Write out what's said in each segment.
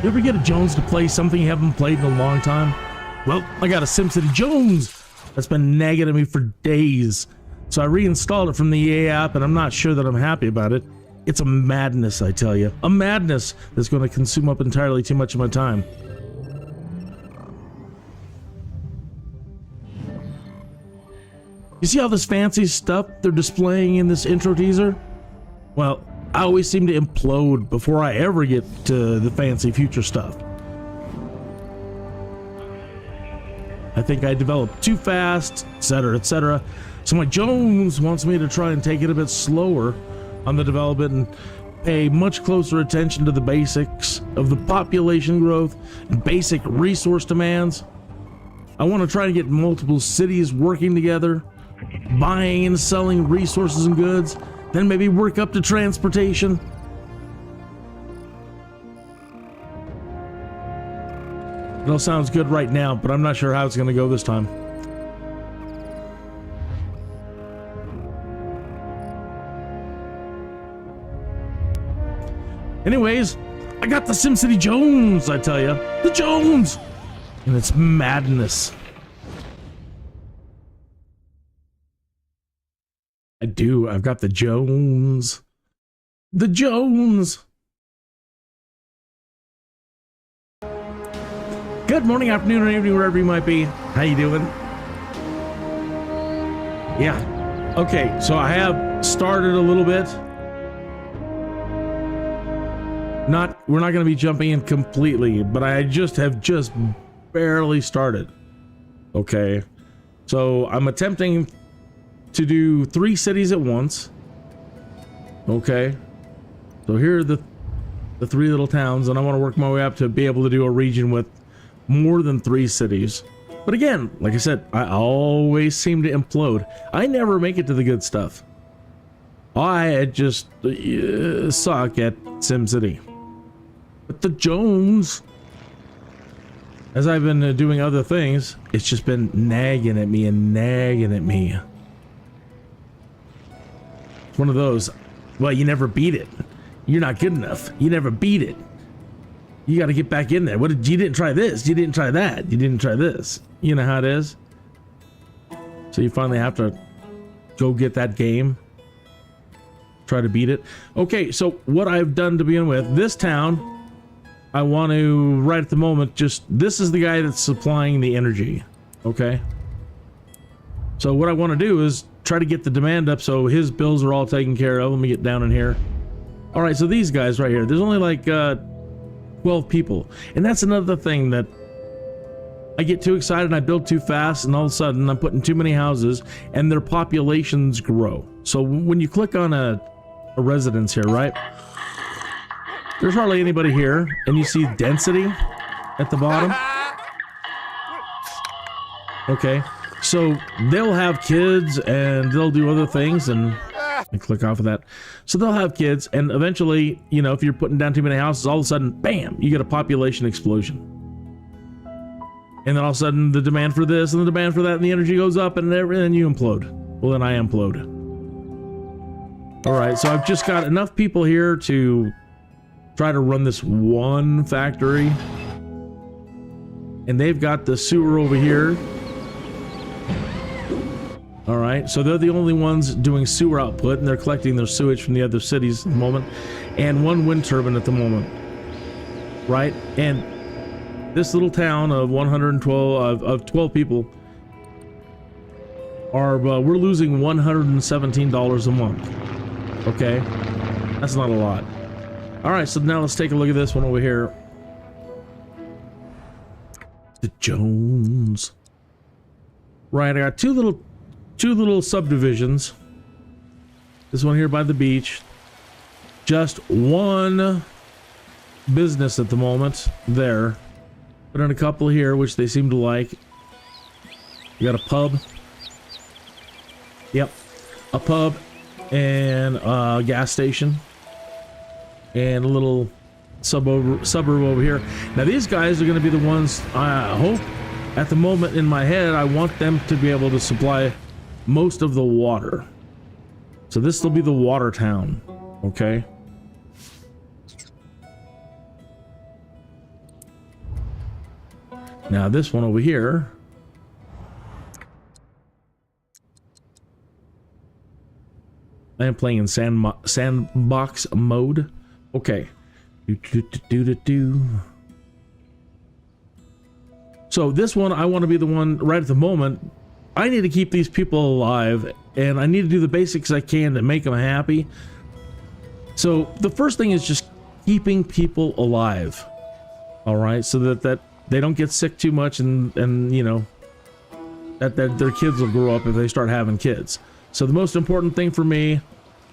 You ever get a Jones to play something you haven't played in a long time? Well, I got a SimCity Jones that's been nagging at me for days. So I reinstalled it from the EA app, and I'm not sure that I'm happy about it. It's a madness, I tell you. A madness that's going to consume up entirely too much of my time. You see all this fancy stuff they're displaying in this intro teaser? Well, I always seem to implode before I ever get to the fancy future stuff. I think I developed too fast, etc., etc. So my Jones wants me to try and take it a bit slower on the development and pay much closer attention to the basics of the population growth and basic resource demands. I want to try to get multiple cities working together, buying and selling resources and goods, then maybe work up to transportation. It all sounds good right now, but I'm not sure how it's going to go this time. Anyways, I got the SimCity Jones, I tell you. The Jones! And it's madness. I do. I've got the Jones. The Jones! Good morning, afternoon, or evening, wherever you might be. How you doing? Yeah. Okay, so I have started a little bit. We're not going to be jumping in completely, but I have just barely started. Okay. So I'm attempting to do 3 cities at once. Okay. So here are the 3 little towns, and I want to work my way up to be able to do a region with more than 3 cities. But again, like I said, I always seem to implode. I never make it to the good stuff. I just suck at SimCity. But the Jones, as I've been doing other things, it's just been nagging at me and nagging at me. It's one of those, well, you never beat it. You're not good enough. You never beat it. You got to get back in there. You didn't try this. You didn't try that. You didn't try this. You know how it is. So you finally have to go get that game. Try to beat it. Okay, so what I've done to begin with, this town, I want to, right at the moment, this is the guy that's supplying the energy. Okay. So what I want to do is try to get the demand up so his bills are all taken care of. Let me get down in here. All right, so these guys right here, there's only like 12 people. And that's another thing, that I get too excited and I build too fast, and all of a sudden I'm putting too many houses and their populations grow. So when you click on a residence here, right? There's hardly anybody here, and you see density at the bottom. Okay, so they'll have kids and they'll do other things, and I click off of that. So they'll have kids, and eventually, you know, if you're putting down too many houses, all of a sudden, bam, you get a population explosion. And then all of a sudden, the demand for this and the demand for that, and the energy goes up, and then you implode. Well, then I implode. All right, so I've just got enough people here to try to run this one factory. And they've got the sewer over here. All right, so they're the only ones doing sewer output, and they're collecting their sewage from the other cities at the moment, and 1 wind turbine at the moment, right? And this little town of 12 people are we're losing $117 a month. Okay, that's not a lot. All right, so now let's take a look at this one over here. The Jones. Right, I got two little subdivisions. This one here by the beach. Just one business at the moment there. Put in a couple here, which they seem to like. You got a pub. Yep, a pub and a gas station. And a little suburb over here. Now these guys are going to be the ones, I hope, at the moment in my head, I want them to be able to supply most of the water. So this will be the water town, okay? Now this one over here. I am playing in sandbox mode. Okay. So this one, I want to be the one right at the moment. I need to keep these people alive, and I need to do the basics I can to make them happy. So the first thing is just keeping people alive. All right, so that they don't get sick too much, and you know, that their kids will grow up if they start having kids. So the most important thing for me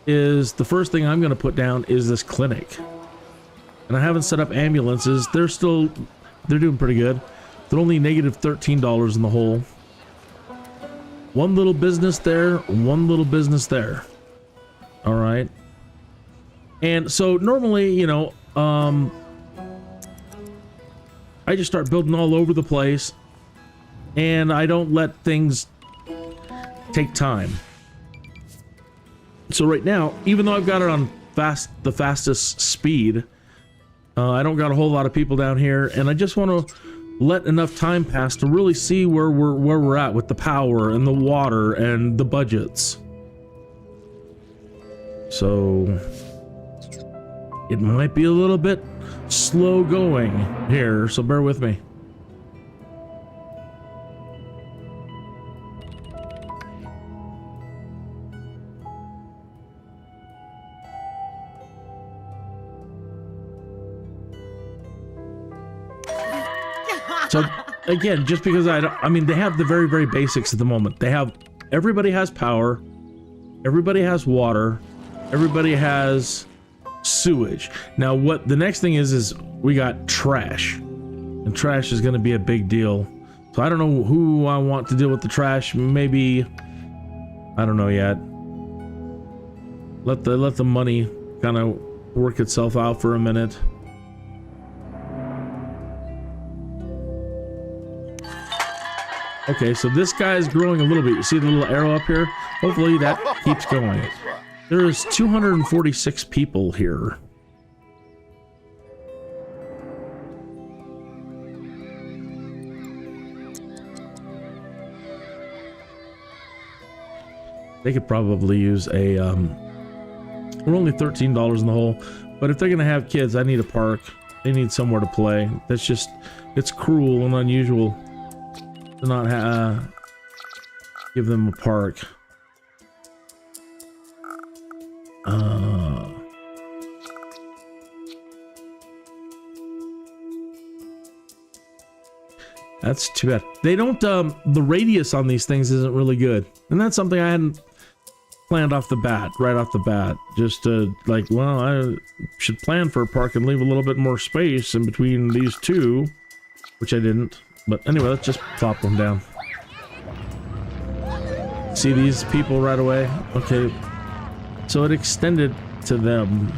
is the first thing I'm going to put down is this clinic. And I haven't set up ambulances. They're doing pretty good. They're only negative $13 in the hole. One little business there, one little business there. All right. And so normally, you know, I just start building all over the place, and I don't let things take time. So right now, even though I've got it on the fastest speed, I don't got a whole lot of people down here, and I just want to let enough time pass to really see where we're at with the power and the water and the budgets. So it might be a little bit slow going here, so bear with me. So again, just because I mean, they have the very, very basics at the moment. Everybody has power, everybody has water, everybody has sewage. Now what the next thing is we got trash, and trash is going to be a big deal. So I don't know who I want to deal with the trash. Maybe, I don't know yet. Let the money kind of work itself out for a minute. Okay, so this guy is growing a little bit. You see the little arrow up here? Hopefully that keeps going. There's 246 people here. They could probably use a, we're only $13 in the hole, but if they're gonna have kids, I need a park. They need somewhere to play. That's just, it's cruel and unusual to not give them a park. That's too bad. They don't, the radius on these things isn't really good. And that's something I hadn't planned off the bat, right off the bat. Just like, well, I should plan for a park and leave a little bit more space in between these two, which I didn't. But anyway, let's just plop them down. See these people right away? Okay. So it extended to them.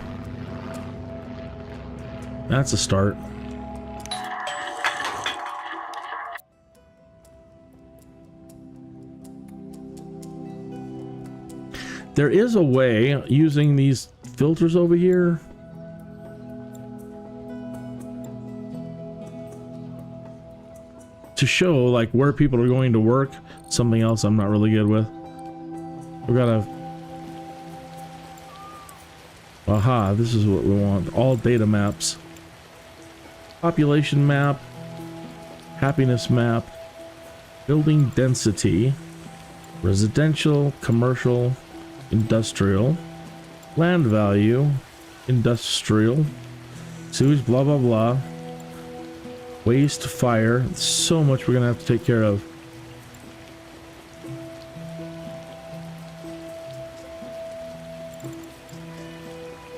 That's a start. There is a way using these filters over here to show like where people are going to work. Something else I'm not really good with. We gotta, aha, this is what we want. All data maps. Population map, happiness map, building density, residential, commercial, industrial, land value, industrial, sewage, blah blah blah, waste, fire. So much we're gonna have to take care of.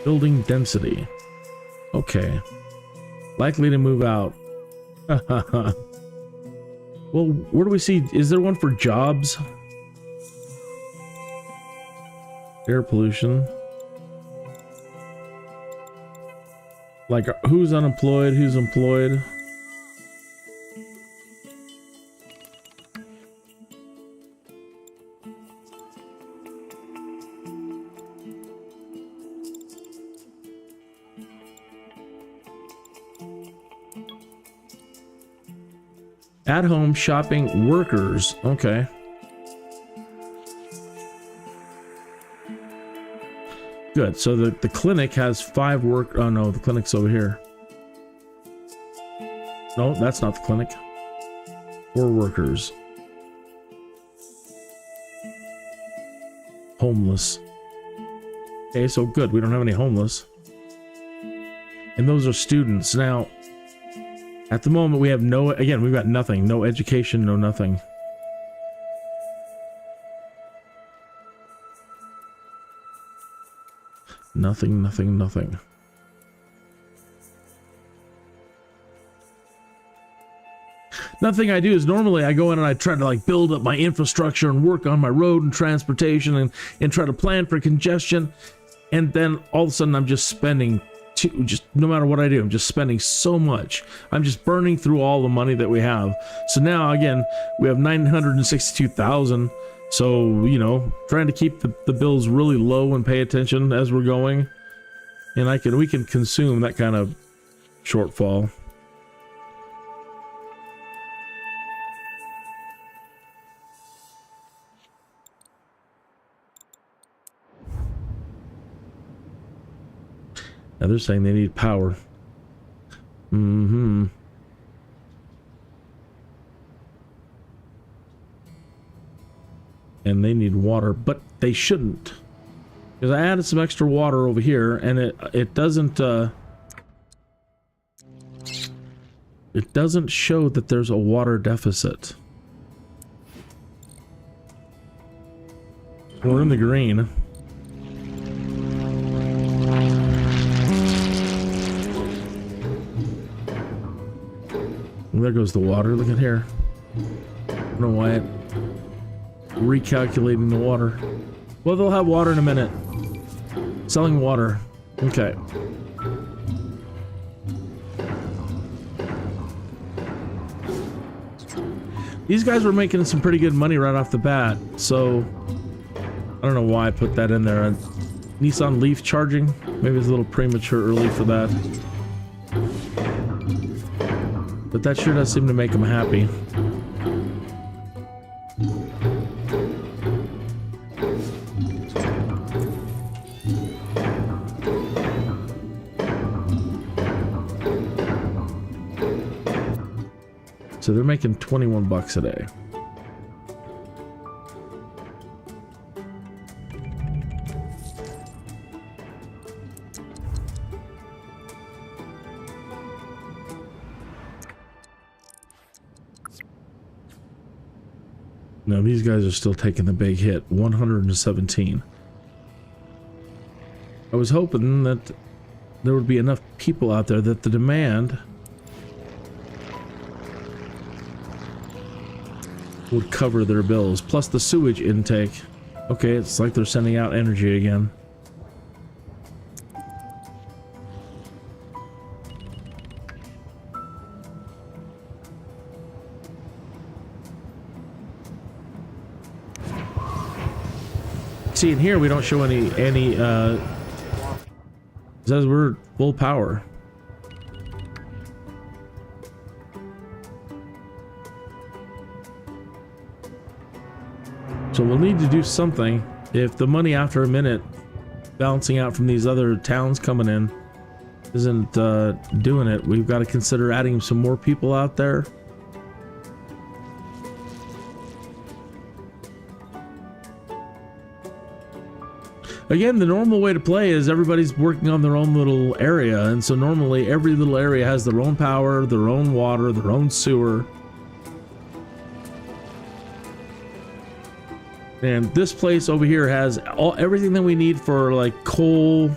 Building density. Okay. Likely to move out. Well, where do we see? Is there one for jobs? Air pollution. Like, who's unemployed? Who's employed? At home shopping workers. Okay. Good. So the clinic has 5 work. Oh no, the clinic's over here. No, that's not the clinic. 4 workers. Homeless. Okay, so good. We don't have any homeless. And those are students. Now, at the moment, we have no... Again, we've got nothing. No education, no nothing. Nothing, nothing, nothing. Nothing I do is normally I go in and I try to like build up my infrastructure and work on my road and transportation and try to plan for congestion. And then all of a sudden I'm just spending just no matter what I do, I'm just spending so much. I'm just burning through all the money that we have. So now again, we have 962,000. So, you know, trying to keep the bills really low and pay attention as we're going. And we can consume that kind of shortfall. Now they're saying they need power. Mm-hmm. And they need water, but they shouldn't. Because I added some extra water over here, and it doesn't show that there's a water deficit. We're in the green. There goes the water. Look at here. I don't know why recalculating the water. Well, they'll have water in a minute. Selling water. Okay. These guys were making some pretty good money right off the bat, so I don't know why I put that in there. Nissan Leaf charging. Maybe it's a little premature early for that. But that sure does seem to make them happy. So they're making 21 bucks a day. No, these guys are still taking the big hit. 117. I was hoping that there would be enough people out there that the demand would cover their bills, plus the sewage intake. Okay, it's like they're sending out energy again. See, in here we don't show any it says we're full power. So we'll need to do something. If the money after a minute bouncing out from these other towns coming in isn't doing it, we've got to consider adding some more people out there. Again, the normal way to play is everybody's working on their own little area, and so normally every little area has their own power, their own water, their own sewer. And this place over here has everything that we need for like coal,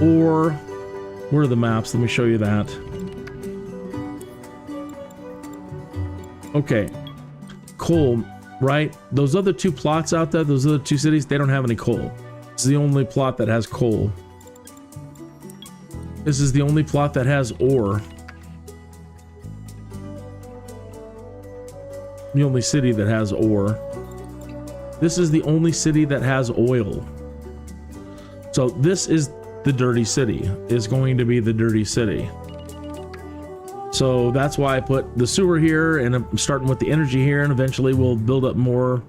ore. Where are the maps? Let me show you that. Okay, coal, right? Those other 2 plots out there, those other 2 cities, they don't have any coal. This is the only plot that has coal. This is the only plot that has ore. The only city that has ore. This is the only city that has oil. So this is the dirty city. Is going to be the dirty city. So that's why I put the sewer here, and I'm starting with the energy here, and eventually we'll build up more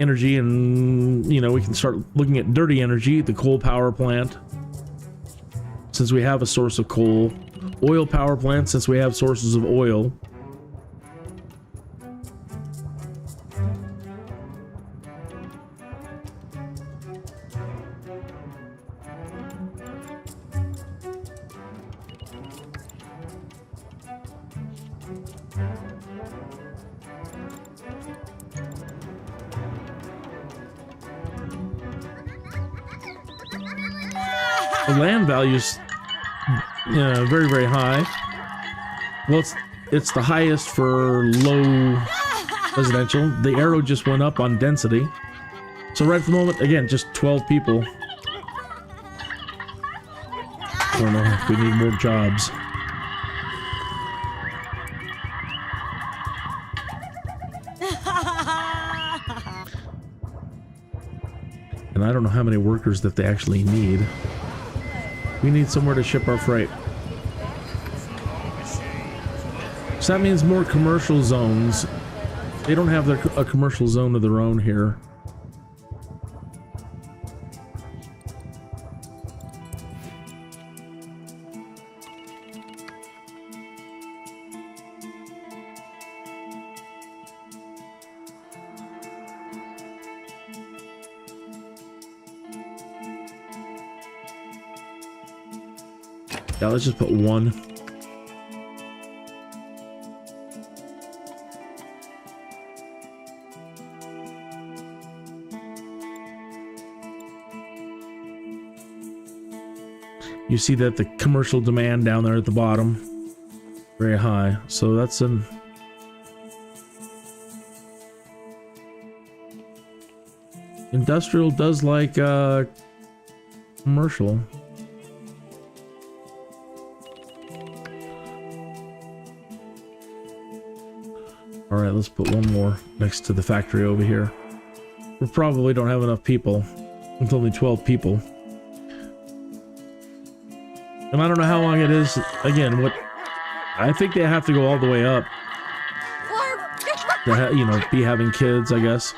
energy, and you know, we can start looking at dirty energy, the coal power plant, since we have a source of coal, oil power plant, since we have sources of oil. The land value's very, very high. Well, it's the highest for low residential. The arrow just went up on density. So right at the moment, again, just 12 people. I don't know if we need more jobs. And I don't know how many workers that they actually need. We need somewhere to ship our freight. So that means more commercial zones. They don't have a commercial zone of their own here. Yeah, let's just put one. You see that the commercial demand down there at the bottom, very high. So that's an industrial does like commercial. All right, let's put one more next to the factory over here. We probably don't have enough people. It's only 12 people. And I don't know how long it is. Again, what I think they have to go all the way up to be having kids, I guess.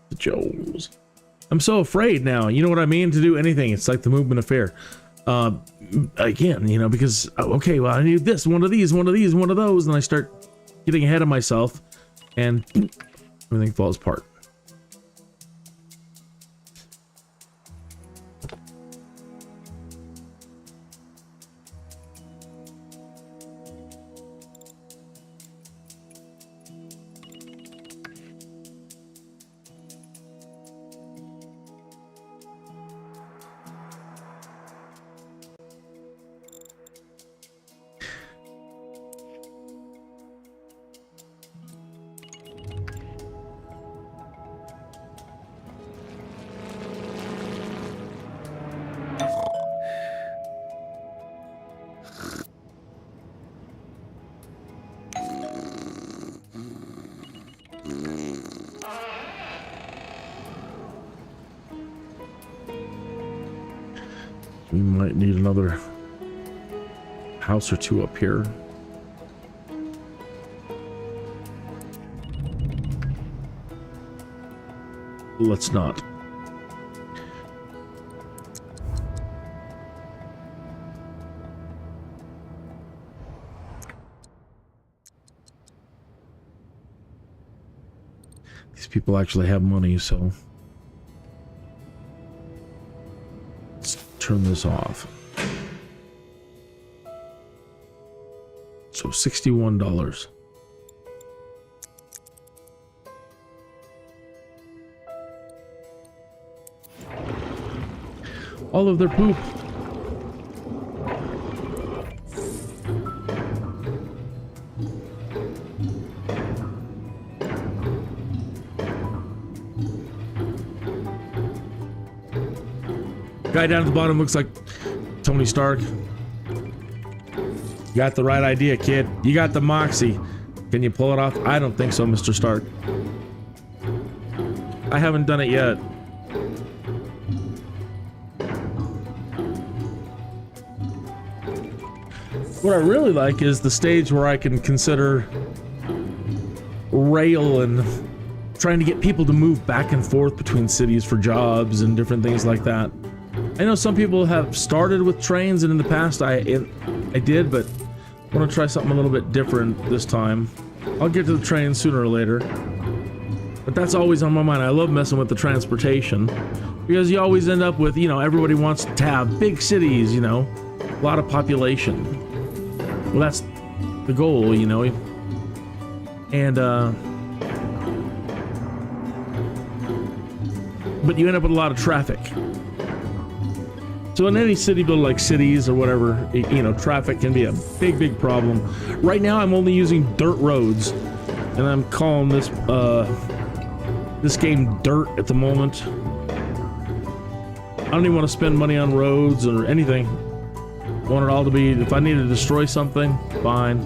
The Joes. I'm so afraid now. You know what I mean? To do anything. It's like the movement of fear. Again, because, okay, well, I need this, one of these, one of these, one of those. And I start getting ahead of myself and everything falls apart. We might need another house or two up here. Let's not. These people actually have money, so let's turn this off. So $61. All of their poop. Guy down at the bottom looks like Tony Stark. You got the right idea, kid. You got the moxie. Can you pull it off? I don't think so, Mr. Stark. I haven't done it yet. What I really like is the stage where I can consider rail and trying to get people to move back and forth between cities for jobs and different things like that. I know some people have started with trains, and in the past I did, but I want to try something a little bit different this time. I'll get to the train sooner or later, but that's always on my mind. I love messing with the transportation because you always end up with, you know, everybody wants to have big cities, you know, a lot of population. Well, that's the goal, you know, and but you end up with a lot of traffic. So in any city build like cities or whatever, you know, traffic can be a big problem. Right now I'm only using dirt roads, and I'm calling this this game dirt at the moment. I don't even want to spend money on roads or anything. I want it all to be, if I need to destroy something, fine.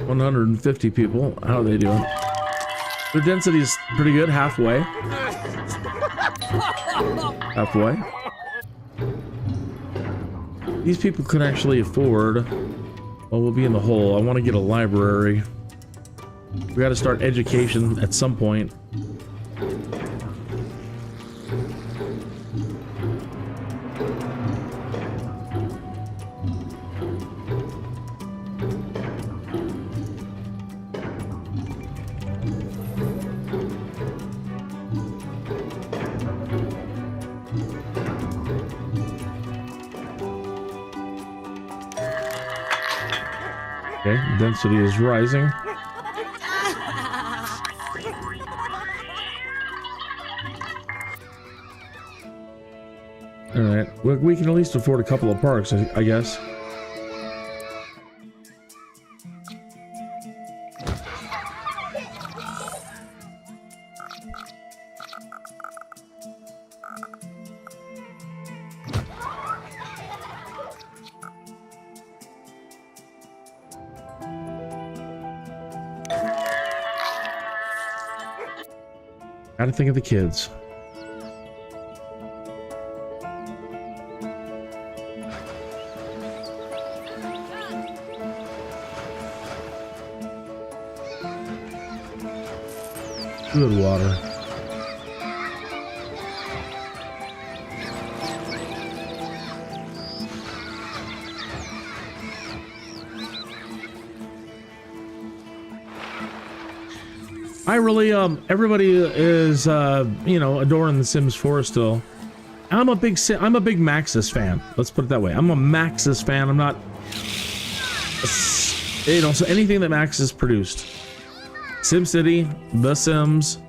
150 people. How are they doing? Their density is pretty good, halfway. These people can actually afford. Well, we'll be in the hole. I want to get a library. We got to start education at some point. Okay, density is rising. Alright, we can at least afford a couple of parks, I guess. Gotta think of the kids. Good water. I really, everybody is, you know, adoring The Sims 4 still. I'm a big Maxis fan. Let's put it that way. I'm a Maxis fan. I'm not, you know, so anything that Maxis produced. SimCity, The Sims,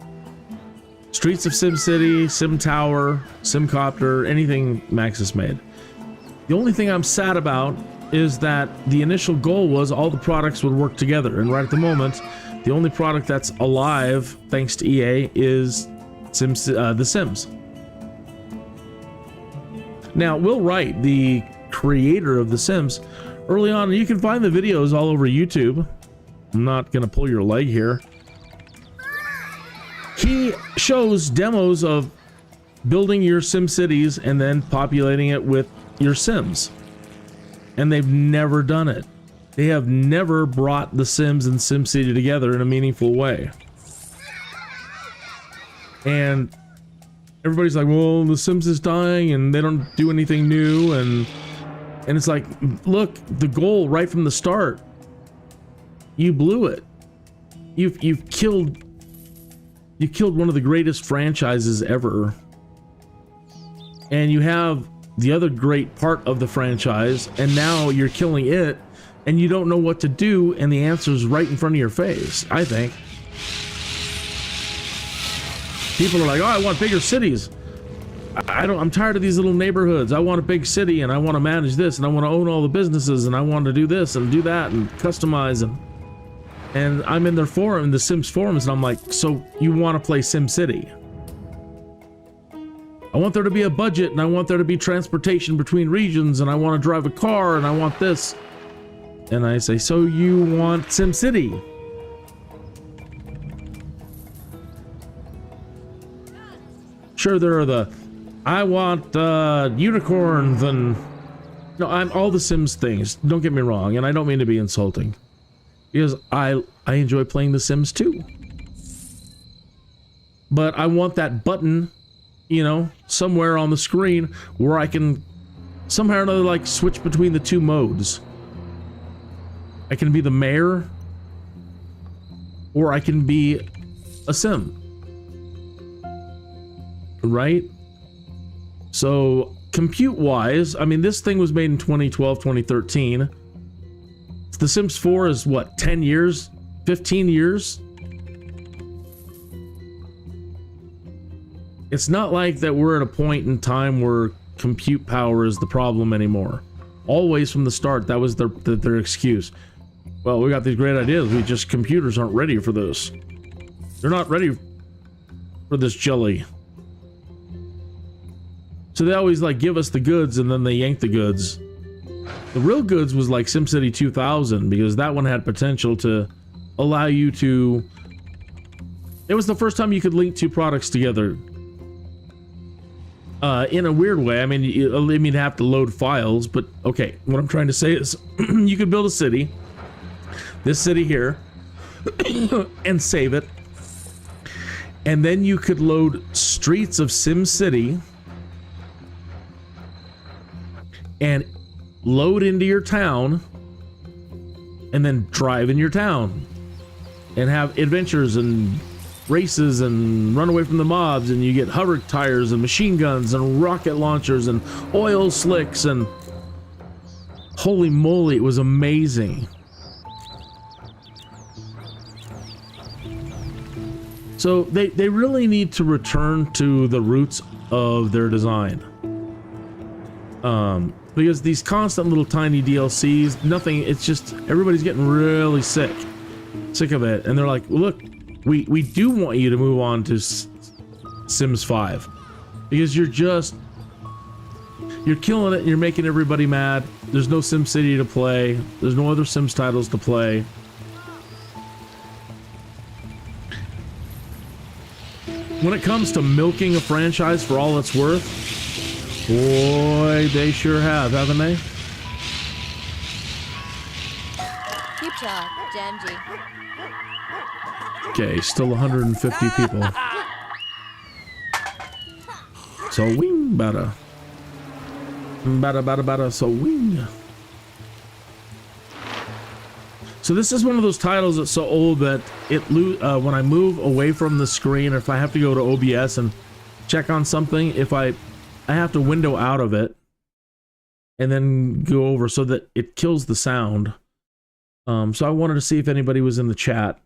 Streets of SimCity, Sim Tower, SimCopter, anything Maxis made. The only thing I'm sad about is that the initial goal was all the products would work together, and right at the moment, the only product that's alive, thanks to EA, is The Sims. Now, Will Wright, the creator of The Sims, early on, you can find the videos all over YouTube. I'm not gonna pull your leg here. He shows demos of building your Sim cities and then populating it with your Sims. And they've never done it. They have never brought The Sims and SimCity together in a meaningful way. And everybody's like, well, The Sims is dying and they don't do anything new, and it's like, look, the goal right from the start, you blew it. You've killed one of the greatest franchises ever. And you have the other great part of the franchise, and now you're killing it, and you don't know what to do, and the answer's right in front of your face, I think. People are like, oh, I want bigger cities. I'm tired of these little neighborhoods. I want a big city, and I want to manage this, and I want to own all the businesses, and I want to do this and do that and customize. And I'm in their forum, in the Sims forums, and I'm like, so you want to play SimCity? I want there to be a budget, and I want there to be transportation between regions, and I want to drive a car, and I want this. And I say, so you want SimCity? Sure, there are the, I want unicorns and... No, I'm all the Sims things. Don't get me wrong, and I don't mean to be insulting. Because I enjoy playing The Sims too. But I want that button, you know, somewhere on the screen where I can somehow or another, like, switch between the two modes. I can be the mayor, or I can be a Sim. Right? So, compute-wise, I mean, this thing was made in 2012, 2013. The Sims 4 is, what, 10 years? 15 years? It's not like that we're at a point in time where compute power is the problem anymore. Always from the start, that was their excuse. Well, we got these great ideas, computers aren't ready for this. They're not ready for this jelly. So they always, like, give us the goods and then they yank the goods. The real goods was like SimCity 2000, because that one had potential to allow you to... It was the first time you could link two products together. In a weird way. I mean, you'd have to load files, but okay. What I'm trying to say is, you could build a city. This city here. And save it. And then you could load streets of SimCity. And load into your town. And then drive in your town. And have adventures and races and run away from the mobs, and you get hover tires and machine guns and rocket launchers and oil slicks, and holy moly, it was amazing. So they really need to return to the roots of their design. Because these constant little tiny DLCs, nothing, it's just, everybody's getting really sick of it, and they're like, well, look, we do want you to move on to Sims 5, because you're killing it and you're making everybody mad. There's no SimCity to play. There's no other Sims titles to play. When it comes to milking a franchise for all it's worth, boy, they sure have, haven't they? Keep talk, Jamji. Okay, still 150 people. So wing bada. Bada, so wing. So this is one of those titles that's so old that when I move away from the screen, or if I have to go to OBS and check on something, if I have to window out of it and then go over so that it kills the sound. So I wanted to see if anybody was in the chat.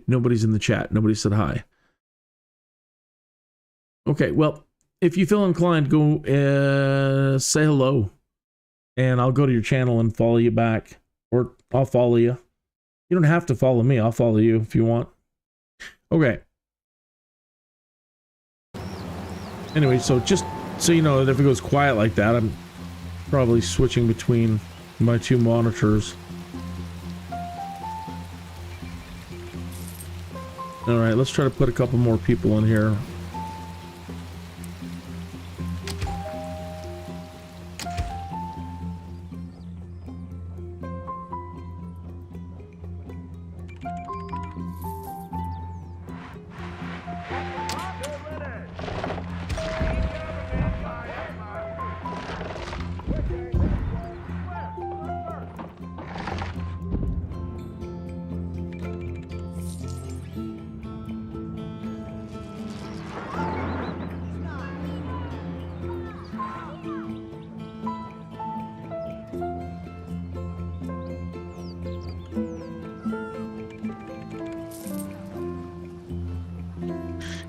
Nobody's in the chat. Nobody said hi. Okay, well, if you feel inclined, go say hello, and I'll go to your channel and follow you back, or I'll follow you. You don't have to follow me. I'll follow you if you want. Okay. Anyway, so just so you know, that if it goes quiet like that, I'm probably switching between my two monitors. All right, let's try to put a couple more people in here.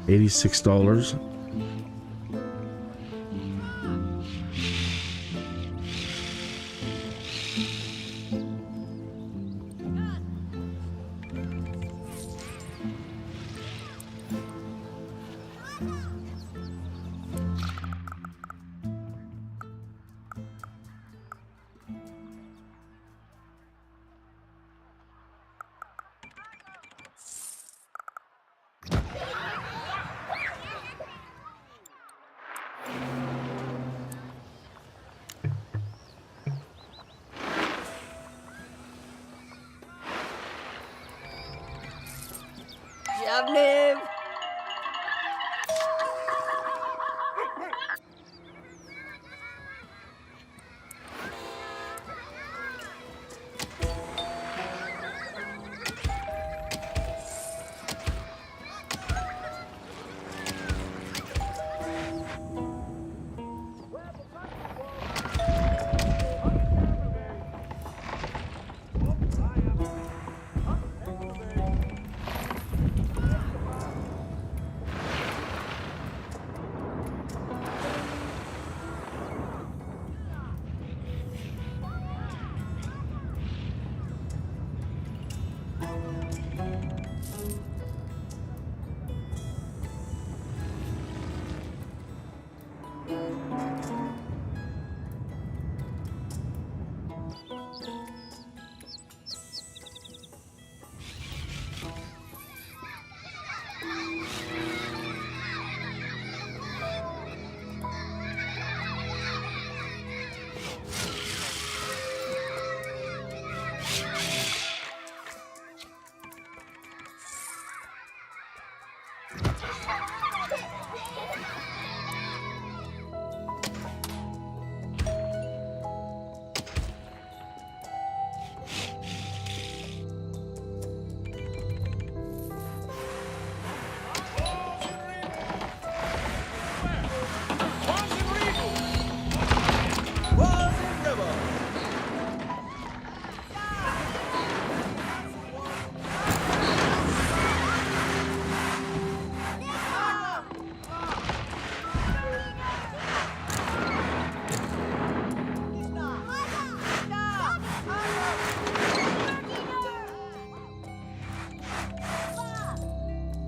$86. Niv.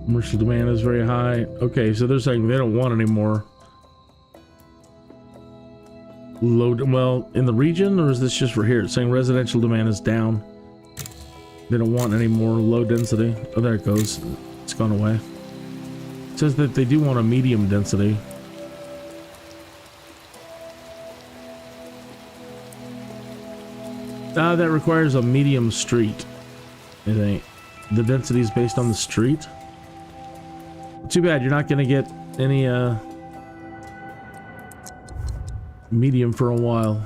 Commercial demand is very high. Okay, so they're saying they don't want any more load. Well, in the region, or is this just for here? It's saying residential demand is down. They don't want any more low density. Oh, there it goes. It's gone away. It says that they do want a medium density. That requires a medium street. I think the density is based on the street. Too bad you're not going to get any medium for a while.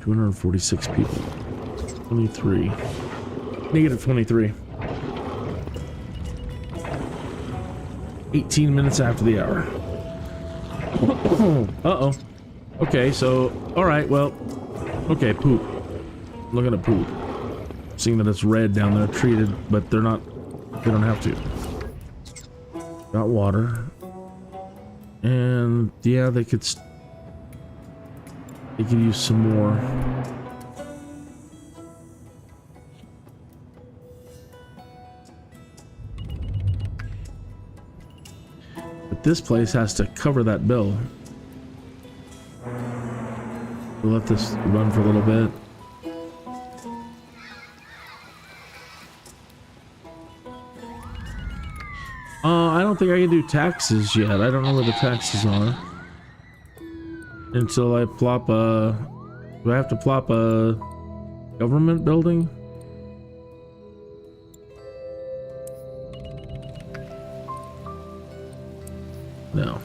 $246 people. 23. Negative 23. 18 minutes after the hour. Uh-oh. Okay, so, alright, well, okay, poop. Looking at poop. Seeing that it's red down there, treated, but they're not, they don't have to. Got water. And, yeah, they could use some more. This place has to cover that bill. We'll let this run for a little bit. I don't think I can do taxes yet. I don't know where the taxes are. Until I plop a... Do I have to plop a government building? No.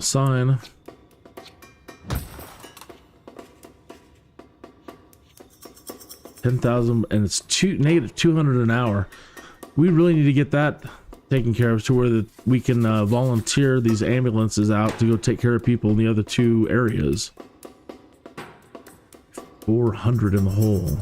sign. $10,000, and it's negative 200 an hour. We really need to get that taken care of to where that we can volunteer these ambulances out to go take care of people in the other two areas. 400 in the hole.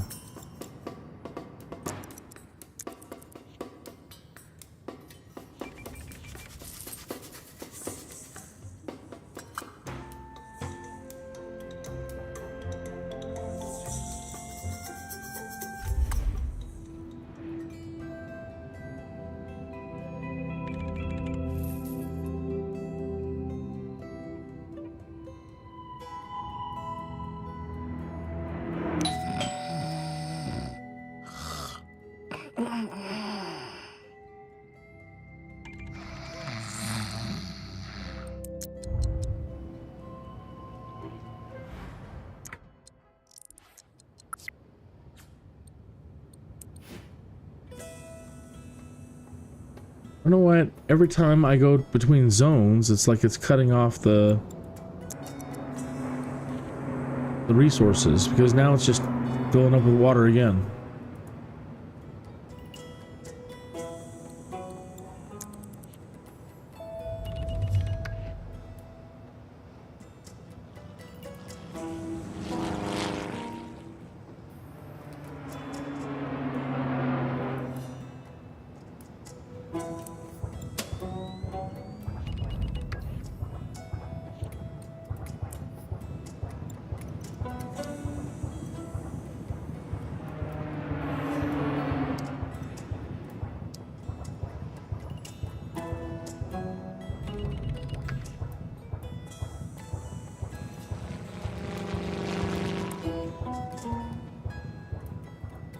You know what? Every time I go between zones, it's like it's cutting off the resources, because now it's just filling up with water again.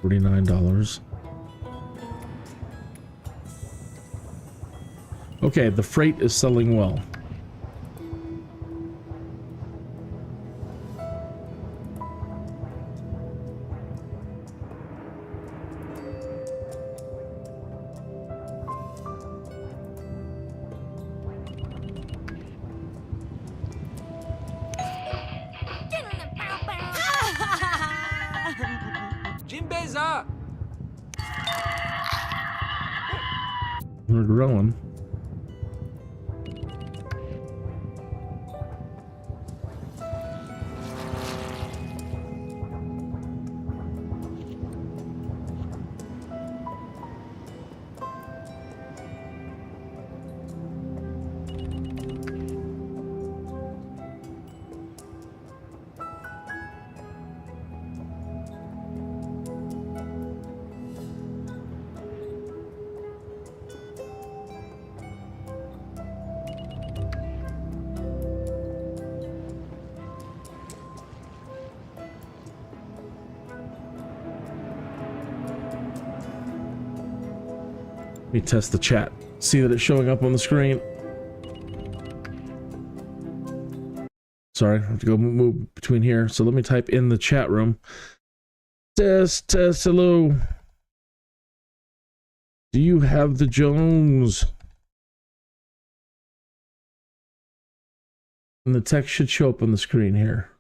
$49. Okay, the freight is selling well. We're growing. Let me test the chat. See that it's showing up on the screen. Sorry, I have to go move between here. So let me type in the chat room. Test, hello. Do you have the Jones? And the text should show up on the screen here.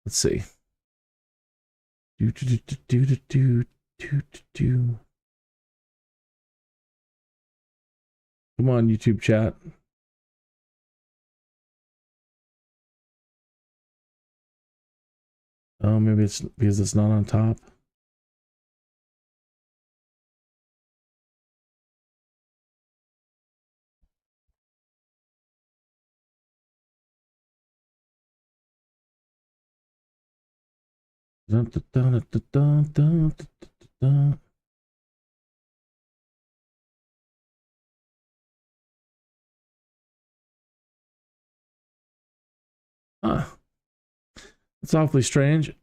Let's see. Come on, YouTube chat. Oh, maybe it's because it's not on top. Dun, dun, dun, dun, dun, dun, dun, dun. Ah, it's awfully strange.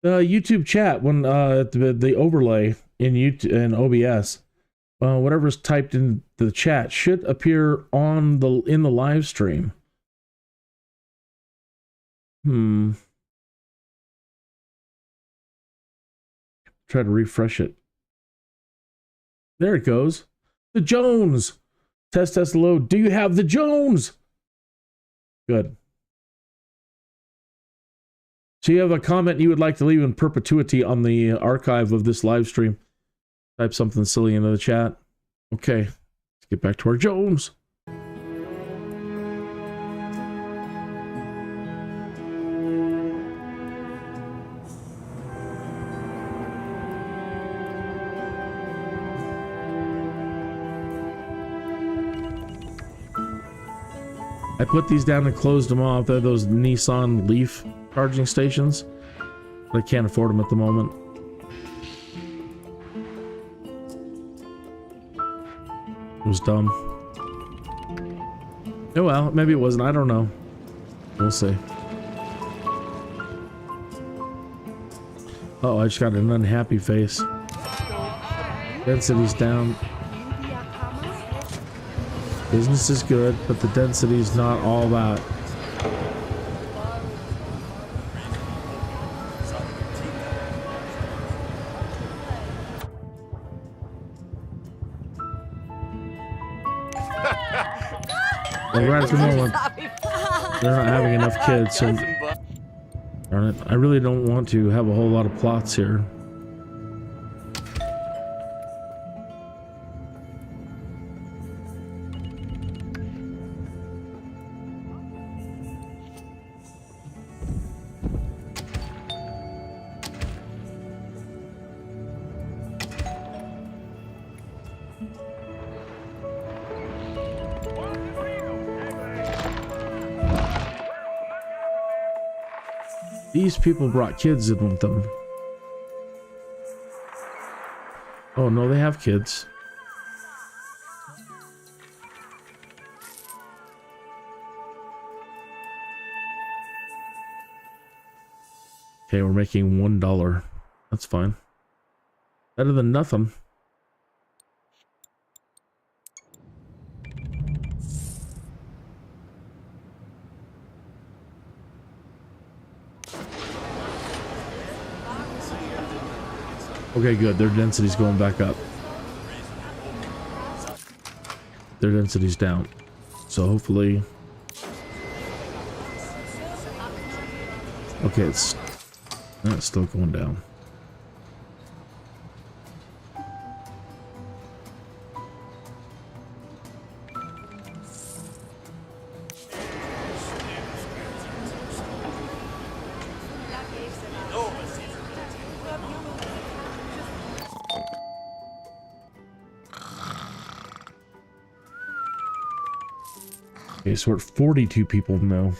YouTube chat, when the overlay in YouTube and OBS, whatever's typed in the chat should appear on in the live stream. Try to refresh it. There it goes. The Jones. Test load. Do you have the Jones? Good. So you have a comment you would like to leave in perpetuity on the archive of this live stream. Type something silly into the chat. Okay. Let's get back to our Jones. I put these down and closed them off. They're those Nissan Leaf charging stations. But I can't afford them at the moment. It was dumb. Oh well, maybe it wasn't. I don't know. We'll see. Oh, I just got an unhappy face. Density's down. Business is good, but the density's not all that. Well, right at the moment, they're not having enough kids, so darn it. I really don't want to have a whole lot of plots here. These people brought kids in with them. Oh no, they have kids. Okay, we're making $1. That's fine. Better than nothing. Okay, good. Their density's going back up. Their density's down. So hopefully... Okay, it's still going down. Okay, so we're at 42 people now.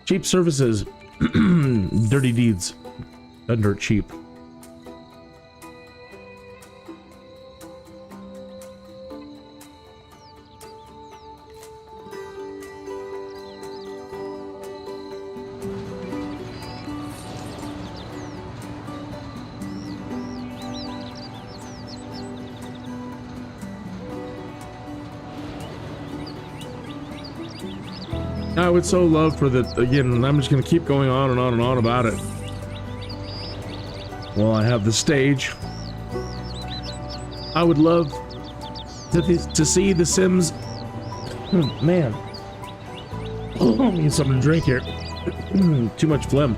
Cheap services. Dirty deeds. Done dirt cheap. I would so love for the, again, I'm just going to keep going on and on and on about it. Well, I have the stage. I would love to see The Sims. Man. I need something to drink here. Too much phlegm.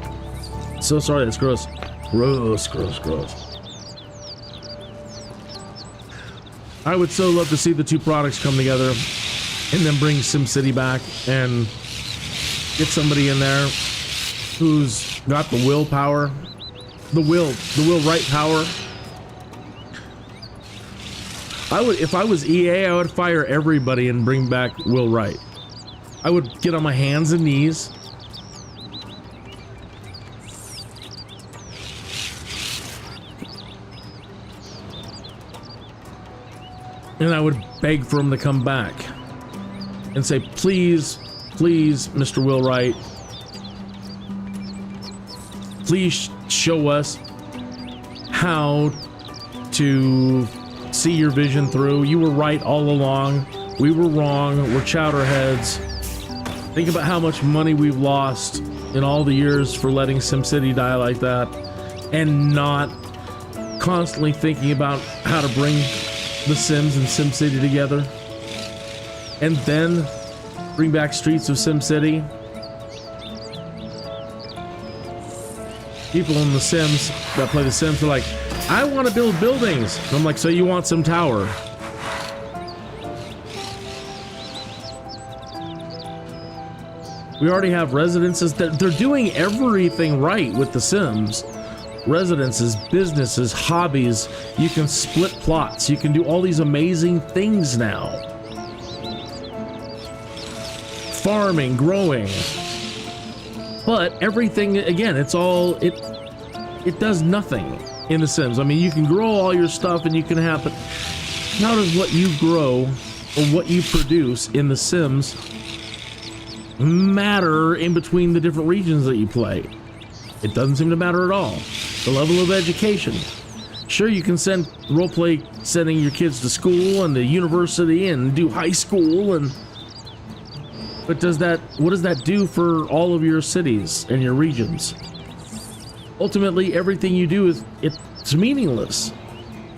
So sorry, that's gross. Gross, gross, gross. I would so love to see the two products come together and then bring SimCity back and get somebody in there who's got the willpower, the will right power. If I was EA, I would fire everybody and bring back Will Wright. I would get on my hands and knees. And I would beg for him to come back and say, please, please, Mr. Wheelwright, please show us how to see your vision through. You were right all along. We were wrong. We're chowderheads. Think about how much money we've lost in all the years for letting SimCity die like that, and not constantly thinking about how to bring the Sims and SimCity together, and then bring back Streets of SimCity. People in the Sims that play the Sims are like, I want to build buildings. And I'm like, so you want some tower? We already have residences. They're doing everything right with the Sims. Residences, businesses, hobbies. You can split plots. You can do all these amazing things now. Farming, growing. But everything, again, it's all, it does nothing in the Sims. I mean, you can grow all your stuff and you can have, but how does what you grow or what you produce in the Sims matter in between the different regions that you play? It doesn't seem to matter at all. The level of education. Sure, you can send roleplay, sending your kids to school and the university and do high school, and but what does that do for all of your cities and your regions? Ultimately, everything you do it's meaningless.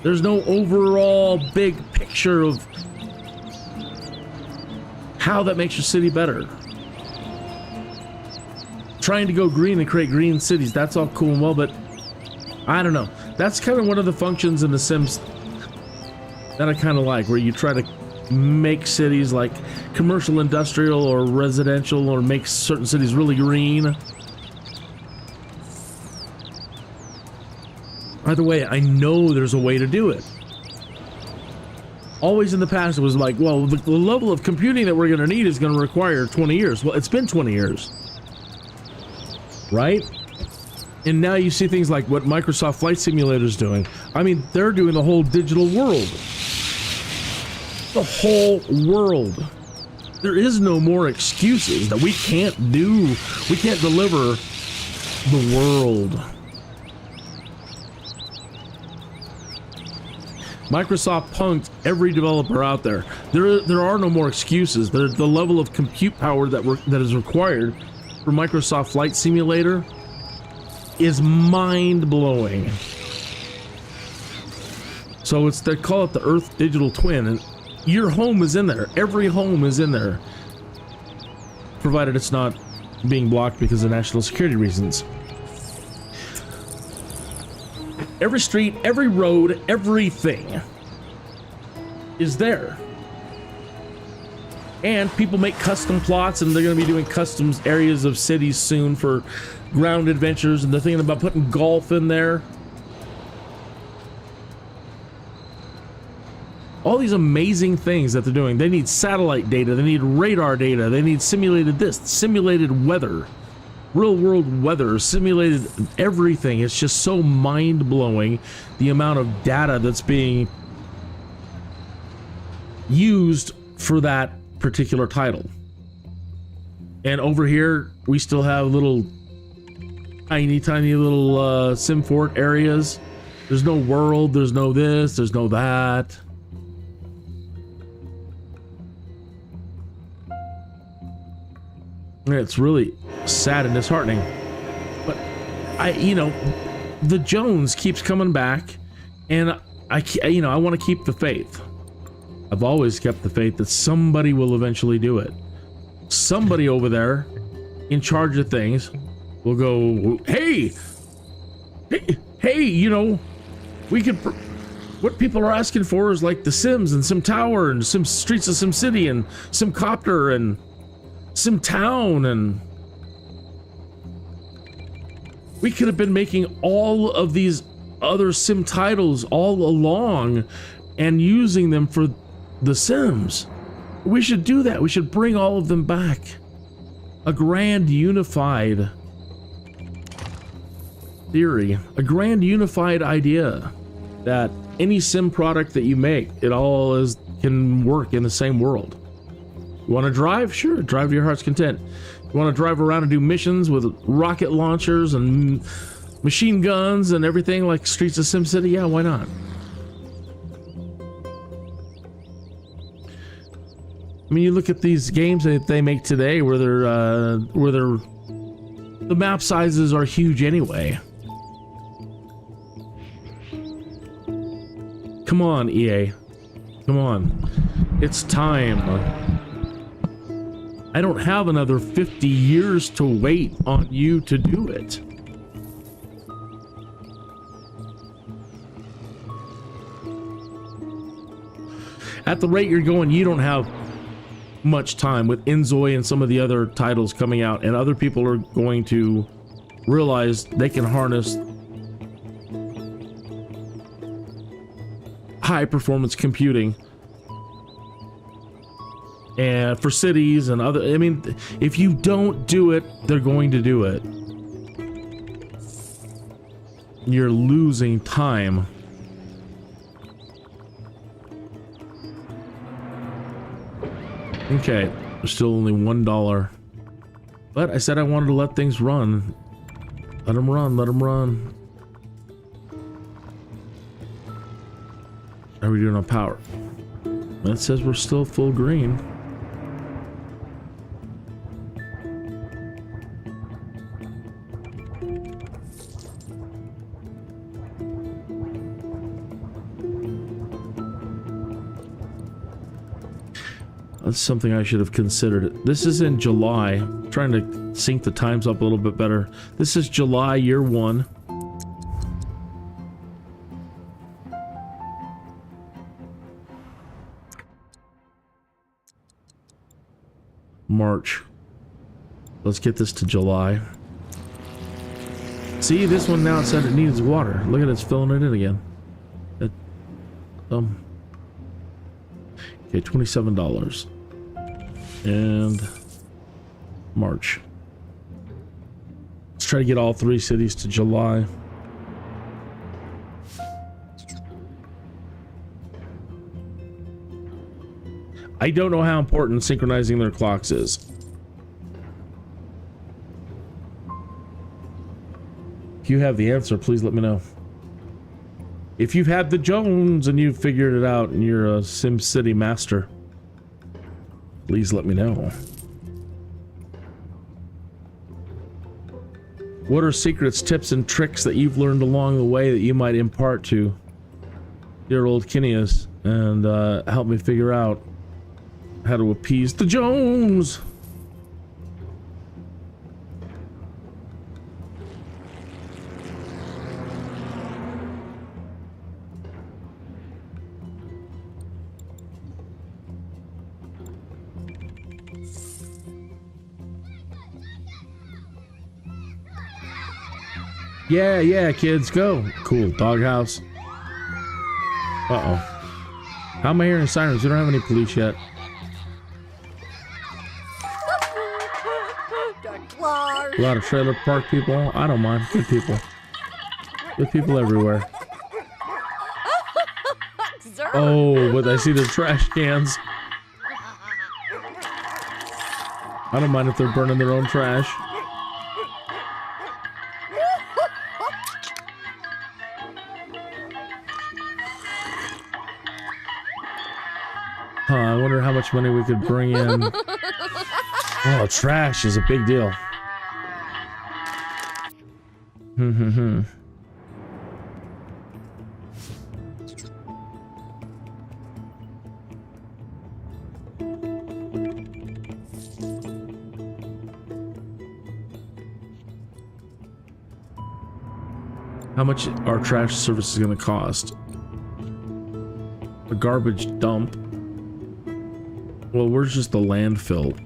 There's no overall big picture of how that makes your city better. Trying to go green and create green cities, that's all cool and well, but I don't know. That's kind of one of the functions in The Sims that I kind of like, where you try to make cities like commercial, industrial, or residential, or make certain cities really green. Either way, I know there's a way to do it. Always in the past, it was like, well, the level of computing that we're going to need is going to require 20 years. Well, it's been 20 years. Right? And now you see things like what Microsoft Flight Simulator is doing. I mean, they're doing the whole digital world. The whole world. There is no more excuses that we can't deliver the world. Microsoft punked every developer out there. There are no more excuses. The level of compute power that is required for Microsoft Flight Simulator is mind-blowing. So they call it the Earth Digital Twin, and your home is in there. Every home is in there, provided it's not being blocked because of national security reasons. Every street, every road, everything is there. And people make custom plots, and they're going to be doing custom areas of cities soon for ground adventures, and they're thinking about putting golf in there. All these amazing things that they're doing. They need satellite data, they need radar data, they need simulated weather, real world weather, simulated everything. It's just so mind-blowing, the amount of data that's being used for that particular title. And over here we still have little tiny little sim fort areas. There's no world, there's no this, there's no that. It's really sad and disheartening. But the Jones keeps coming back, and I want to keep the faith. I've always kept the faith that somebody will eventually do it. Somebody over there in charge of things will go, hey, we could, what people are asking for is like the Sims and Sim Tower and Sim Streets of SimCity and SimCopter and Sim Town, and we could have been making all of these other Sim titles all along and using them for the Sims. We should do that. We should bring all of them back. A grand unified theory, a grand unified idea that any Sim product that you make, it all can work in the same world. You want to drive? Sure, drive to your heart's content. You want to drive around and do missions with rocket launchers and machine guns and everything like Streets of SimCity? Yeah, why not? I mean, you look at these games that they make today where the map sizes are huge anyway. Come on, EA. Come on. It's time. I don't have another 50 years to wait on you to do it. At the rate you're going, you don't have much time with Inzoi and some of the other titles coming out, and other people are going to realize they can harness high performance computing and for cities and other. I mean, if you don't do it, they're going to do it. You're losing time. Okay, there's still only $1. But I said I wanted to let things run. Let them run, let them run. How are we doing on power? That says we're still full green. That's something I should have considered. This is in July. I'm trying to sync the times up a little bit better. This is July, year 1. March. Let's get this to July. See, this one now it said it needs water. Look at it, it's filling it in again. Okay, $27. And March. Let's try to get all 3 cities to July. I don't know how important synchronizing their clocks is. If you have the answer, please let me know. If you've had the Jones and you've figured it out and you're a SimCity master, please let me know. What are secrets, tips, and tricks that you've learned along the way that you might impart to dear old Kinneas and help me figure out how to appease the Jones? Yeah, yeah, kids, go. Cool, doghouse. Uh-oh. How am I hearing sirens? We don't have any police yet. A lot of trailer park people. I don't mind. Good people. Good people everywhere. Oh, but I see the trash cans. I don't mind if they're burning their own trash. Huh, I wonder how much money we could bring in. Oh, trash is a big deal. How much our trash service is going to cost? A garbage dump. Well, where's just the landfill?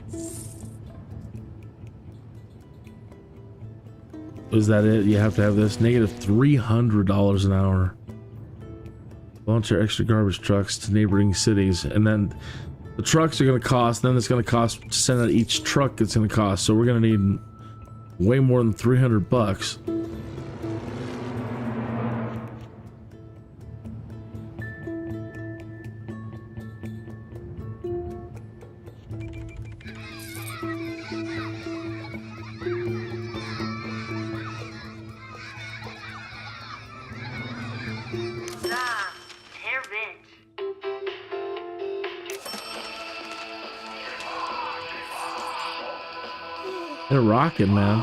Is that it? You have to have this? Negative $300 an hour. Volunteer extra garbage trucks to neighboring cities. And then the trucks are going to cost, then it's going to cost to send out each truck it's going to cost. So we're going to need way more than 300 bucks. They're rocking, man.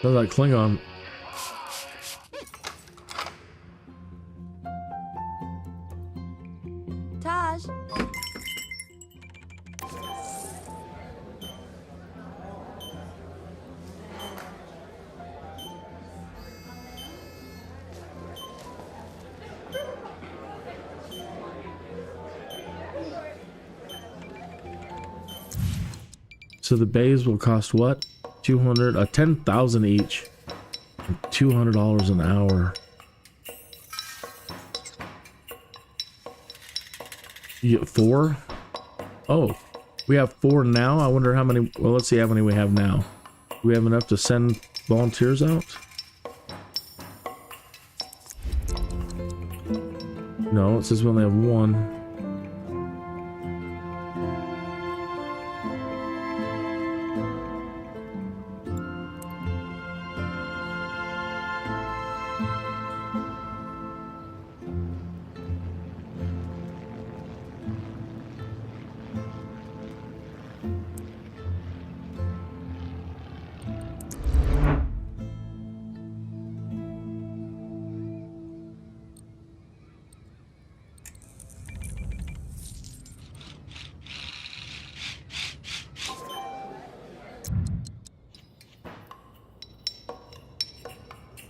Sounds like Klingon. Taj. So the bays will cost what? 200, 10,000 each. $200 an hour. You get 4? Oh, we have 4 now. I wonder how many. Well, let's see how many we have now. Do we have enough to send volunteers out? No, it says we only have 1.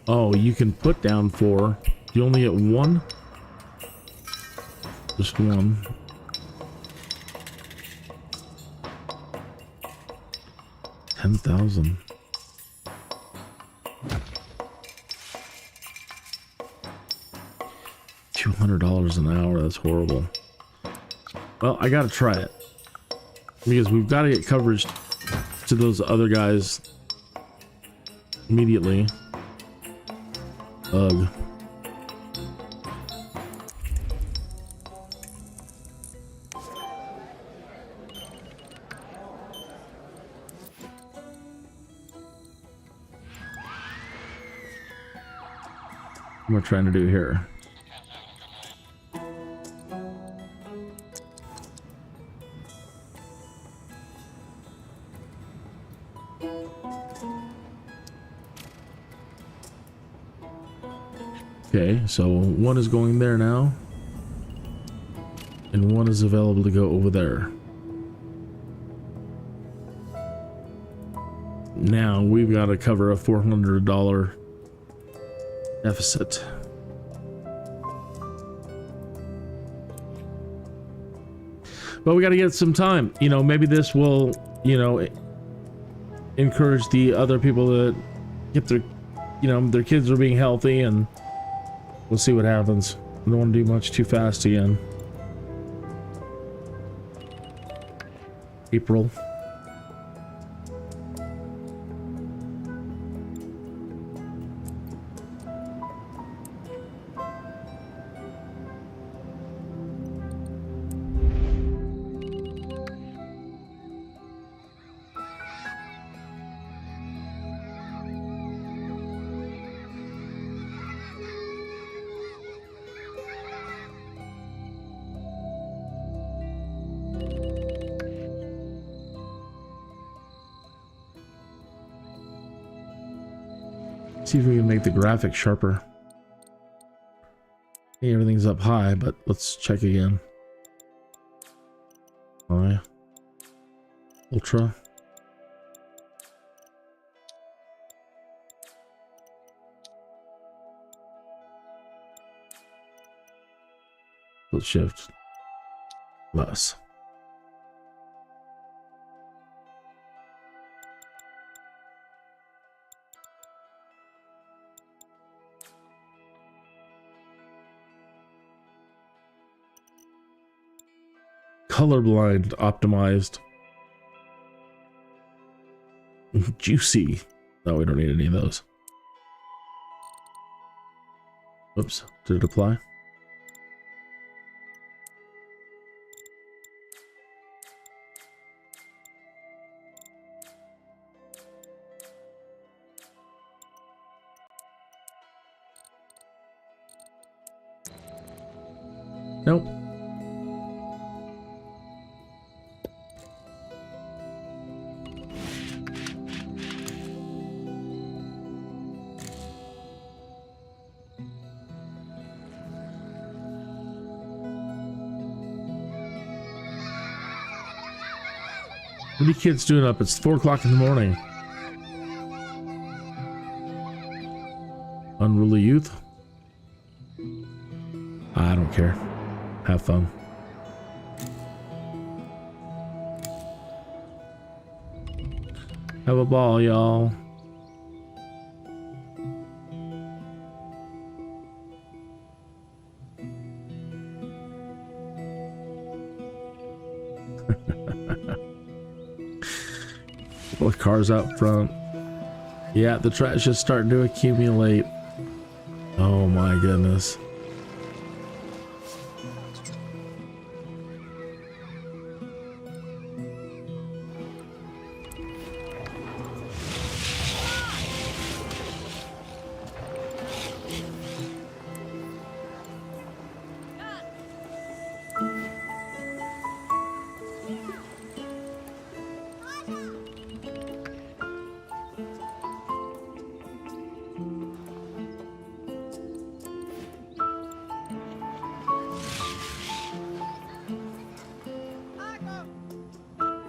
Oh, you can put down 4. You only get 1? Just 1. $10,000. $200 an hour. That's horrible. Well, I gotta try it because we've got to get coverage to those other guys immediately. Ugh. What am I trying to do here? Okay, so 1 is going there now, and 1 is available to go over there. Now we've got to cover a $400 deficit. But we got to get some time. You know, maybe this will, you know, encourage the other people to get their, you know, their kids are being healthy, and we'll see what happens. I don't want to do much too fast again. April. See if we can make the graphics sharper. Hey, everything's up high, but let's check again. High. Ultra. Let's shift. Less. Colorblind optimized. Juicy. No, we don't need any of those. Oops, did it apply? Nope. What are you kids doing up? It's 4 o'clock in the morning. Unruly youth? I don't care. Have fun. Have a ball, y'all. All the cars out front. Yeah, the trash is starting to accumulate. Oh my goodness.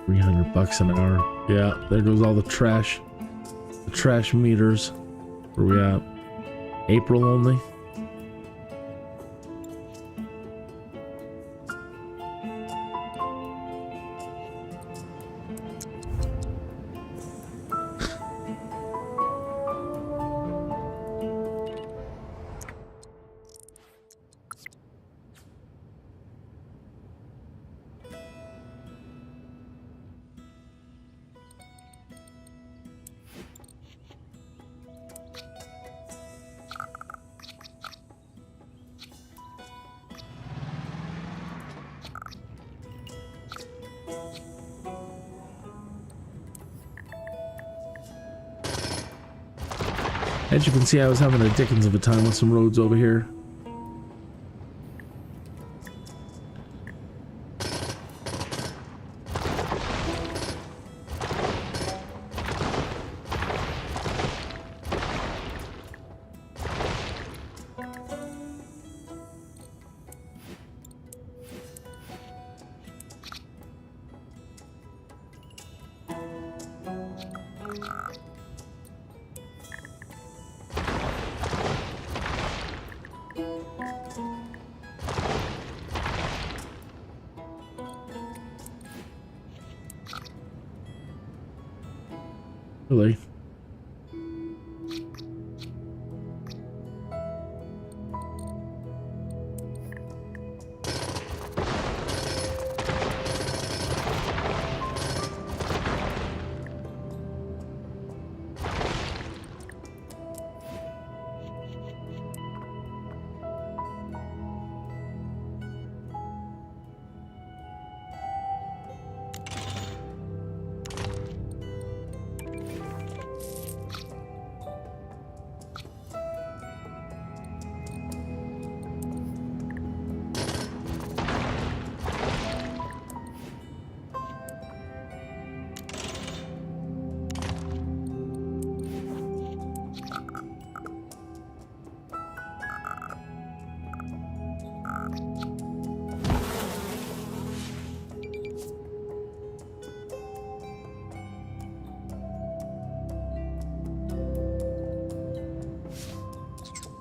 $300 an hour. Yeah, there goes all the trash. The trash meters. Where we at? April only? As you can see, I was having a dickens of a time with some roads over here. Really?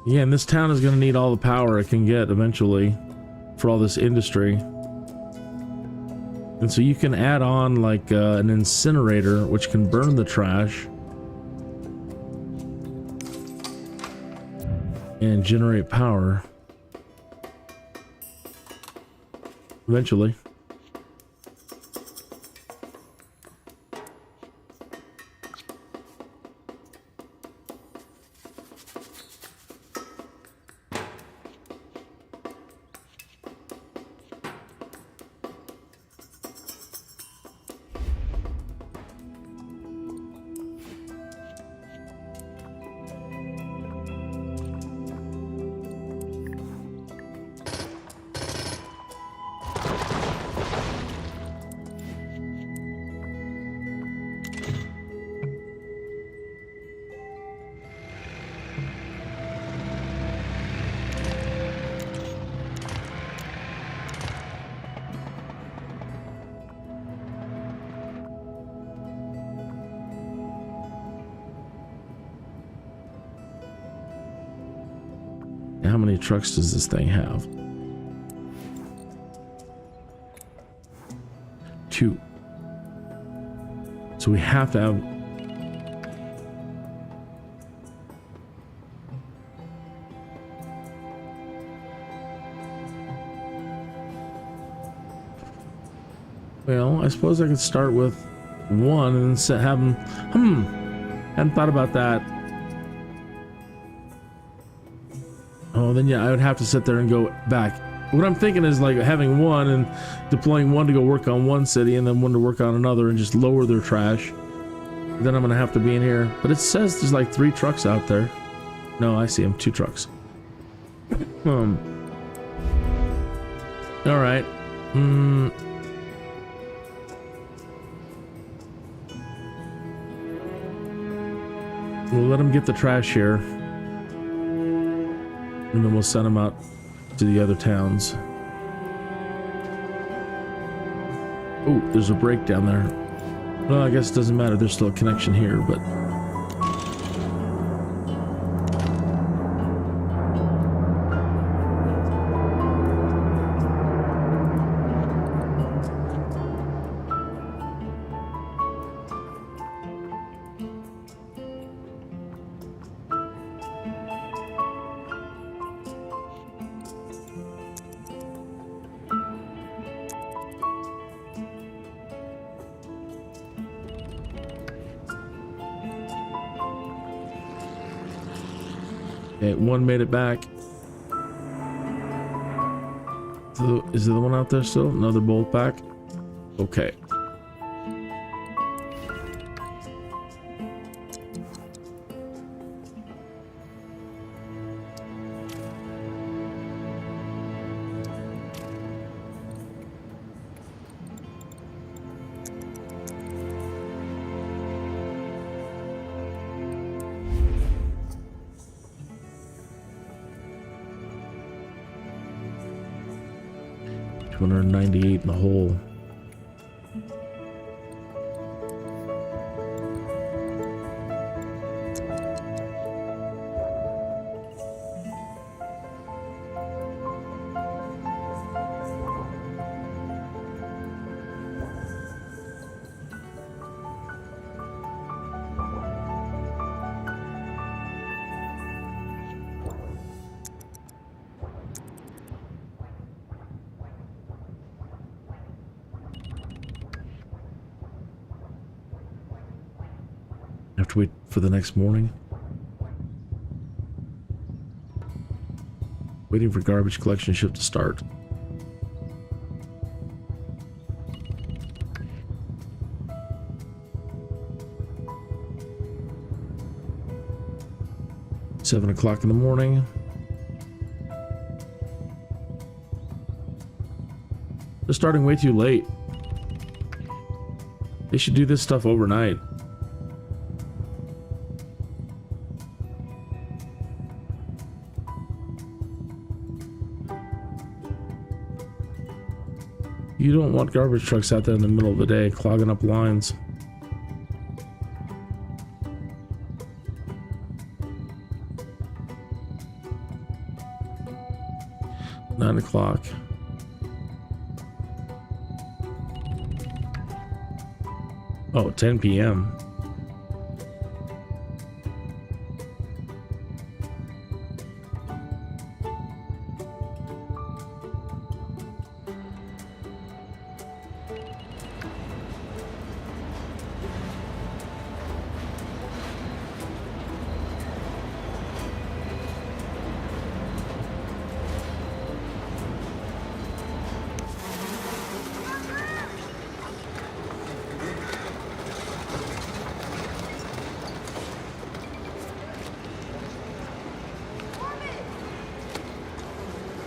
Yeah, and this town is going to need all the power it can get eventually for all this industry. And so you can add on like an incinerator which can burn the trash and generate power eventually. How many trucks does this thing have? 2. So we have to have... Well, I suppose I could start with 1 and then have them... Hadn't thought about that. Oh, then yeah, I would have to sit there and go back. What I'm thinking is like having 1 and deploying 1 to go work on one city and then 1 to work on another and just lower their trash. Then I'm gonna have to be in here. But it says there's like 3 trucks out there. No, I see them. 2 trucks. All right. We'll let them get the trash here. And then we'll send them out to the other towns. Oh, there's a break down there. Well, I guess it doesn't matter. There's still a connection here, but... Okay, 1 made it back. So, is there the one out there still? No, they're both back. Okay. $298 in the hole. Have to wait for the next morning. Waiting for garbage collection shift to start. Seven o'clock in the morning. They're starting way too late. They should do this stuff overnight. You don't want garbage trucks out there in the middle of the day clogging up lines. Nine o'clock. Oh, 10 p.m.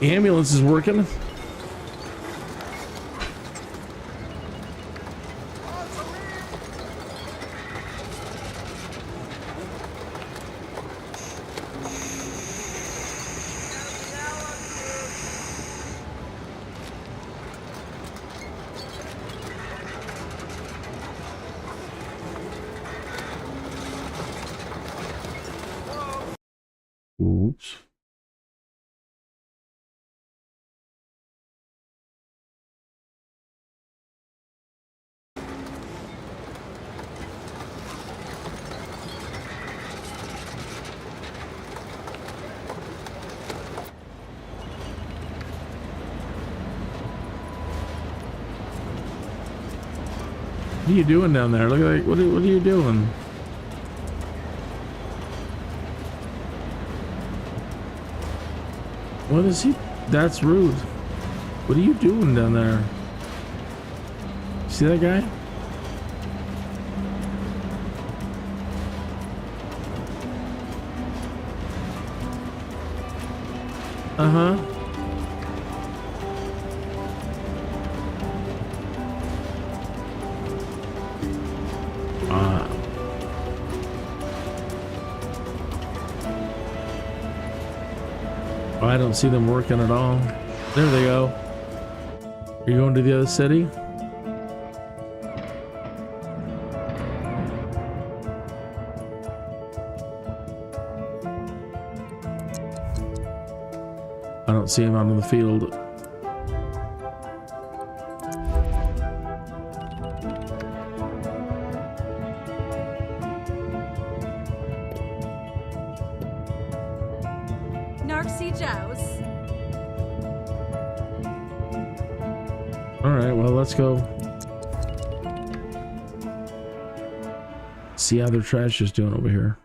The ambulance is working. Oops. What are you doing down there? Look at what are you doing? What is he? That's rude. What are you doing down there? See that guy? Uh-huh. I don't see them working at all. There they go. Are you going to the other city? I don't see him out in the field. Alright, well, let's go see how their trash is doing over here.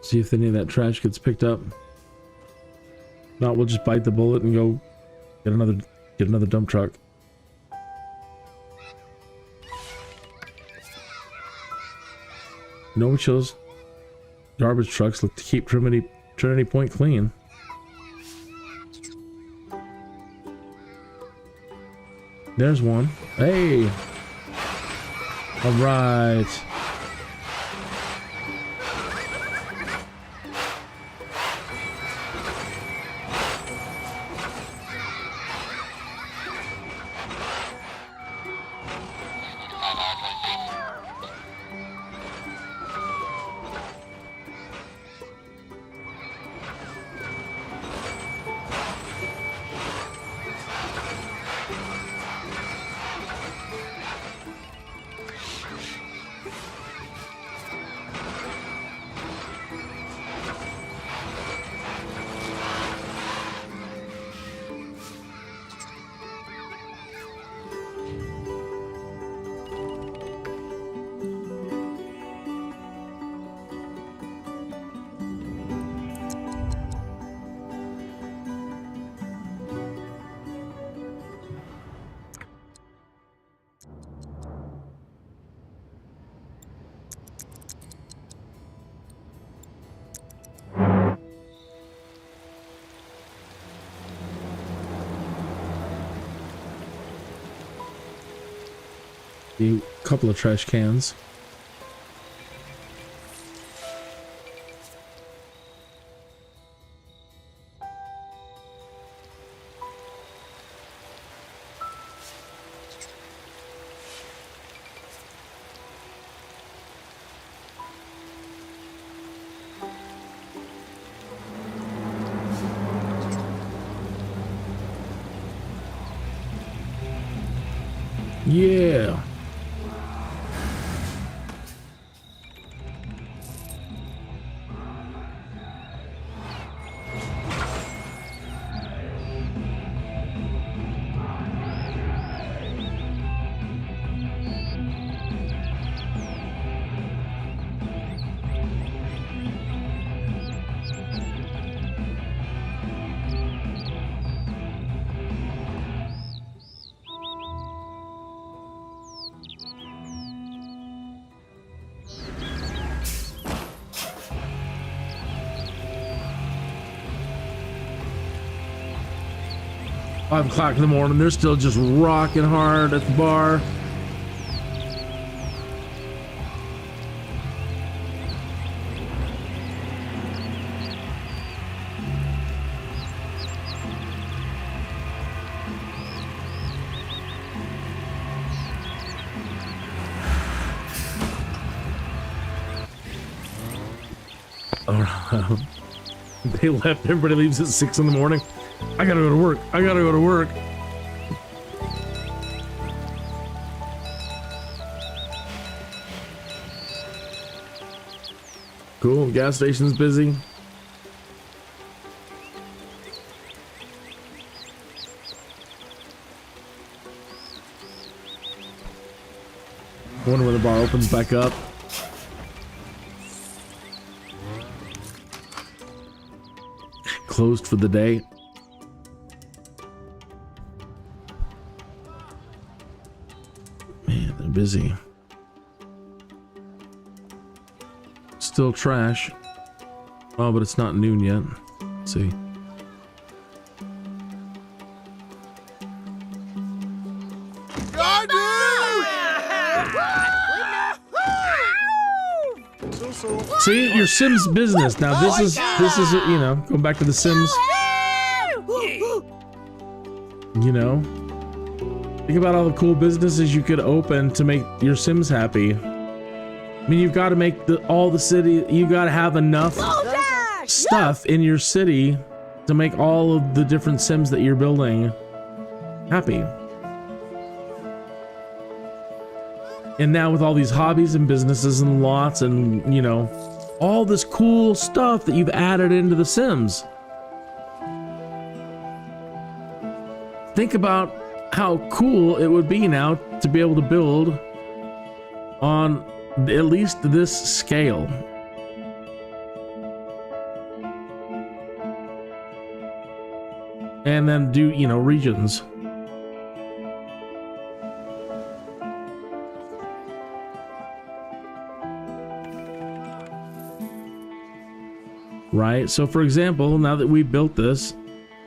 See if any of that trash gets picked up. Not, we'll just bite the bullet and go get another dump truck. No one shows garbage trucks look to keep Trinity Point clean. There's one. Hey! Alright. A couple of trash cans. Yeah. Five o'clock in the morning, they're still just rocking hard at the bar. They left. Everybody leaves at 6 in the morning. I gotta go to work. I gotta go to work. Cool. Gas station's busy. Wonder when the bar opens back up. Closed for the day. Man, they're busy. Still trash. Oh, but it's not noon yet. Let's see. See, your Sims business. Now this is you know, going back to the Sims. You know, think about all the cool businesses you could open to make your Sims happy. I mean, you've got to make all the city. You got to have enough stuff in your city to make all of the different Sims that you're building happy. And now with all these hobbies and businesses and lots and, you know, all this cool stuff that you've added into the Sims. Think about how cool it would be now to be able to build on at least this scale. And then do, you know, regions. Right? So for example, now that we built this,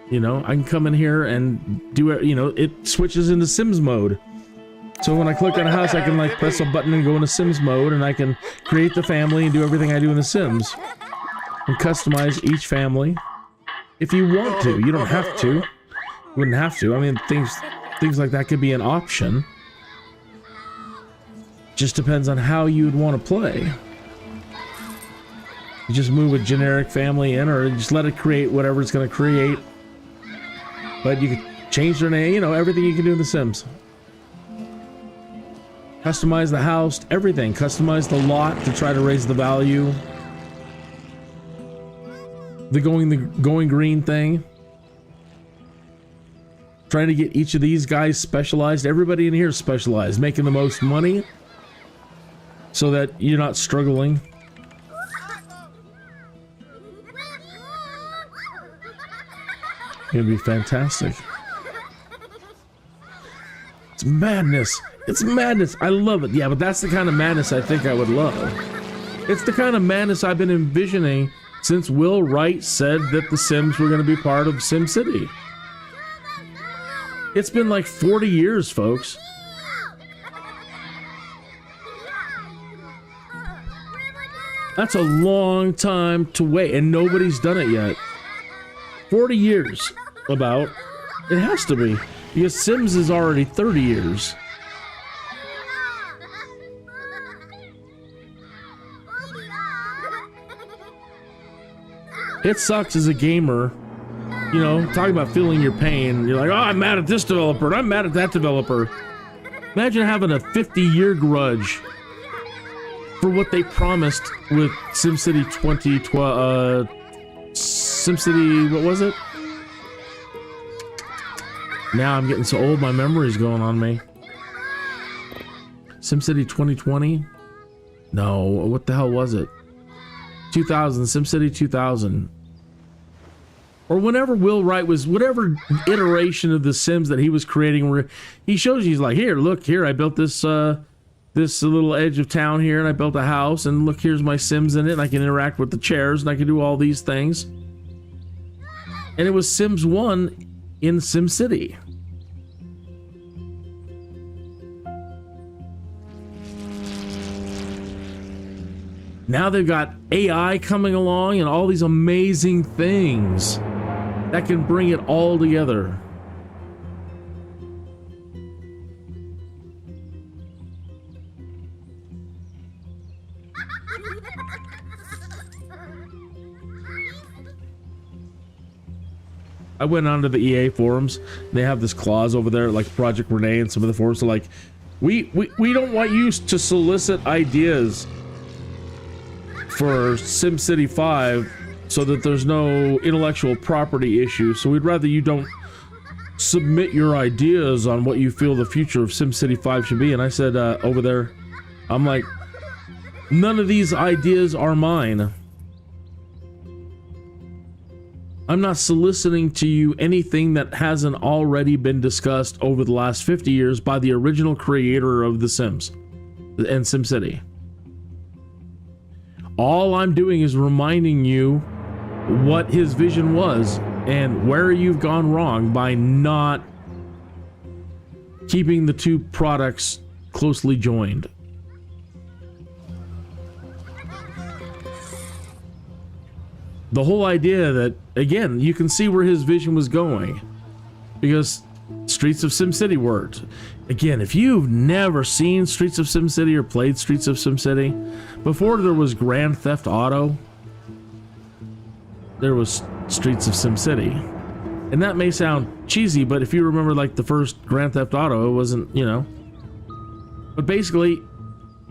you know, I can come in here and do it, you know, it switches into Sims mode. So when I click on a house, I can like press a button and go into Sims mode, and I can create the family and do everything I do in the Sims. And customize each family. If you want to, you don't have to. You wouldn't have to. I mean, things like that could be an option. Just depends on how you would want to play. You just move a generic family in, or just let it create whatever it's going to create. But you can change their name, you know, everything you can do in The Sims. Customize the house, everything. Customize the lot to try to raise the value. The going green thing. Trying to get each of these guys specialized. Everybody in here is specialized, making the most money so that you're not struggling. It'd be fantastic. It's madness. It's madness. I love it. Yeah, but that's the kind of madness I think I would love. It's the kind of madness I've been envisioning since Will Wright said that The Sims were going to be part of SimCity. It's been like 40 years, folks. That's a long time to wait, and nobody's done it yet. 40 years, about. It has to be, because Sims is already 30 years. It sucks as a gamer, you know, talking about feeling your pain. You're like, oh, I'm mad at this developer, and I'm mad at that developer. Imagine having a 50-year grudge for what they promised with SimCity 2012, SimCity, what was it? Now I'm getting so old, my memory's going on me. SimCity 2020? No, what the hell was it? 2000, SimCity 2000. Or whenever Will Wright was, whatever iteration of the Sims that he was creating, where he shows you, he's like, here, look, here, I built this, this little edge of town here, and I built a house, and look, here's my Sims in it, and I can interact with the chairs, and I can do all these things. And it was Sims 1 in SimCity. Now they've got AI coming along and all these amazing things that can bring it all together. I went onto the EA forums. They have this clause over there, like Project Renee and some of the forums are like, we don't want you to solicit ideas for SimCity 5 so that there's no intellectual property issue. So we'd rather you don't submit your ideas on what you feel the future of SimCity 5 should be. And I said over there, I'm like, none of these ideas are mine. I'm not soliciting to you anything that hasn't already been discussed over the last 50 years by the original creator of The Sims and SimCity. All I'm doing is reminding you what his vision was and where you've gone wrong by not keeping the two products closely joined. The whole idea that, again, you can see where his vision was going because Streets of SimCity worked. Again, if you've never seen Streets of SimCity or played Streets of SimCity, before there was Grand Theft Auto, there was Streets of SimCity. And that may sound cheesy, but if you remember like the first Grand Theft Auto, it wasn't, you know. But basically,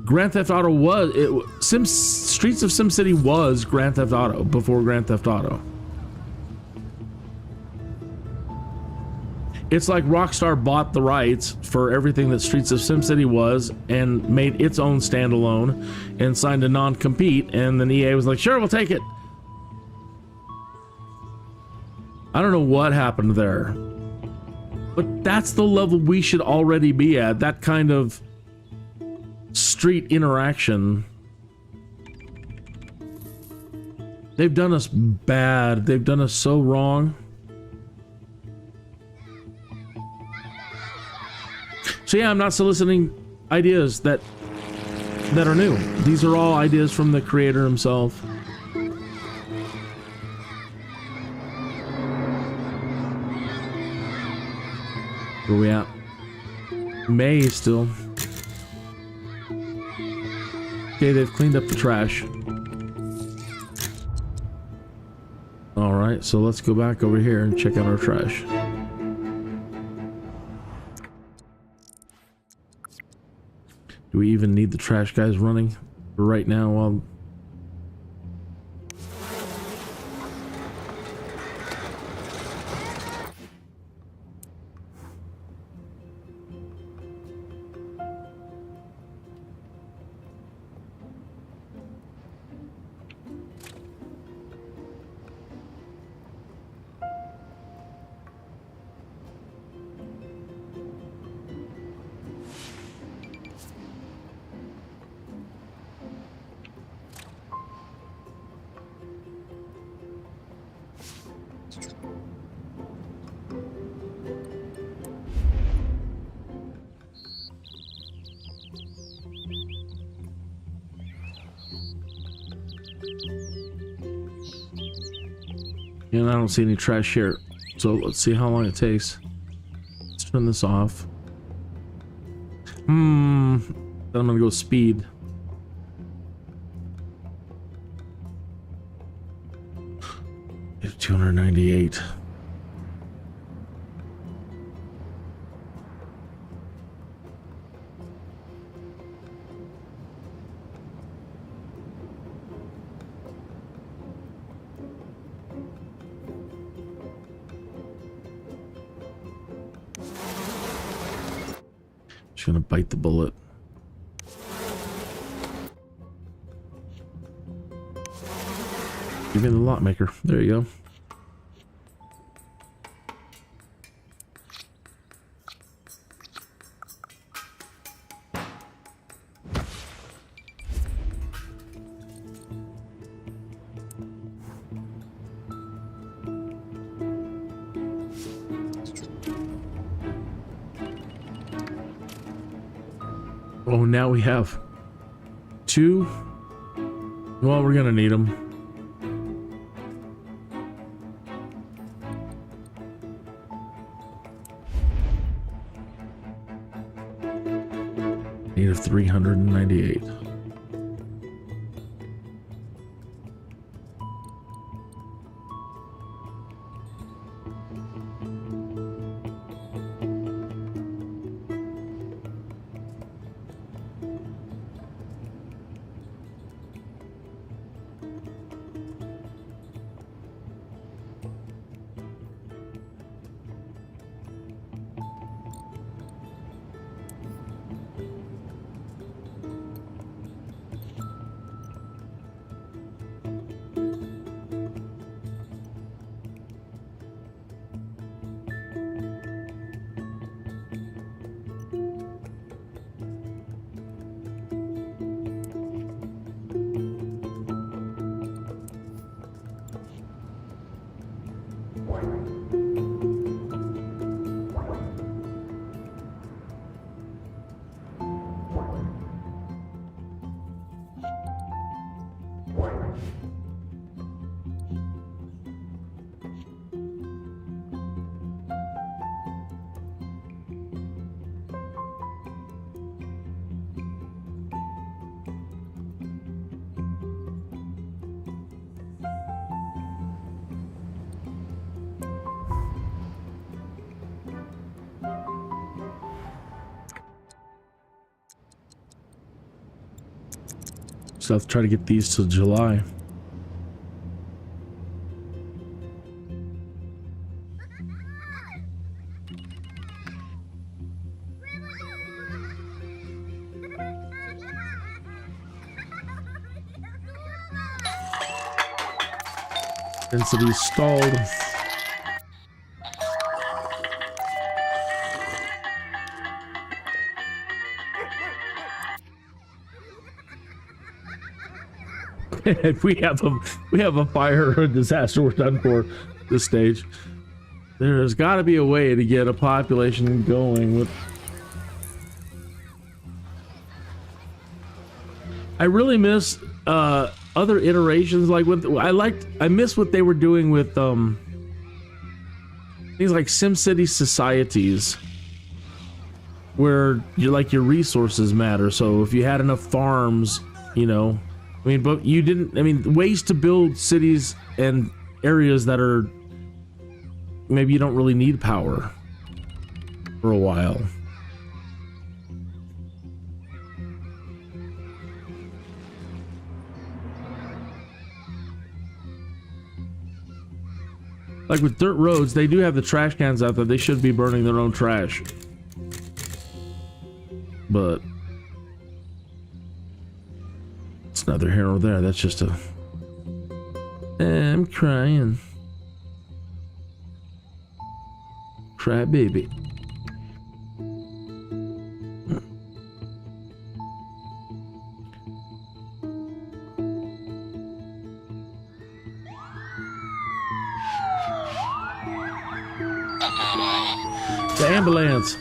Grand Theft Auto was Streets of SimCity was Grand Theft Auto before Grand Theft Auto. It's like Rockstar bought the rights for everything that Streets of SimCity was and made its own standalone and signed a non-compete, and then EA was like, sure, we'll take it. I don't know what happened there, but that's the level we should already be at, that kind of street interaction. They've done us bad. They've done us so wrong. So yeah, I'm not soliciting ideas that are new. These are all ideas from the creator himself. Where we at? May still. Okay, they've cleaned up the trash. Alright, so let's go back over here and check out our trash. Do we even need the trash guys running right now while... And I don't see any trash here, so let's see how long it takes. Let's turn this off. Then I'm gonna go speed. It's 298. Just gonna bite the bullet. Give me the lot maker. There you go. Oh, now we have 2. Well, we're gonna need them. Need of 398. Still have to try to get these till July. Density stalled. If we have a fire or a disaster, we're done for this stage. There's got to be a way to get a population going with. I really miss other iterations, like with I miss what they were doing with things like SimCity societies, where your resources matter. So if you had enough farms, you know, I mean, but you didn't. I mean, ways to build cities and areas that are maybe you don't really need power for a while. Like with dirt roads, they do have the trash cans out there. They should be burning their own trash. But it's neither here nor there. That's just a... I'm crying. Cry baby. The ambulance.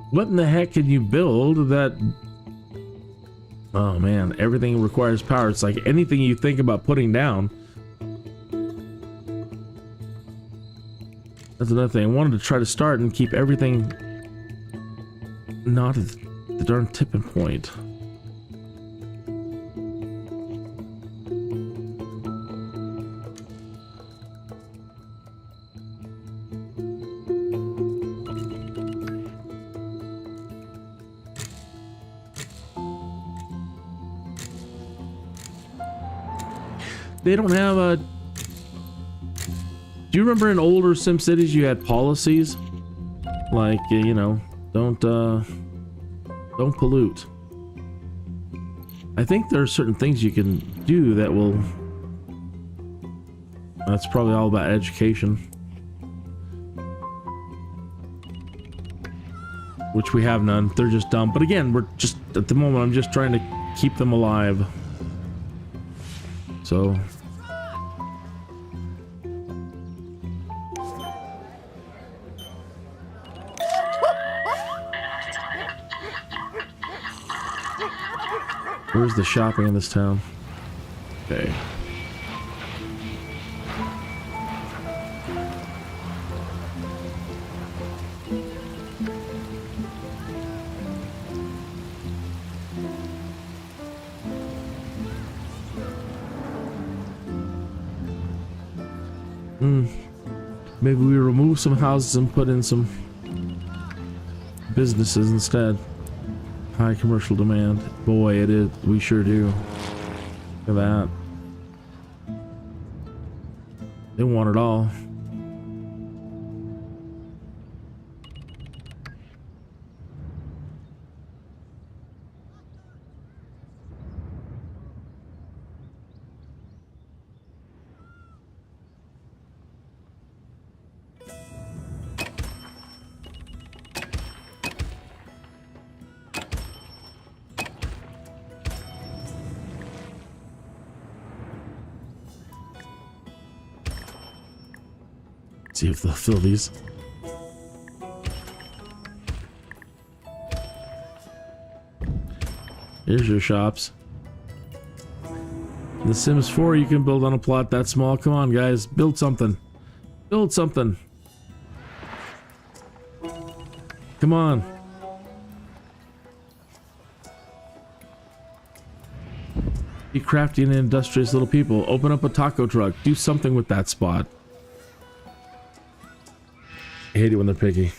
What in the heck can you build that... Oh man, everything requires power. It's like anything you think about putting down. That's another thing. I wanted to try to start and keep everything not at the darn tipping point. They don't have a... Do you remember in older SimCities you had policies? Like, you know, don't pollute. I think there are certain things you can do that will... That's probably all about education. Which we have none. They're just dumb. But again, we're just... At the moment, I'm just trying to keep them alive. So... Where's the shopping in this town? Okay. Maybe we remove some houses and put in some businesses instead. High commercial demand. Boy, it is. We sure do. Look at that. They want it all. See if they'll fill these. Here's your shops. In The Sims 4, you can build on a plot that small. Come on, guys, build something. Build something. Come on. Be crafty and industrious little people. Open up a taco truck. Do something with that spot. I hate it when they're picky.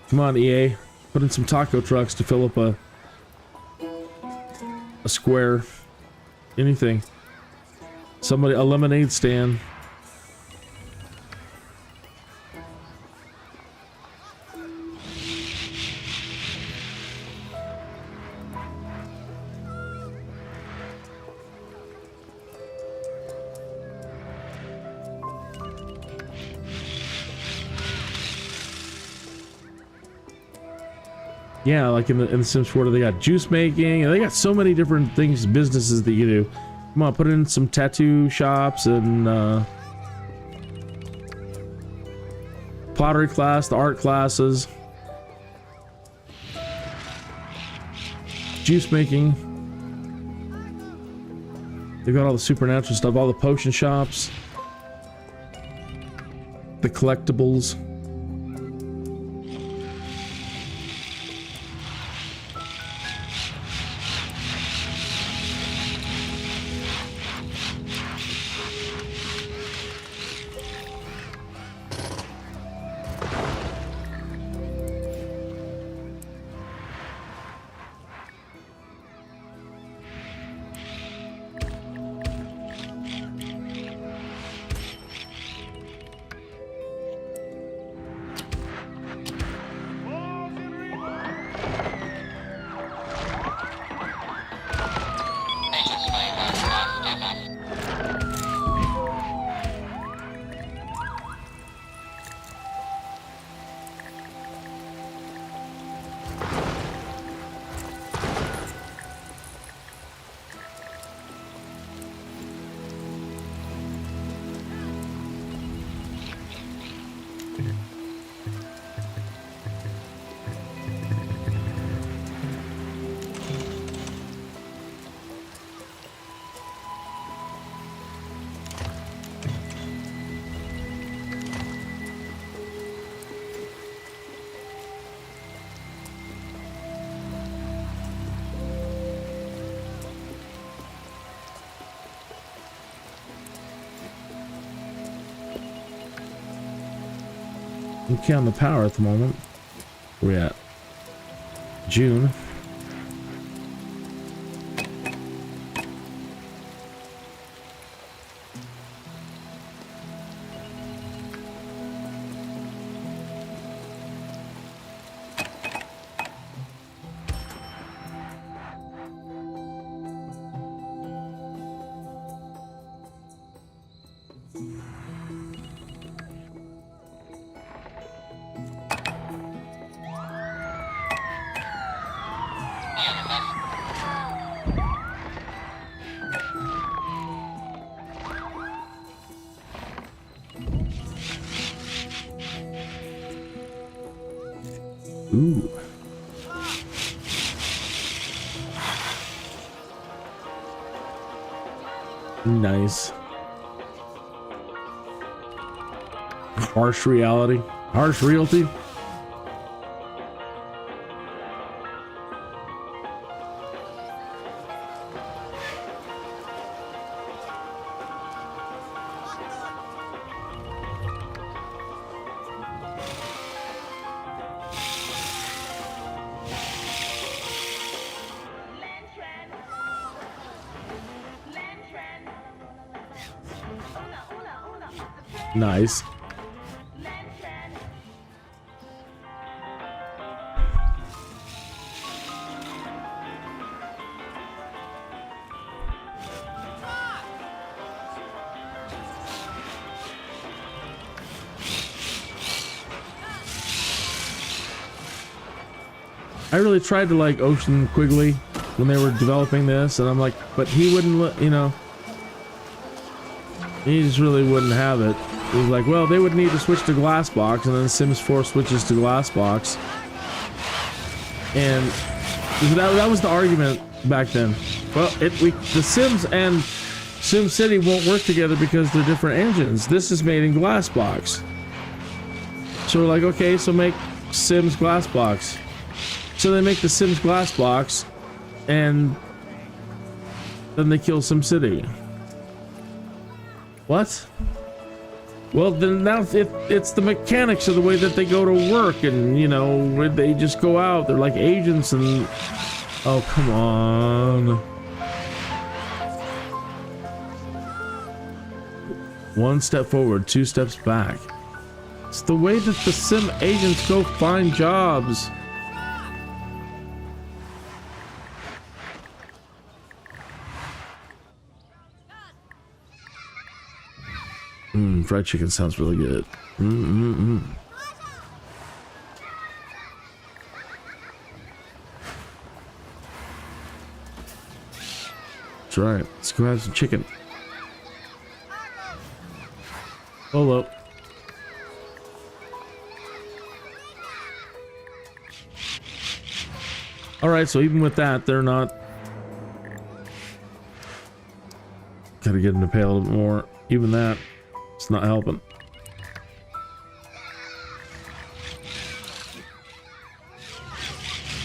Come on, EA. Put in some taco trucks to fill up a square. Anything. Somebody, a lemonade stand. Yeah, like in the Sims 4, they got juice making, and they got so many different things, businesses that you do. Come on, put in some tattoo shops and pottery class, the art classes, juice making. They got all the supernatural stuff, all the potion shops, the collectibles. Okay, on the power at the moment. Where we at? June. Ooh. Nice. Harsh reality. Harsh realty. Nice. I really tried to like Ocean Quigley when they were developing this, and I'm like, but he wouldn't let, you know. He just really wouldn't have it. He was like, well, they would need to switch to Glassbox, and then Sims 4 switches to Glassbox. And that was the argument back then. Well, the Sims and SimCity won't work together because they're different engines. This is made in Glassbox. So we're like, okay, so make Sims Glassbox. So they make the Sims Glassbox, and then they kill SimCity. What? Well, then now it's the mechanics of the way that they go to work, and you know, they just go out. They're like agents, and oh, come on. One step forward, two steps back. It's the way that the sim agents go find jobs. Fried chicken sounds really good. That's right. Let's go have some chicken. Hello. Alright, so even with that, they're not... Gotta get in the pail a little more. Even that, it's not helping.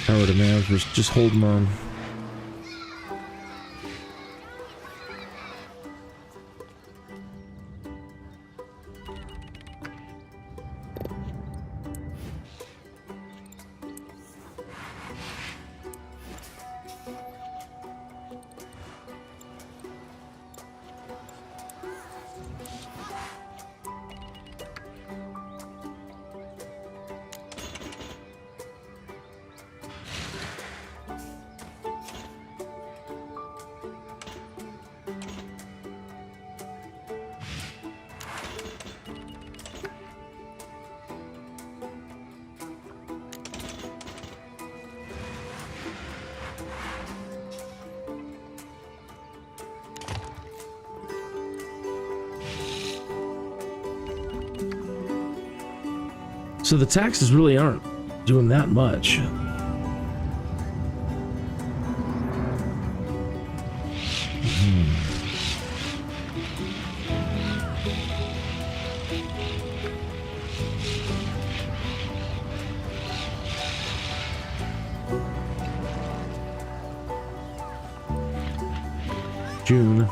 Power demands, just holding on. So the taxes really aren't doing that much. June.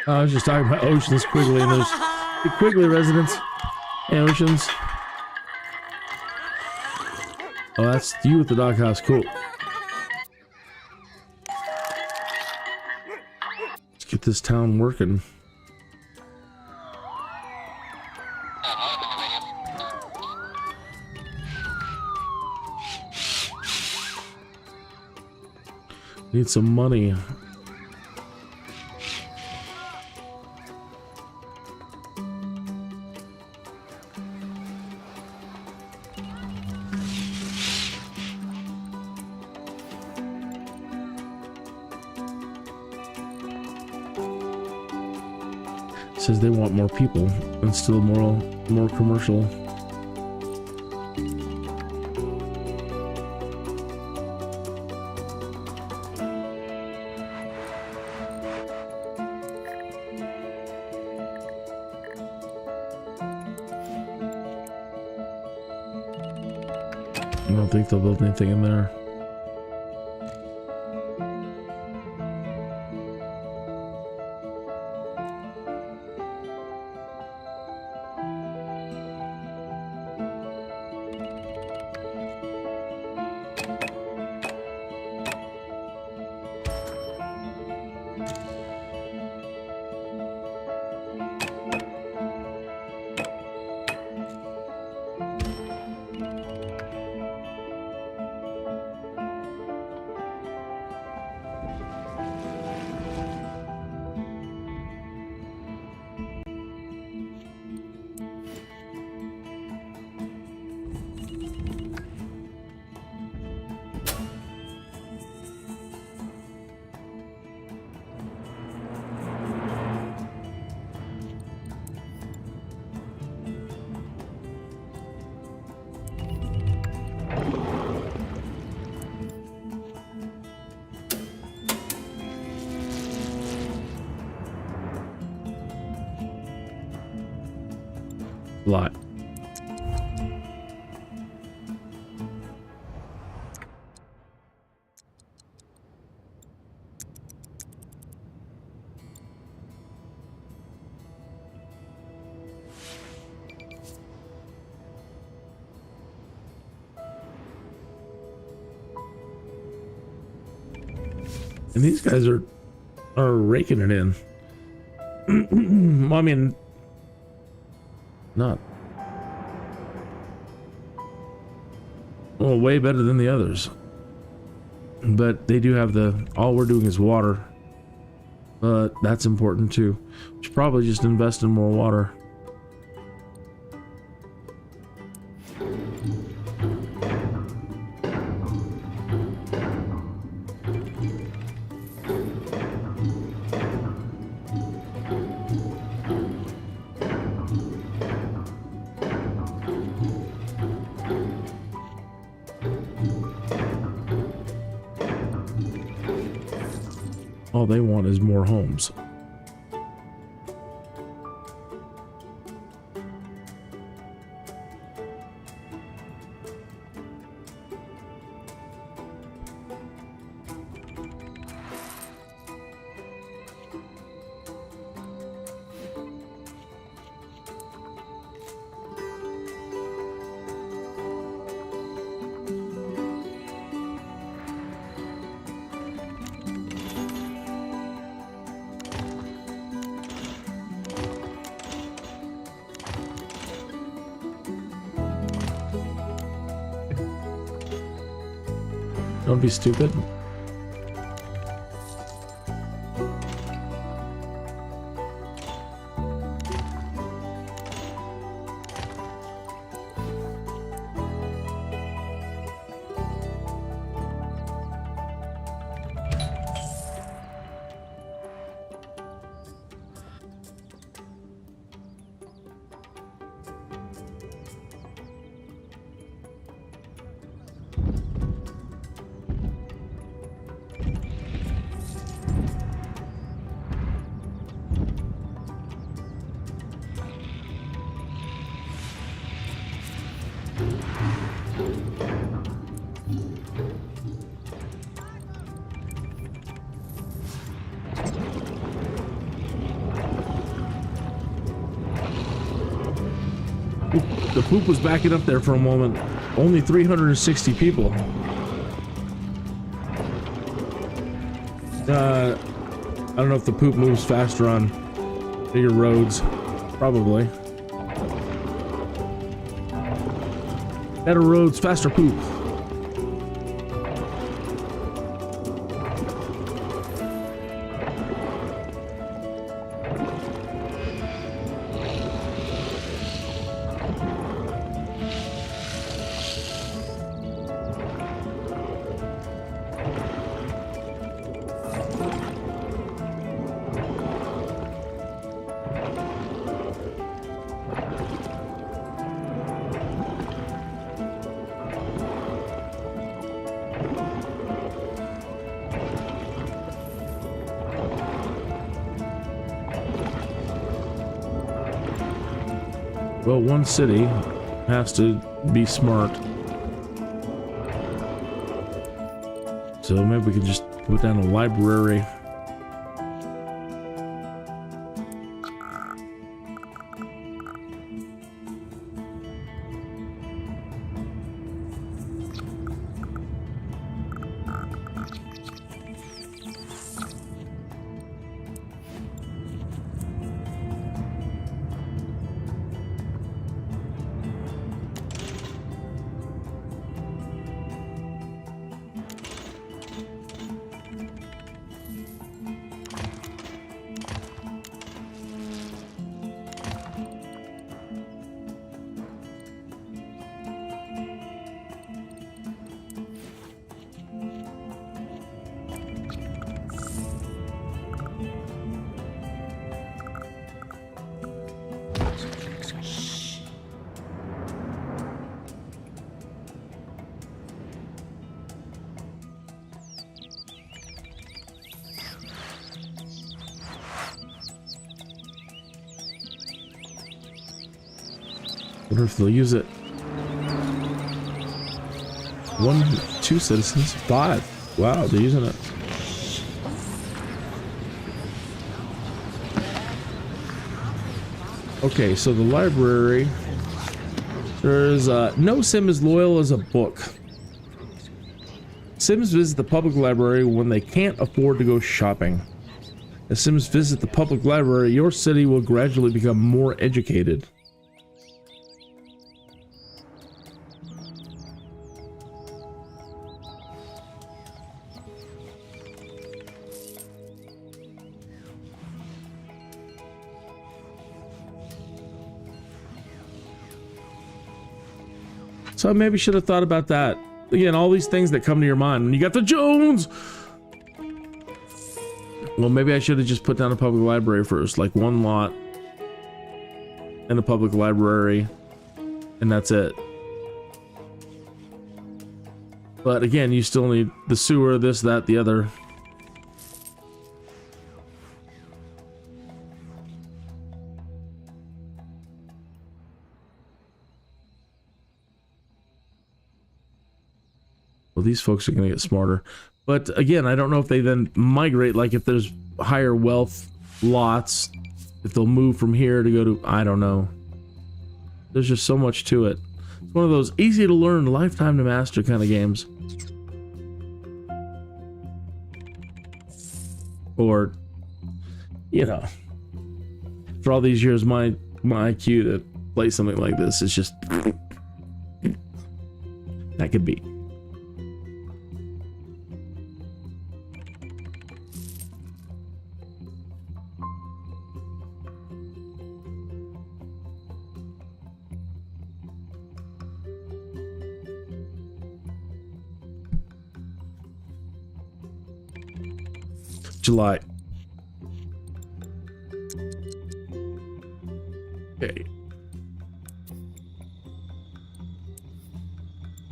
I was just talking about Oceans Quigley, and there's the Quigley residents and Oceans. Oh, that's you with the doghouse. Cool. Let's get this town working. Need some money. Says they want more people and still more commercial. I don't think they'll build anything in there. lot. And these guys are raking it in. Well, I mean, not. Well, way better than the others. But they do have all we're doing is water. But that's important too. We should probably just invest in more water. All they want is more homes. Don't be stupid. The poop was backing up there for a moment. Only 360 people. I don't know if the poop moves faster on bigger roads. Probably. Better roads, faster poop. Well, one city has to be smart. So maybe we could just put down a library. Wonder if they'll use it. 1, 2 citizens, 5. Wow, they're using it. Okay, so the library. There's no sim as loyal as a book. Sims visit the public library when they can't afford to go shopping. As Sims visit the public library, your city will gradually become more educated. So I maybe should have thought about that. Again, all these things that come to your mind when you got the Jones. Well, maybe I should have just put down a public library first, like 1 lot and a public library, and that's it. But again, you still need the sewer, this, that, the other. Well, these folks are going to get smarter. But again, I don't know if they then migrate, like if there's higher wealth lots, if they'll move from here to go to, I don't know. There's just so much to it. It's one of those easy to learn, lifetime to master kind of games. Or, you know, for all these years, my IQ to play something like this is just, that could be. July. Okay.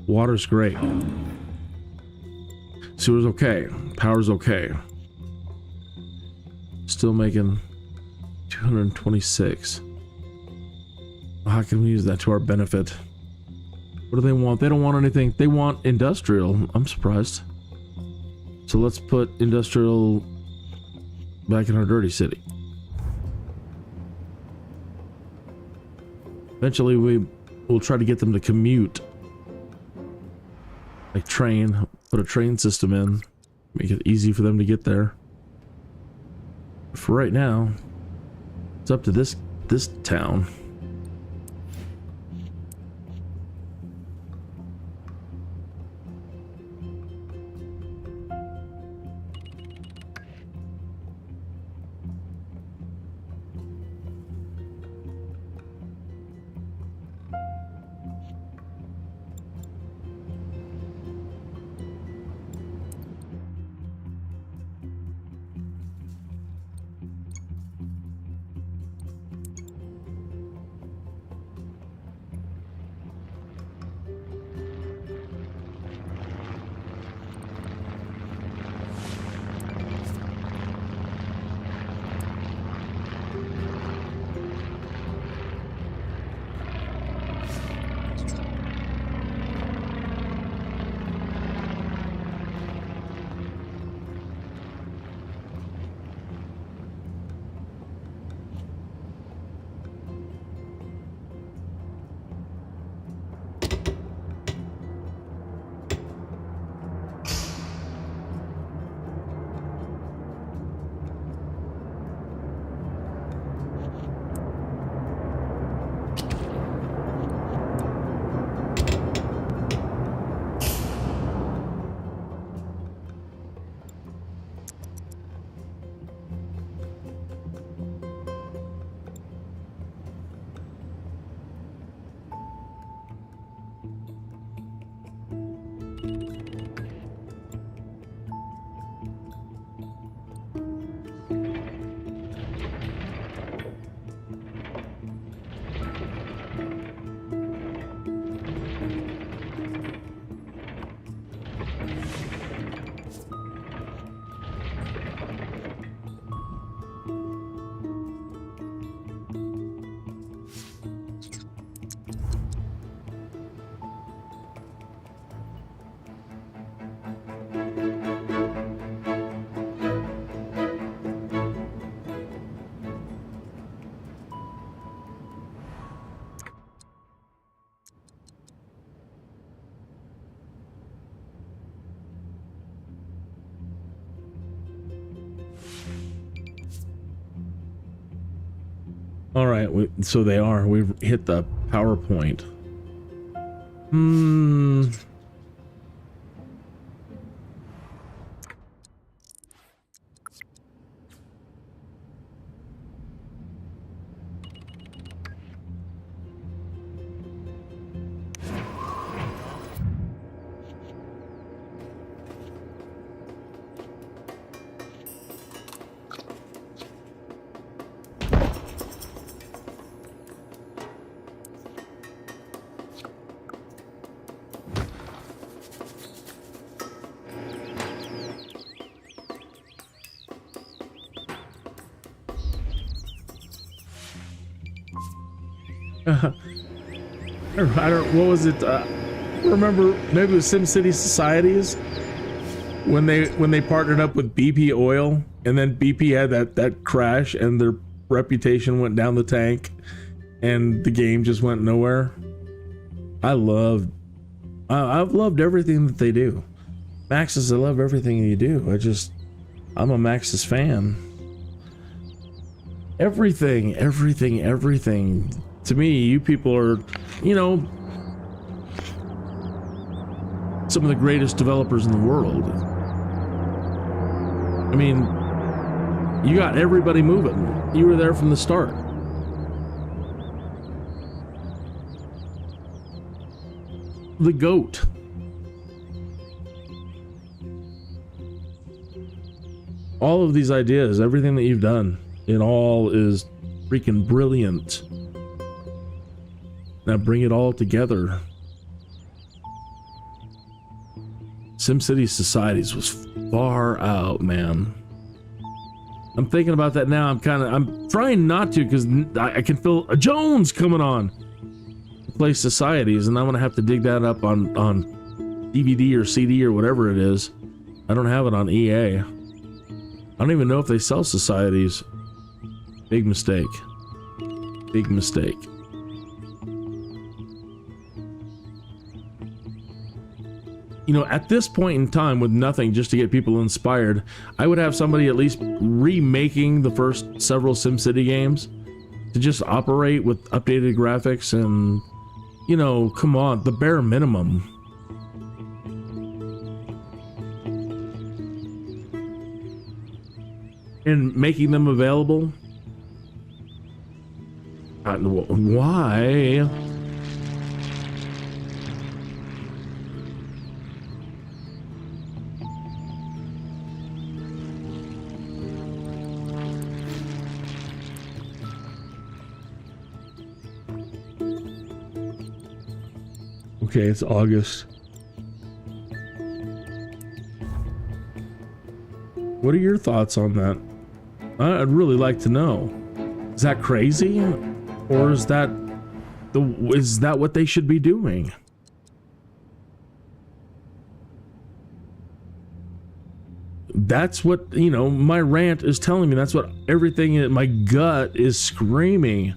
Water's great. Sewer's okay. Power's okay. Still making 226. How can we use that to our benefit? What do they want? They don't want anything. They want industrial. I'm surprised. So let's put industrial back in our dirty city. Eventually we will try to get them to commute. Like train, put a train system in, make it easy for them to get there. But for right now, it's up to this town. All right, so they are. We've hit the PowerPoint. I don't. What was it? Remember? Maybe it was SimCity Societies when they partnered up with BP Oil, and then BP had that crash, and their reputation went down the tank, and the game just went nowhere. I've loved everything that they do. Maxis, I love everything you do. I'm a Maxis fan. Everything. To me, you people are, some of the greatest developers in the world. I mean, you got everybody moving. You were there from the start. The GOAT. All of these ideas, everything that you've done, it all is freaking brilliant. Now bring it all together. SimCity Societies was far out, man. I'm thinking about that now. I'm trying not to, because I can feel a Jones coming on to play Societies, and I'm gonna have to dig that up on DVD or CD or whatever it is. I don't have it on EA. I don't even know if they sell Societies. Big mistake. Big mistake. At this point in time, with nothing, just to get people inspired, I would have somebody at least remaking the first several SimCity games to just operate with updated graphics and, come on, the bare minimum. And making them available. Why? Okay, it's August. What are your thoughts on that? I'd really like to know. Is that crazy? Or is that what they should be doing? That's what, my rant is telling me. That's what everything in my gut is screaming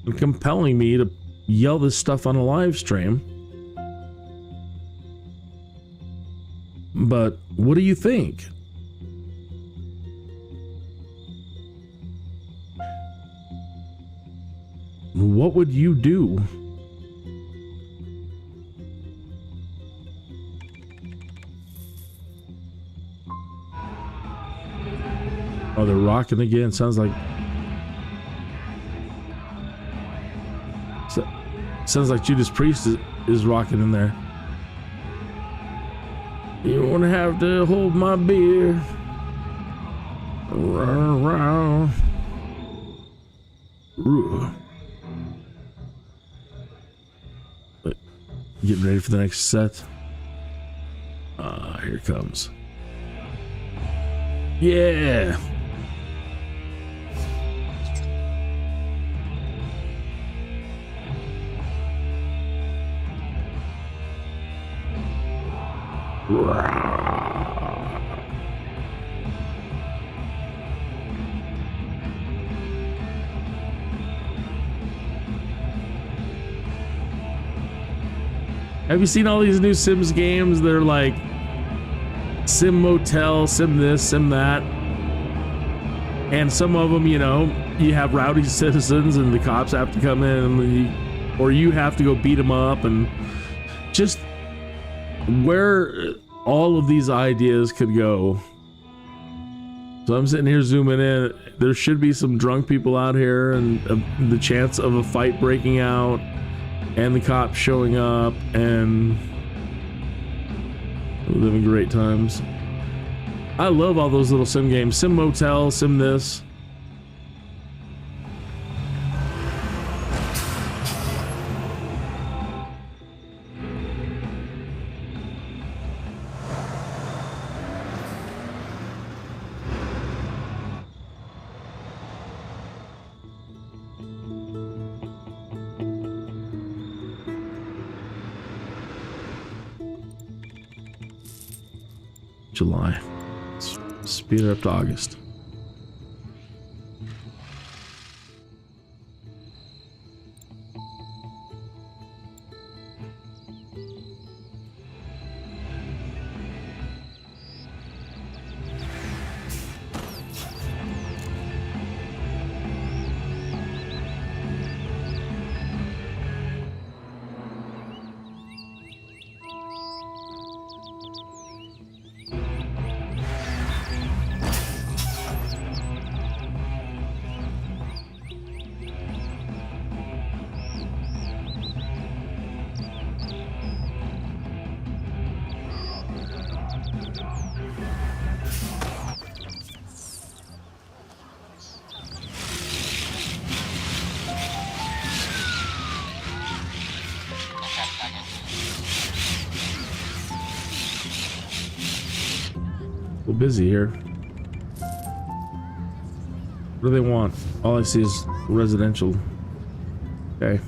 and compelling me to yell this stuff on a live stream. But what do you think? What would you do? Oh, they're rocking again. Sounds like Judas Priest is rocking in there. You won't have to hold my beer. Rawr, rawr. Getting ready for the next set. Here it comes. Yeah. Have you seen all these new Sims games? They're like Sim Motel, Sim this, Sim that. And some of them, you have rowdy citizens and the cops have to come in, and or you have to go beat them up, and just where all of these ideas could go. So I'm sitting here zooming in. There should be some drunk people out here, and the chance of a fight breaking out and the cops showing up, and we're living great times. I love all those little sim games. Sim Motel, Sim this. July. Speed it up to August. We're busy here. What do they want? All I see is residential. Okay.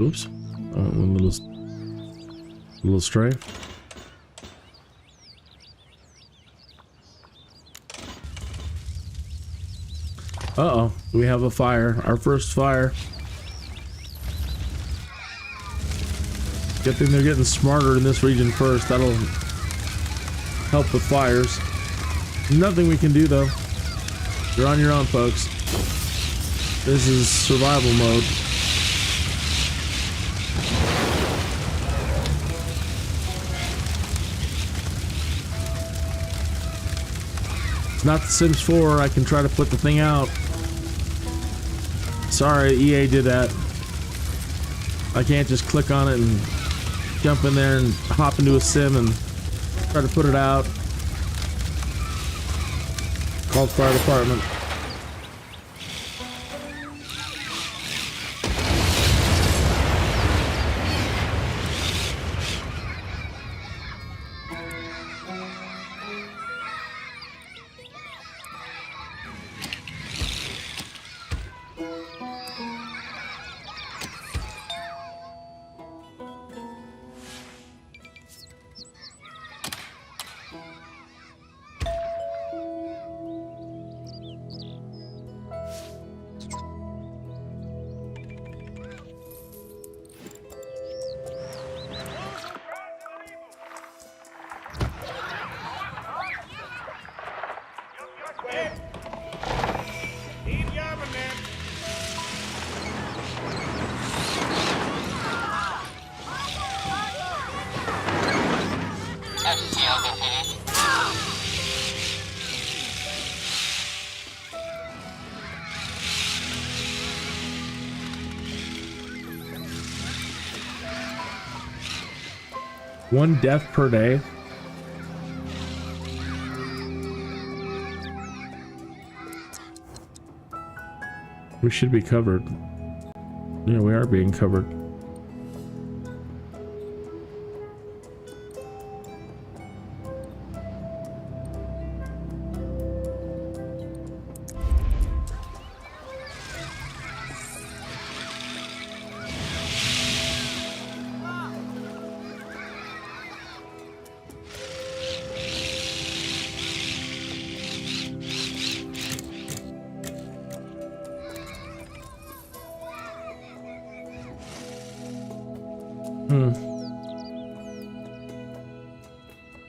Oops. A little stray. Uh-oh. We have a fire. Our first fire. Good thing they're getting smarter in this region first. That'll help with fires. Nothing we can do, though. You're on your own, folks. This is survival mode. Not the Sims 4. I can try to put the thing out. Sorry, EA did that. I can't just click on it and jump in there and hop into a sim and try to put it out. Called fire department. 1 death per day. We should be covered. Yeah, we are being covered.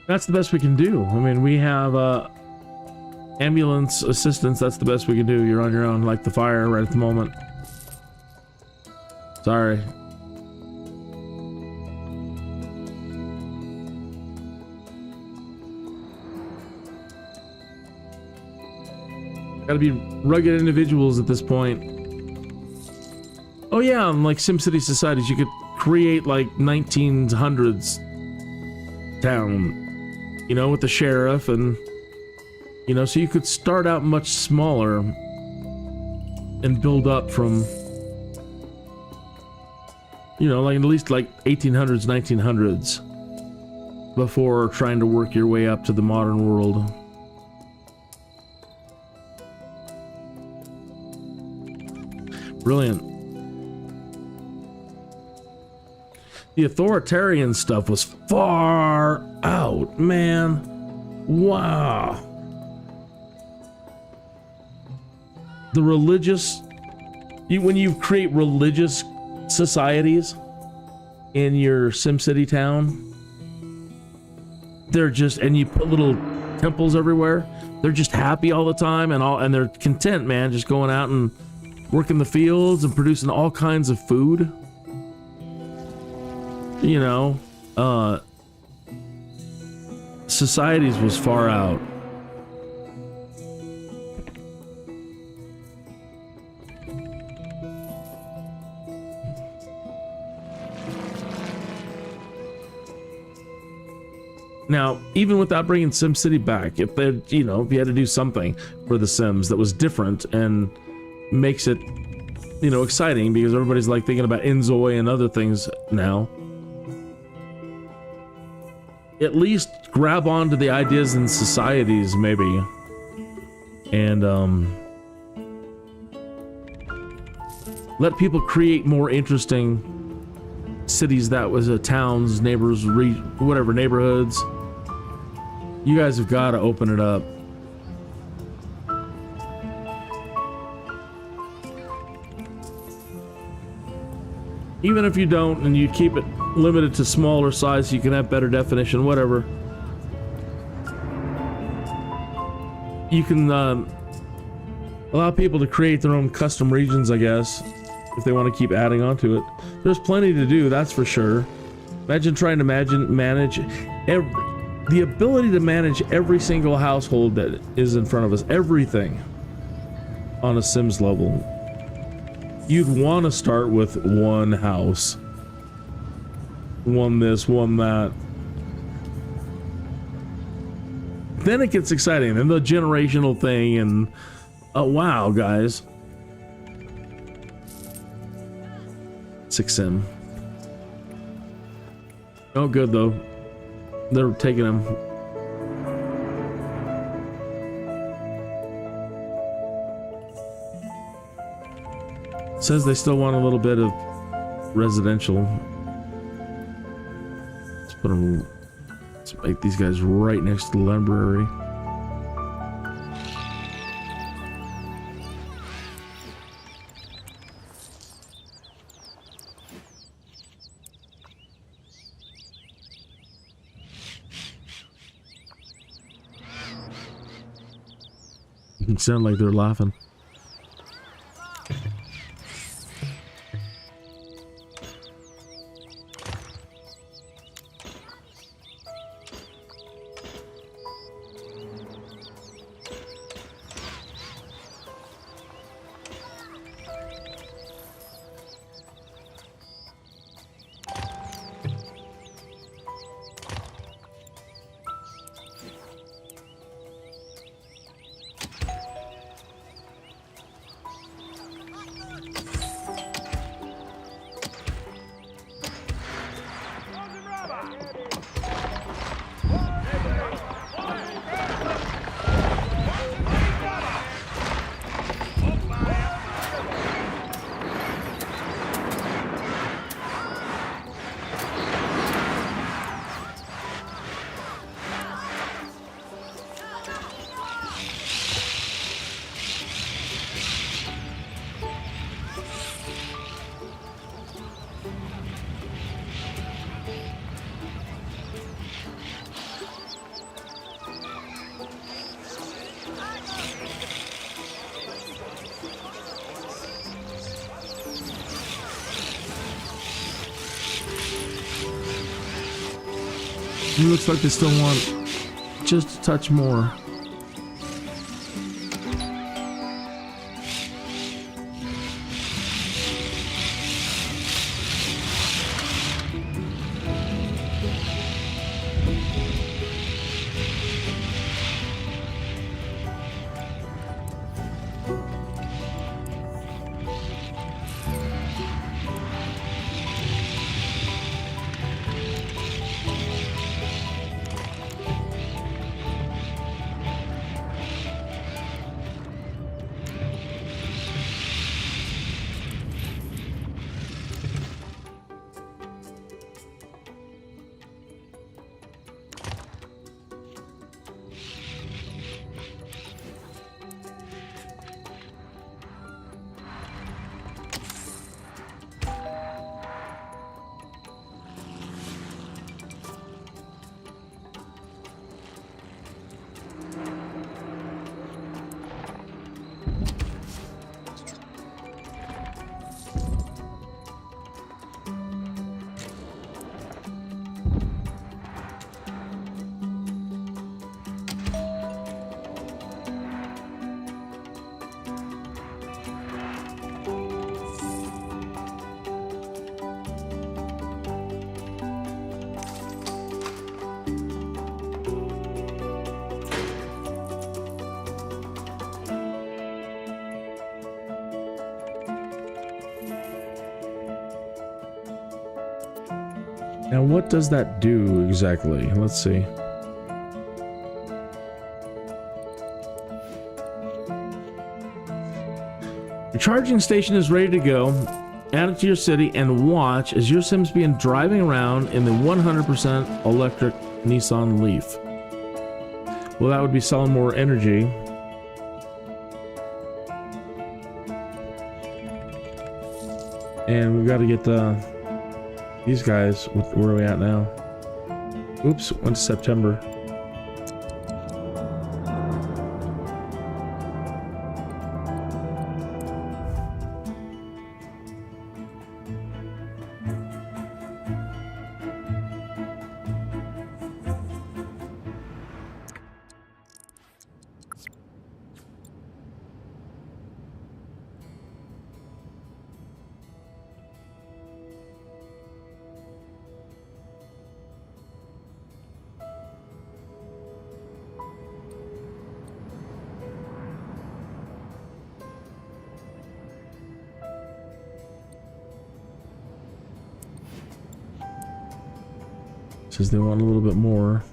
That's the best we can do. I mean, we have ambulance assistance. That's the best we can do. You're on your own, like the fire right at the moment. Sorry. Gotta be rugged individuals at this point. Oh yeah, like SimCity societies, you could create like 1900s town. You know, with the sheriff and, you know, so you could start out much smaller and build up from, you know, like at least like 1800s, 1900s before trying to work your way up to the modern world. Brilliant. The authoritarian stuff was far out, man. Wow. The religious, when you create religious societies in your SimCity town, they're just, and you put little temples everywhere, they're just happy all the time and they're content, man, just going out and working the fields and producing all kinds of food. You know, societies was far out. Now, even without bringing SimCity back, if they, you know, if you had to do something for the Sims that was different and makes it, you know, exciting, because everybody's like thinking about Enzoy and other things now. At least grab onto the ideas in societies, maybe, and let people create more interesting cities. That was towns, neighbors, whatever, neighborhoods. You guys have got to open it up. Even if you don't, and you keep it limited to smaller size so you can have better definition, whatever. You can allow people to create their own custom regions, I guess, if they want to keep adding on to it. There's plenty to do, that's for sure. Imagine trying to manage the ability to manage every single household that is in front of us, everything on a Sims level. You'd want to start with one house. One this, one that. Then it gets exciting. Then the generational thing and... oh, wow, guys. 6M. Oh, good, though. They're taking him. Says they still want a little bit of residential. Let's make these guys right next to the library. It sounds like they're laughing. It looks like they still want just a touch more. Now, what does that do exactly? Let's see. Your charging station is ready to go. Add it to your city and watch as your Sims begin driving around in the 100% electric Nissan Leaf. Well, that would be selling more energy. And we've got to get these guys. Where are we at now? Oops, went to September. Says they want a little bit more.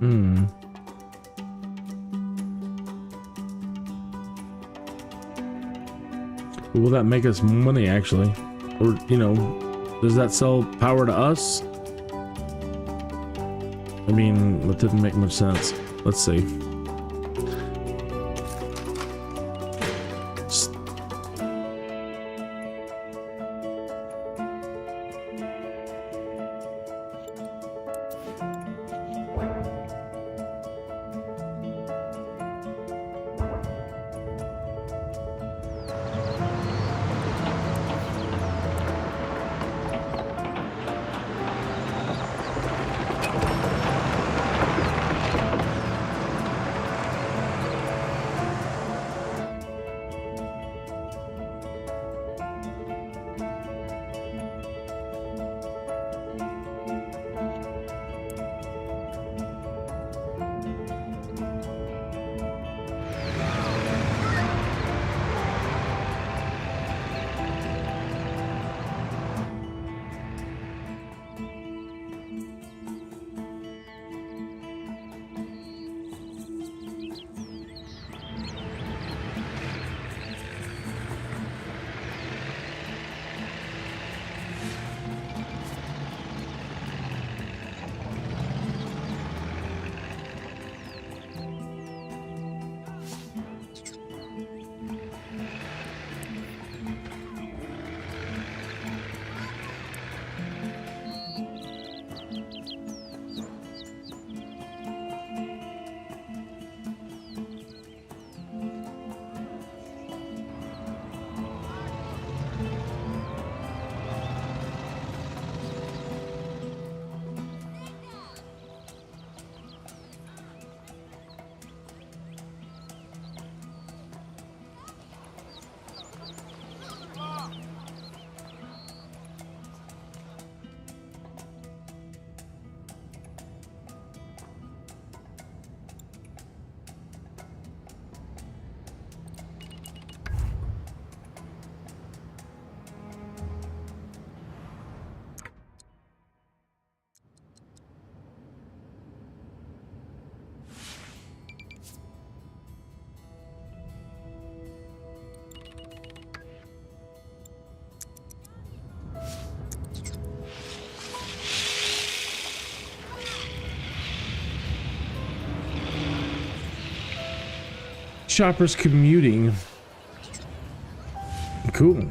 Hmm. Will that make us money, actually? Or, you know, does that sell power to us? I mean, that didn't make much sense. Let's see. Shoppers commuting. Cool.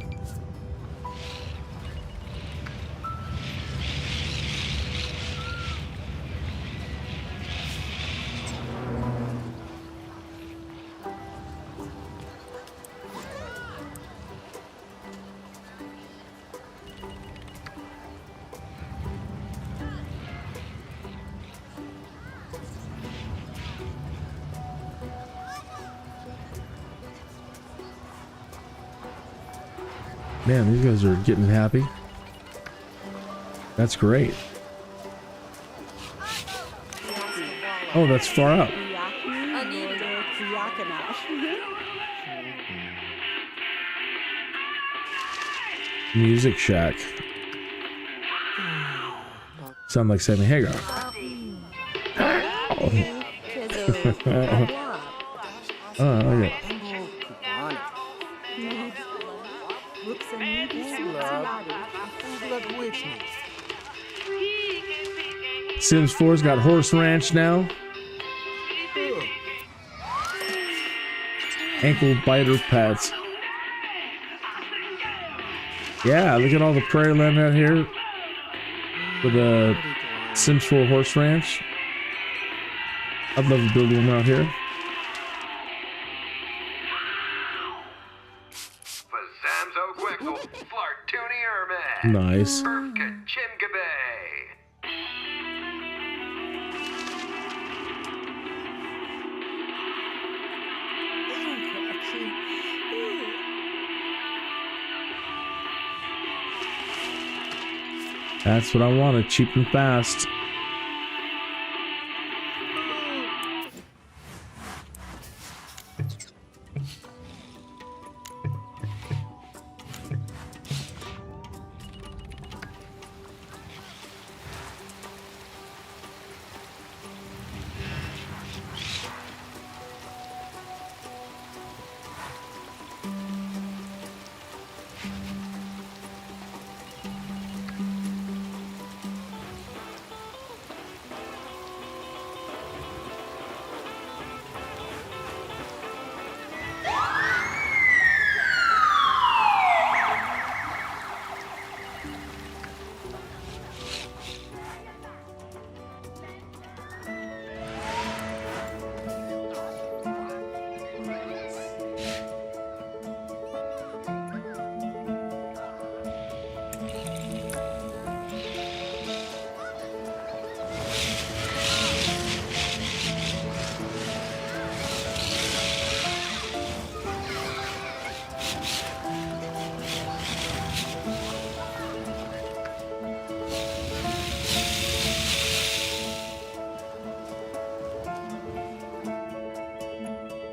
Man, these guys are getting happy. That's great. Oh, that's far out. Music Shack. Sound like Sammy Hagar. Oh, okay. Sims 4's got Horse Ranch now. Ankle biter pets. Yeah, look at all the prairie land out here with the Sims 4 Horse Ranch. I'd love to build one out here. Nice. That's what I wanted, cheap and fast.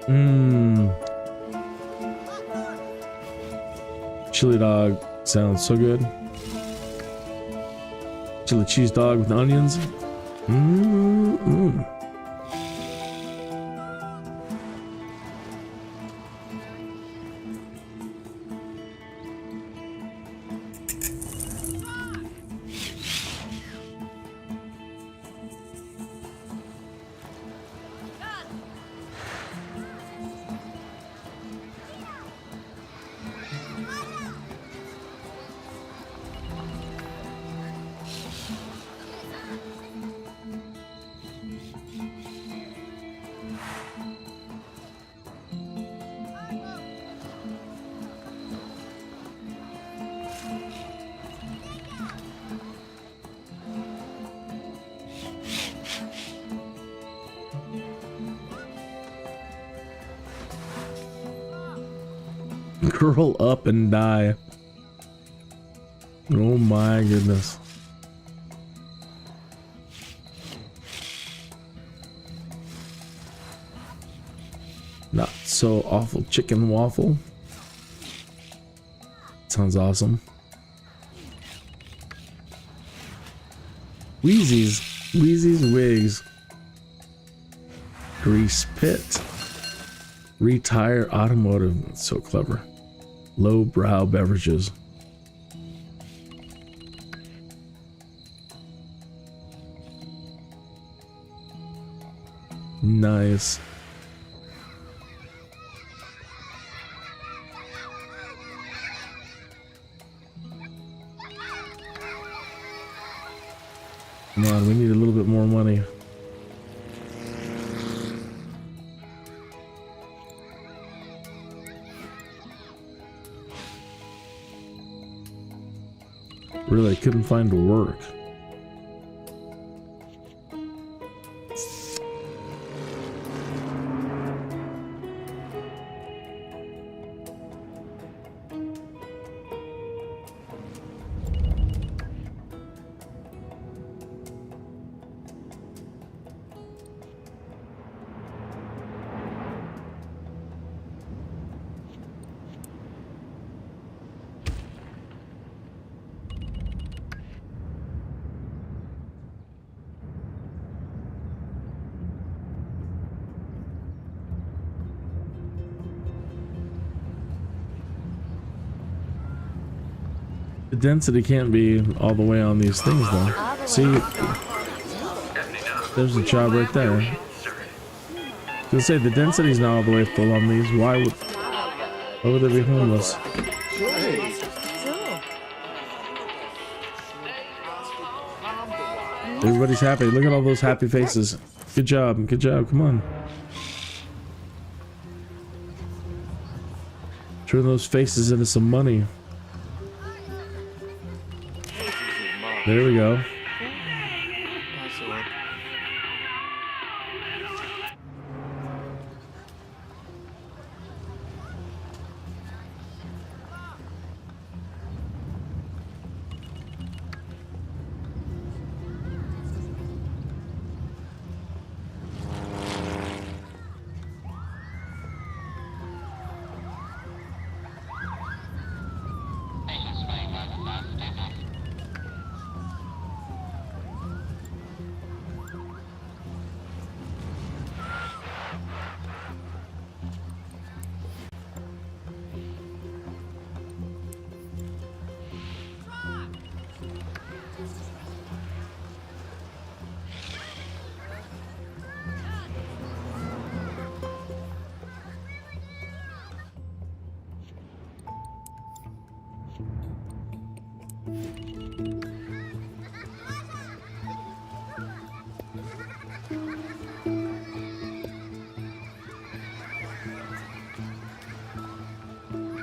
Mmm. Chili dog sounds so good. Chili cheese dog with onions. Mmm. Curl up and die. Oh my goodness. Not so awful chicken waffle. Sounds awesome. Wheezy's wigs. Grease pit. Retire automotive. That's so clever. Low brow beverages. Nice. Come on, we need a little bit more money. Really, I couldn't find work. The density can't be all the way on these things though. See, there's a job right there. I was gonna say the density's not all the way full on these. Why would they be homeless? Everybody's happy. Look at all those happy faces. Good job. Good job. Come on. Turn those faces into some money. There we go.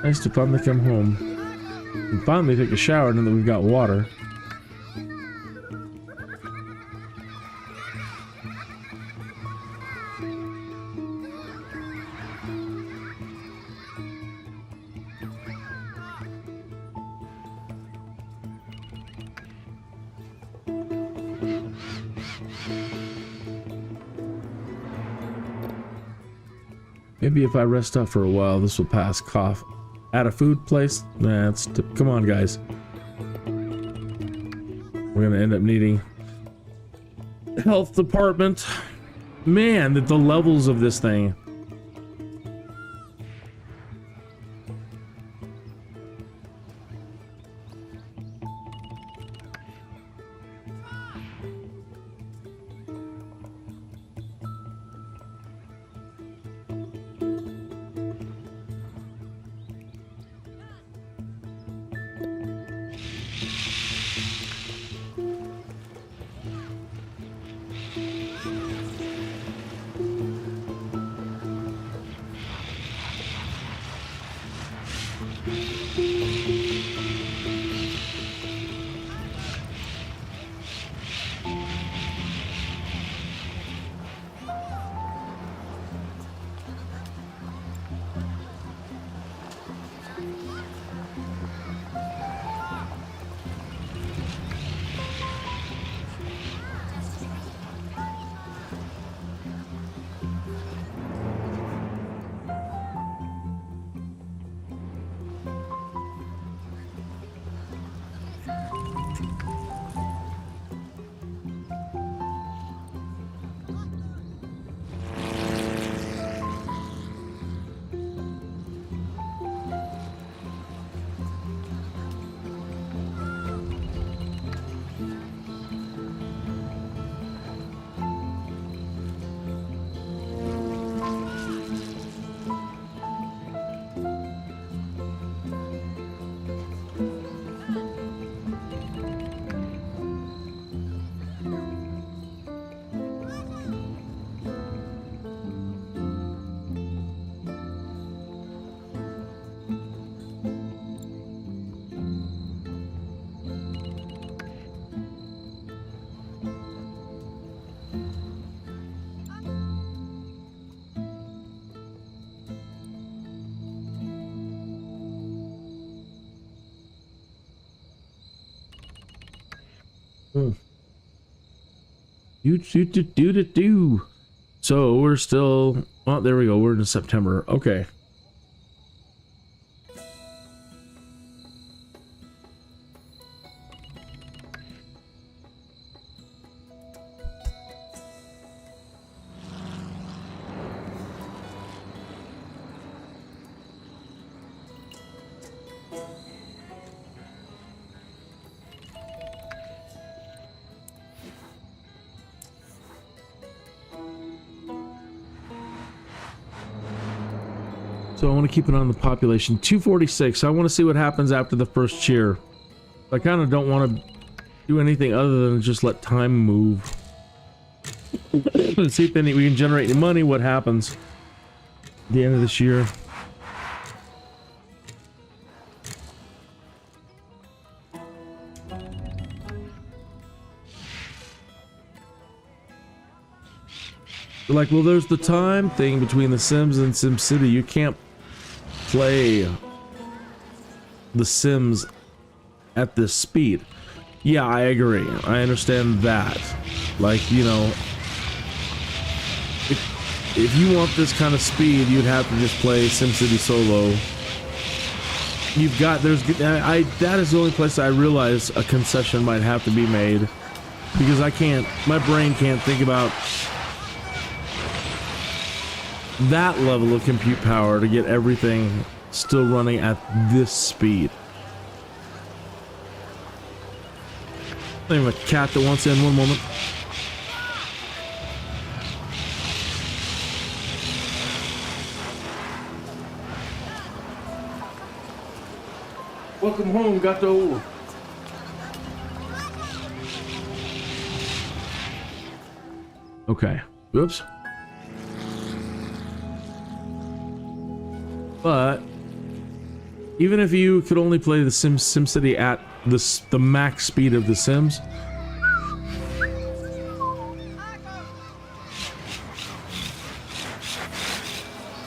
Nice to finally come home and finally take a shower now that we've got water. Maybe if I rest up for a while, this will pass. Cough. At a food place? Nah, come on, guys. We're gonna end up needing health department. Man, the levels of this thing. Do. So we're still, oh, there we go. We're in September. Okay. So I want to keep it on the population. 246. I want to see what happens after the first cheer. I kind of don't want to do anything other than just let time move. Let's see if we can generate any money. What happens at the end of this year? They're like, well, there's the time thing between The Sims and SimCity. You can't play The Sims at this speed. Yeah, I agree. I understand that. Like, you know, if you want this kind of speed, you'd have to just play SimCity solo. You've got, that is the only place I realize a concession might have to be made. Because my brain can't think about that level of compute power to get everything still running at this speed. I have a cat that wants in. One moment. Welcome home, Gato. Okay. Oops. But even if you could only play the SimCity at the max speed of The Sims,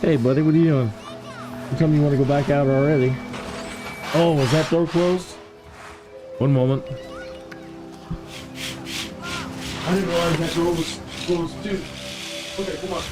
hey buddy, what are you doing? How come you want to go back out already? Oh, was that door closed? One moment. I didn't realize that door was closed too. Okay, come on.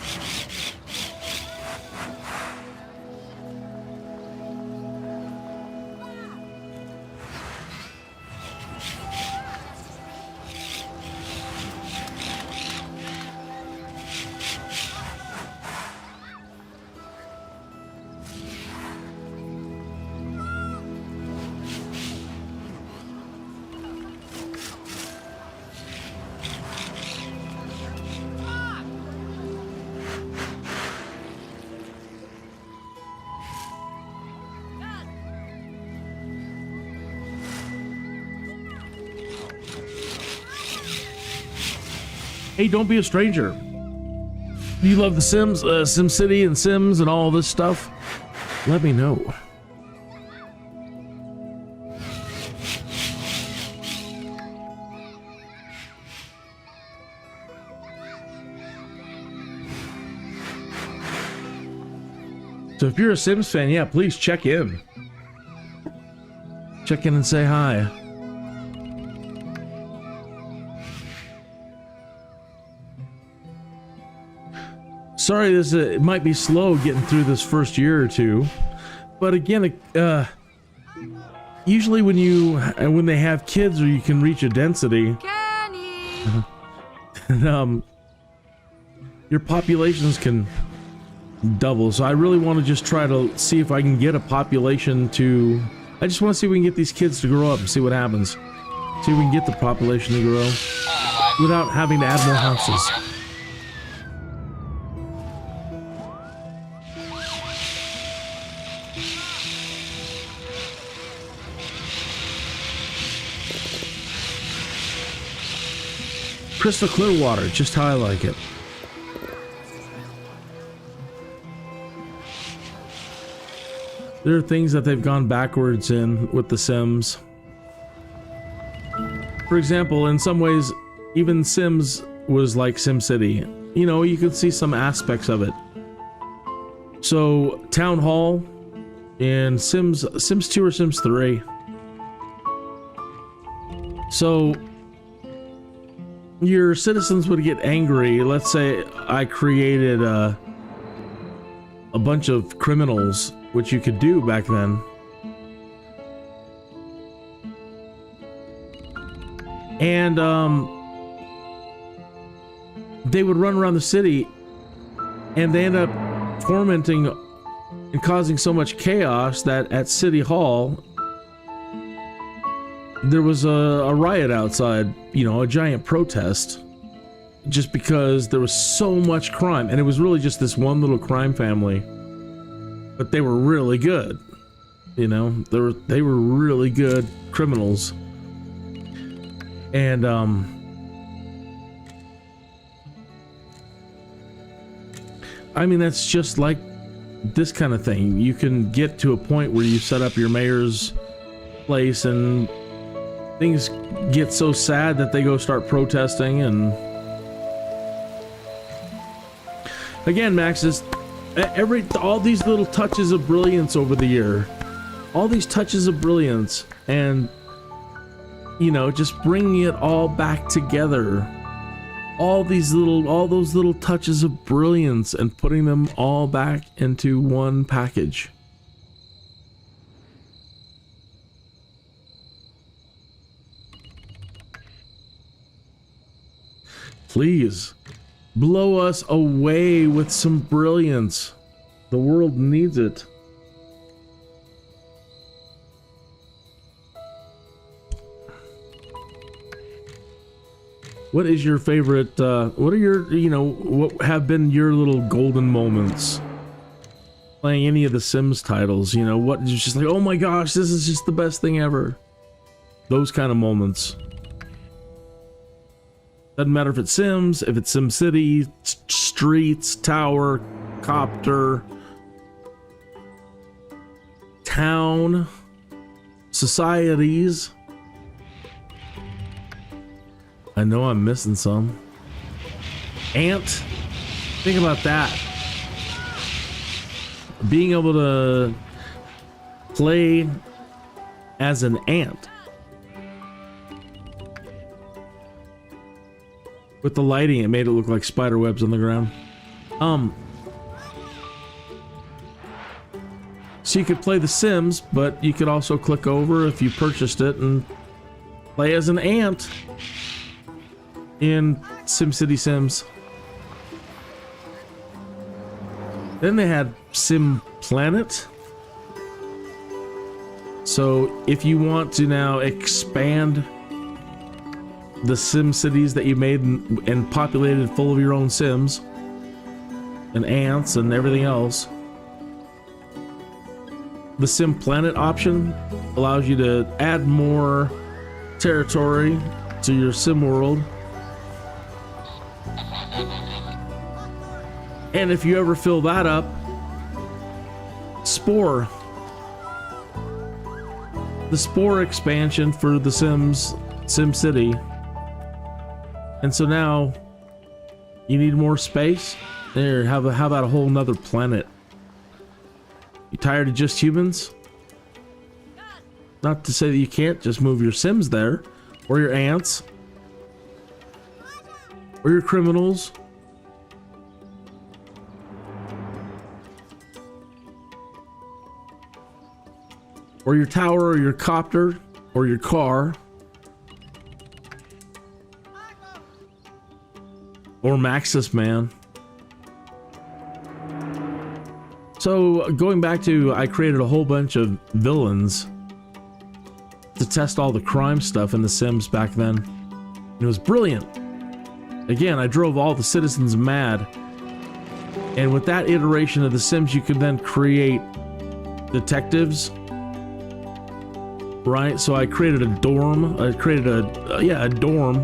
Hey, don't be a stranger. Do you love the Sims, SimCity and Sims and all this stuff? Let me know. So if you're a Sims fan, yeah, please check in. Check in and say hi. Sorry, it might be slow getting through this first year or two, but again, usually when they have kids or you can reach a density, your populations can double. So I really want to just try to see if I can get a population to. I just want to see if we can get these kids to grow up and see what happens. See if we can get the population to grow without having to add more houses. Crystal clear water, just how I like it. There are things that they've gone backwards in with The Sims. For example, in some ways, even Sims was like SimCity. You know, you could see some aspects of it. So, Town Hall in Sims 2 or Sims 3. So, your citizens would get angry. Let's say I created a bunch of criminals, which you could do back then. And they would run around the city and they end up tormenting and causing so much chaos that at City Hall there was a riot outside, you know, a giant protest, just because there was so much crime. And it was really just this one little crime family, but they were really good, you know, they were really good criminals. And I mean, that's just like this kind of thing. You can get to a point where you set up your mayor's place and things get so sad that they go start protesting. And again, Max, is all these little touches of brilliance over the year, all these touches of brilliance, and you know, just bringing it all back together, all those little touches of brilliance, and putting them all back into one package. Please, blow us away with some brilliance. The world needs it. What is your favorite, what are your, you know, what have been your little golden moments playing any of the Sims titles? You know, what is just like, oh my gosh, this is just the best thing ever. Those kind of moments. Doesn't matter if it's Sims, if it's SimCity, Streets, Tower, Copter, Town, Societies. I know I'm missing some. Ant. Think about that. Being able to play as an ant. With the lighting, it made it look like spider webs on the ground. So you could play The Sims, but you could also click over if you purchased it and play as an ant in SimCity Sims. Then they had Sim Planet. So if you want to now expand the Sim cities that you made and populated full of your own Sims and ants and everything else, the Sim Planet option allows you to add more territory to your Sim world And if you ever fill that up, Spore. The Spore expansion for the SimCity. And so now you need more space? There, how about a whole nother planet? You tired of just humans? Not to say that you can't just move your Sims there, or your ants, or your criminals. Or your tower, or your copter, or your car. Or Maxis Man. So going back to, I created a whole bunch of villains to test all the crime stuff in the Sims back then. It was brilliant. Again, I drove all the citizens mad. And with that iteration of the Sims, you could then create detectives. Right? So I created a dorm. I created a dorm.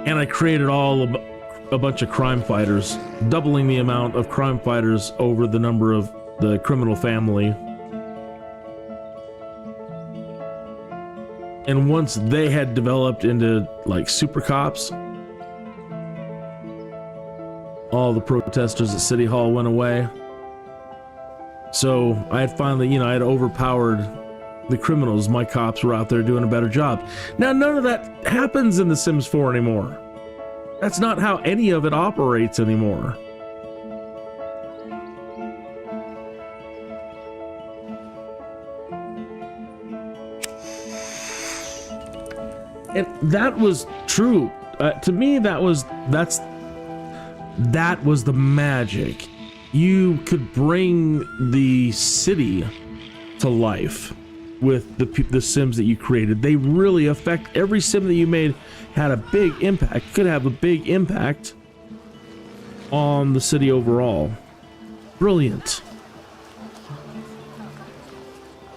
And I created a bunch of crime fighters, doubling the amount of crime fighters over the number of the criminal family. And once they had developed into like super cops, all the protesters at City Hall went away. So I had finally, I had overpowered the criminals. My cops were out there doing a better job. Now, none of that happens in The Sims 4 anymore. That's not how any of it operates anymore. And that was true. To me, that was the magic. You could bring the city to life with the Sims that you created. They really affect every Sim that you made. Had a big impact. Could have a big impact on the city overall. Brilliant.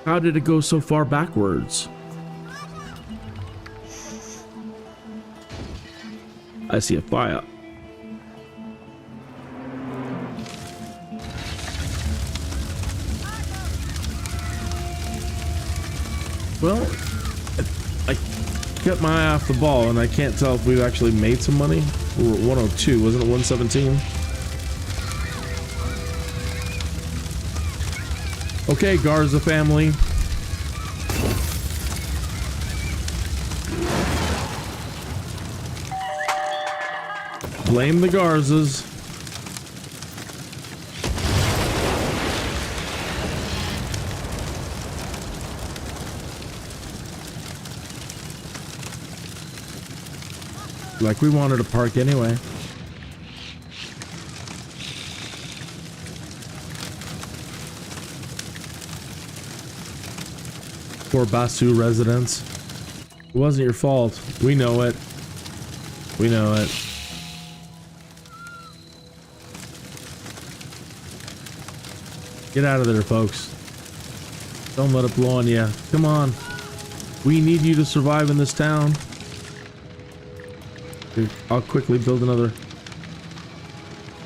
How did it go so far backwards? I see a fire. Well, I got my eye off the ball, and I can't tell if we've actually made some money. We were at 102, wasn't it 117? Okay, Garza family. Blame the Garzas. Like we wanted a park anyway. Poor Basu residents. It wasn't your fault. We know it. We know it. Get out of there, folks. Don't let it blow on you. Come on. We need you to survive in this town. Dude, I'll quickly build another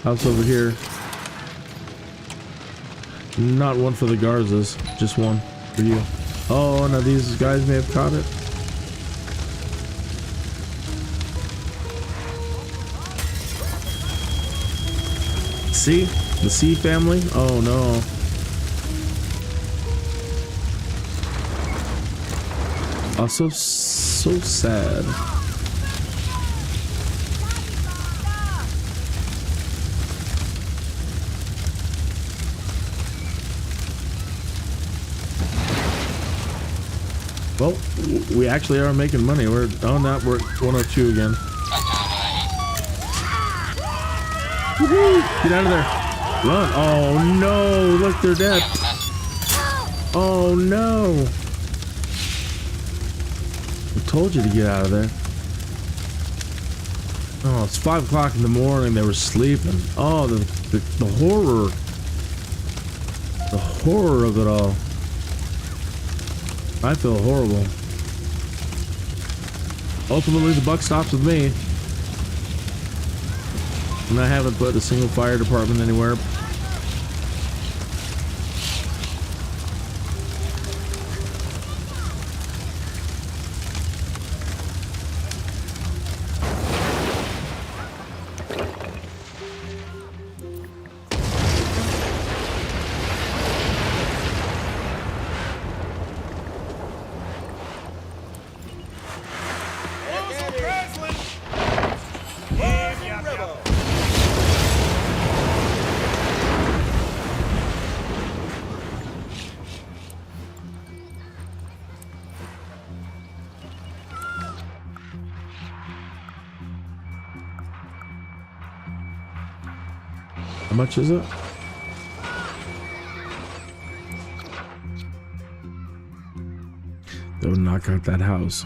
house over here. Not one for the Garzas, just one for you. Oh, now these guys may have caught it. See? The C family? Oh no. Also, so sad. Well, we actually are making money. We're on that. We're at 102 again. Woohoo! Get out of there. Run. Oh no. Look, they're dead. Oh no. I told you to get out of there. Oh, it's 5 o'clock in the morning. They were sleeping. Oh, the horror. The horror of it all. I feel horrible. Ultimately, the buck stops with me. And I haven't put a single fire department anywhere. How much is it? That would knock out that house.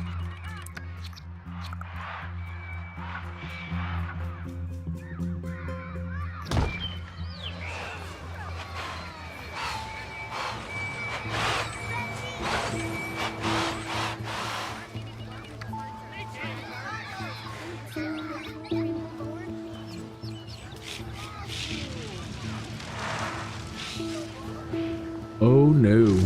Oh no.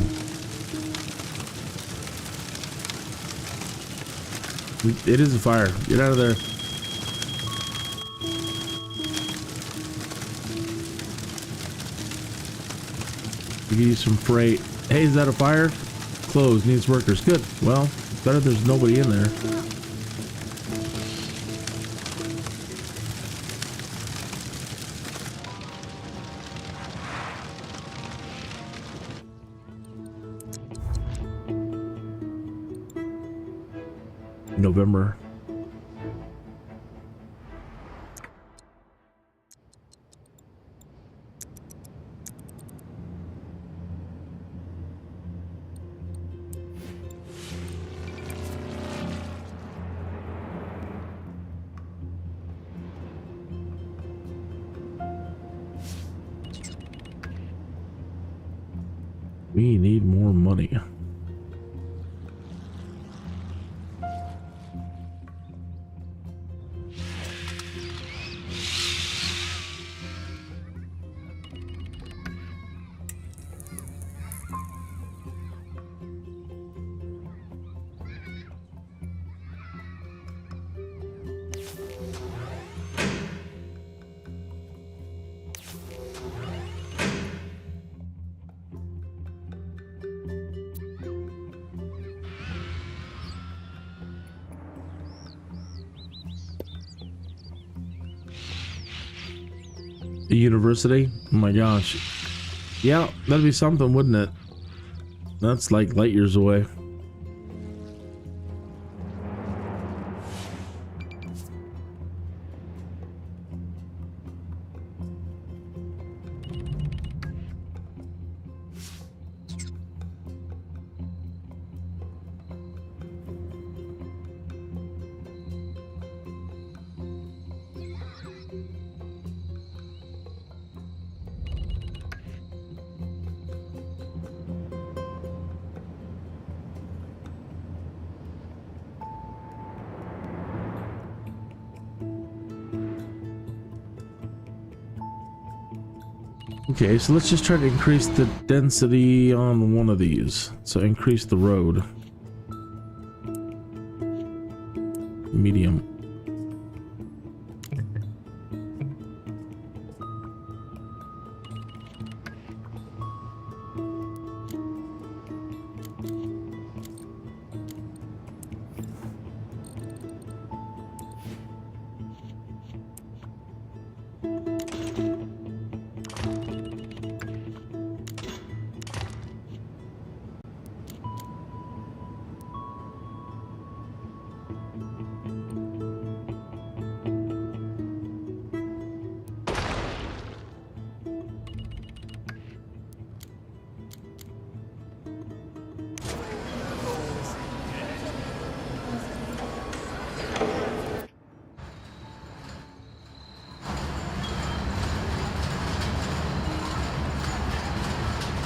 It is a fire. Get out of there. We give you some freight. Hey, is that a fire? Closed. Needs workers. Good. Well, better there's nobody in there. November. We need more money. A university? Oh my gosh. Yeah, that'd be something, wouldn't it? That's like light years away. Okay, so let's just try to increase the density on one of these. So increase the road. Medium.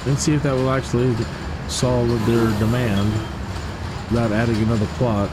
Let's see if that will actually solve their demand without adding another plot.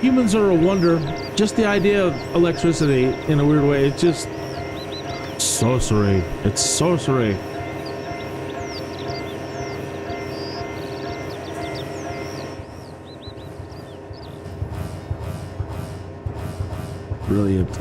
Humans are a wonder. Just the idea of electricity in a weird way, it's just sorcery. It's sorcery. Brilliant.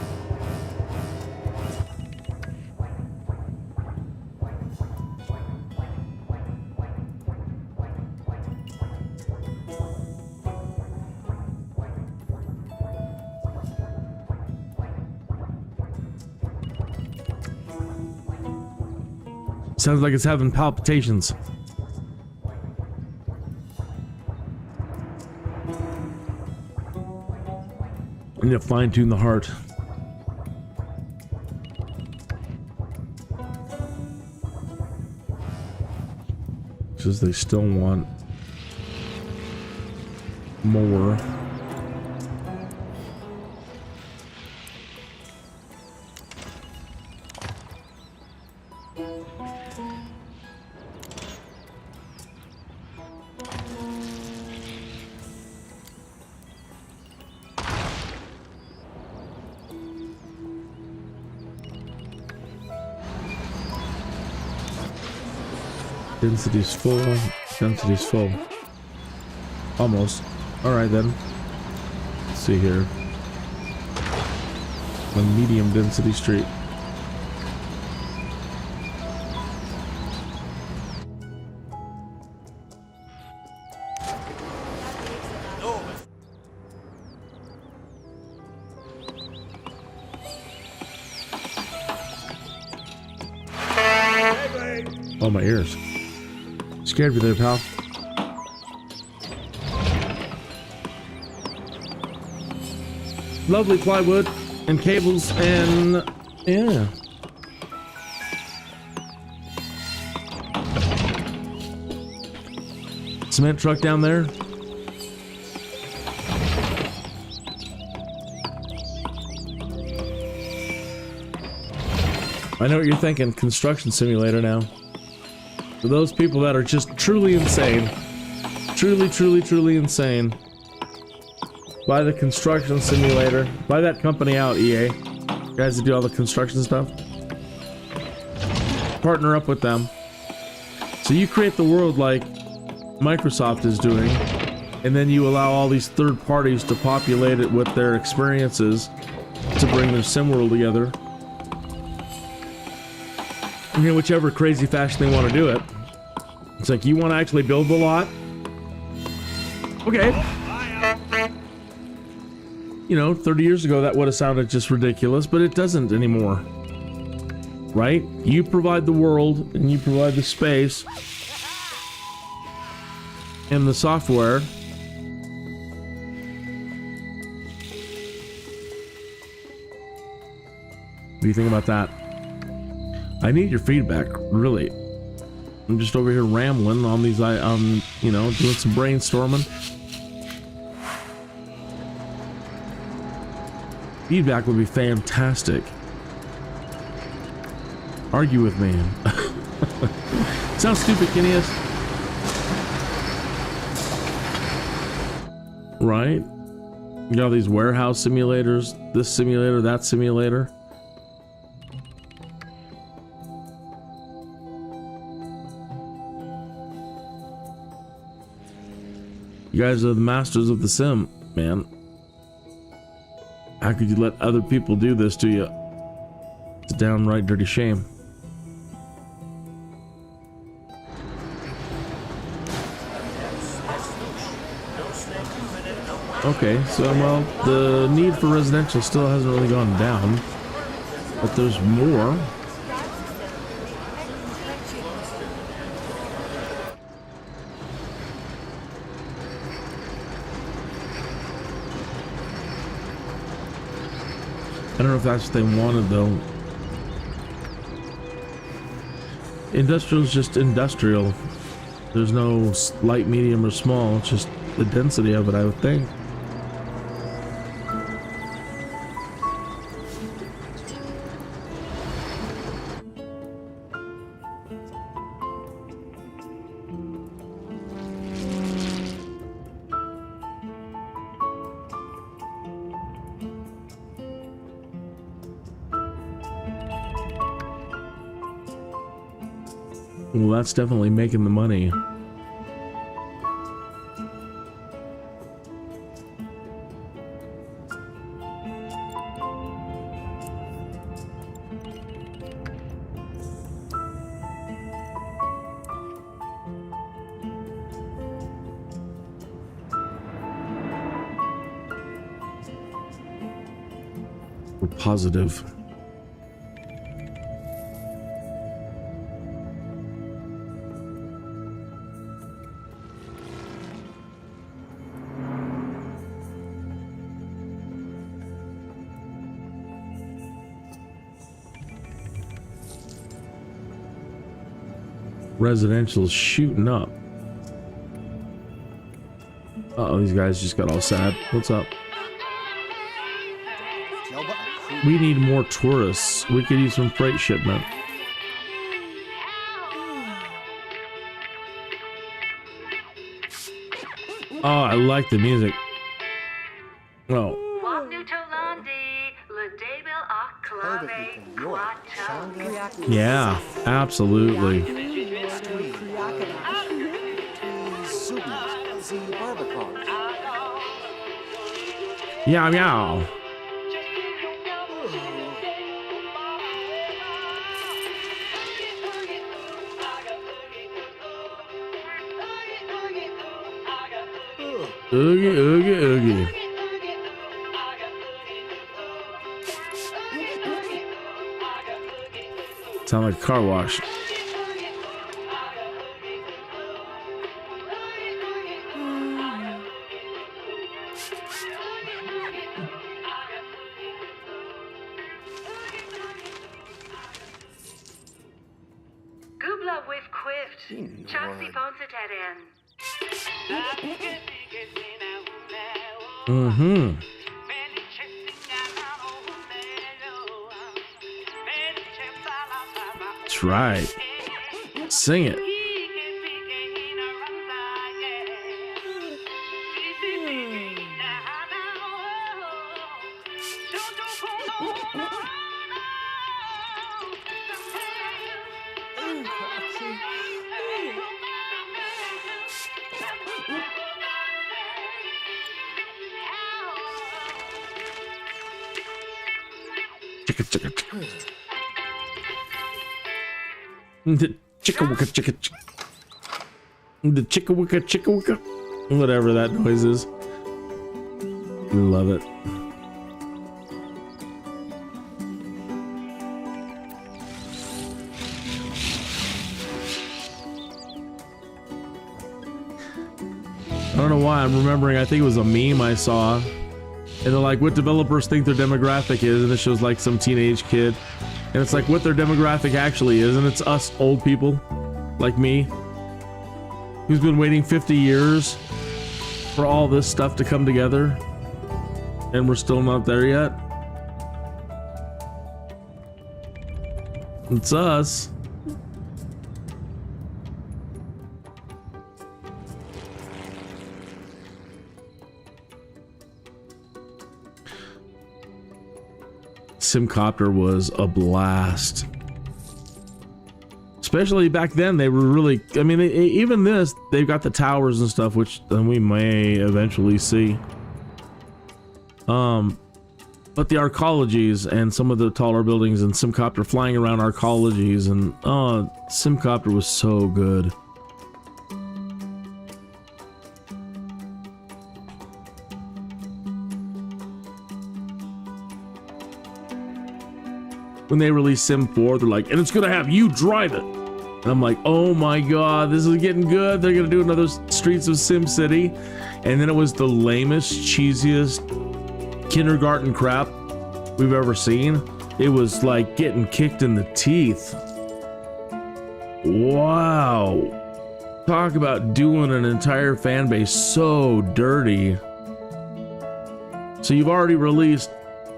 Sounds like it's having palpitations. I need to fine-tune the heart. Because they still want more. Density's full. Density's full. Almost. Alright then. Let's see here. A medium density street. Oh, my ears. Scared me there, pal. Lovely plywood and cables and yeah. Cement truck down there. I know what you're thinking. Construction simulator now. For those people that are just truly insane. Truly insane. Buy the construction simulator. Buy that company out, EA. Guys that do all the construction stuff. Partner up with them. So you create the world like Microsoft is doing, and then you allow all these third parties to populate it with their experiences to bring their sim world together. In whichever crazy fashion they want to do it. It's like, you want to actually build the lot? Okay. You know, 30 years ago that would have sounded just ridiculous, but it doesn't anymore. Right? You provide the world, and you provide the space, and the software. What do you think about that? I need your feedback, really. I'm just over here rambling on these, you know, doing some brainstorming. Feedback would be fantastic. Argue with me. Sounds stupid, Kinneas. Right? You got all these warehouse simulators, this simulator, that simulator. You guys are the masters of the sim, man. How could you let other people do this to you? It's a downright dirty shame. Okay, so well, the need for residential still hasn't really gone down, but there's more. I don't know if that's what they wanted, though. Industrial is just industrial. There's no light, medium, or small. It's just the density of it, I would think. Well, that's definitely making the money. We're positive. Residential's shooting up. Uh-oh, these guys just got all sad. What's up? We need more tourists. We could use some freight shipment. Oh, I like the music. Oh. Yeah, absolutely. Yeah, meow. Oogie, oogie, oogie. Sound like a car wash. Mm-hmm. That's right. Sing it. The chicka wicka chicka chicka. The chicka wicka, whatever that noise is. We love it. I don't know why I'm remembering, I think it was a meme I saw. And they're like, what developers think their demographic is, and it shows like some teenage kid. And it's like what their demographic actually is, and it's us old people, like me, who's been waiting 50 years for all this stuff to come together, and we're still not there yet. It's us. Simcopter was a blast, especially back then. They were really, I mean, even this, they've got the towers and stuff, which then we may eventually see, but the arcologies and some of the taller buildings, and Simcopter flying around arcologies, and Simcopter was so good. When they released Sim 4, they're like, and it's gonna have you drive it. And I'm like, oh my god, this is getting good. They're gonna do another Streets of SimCity. And then it was the lamest, cheesiest kindergarten crap we've ever seen. It was like getting kicked in the teeth. Wow. Talk about doing an entire fan base so dirty. So you've already released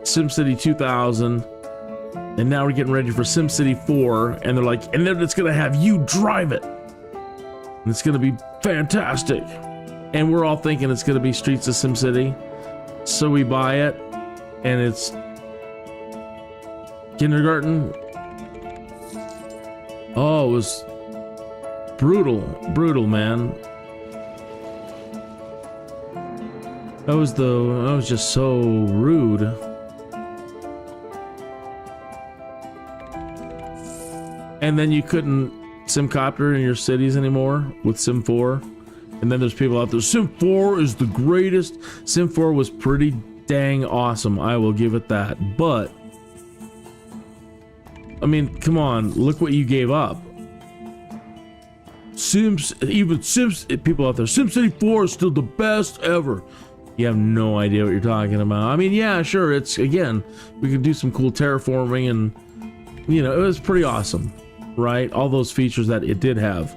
SimCity 2000. And now we're getting ready for SimCity 4, and they're like, and then it's gonna have you drive it. And it's gonna be fantastic. And we're all thinking it's gonna be Streets of SimCity. So we buy it, and it's kindergarten. Oh, it was brutal, brutal, man. That was just so rude. And then you couldn't simcopter in your cities anymore with Sim 4. And then there's people out there, Sim 4 is the greatest. Sim 4 was pretty dang awesome, I will give it that. But I mean, come on, look what you gave up. Even Sims, people out there, SimCity 4 is still the best ever. You have no idea what you're talking about. I mean, yeah, sure, it's, again, we could do some cool terraforming and, you know, it was pretty awesome, right? All those features that it did have.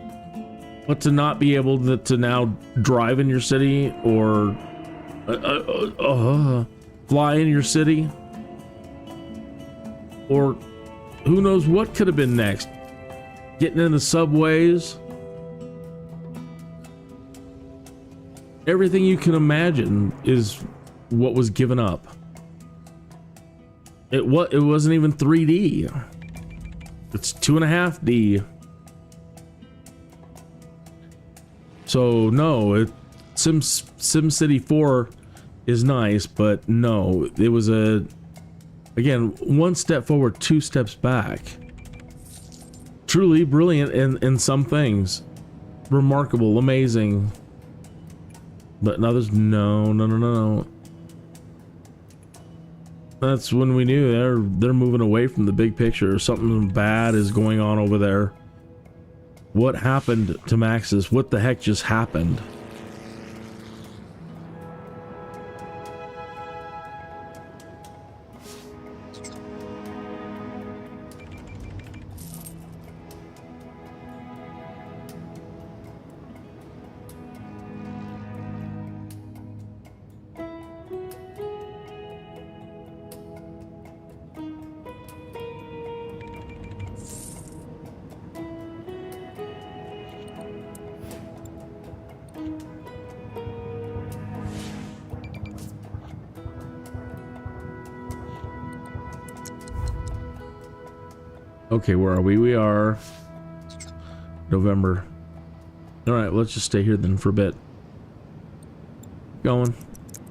But to not be able to now drive in your city or fly in your city, or who knows what could have been next. Getting in the subways. Everything you can imagine is what was given up. It wasn't even 3D. It's 2.5D. So no, SimCity 4 is nice, but no, it was again, one step forward, two steps back. Truly brilliant in some things. Remarkable, amazing. But in others, no. That's when we knew they're moving away from the big picture. Something bad is going on over there. What happened to Maxis? What the heck just happened? Okay, where are we? We are November. All right, let's just stay here then for a bit. Going.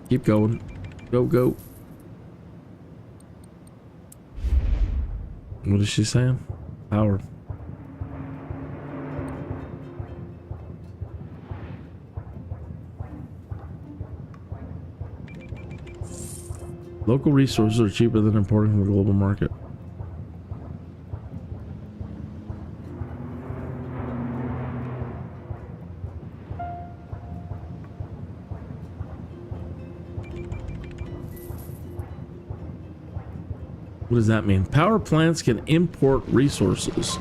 Keep going. Go. What is she saying? Power. Local resources are cheaper than importing from the global market. What does that mean? Power plants can import resources.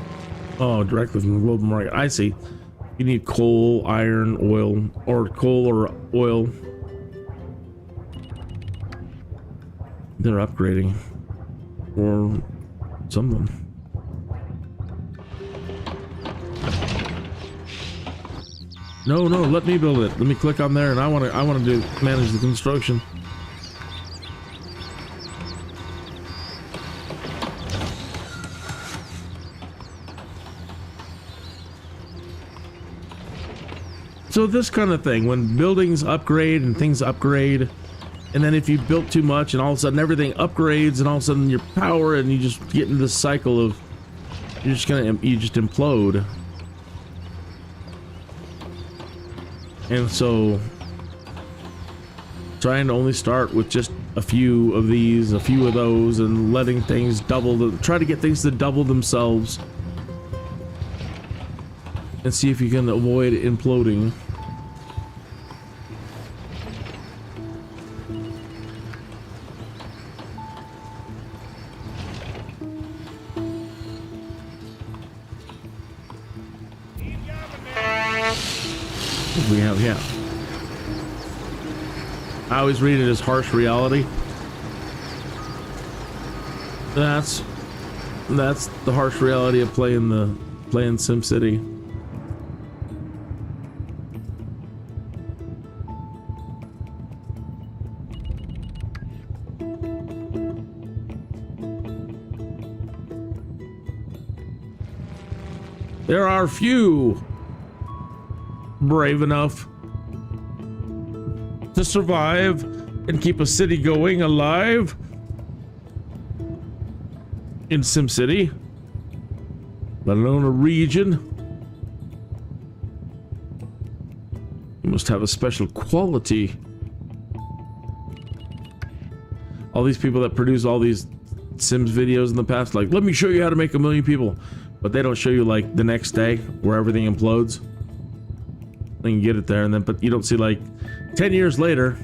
Oh, directly from the global market. I see. You need coal, iron, oil, or coal or oil. They're upgrading. Or something. No, let me build it. Let me click on there and I wanna manage the construction. So this kind of thing, when buildings upgrade and things upgrade, and then if you built too much and all of a sudden everything upgrades and all of a sudden your power, and you just get into this cycle of you just implode. And so trying to only start with just a few of these, a few of those, and letting things try to get things to double themselves and see if you can avoid imploding. We have, yeah. I always read it as harsh reality. That's the harsh reality of playing SimCity. There are few brave enough to survive and keep a city going alive in SimCity, let alone a region. You must have a special quality. All these people that produce all these Sims videos in the past, like, let me show you how to make 1 million people, but they don't show you like the next day where everything implodes. They can get it there, and then but you don't see like 10 years later,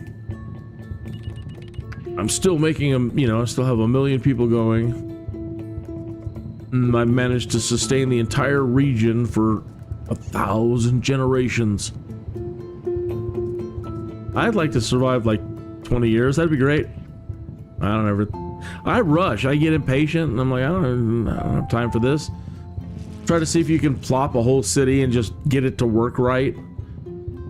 I'm still making them, you know, I still have 1 million people going. And I managed to sustain the entire region for 1,000 generations. I'd like to survive like 20 years. That'd be great. I rush. I get impatient, and I'm like, I don't have time for this. Try to see if you can plop a whole city and just get it to work right.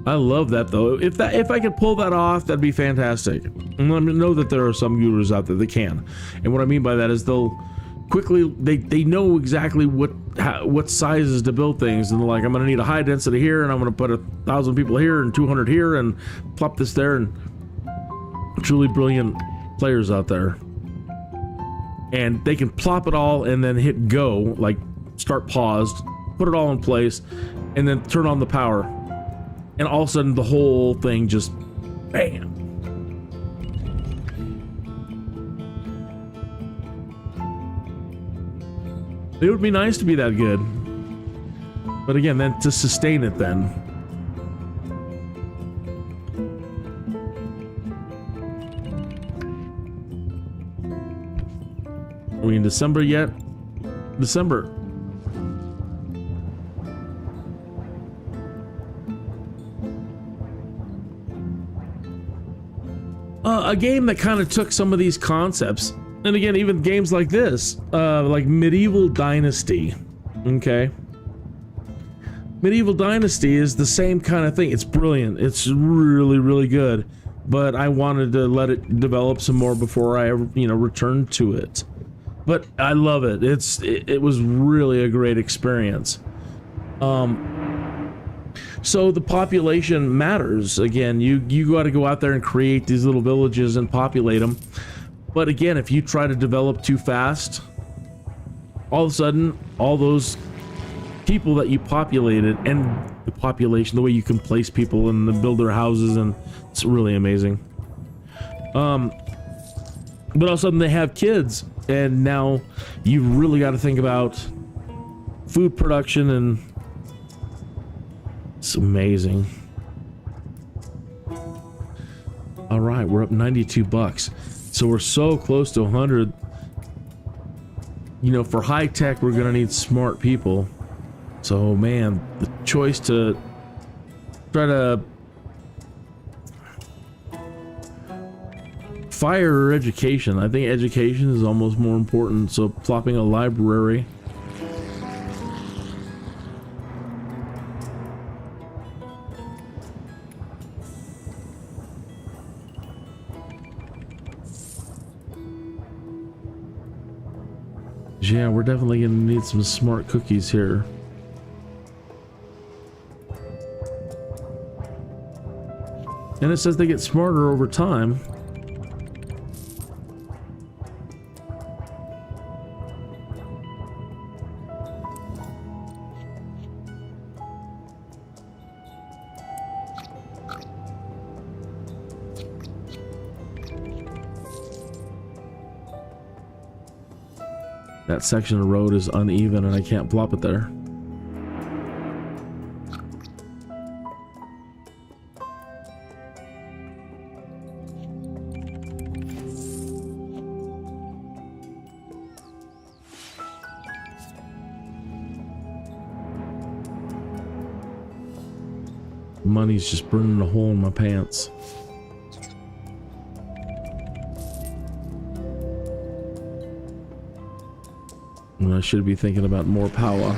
I love that though. If I could pull that off, that'd be fantastic. And I know that there are some gurus out there that can. And what I mean by that is they'll quickly they know exactly what sizes to build things, and they're like, I'm gonna need a high density here, and I'm gonna put 1,000 people here and 200 here, and plop this there. And truly brilliant players out there, and they can plop it all and then hit go, like start paused, put it all in place, and then turn on the power, and all of a sudden the whole thing just bam. It would be nice to be that good, but again, then to sustain it, then are we in December yet? December. A game that kind of took some of these concepts, and again, even games like this, like Medieval Dynasty. Okay. Medieval Dynasty is the same kind of thing. It's brilliant. It's really, really good. But I wanted to let it develop some more before I, returned to it. But I love it. It was really a great experience. So the population matters. Again, you got to go out there and create these little villages and populate them. But again, if you try to develop too fast, all of a sudden, all those people that you populated, and the population, the way you can place people and build their houses, and it's really amazing. But all of a sudden they have kids, and now you really got to think about food production, and it's amazing. All right, we're up 92 bucks. So we're so close to 100. For high tech, we're gonna need smart people. So man, the choice to try to fire or education. I think education is almost more important. So plopping a library. Yeah, we're definitely gonna need some smart cookies here. And it says they get smarter over time. That section of road is uneven and I can't plop it there. Money's just burning a hole in my pants. And I should be thinking about more power.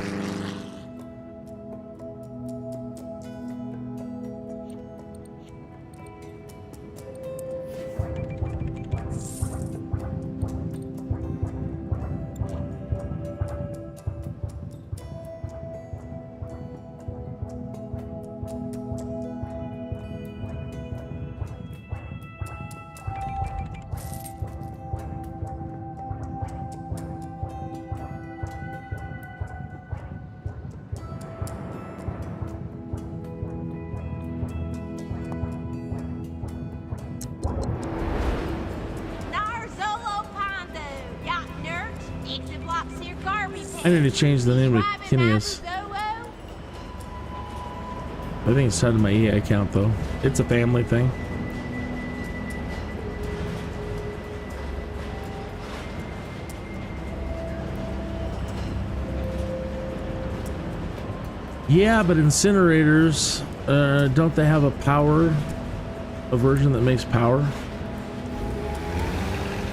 I need to change the name to Kinneas. I think it's tied to my EA account though. It's a family thing. Yeah, but incinerators, don't they have a version that makes power?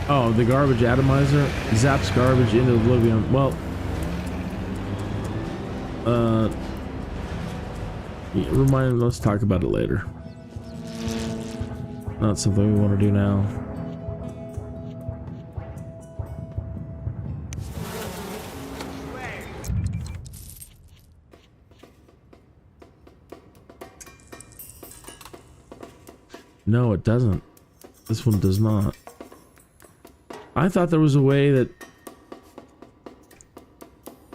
Oh, the garbage atomizer zaps garbage into oblivion. Well, yeah, remind me, let's talk about it later. Not something we want to do now. No, it doesn't. This one does not. I thought there was a way that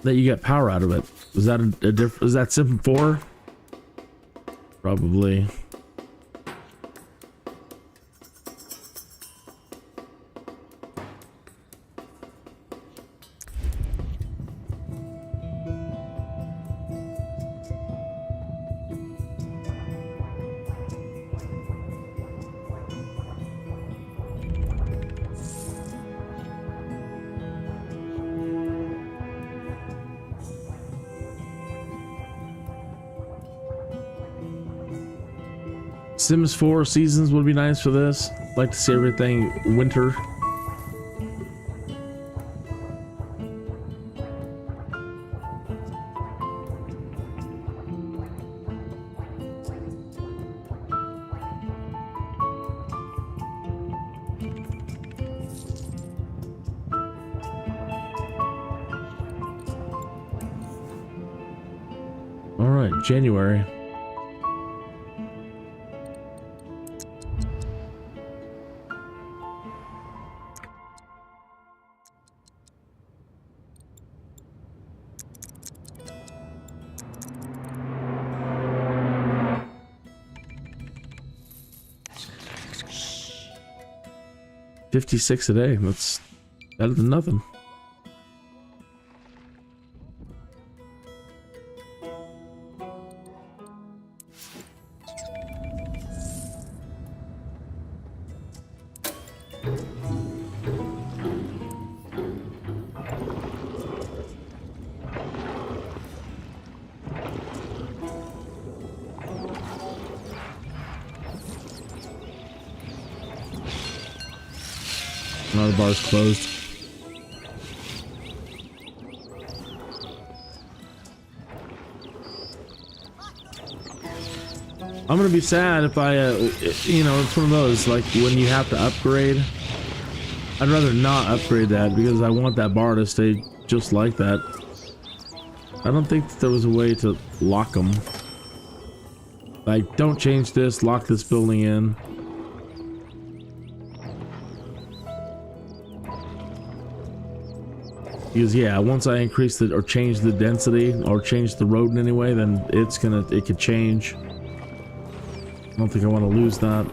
you get power out of it. Was that a different? Was that Sim 4? Probably. Sims 4 seasons would be nice for this. Like to see everything winter. All right, January. $56 a day. That's better than nothing. Now the bar's closed. I'm gonna be sad if I, you know, it's one of those, like, when you have to upgrade. I'd rather not upgrade that because I want that bar to stay just like that. I don't think that there was a way to lock them. Like, don't change this, lock this building in. Because yeah, once I increase the or change the density or change the road in any way, then it could change. I don't think I want to lose that.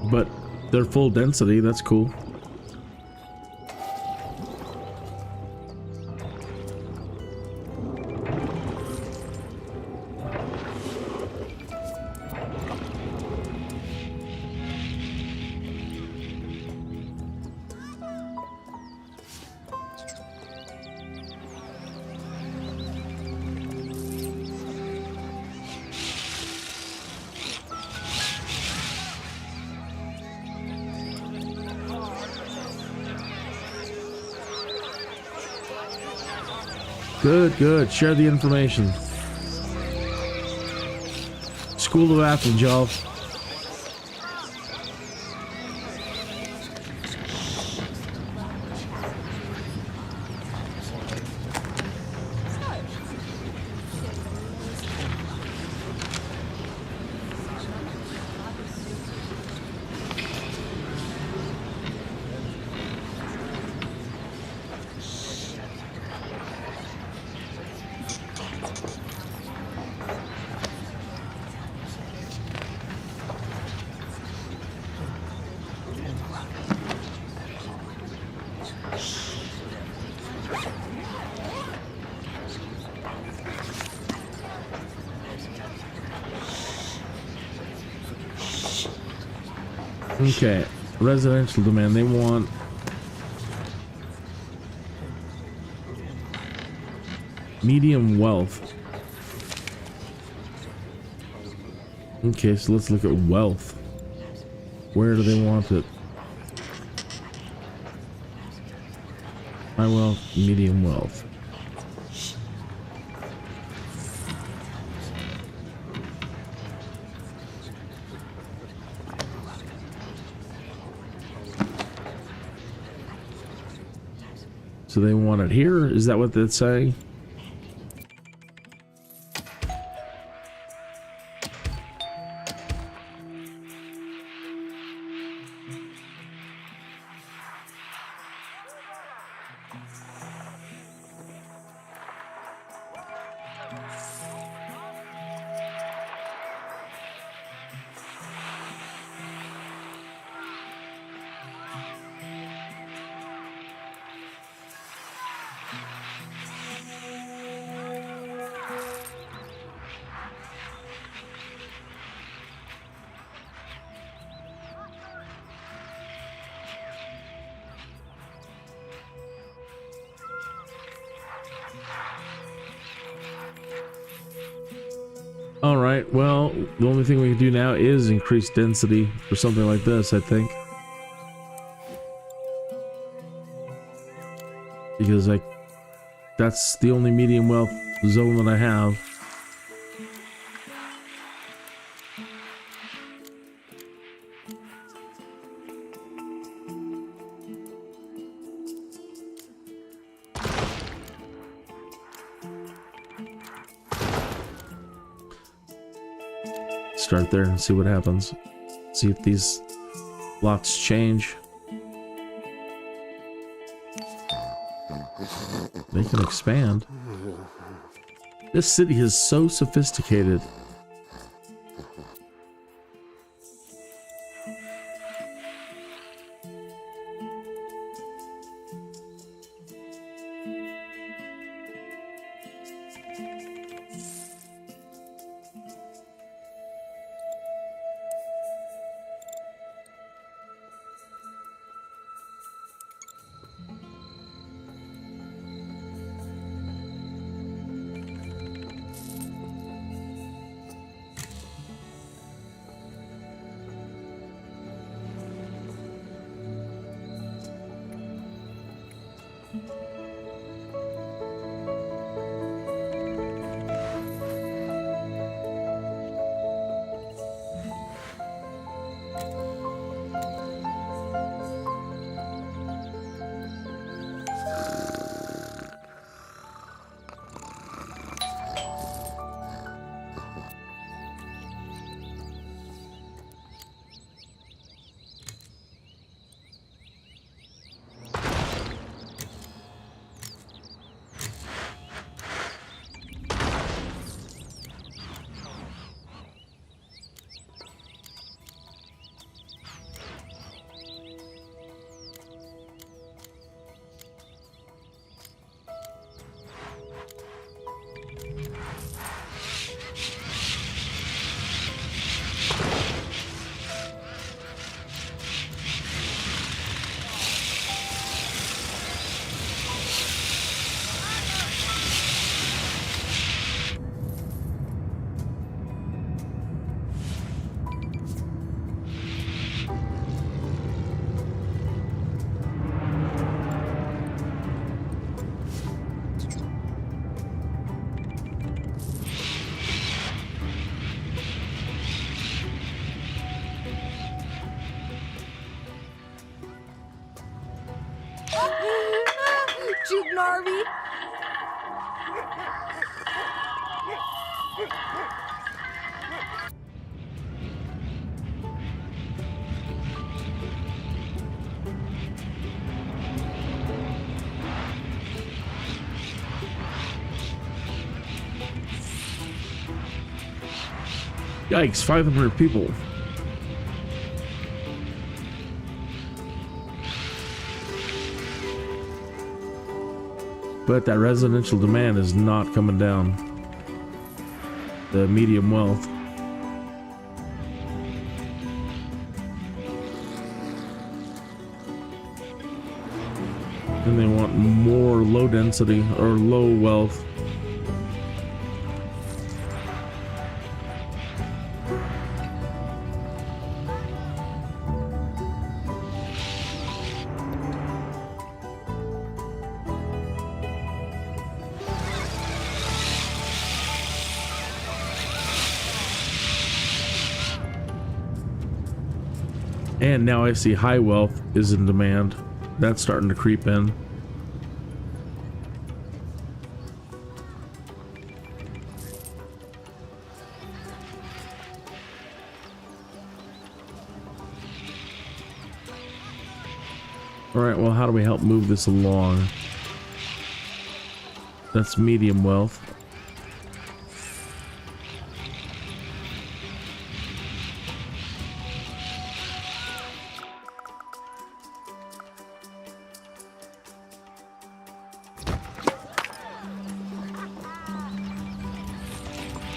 But they're full density, that's cool. Good, good. Share the information. School of Athens, y'all. Okay, residential demand. They want medium wealth. Okay, so let's look at wealth. Where do they want it? High wealth, medium wealth. So they want it here? Is that what they'd say? Alright, well, the only thing we can do now is increase density for something like this, I think. Because, like, that's the only medium wealth zone that I have. Start there and see what happens. See if these blocks change. They can expand. This city is so sophisticated. Narvi. Yikes, 500 people. But that residential demand is not coming down. The medium wealth. And they want more low density or low wealth. And now I see high wealth is in demand. That's starting to creep in. All right, well, how do we help move this along? That's medium wealth.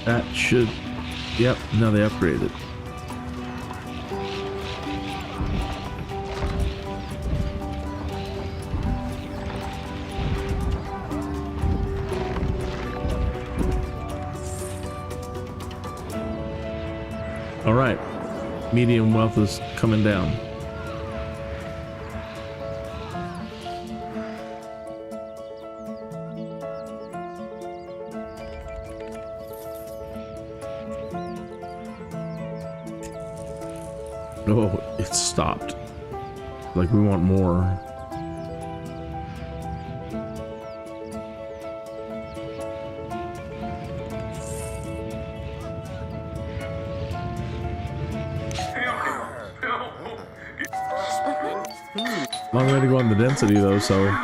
That should, yep, now they upgraded. All right, medium wealth is coming down. Oh, it stopped. Like we want more. Long way to go on the density though, so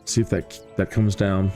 see if that comes down.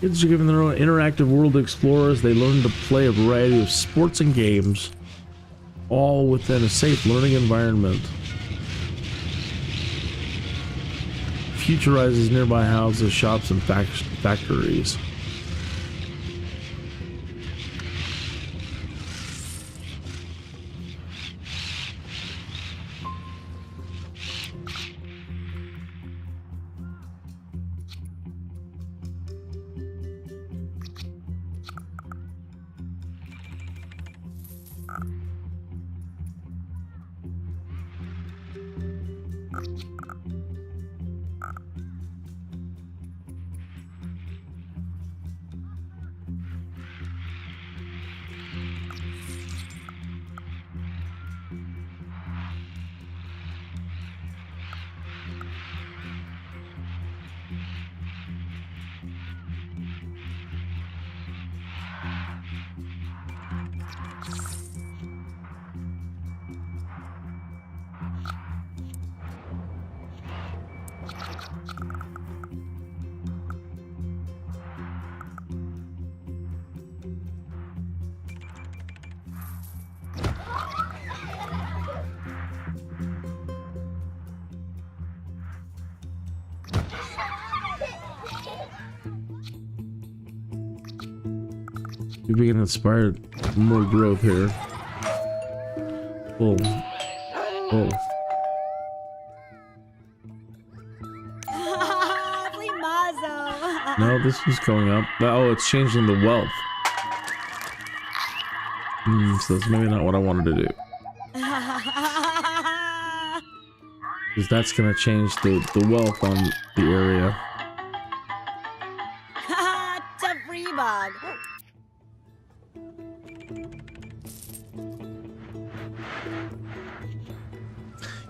Kids are given their own interactive world to explore as they learn to play a variety of sports and games, all within a safe learning environment. futurizes nearby houses, shops, and factories. We can inspire more growth here. Oh. Oh. No, this is going up. Oh, it's changing the wealth. So that's maybe not what I wanted to do. Because that's going to change the wealth on the area.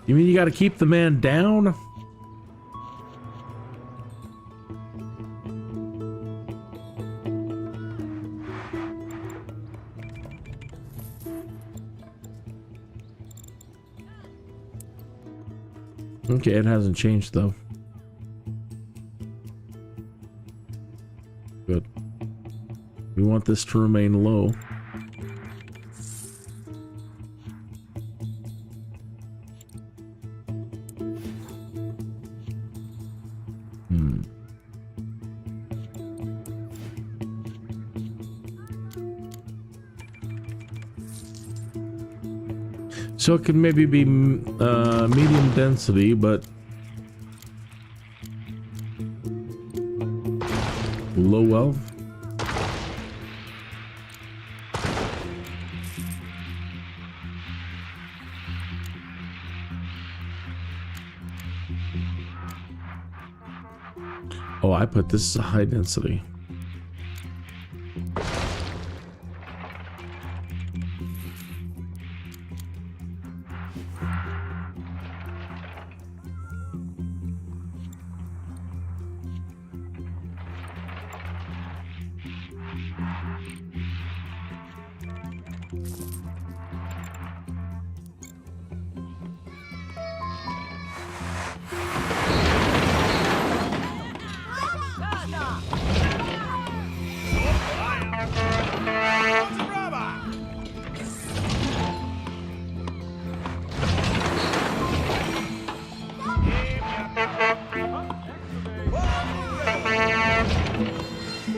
You mean you got to keep the man down? Okay, it hasn't changed though. Good. We want this to remain low. So it could maybe be medium density, but low wealth. Oh, I put this as a high density.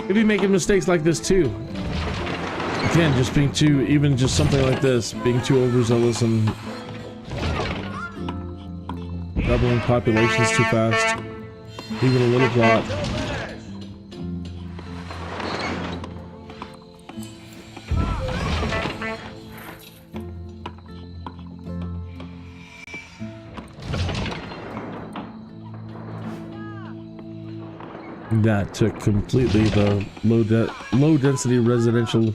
Could be making mistakes like this too. Again, just being too, even just something like this, being too overzealous and doubling populations too fast. Even a little plot. That took completely the low density residential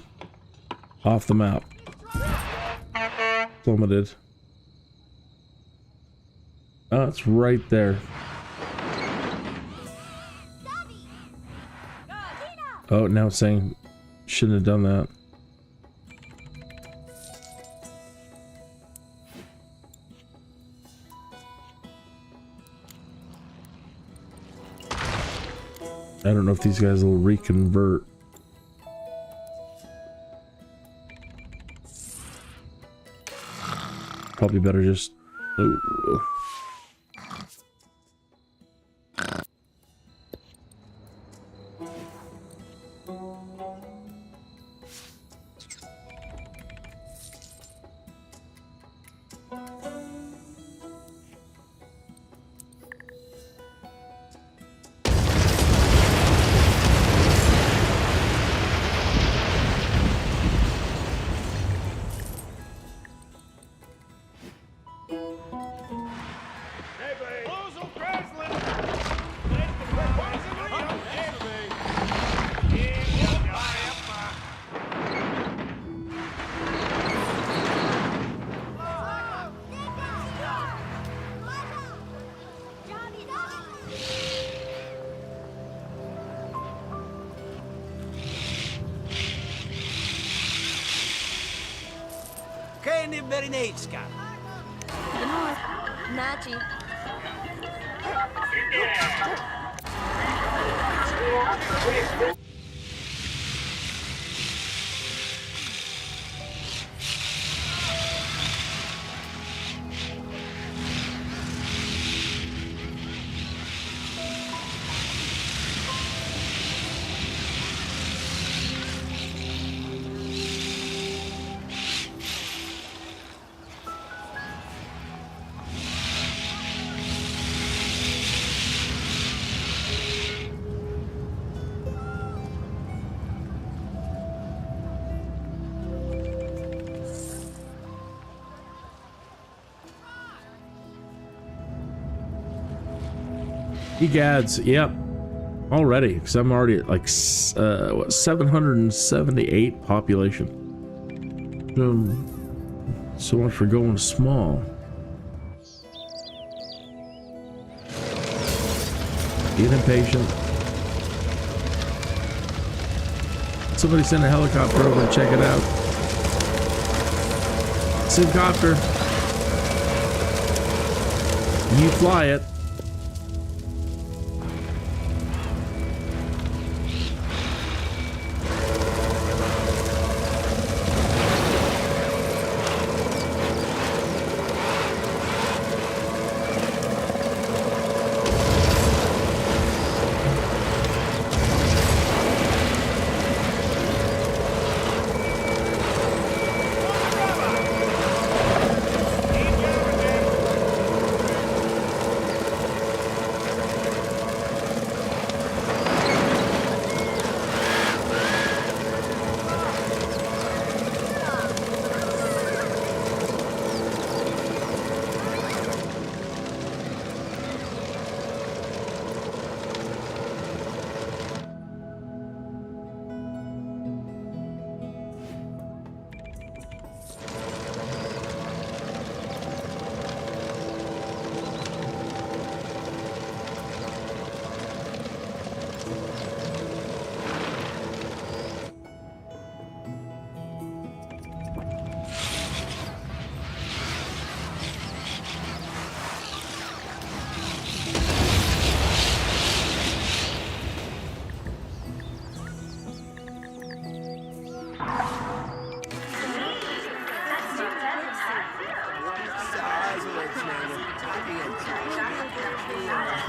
off the map. Plummeted. Oh, it's right there. Oh, now it's saying shouldn't have done that. I don't know if these guys will reconvert. Probably better just... Oh. The North. Nachi. Egads, yep. Already, because I'm already at like what, 778 population. So much for going small. Get impatient. Somebody send a helicopter over and check it out. Simcopter. You fly it.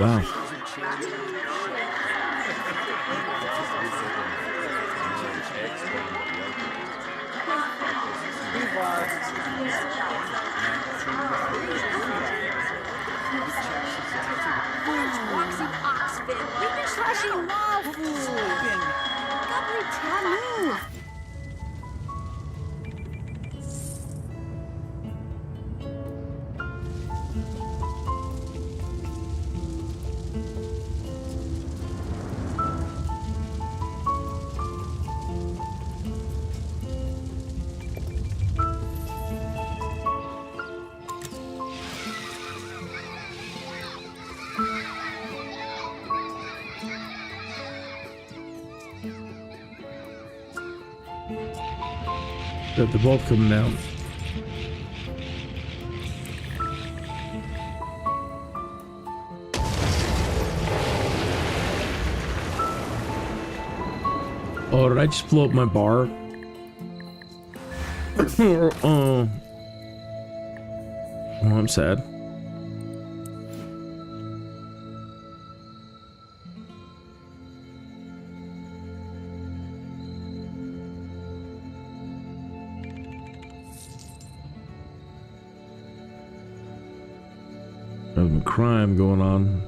Wow. They're both coming down. Oh, did I just blow up my bar? Oh, I'm sad. There's crime going on.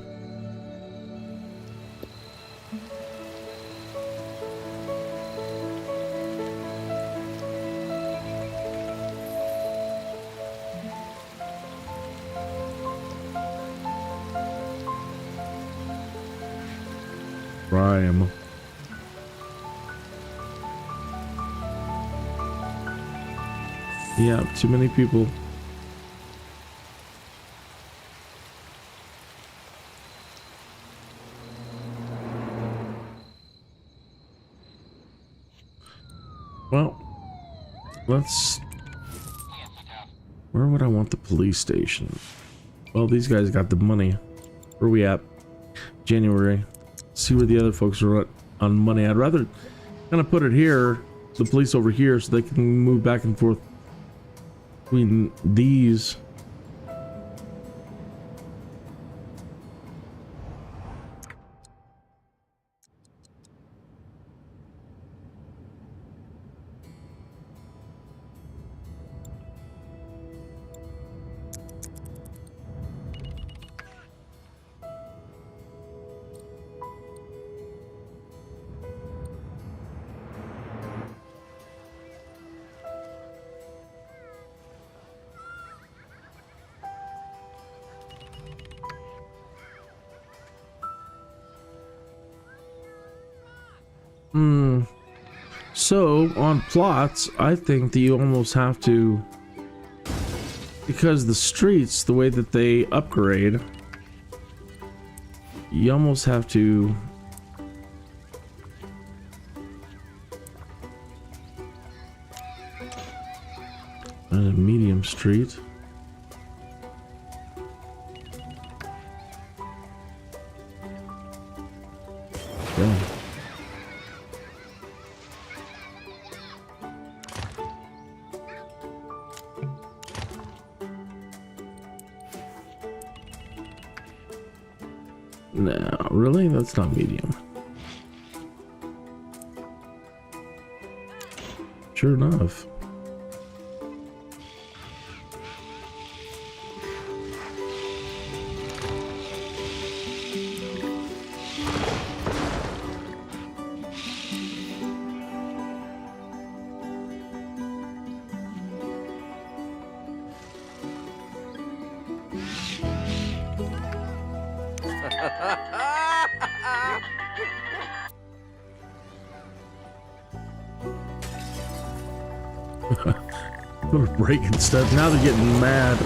Crime. Yeah, too many people. Well, let's Where would I want the police station? Well, these guys got the money. Where are we at? January. See where the other folks are at on money. I'd rather kind of put it here, the police over here, so they can move back and forth between these. So on plots, I think that you almost have to, because the streets, the way that they upgrade, you almost have to a medium street. Yeah. No, really? That's not medium. Sure enough. They're breaking stuff. Now they're getting mad.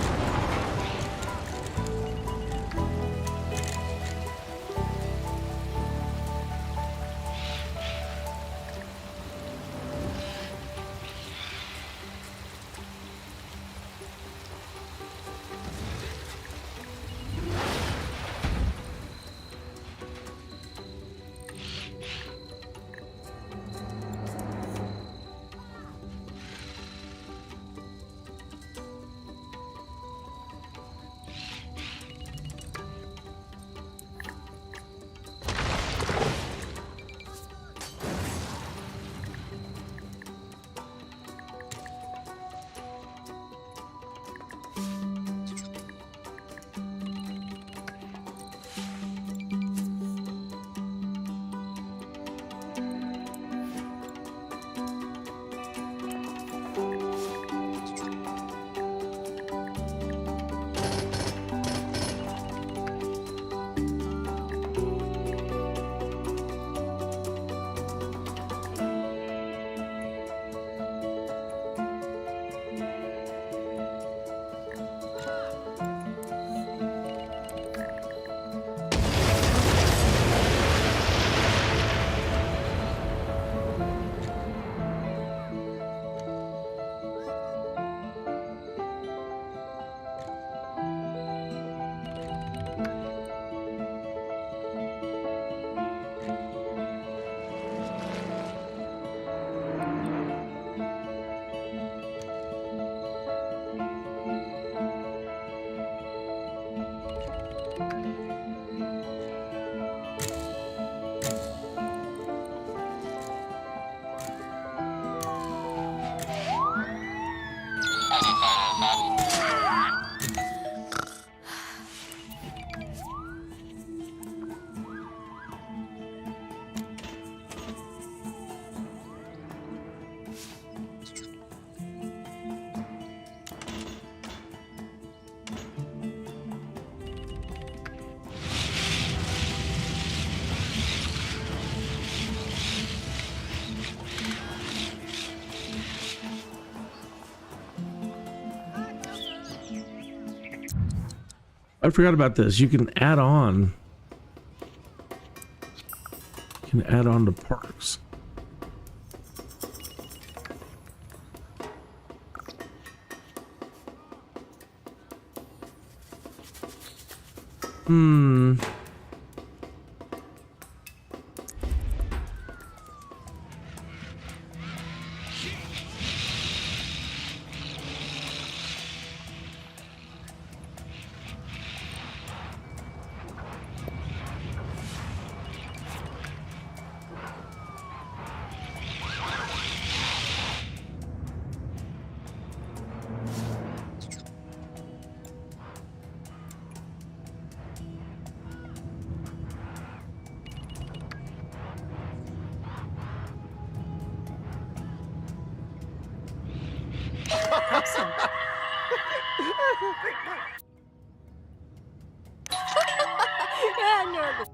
I forgot about this. You can add on. You can add on to parks. Hmm. Yeah, nervous.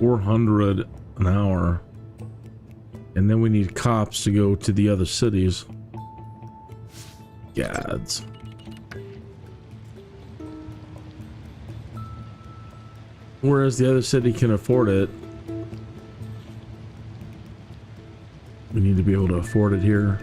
$400 an hour, and then we need cops to go to the other cities. Gads. Whereas the other city can afford it, we need to be able to afford it here.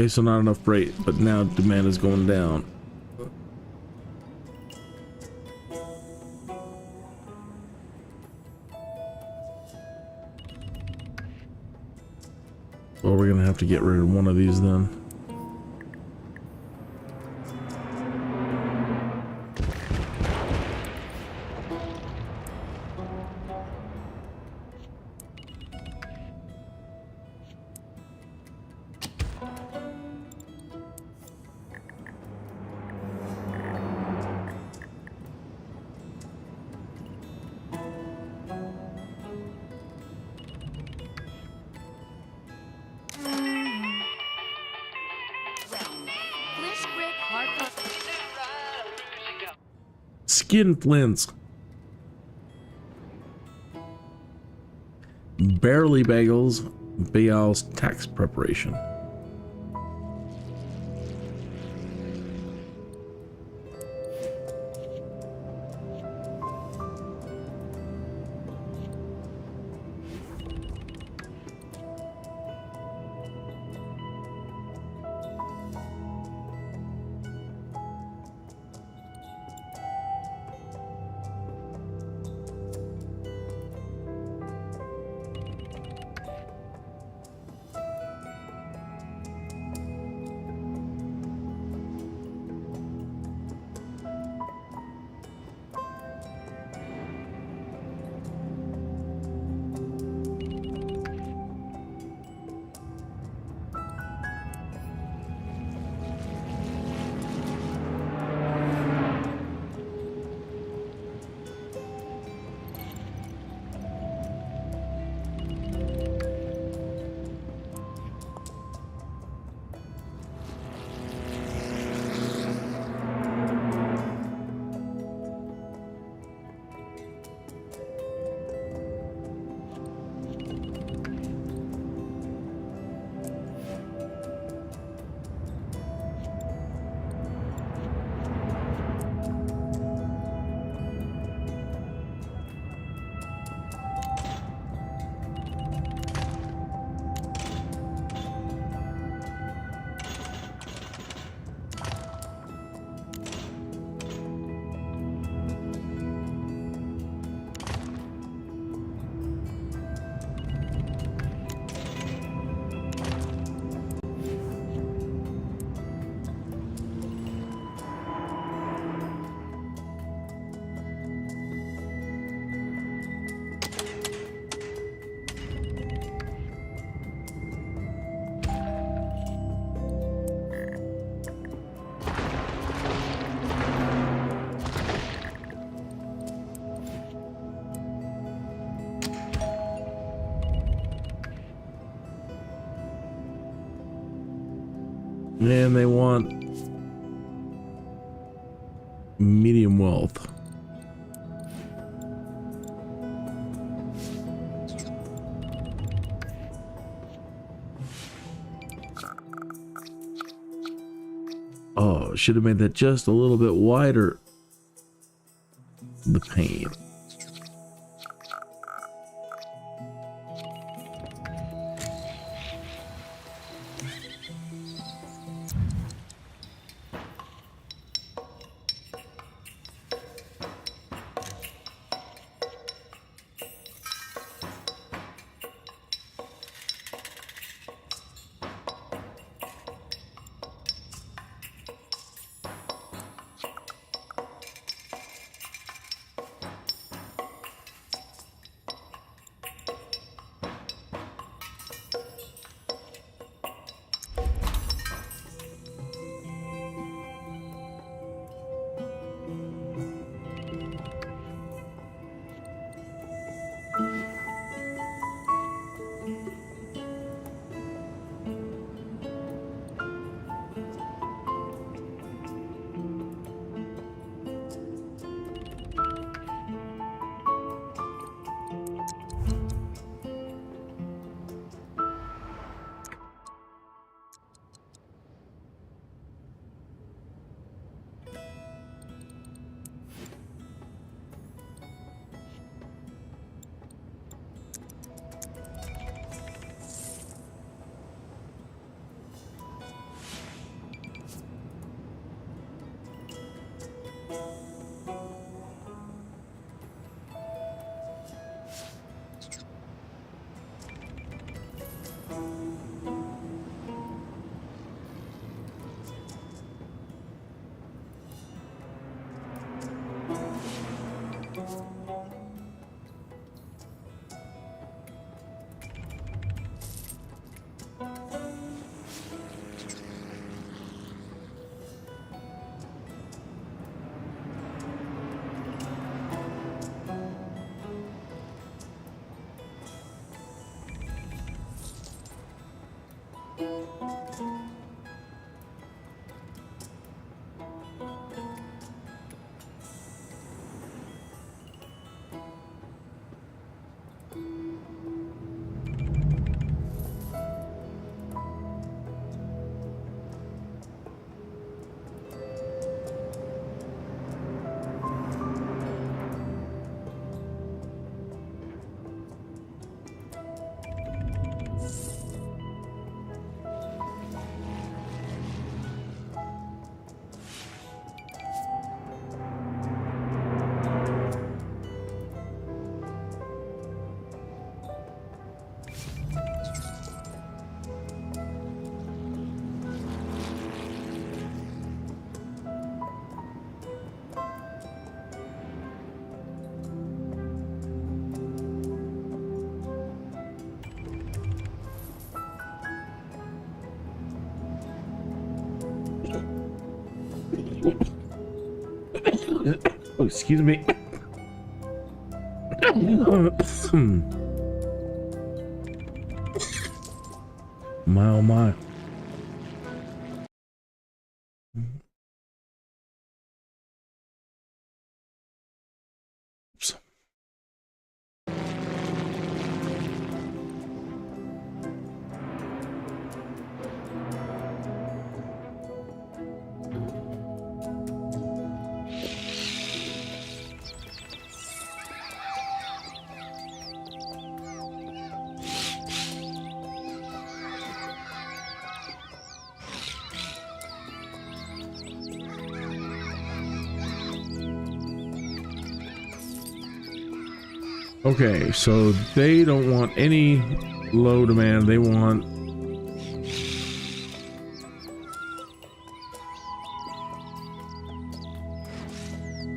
Okay, so not enough freight, but now demand is going down. Well, we're gonna have to get rid of one of these then. Skin flints. Barely bagels. Bayal's tax preparation. And they want medium wealth. Oh, should have made that just a little bit wider. The pain. Oh, excuse me. My oh my. Oops. Okay, so they don't want any low demand. They want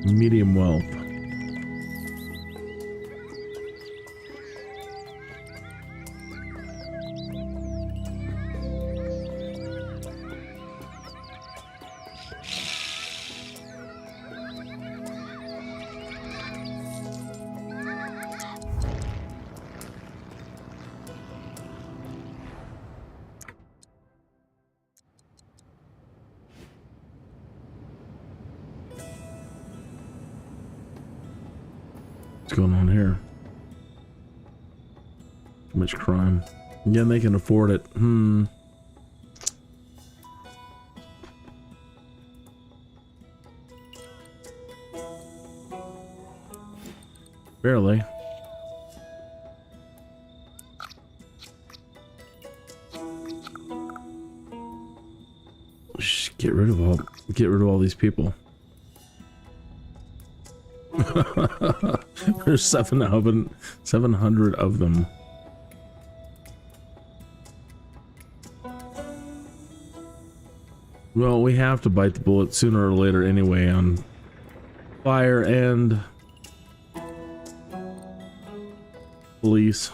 medium wealth. What's going on here? Too much crime. Yeah, they can afford it. Barely. Just get rid of all these people. There's 700 of them. Well, we have to bite the bullet sooner or later anyway on fire and police.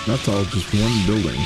That's all just one building.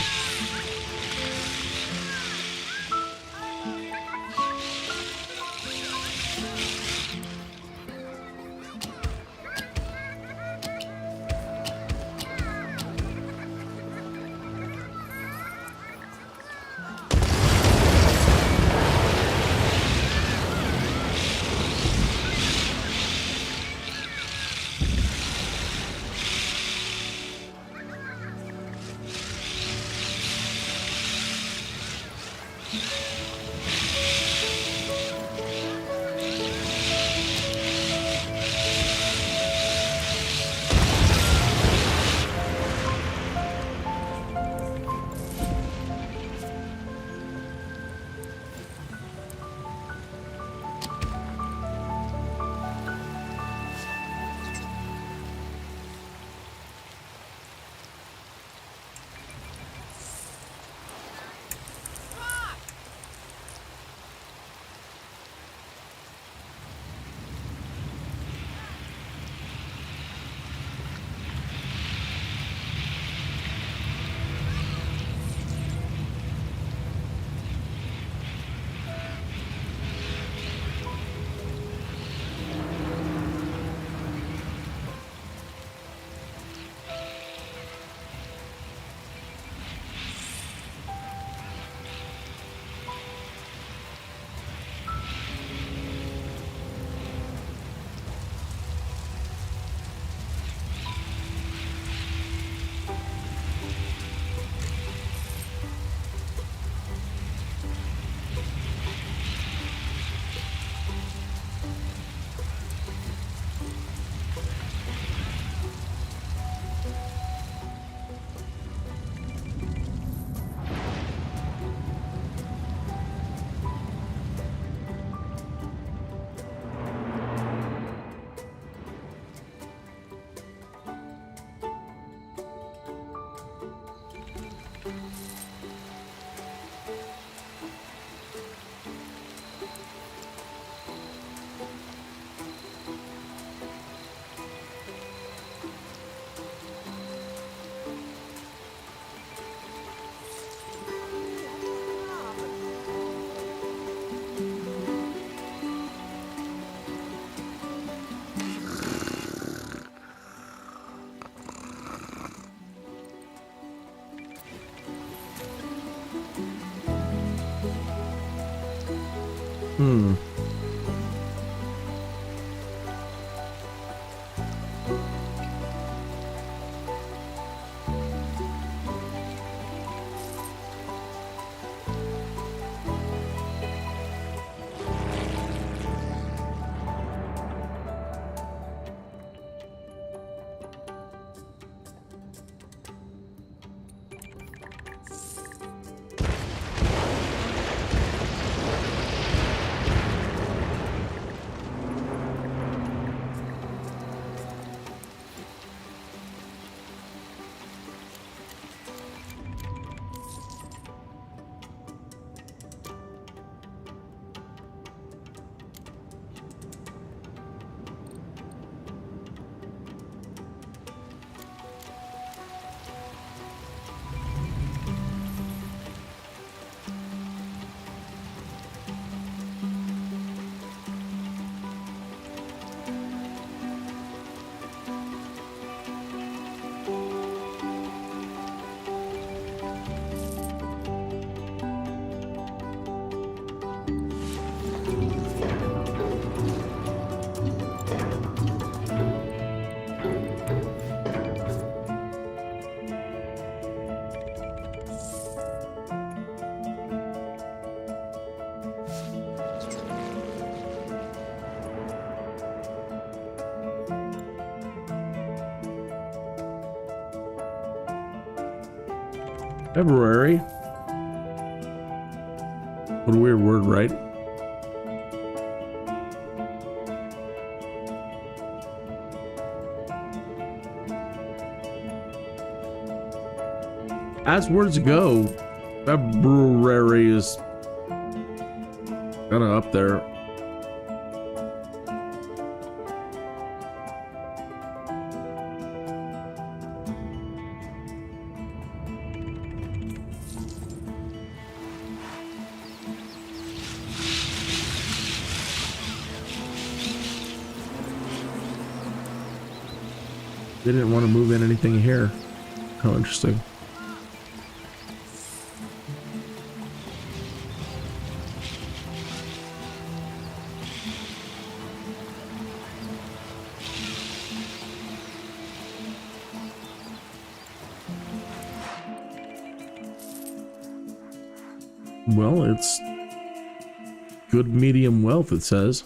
February. What a weird word, right? As words go, February is kind of up there. They didn't want to move in anything here. How interesting. Well, it's good medium wealth, it says.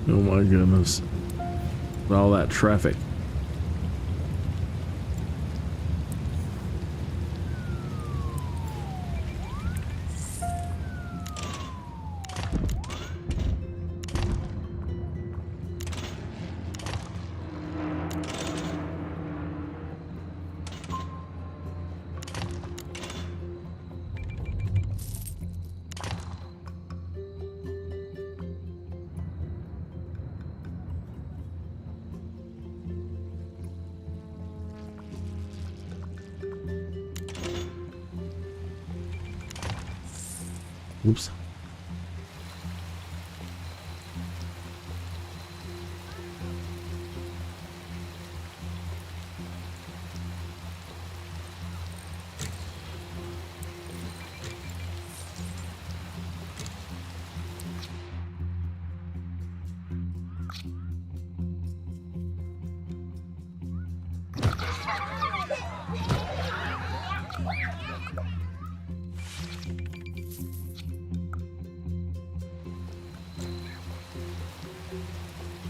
Oh my goodness. All that traffic. Oops.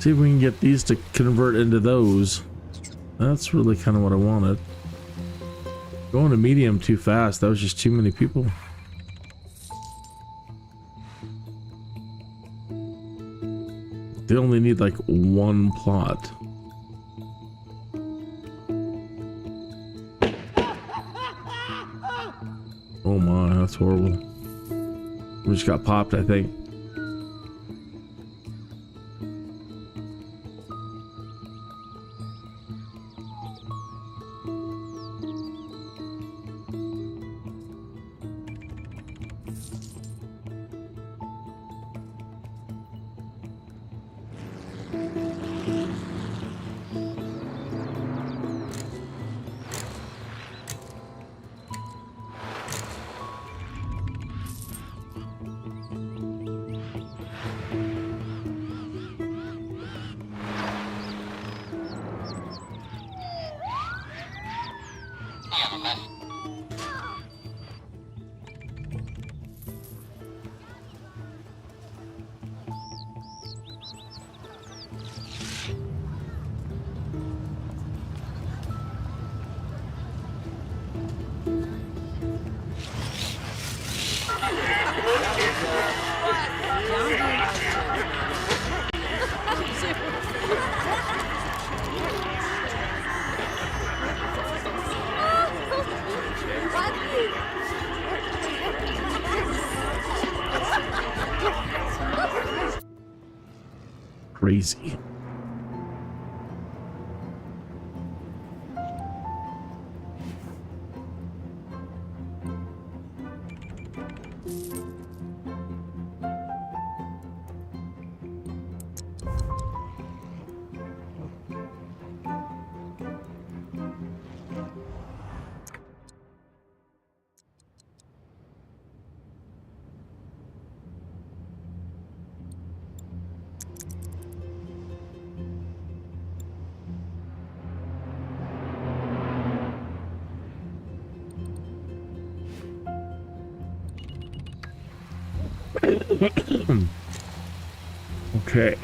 See if we can get these to convert into those. That's really kind of what I wanted. Going to medium too fast. That was just too many people. They only need like one plot. Oh my, that's horrible. We just got popped, I think. Crazy. Okay.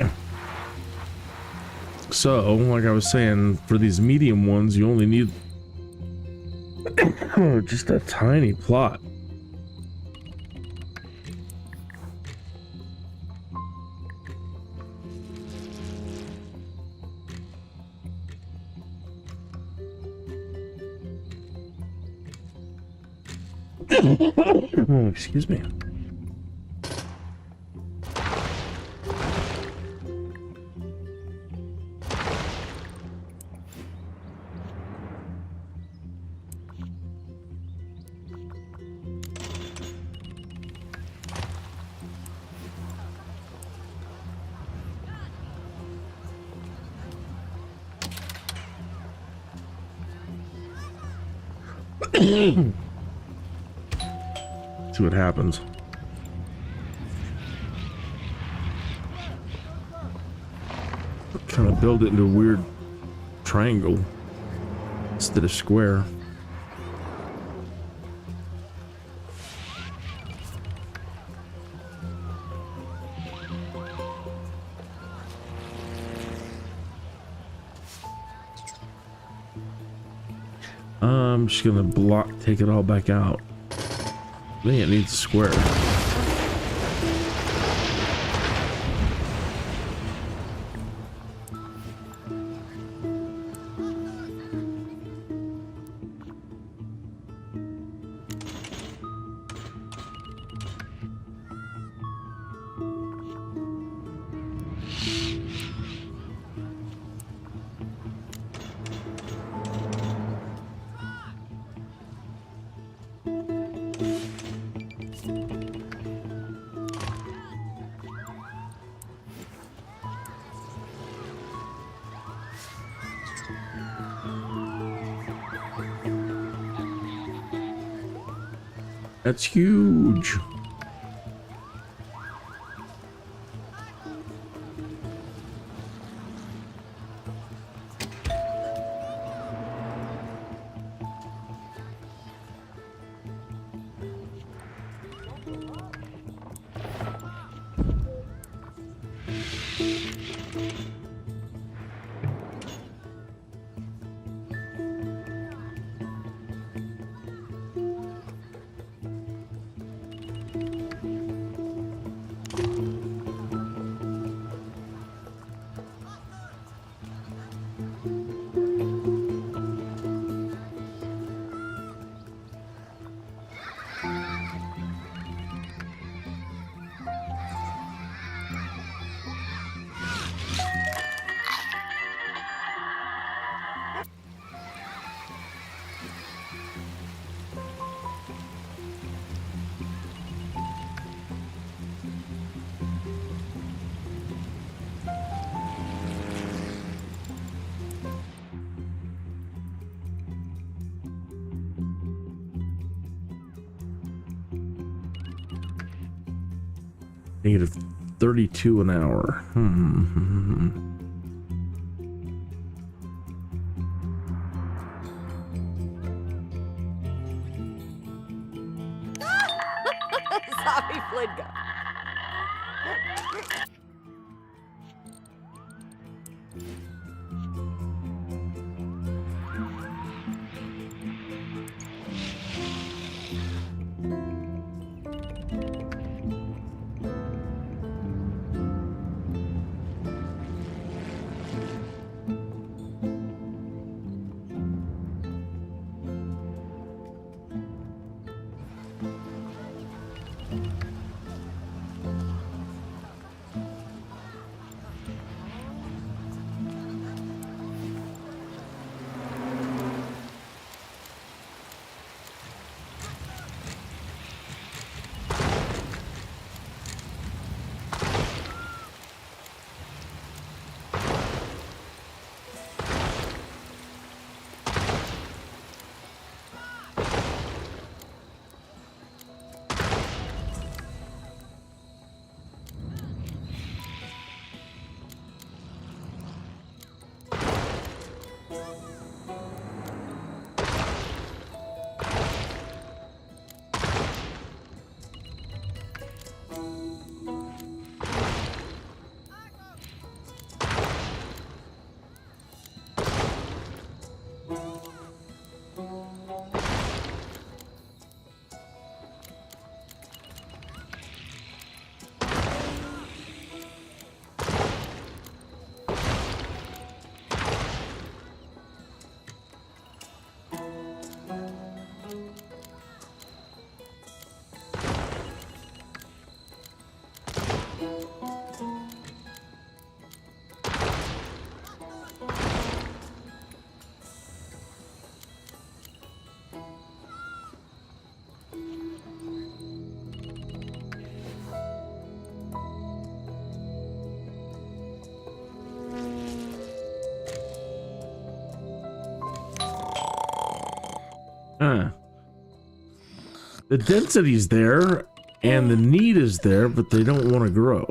So, like I was saying, for these medium ones, you only need just a tiny plot. Oh, excuse me. See what happens. Kind of build it into a weird triangle instead of square. I'm just gonna take it all back out. I think it needs a square. That's huge. Negative 32 an hour. Sorry, Flingo. The density's there and the need is there, but they don't want to grow.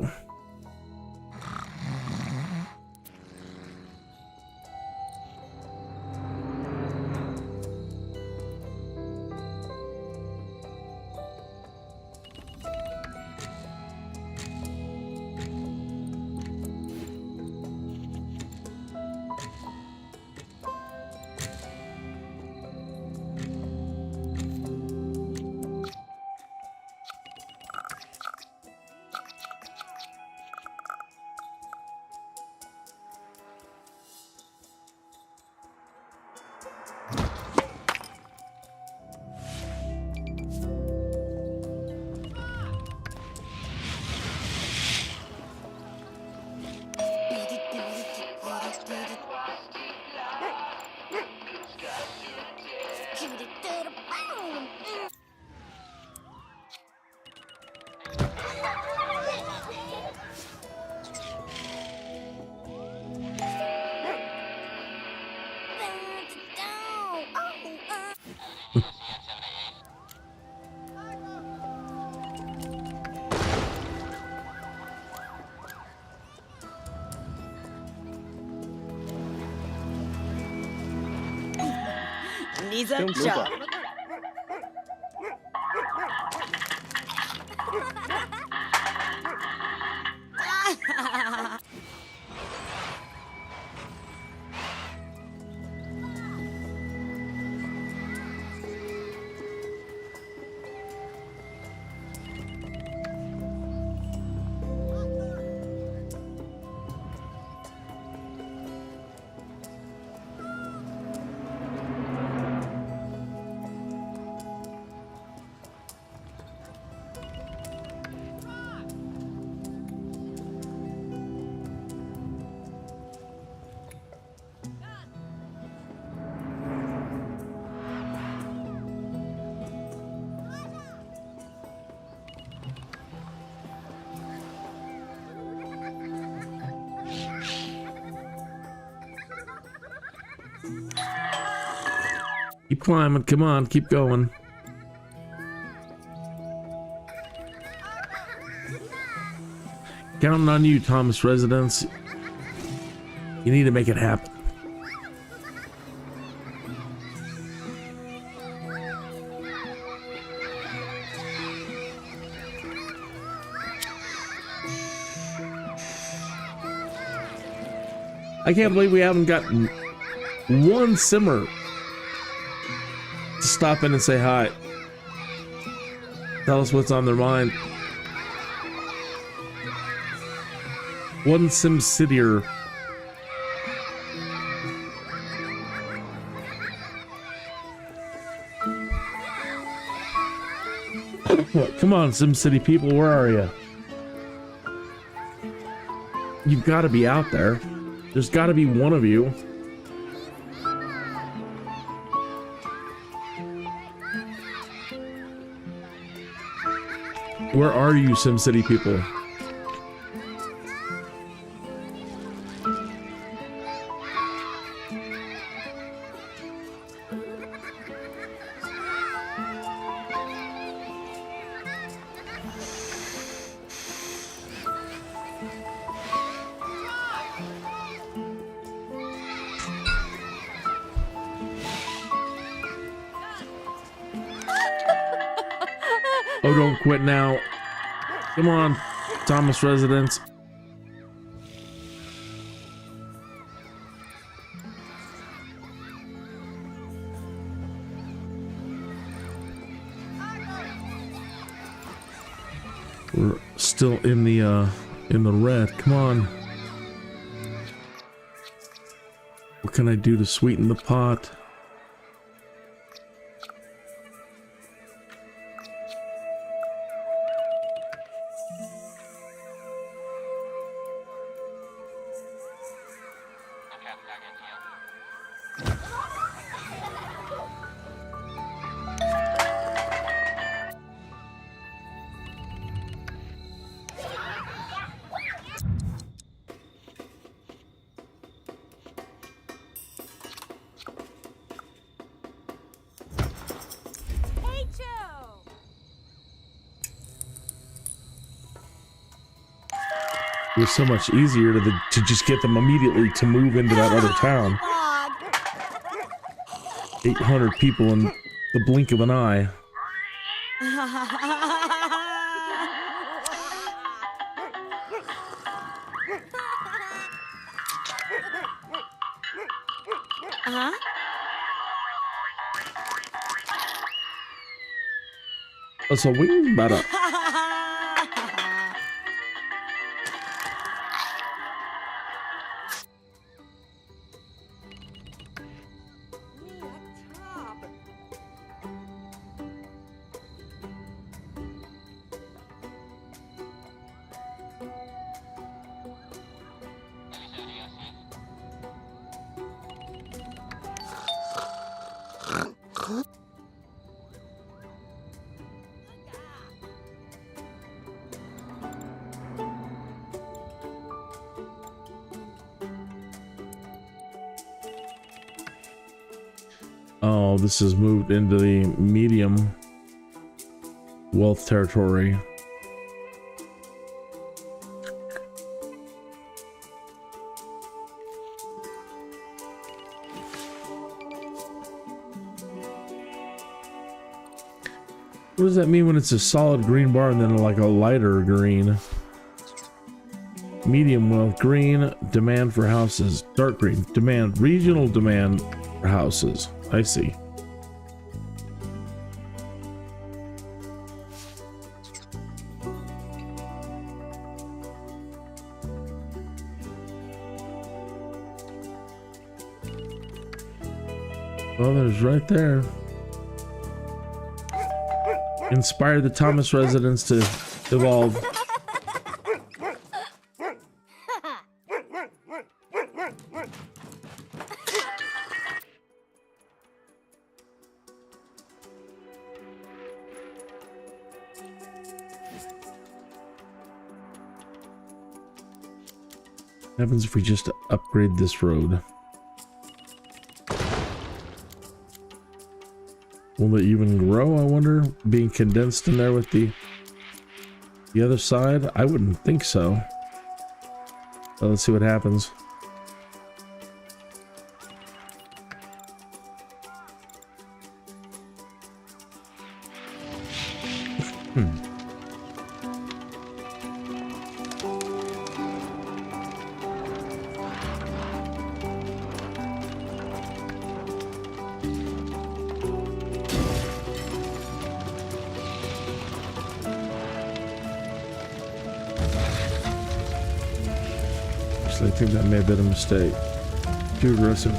Needs a job. Keep climbing, come on, keep going. Counting on you, Thomas residents. You need to make it happen. I can't believe we haven't gotten one simmer to stop in and say hi. Tell us what's on their mind. One SimCityer. Come on, SimCity people, where are you? You've got to be out there. There's got to be one of you. Where are you, SimCity people? Oh, don't quit now. Come on. Thomas residence. We're still in the red. Come on. What can I do to sweeten the pot? It was so much easier to just get them immediately to move into that other town. 800 people in the blink of an eye. That's a wing better. Oh, this has moved into the medium wealth territory. What does that mean when it's a solid green bar and then like a lighter green? Medium wealth, green, demand for houses, dark green, demand, regional demand for houses. I see. Well, there's right there. Inspire the Thomas residents to evolve. What happens if we just upgrade this road? Will it even grow, I wonder? Being condensed in there with the other side? I wouldn't think so. Well, let's see what happens. I think that may have been a mistake. Too aggressive.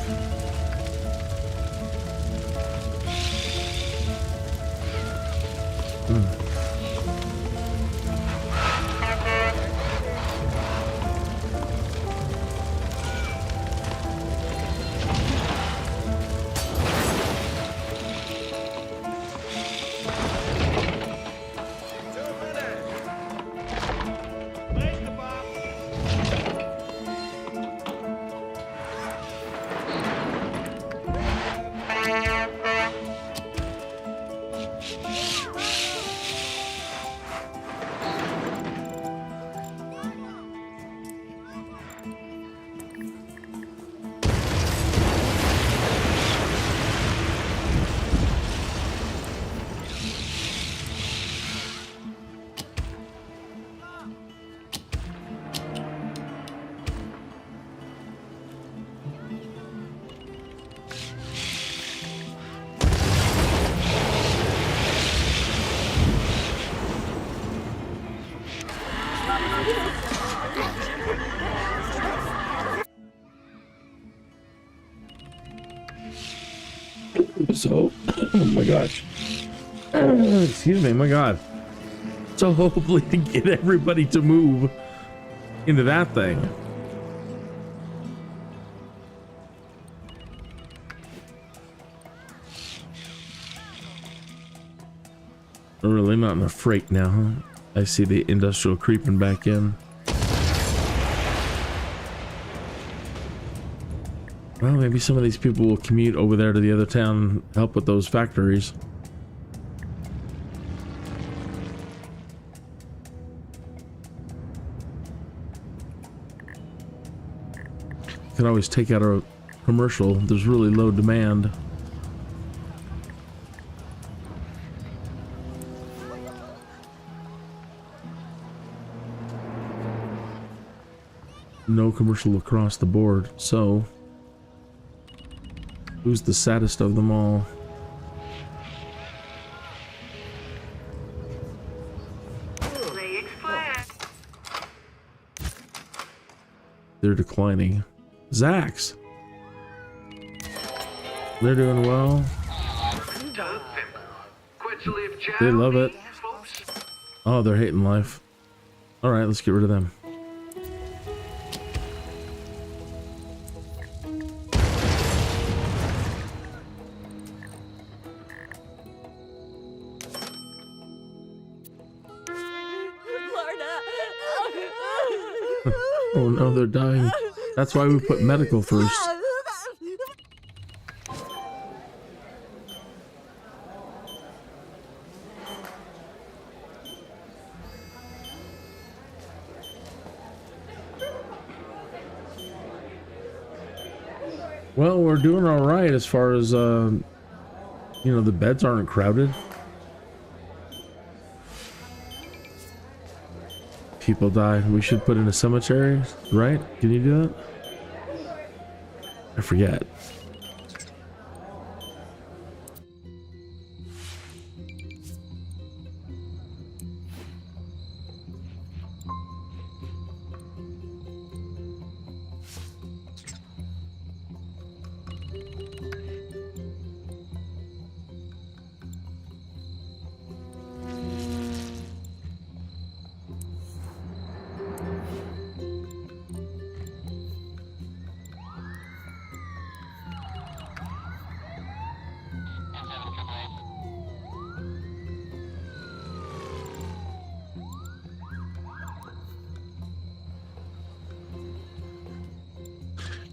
So, oh my gosh. Excuse me, my God. So hopefully to get everybody to move into that thing. We're really not in a freight now, huh? I see the industrial creeping back in. Well, maybe some of these people will commute over there to the other town and help with those factories. Could always take out a commercial. There's really low demand. No commercial across the board, so who's the saddest of them all? They're declining. Zax! They're doing well. They love it. Oh, they're hating life. Alright, let's get rid of them. Oh no, they're dying. That's why we put medical first. Well, we're doing all right as far as, you know, the beds aren't crowded. People die. We should put in a cemetery, right? Can you do that? I forget.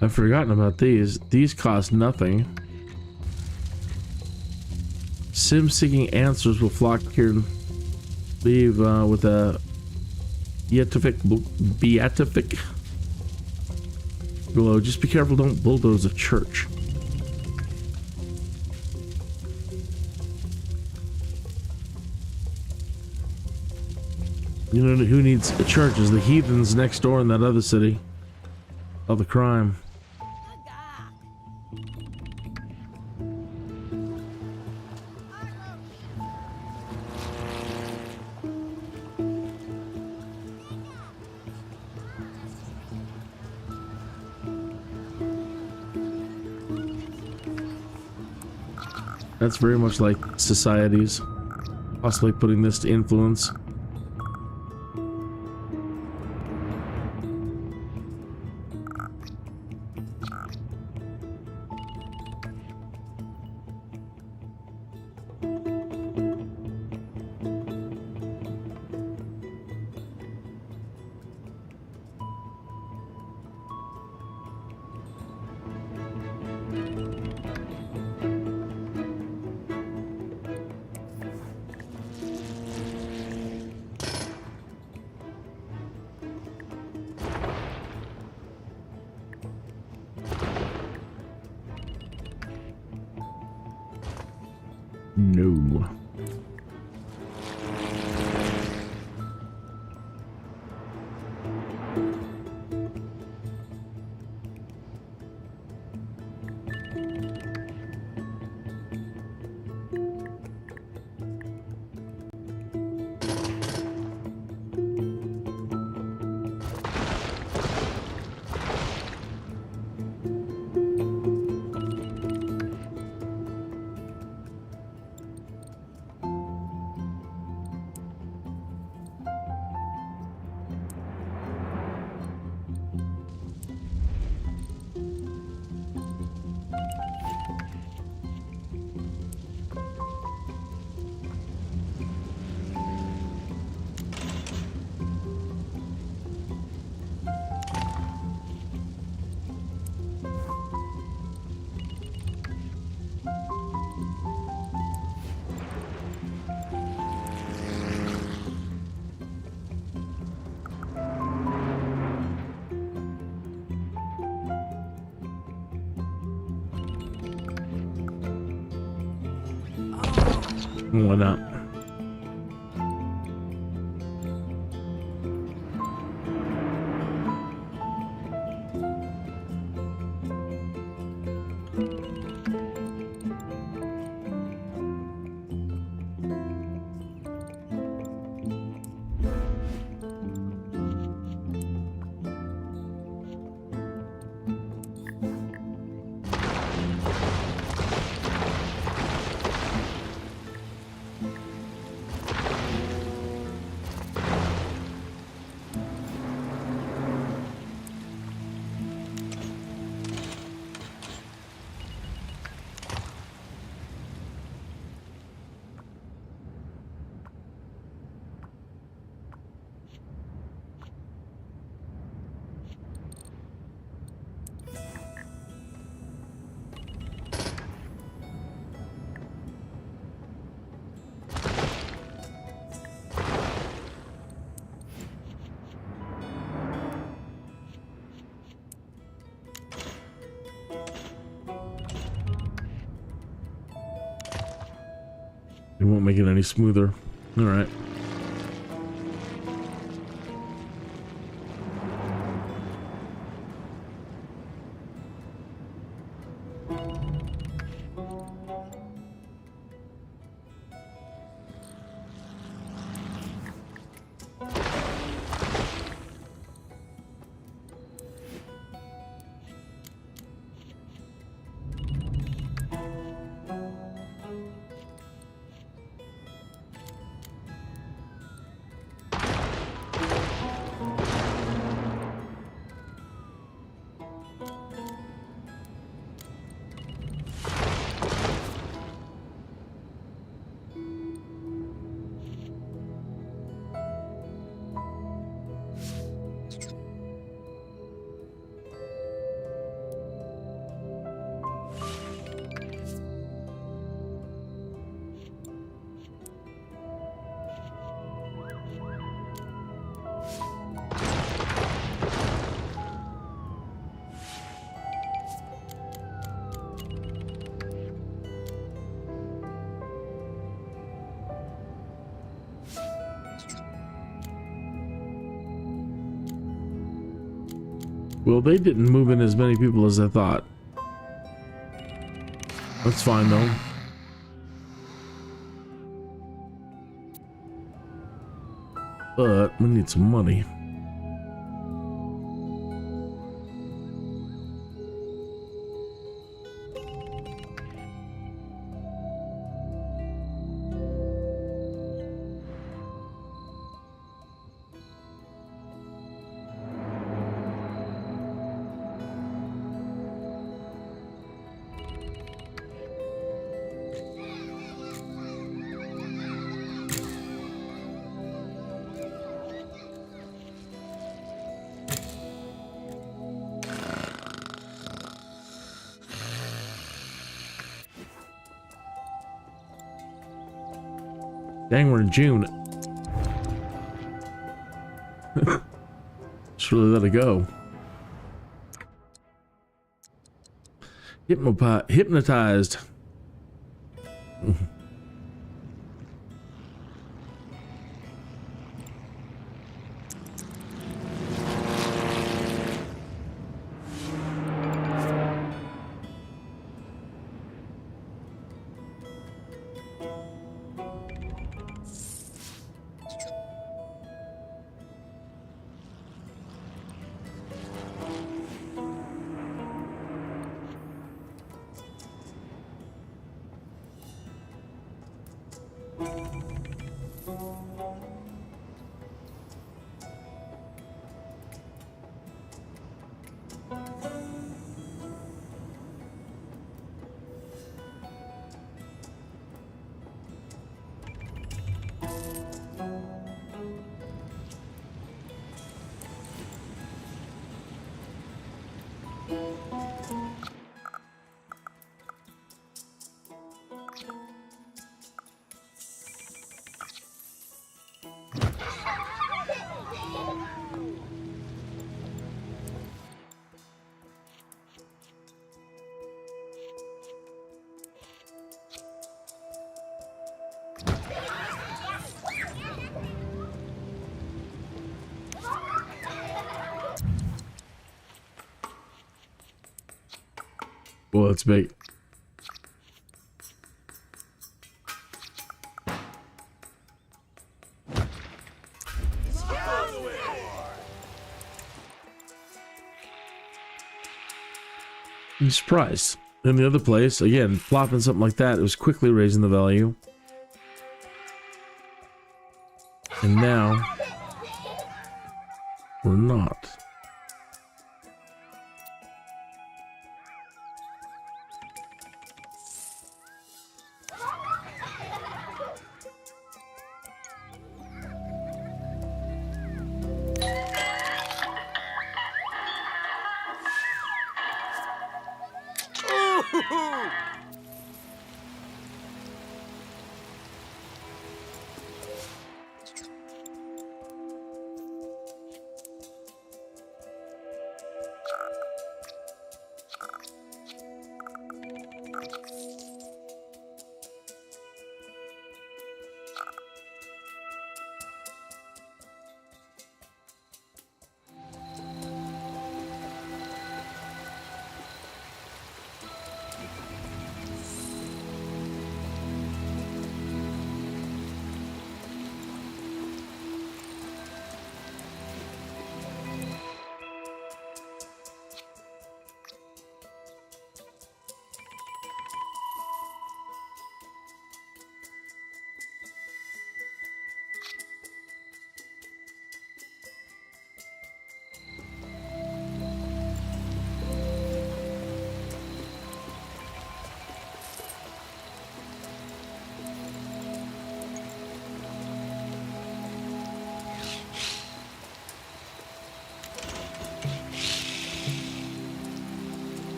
I've forgotten about these. These cost nothing. Sim seeking answers will flock here and leave with a beatific glow. Just be careful, don't bulldoze a church. You know who needs a church is the heathens next door in that other city. All the crime. That's very much like societies, possibly putting this to influence. No. Why not? It won't make it any smoother. All right. Well, they didn't move in as many people as I thought. That's fine though. But we need some money. Dang, we're in June. Just really let it go. Hypnotized. Well, it's big. I'm surprised. In the other place, again, plopping something like that, it was quickly raising the value. And now, we're not.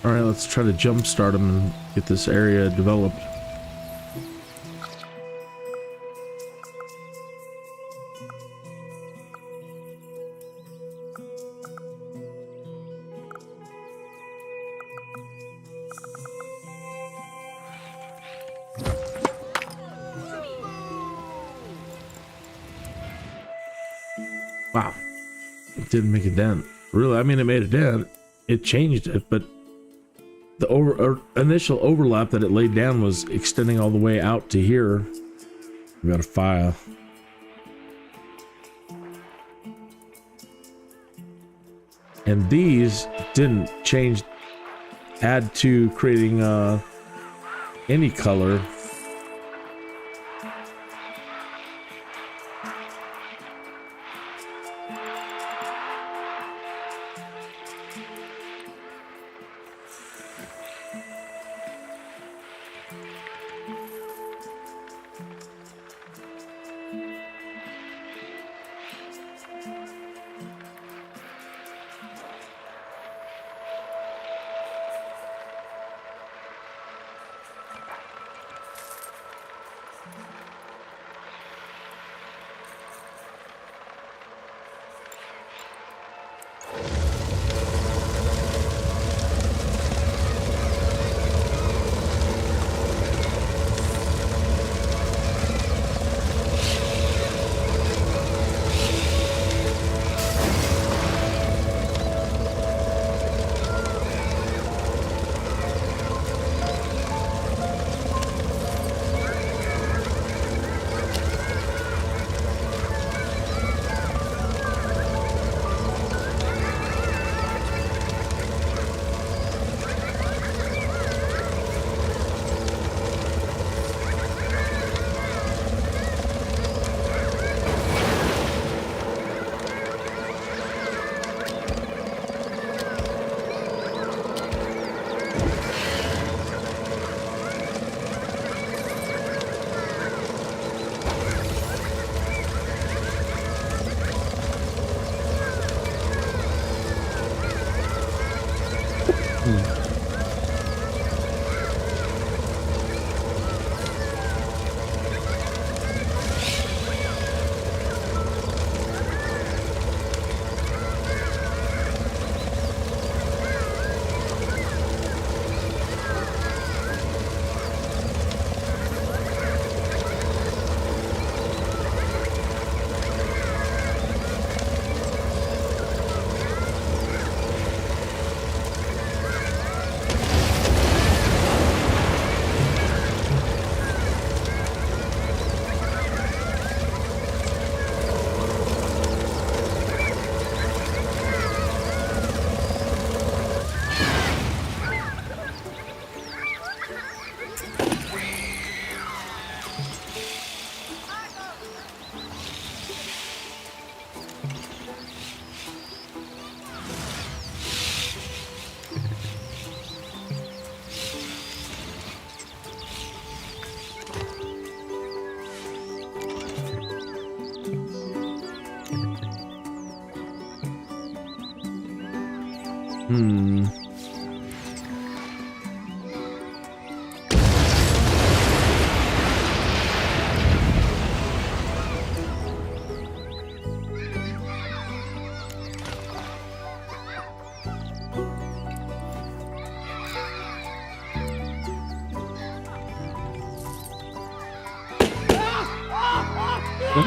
All right, let's try to jumpstart them and get this area developed. Wow, it didn't make a dent. Really, I mean, it made a dent. It changed it, but the initial overlap that it laid down was extending all the way out to here. We got a file. And these didn't change, add to creating any color.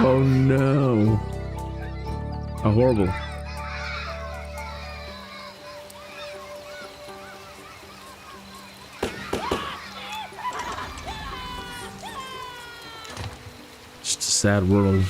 Oh no. How horrible. Just a sad world.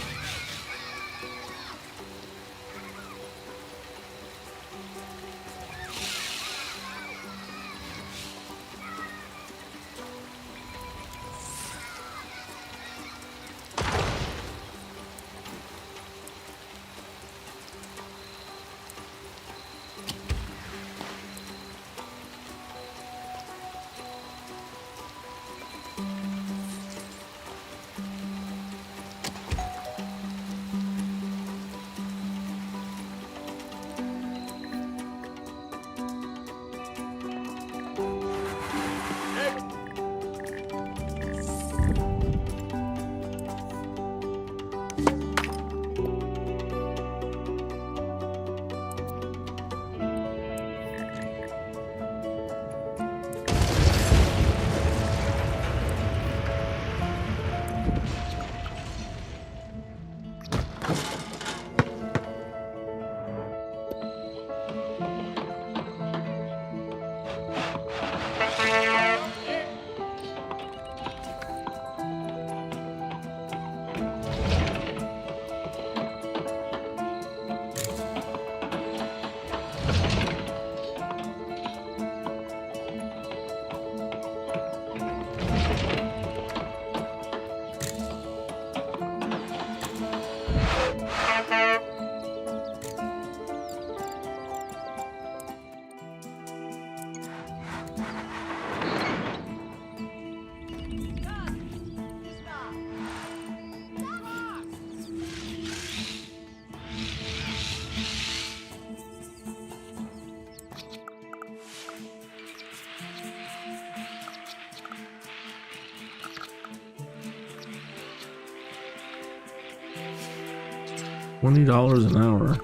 $20 an hour.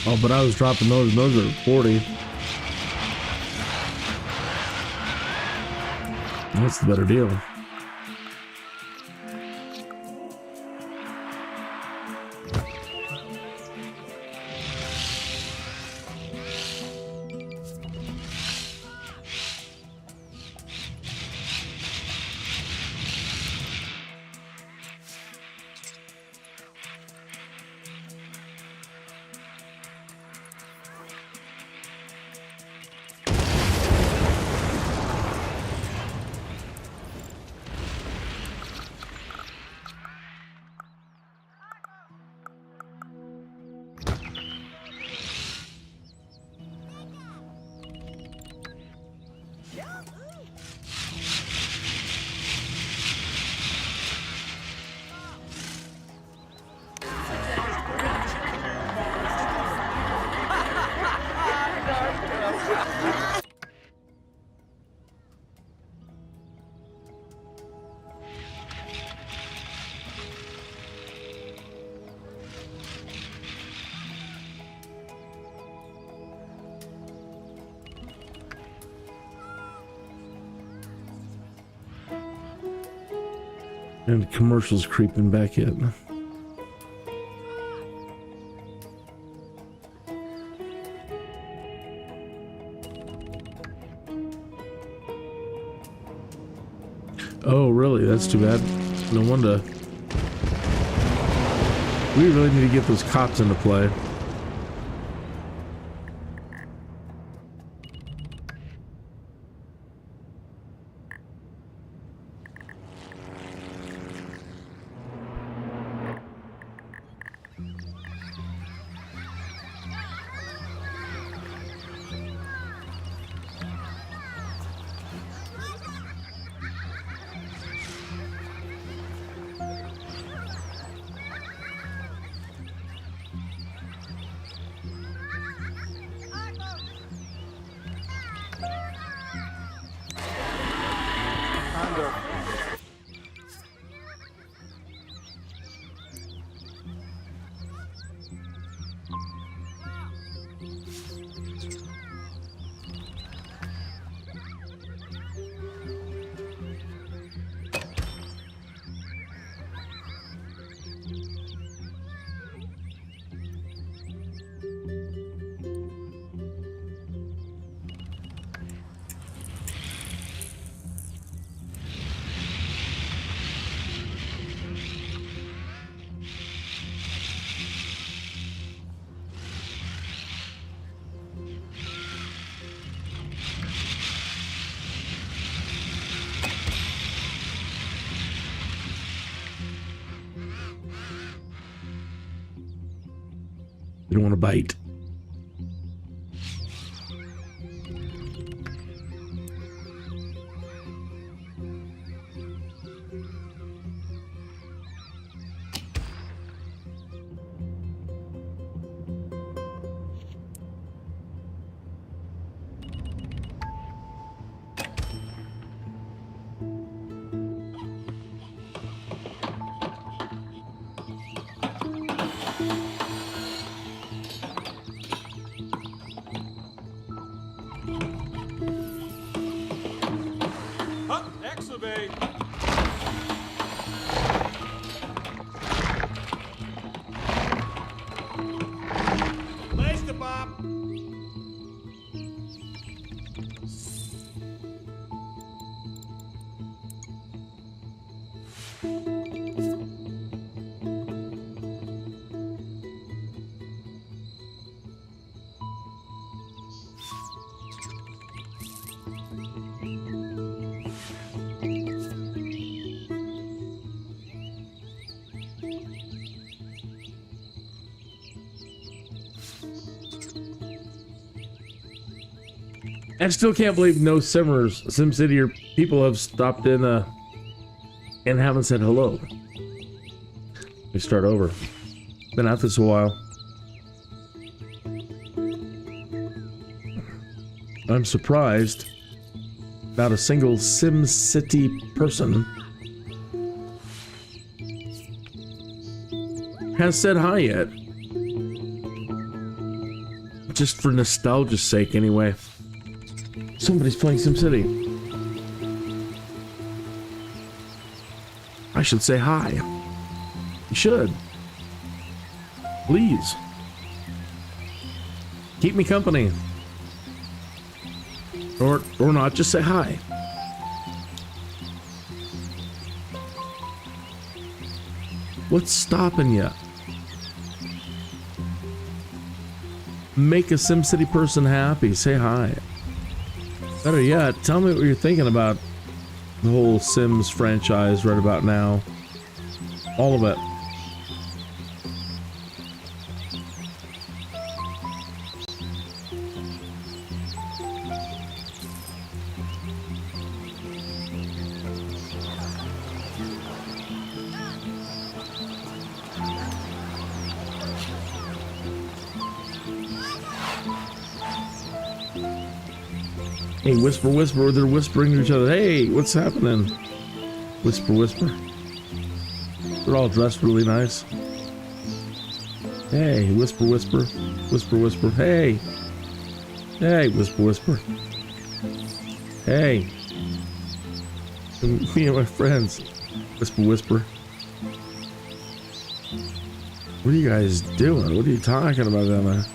Oh, but I was dropping those. Those are 40. That's the better deal. And commercials creeping back in. Oh, really? That's too bad. No wonder. We really need to get those cops into play. You don't want to bite. I still can't believe no Simmers, SimCity, or people have stopped in and haven't said hello. We start over. Been at this a while. I'm surprised not a single SimCity person has said hi yet. Just for nostalgia's sake, anyway. Somebody's playing SimCity. I should say hi. You should. Please. Keep me company. Or not, just say hi. What's stopping you? Make a SimCity person happy. Say hi. Better yet, tell me what you're thinking about the whole Sims franchise right about now. All of it. Hey, whisper, whisper. They're whispering to each other. Hey, what's happening? Whisper, whisper. They're all dressed really nice. Hey, whisper, whisper. Whisper, whisper. Hey. Hey, whisper, whisper. Hey. Me and my friends. Whisper, whisper. What are you guys doing? What are you talking about down there?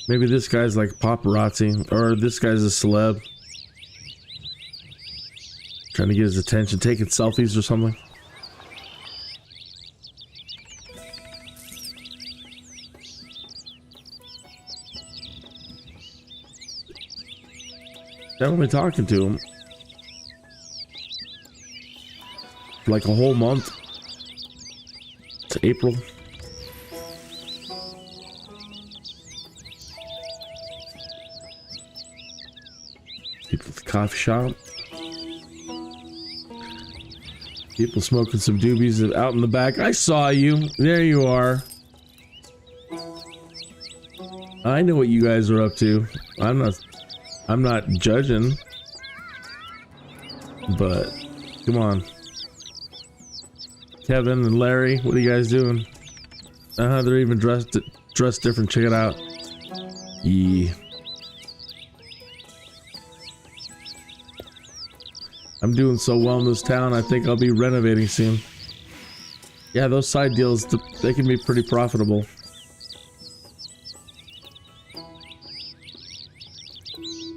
Maybe this guy's like paparazzi, or this guy's a celeb. Trying to get his attention, taking selfies or something. Definitely talking to him. Like a whole month. It's April. People at the coffee shop. People smoking some doobies out in the back. I saw you. There you are. I know what you guys are up to. I'm not judging. But come on. Kevin and Larry, what are you guys doing? They're even dressed different. Check it out. Yeah. I'm doing so well in this town, I think I'll be renovating soon. Yeah, those side deals, they can be pretty profitable.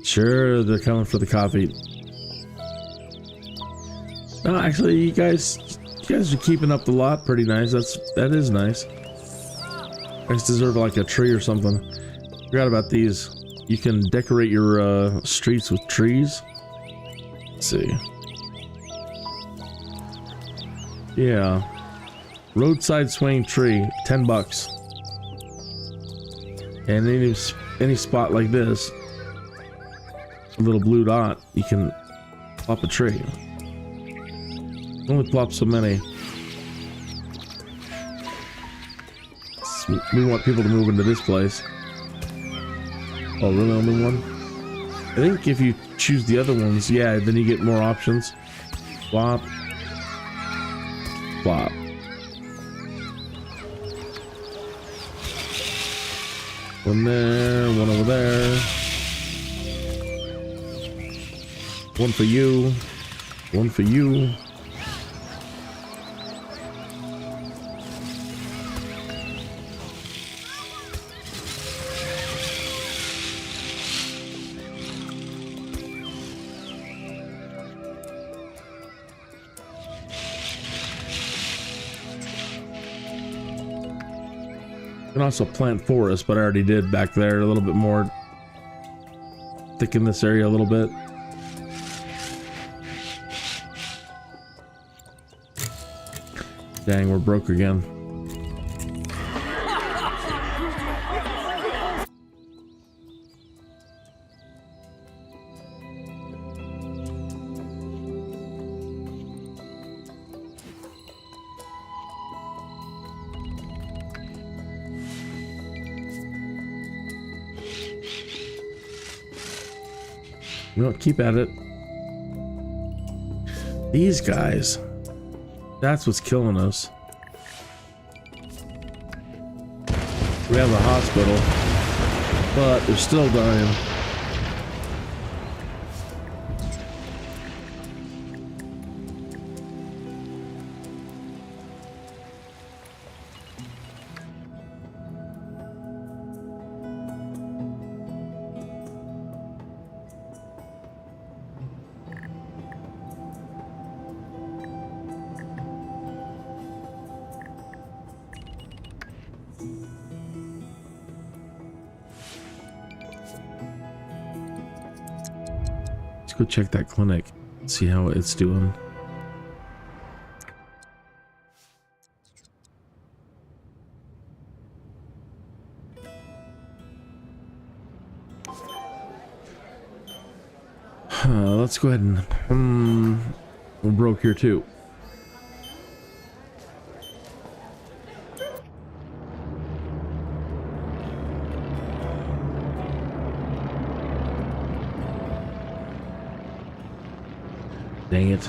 Sure, they're coming for the coffee. No, actually, you guys are keeping up the lot pretty nice. That is nice. You guys deserve like a tree or something. Forgot about these. You can decorate your streets with trees. Let's see. Yeah. Roadside swaying tree, $10. And any spot like this, a little blue dot, you can plop a tree. Only plop so many. We want people to move into this place. Oh, really? Only one? I think if you choose the other ones, yeah, then you get more options. Plop. Plop. One there, one over there. One for you. One for you. You can also plant forest, but I already did back there. A little bit more. Thicken this area a little bit. Dang, we're broke again. You know what? Keep at it. These guys. That's what's killing us. We have a hospital, but they're still dying. Let's go check that clinic, see how it's doing. Let's go ahead and we're broke here too. Dang it.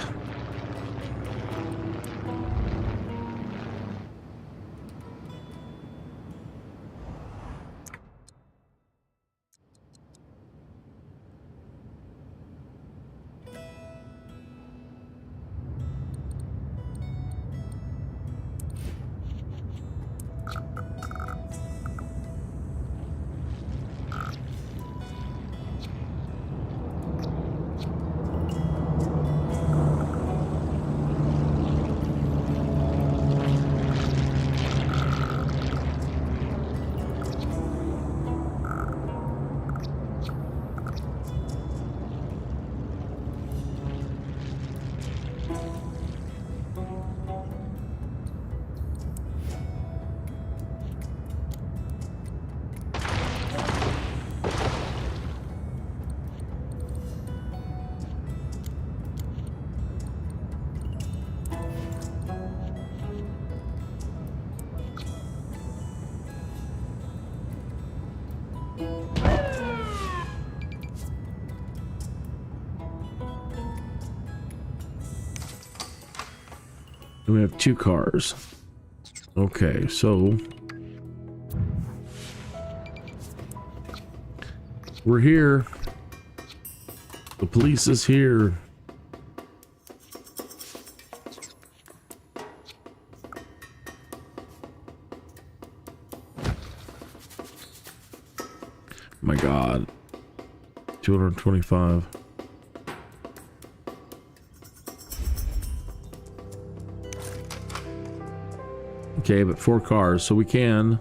And we have 2 cars. Okay, so we're here. The police is here. My God. 225. Okay, but 4 cars, so we can.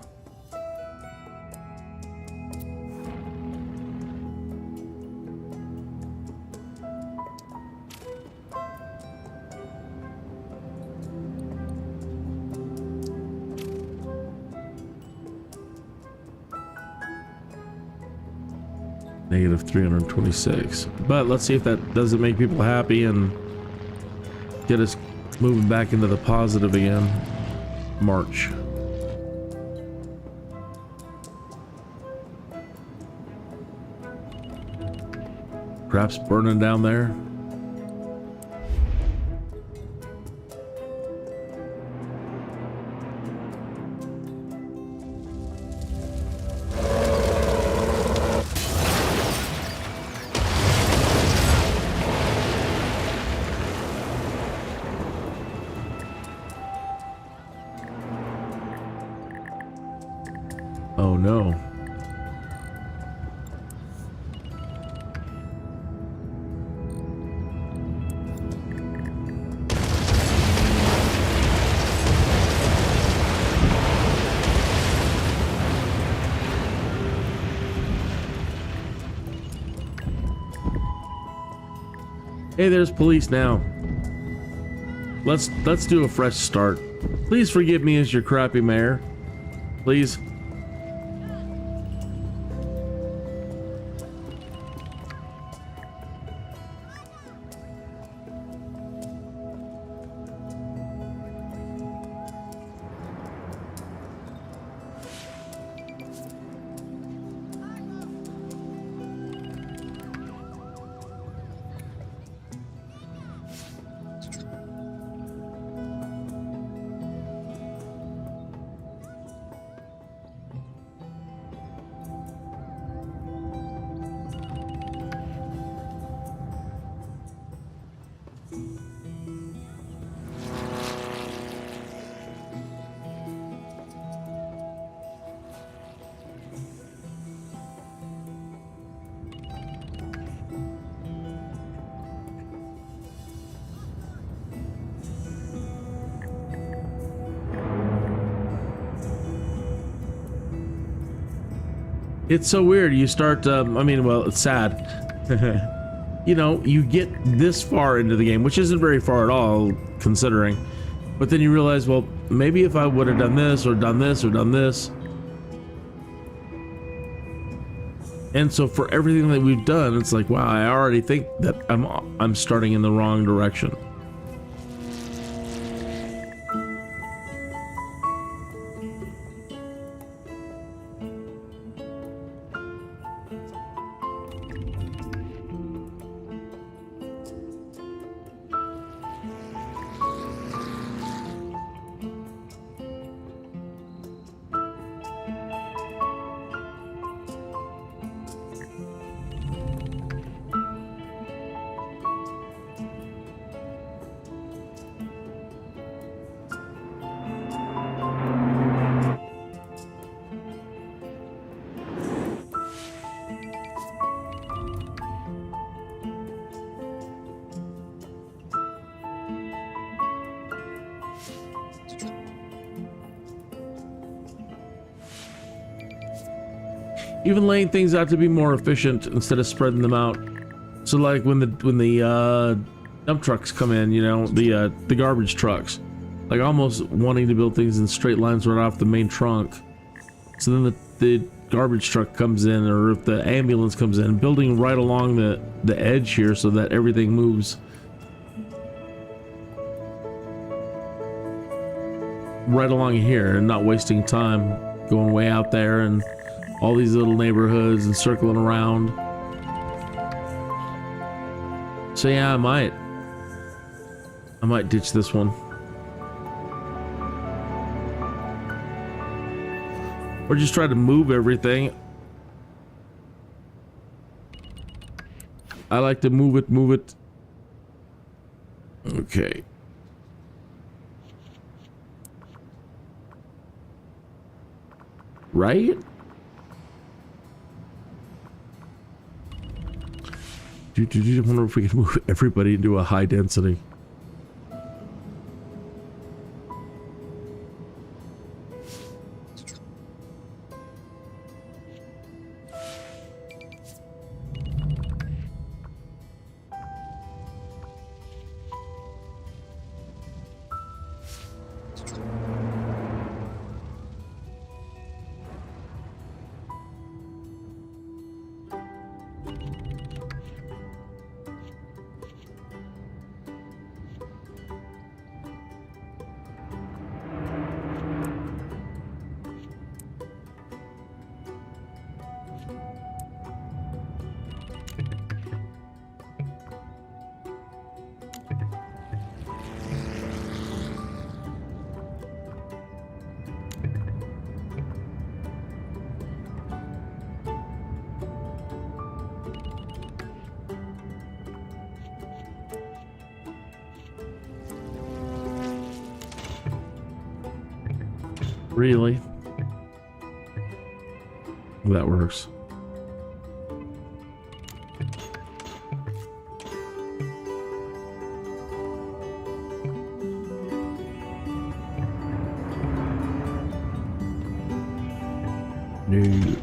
Negative 326. But let's see if that doesn't make people happy and get us moving back into the positive again. March. Perhaps burning down there. Oh no. Hey, there's police now. Let's do a fresh start. Please forgive me as your crappy mayor. Please. It's so weird. You start, I mean, well, it's sad. You know, you get this far into the game, which isn't very far at all, considering. But then you realize, well, maybe if I would have done this, or done this, or done this. And so for everything that we've done, it's like, wow, I already think that I'm starting in the wrong direction. Even laying things out to be more efficient instead of spreading them out. So like when the dump trucks come in, you know, the garbage trucks, like almost wanting to build things in straight lines right off the main trunk. So then the garbage truck comes in, or if the ambulance comes in, building right along the edge here so that everything moves right along here and not wasting time going way out there and all these little neighborhoods and circling around. So yeah, I might ditch this one. Or just try to move everything. I like to move it. Okay. Right? I wonder if we can move everybody into a high density. Really? That works. No.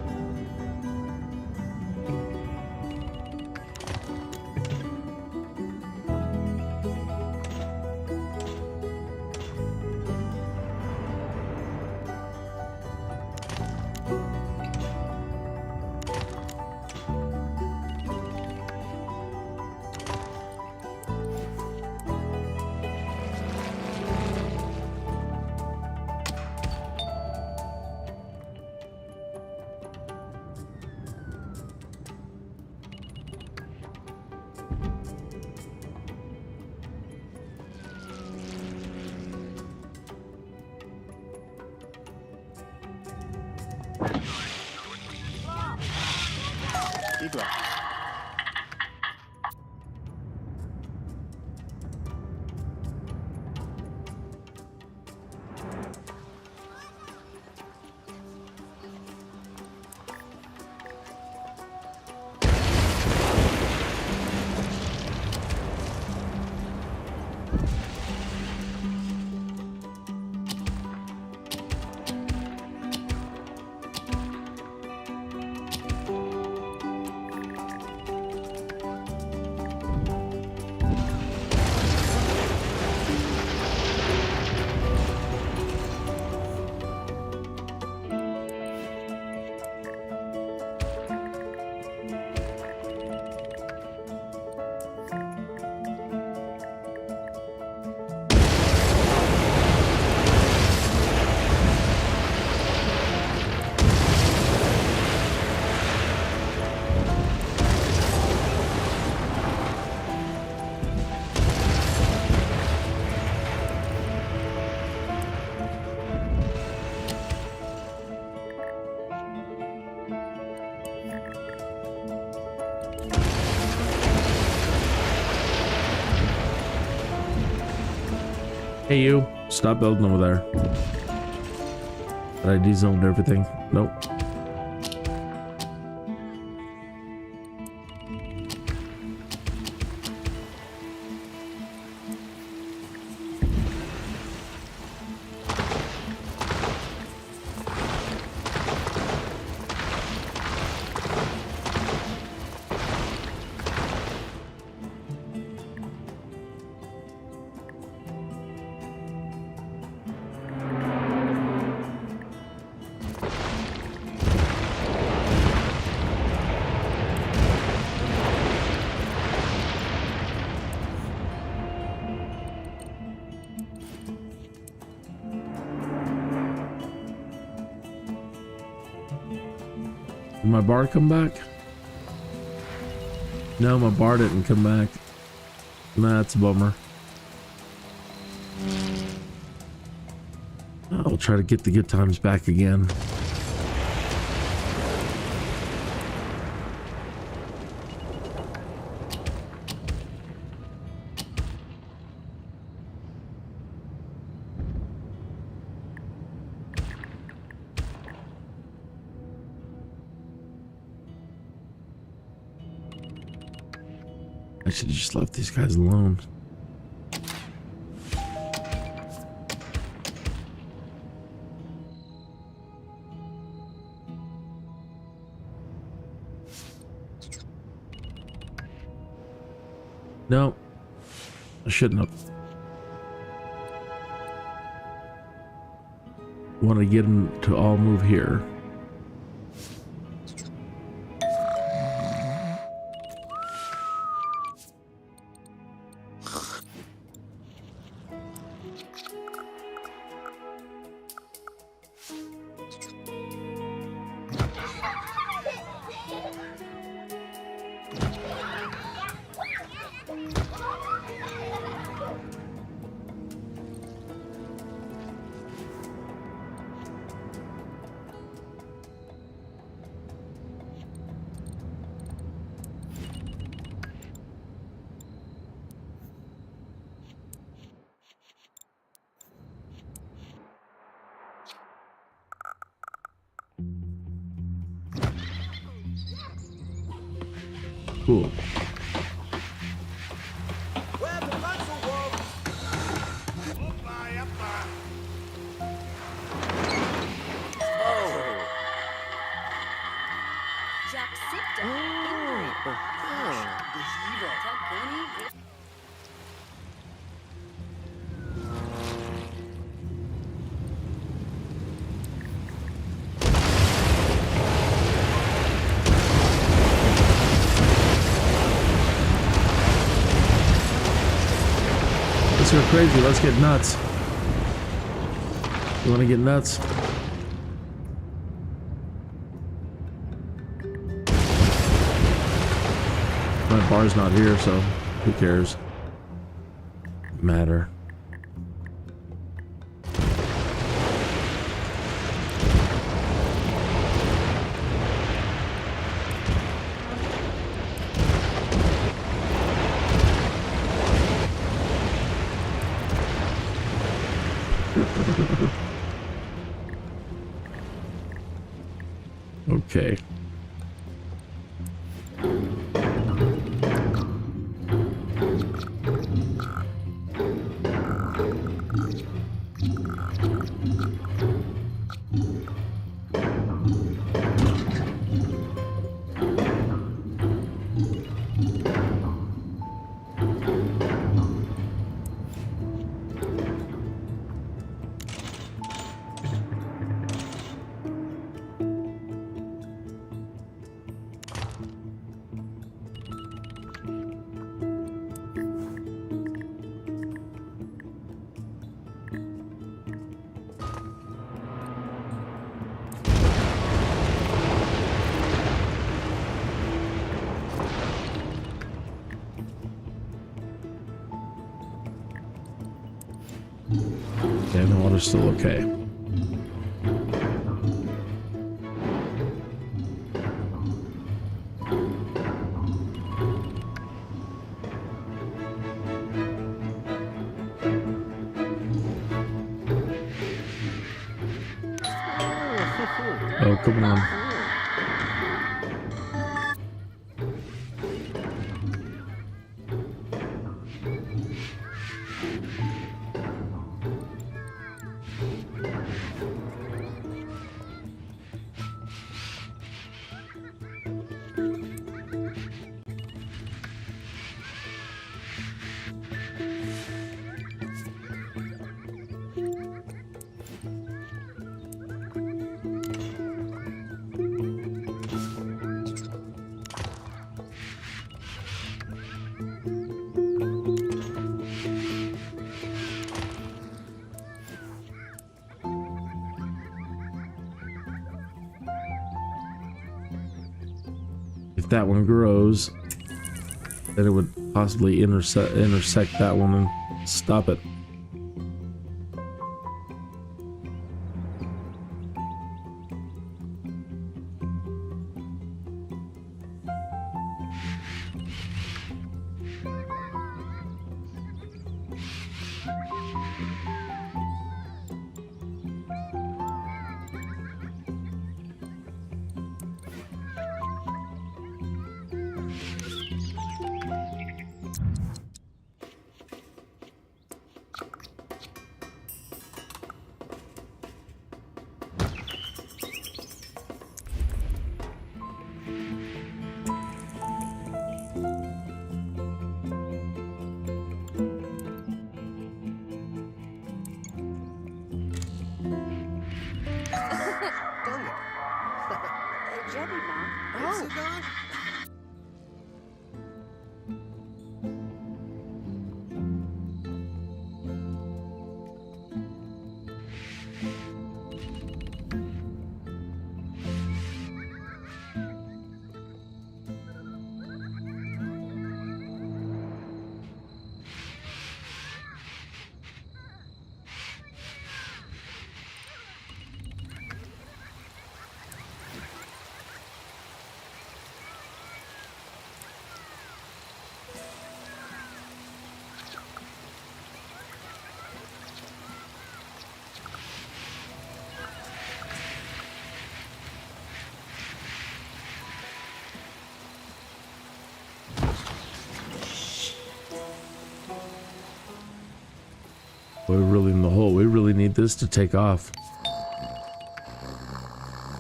Hey you, stop building over there. Did I de-zoned everything? Nope. Did my bar come back? No, my bar didn't come back. That's a bummer. I'll try to get the good times back again. I should have just left these guys alone. No, I shouldn't have. Want to get them to all move here. Cool. Let's go crazy. Let's get nuts. You want to get nuts? My bar's not here, so who cares? Matter. Okay. Okay, the water's still okay. Oh, come on. If that one grows, then it would possibly intersect that one and stop it. Oh. We're really in the hole. We really need this to take off.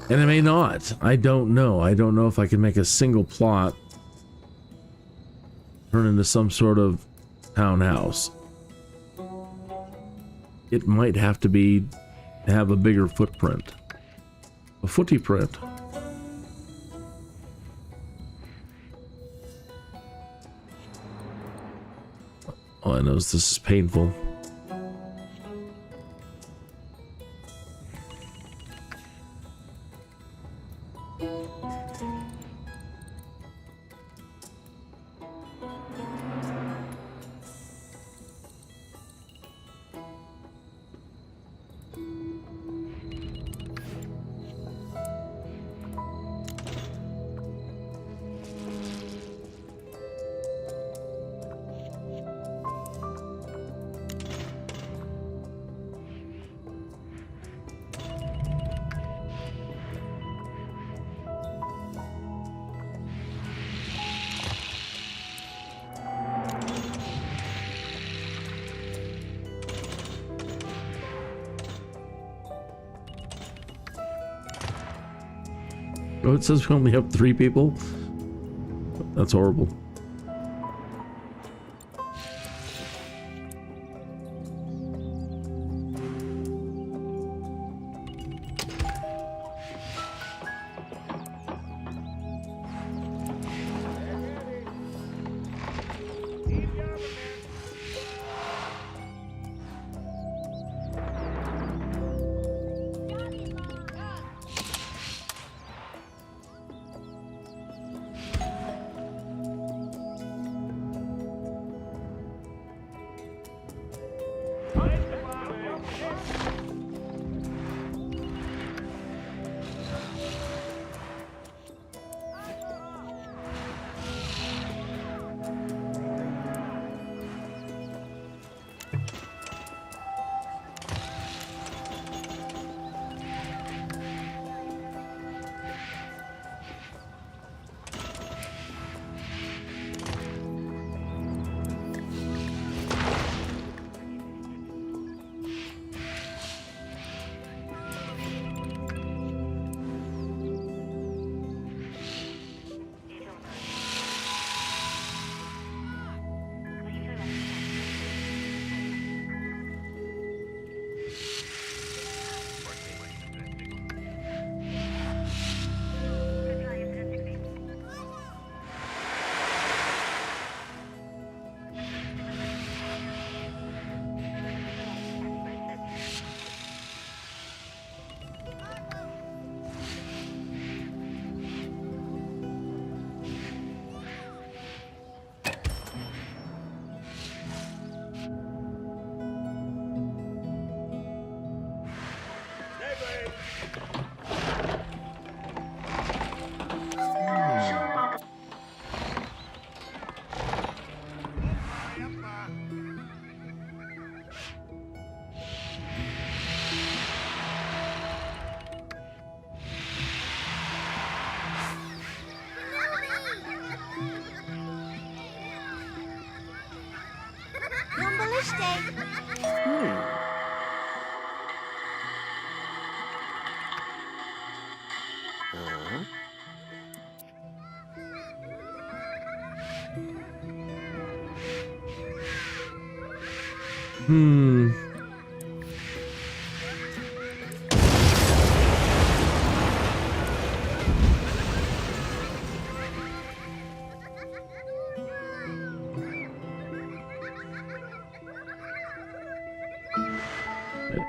And it may not. I don't know. I don't know if I can make a single plot turn into some sort of townhouse. It might have to have a bigger footprint. A footy print. All I know is this is painful. Oh, it says we only have 3 people? That's horrible.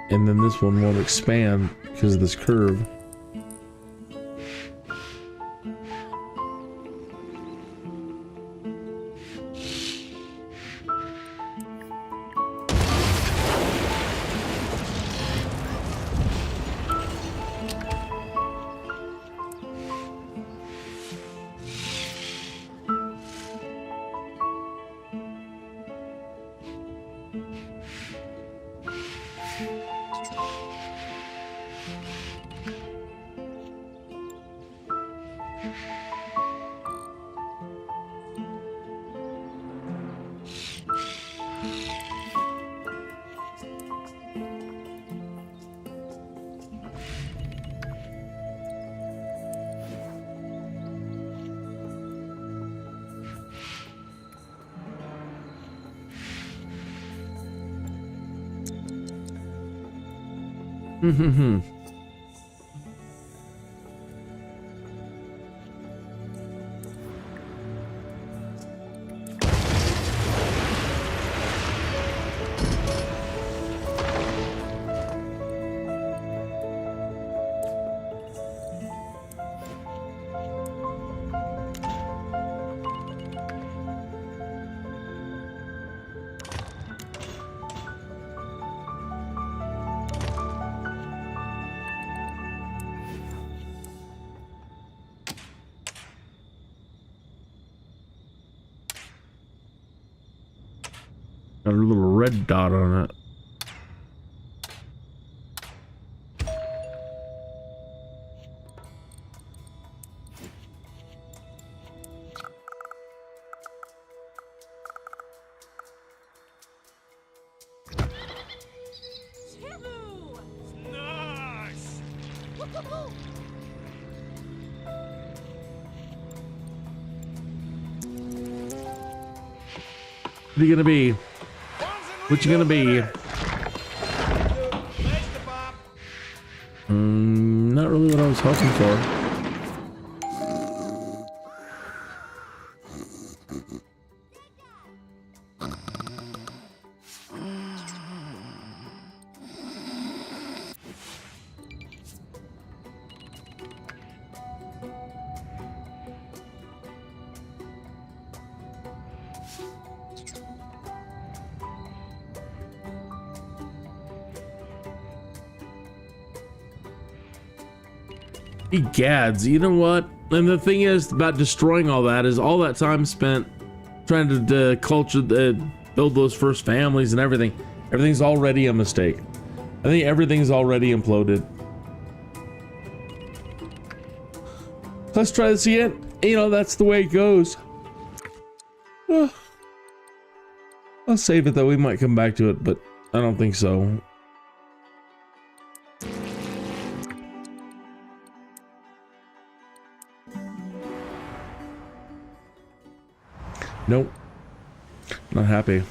And then this one won't expand because of this curve. Got a little red dot on it. Nice. What are you gonna be? What you gonna be? Not really what I was hoping for. Gads, you know what? And the thing is about destroying all that is all that time spent trying to culture, build those first families and everything. Everything's already a mistake. I think everything's already imploded. Let's try this again. You know, that's the way it goes. I'll save it though. We might come back to it, but I don't think so. Nope. Not happy.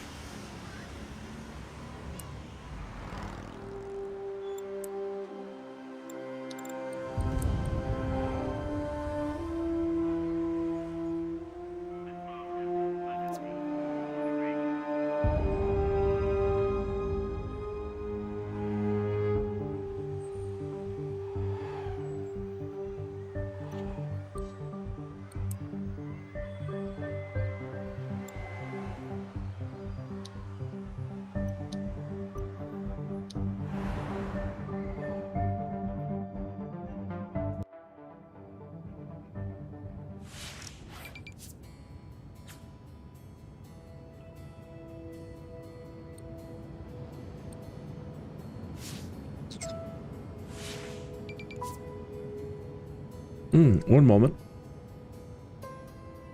One moment.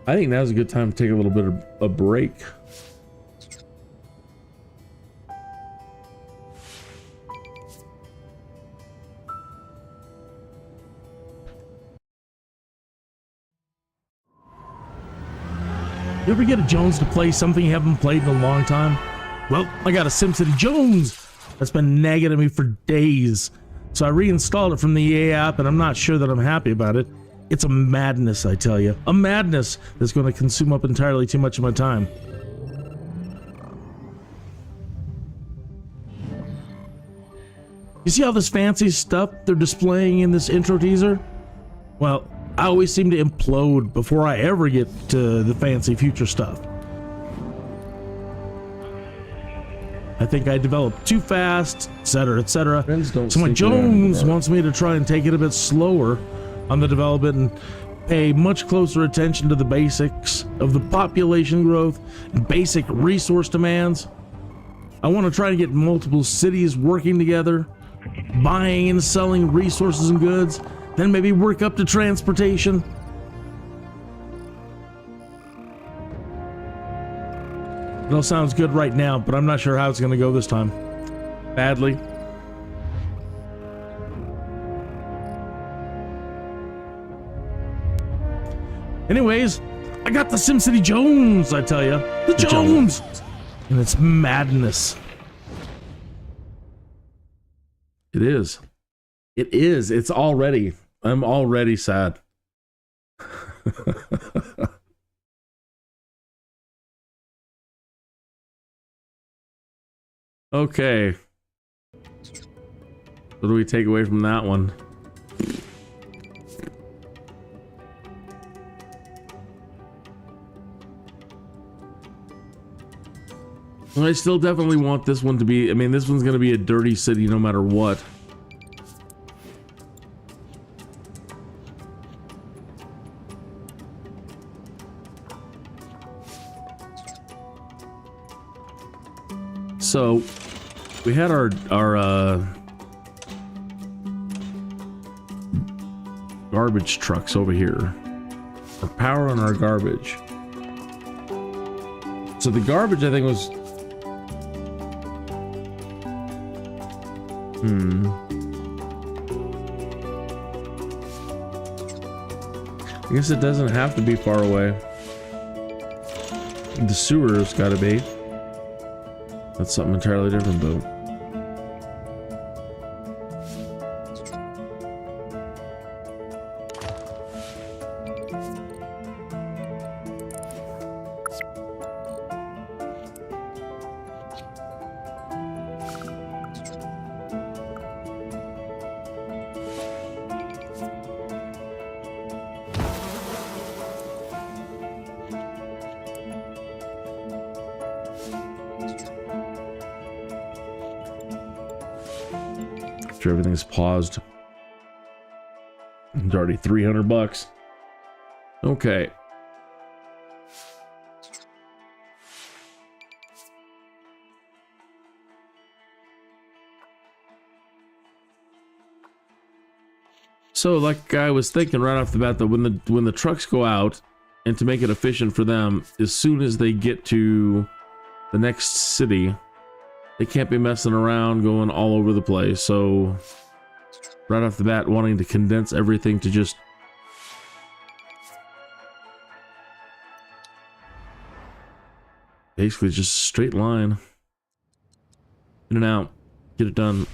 I think now's a good time to take a little bit of a break. You ever get a Jones to play something you haven't played in a long time? Well, I got a SimCity Jones that's been nagging at me for days. So I reinstalled it from the EA app, and I'm not sure that I'm happy about it. It's a madness, I tell you. A madness that's going to consume up entirely too much of my time. You see all this fancy stuff they're displaying in this intro teaser? Well, I always seem to implode before I ever get to the fancy future stuff. I think I develop too fast, etc., etc. So my Jones wants me to try and take it a bit slower on the development and pay much closer attention to the basics of the population growth and basic resource demands. I want to try to get multiple cities working together, buying and selling resources and goods, then maybe work up to transportation. It all sounds good right now, but I'm not sure how it's going to go this time. Badly. Anyways, I got the SimCity Jones, I tell you. The Jones! And it's madness. It is. It is. It's already. I'm already sad. Okay. What do we take away from that one? I still definitely want this one to be, I mean, this one's going to be a dirty city no matter what. So, we had our garbage trucks over here. Our power on our garbage. So the garbage, I think, was... I guess it doesn't have to be far away. The sewer's gotta be. That's something entirely different, though. Everything's paused. It's already $300. Okay. So, like I was thinking right off the bat, that when the trucks go out, and to make it efficient for them, as soon as they get to the next city, they can't be messing around going all over the place. So right off the bat, wanting to condense everything to just basically just a straight line. In and out. Get it done.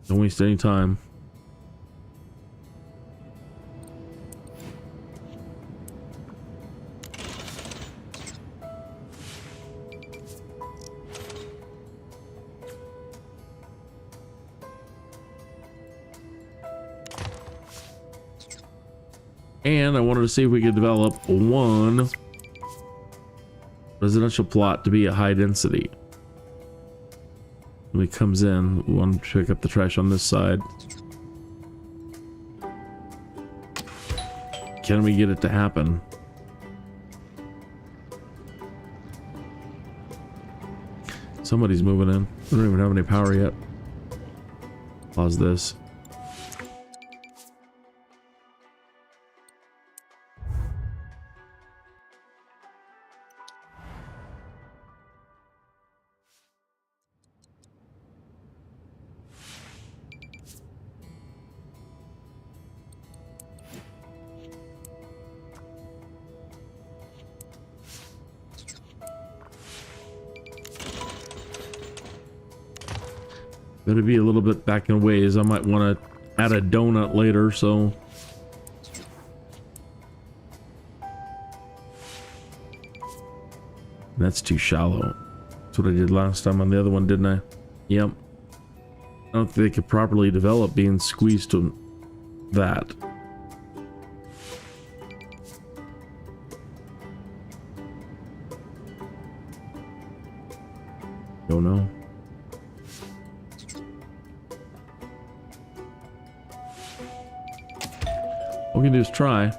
Don't waste any time. And I wanted to see if we could develop one residential plot to be a high density. When he comes in, we want to pick up the trash on this side. Can we get it to happen? Somebody's moving in. We don't even have any power yet. Pause this. Better be a little bit back in ways. I might want to add a donut later, so. That's too shallow. That's what I did last time on the other one, didn't I? Yep. I don't think they could properly develop being squeezed to that. Don't know. All we can do is try.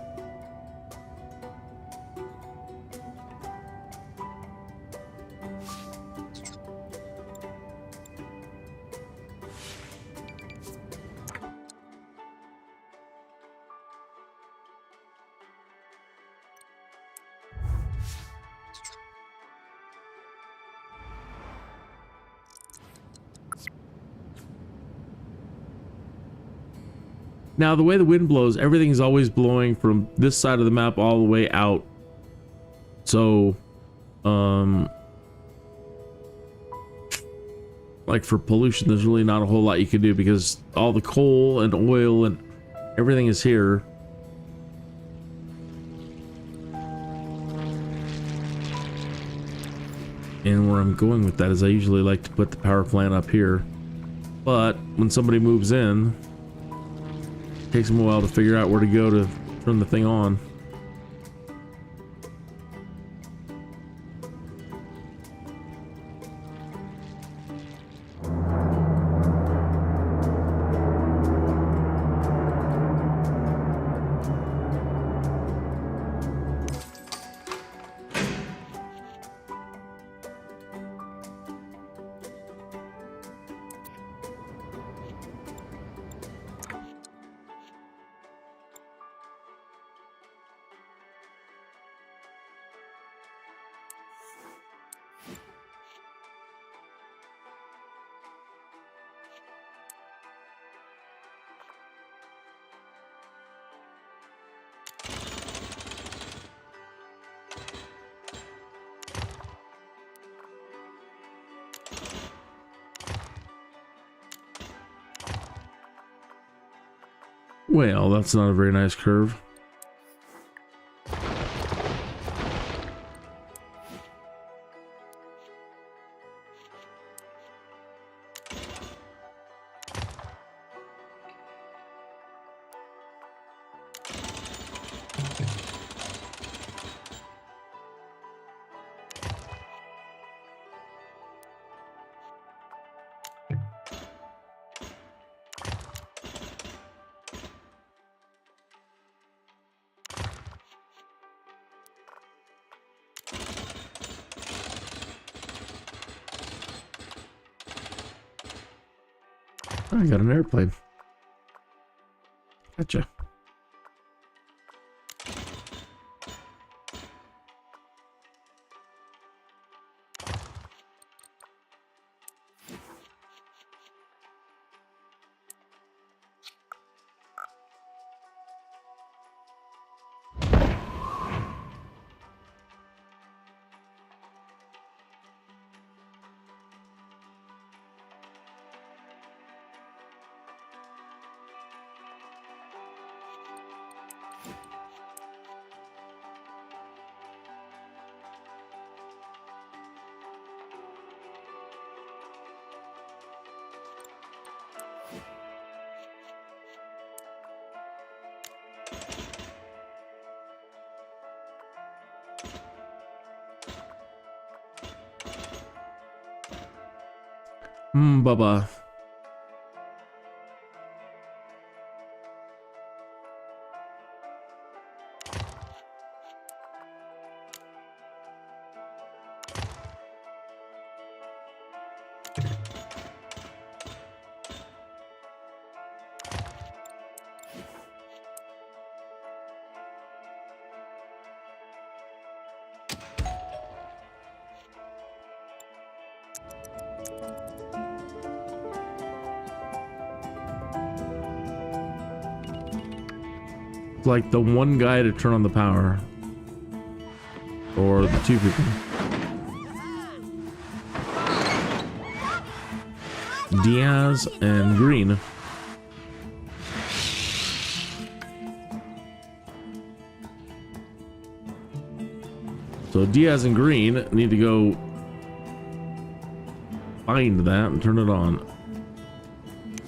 Now, the way the wind blows, everything's always blowing from this side of the map all the way out. So, like for pollution, there's really not a whole lot you can do because all the coal and oil and everything is here. And where I'm going with that is I usually like to put the power plant up here. But when somebody moves in, takes them a while to figure out where to go to turn the thing on. Well, that's not a very nice curve. I got an airplane. Gotcha. Bubba. Like the one guy to turn on the power, or the two people. Diaz and Green. So Diaz and Green need to go find that and turn it on.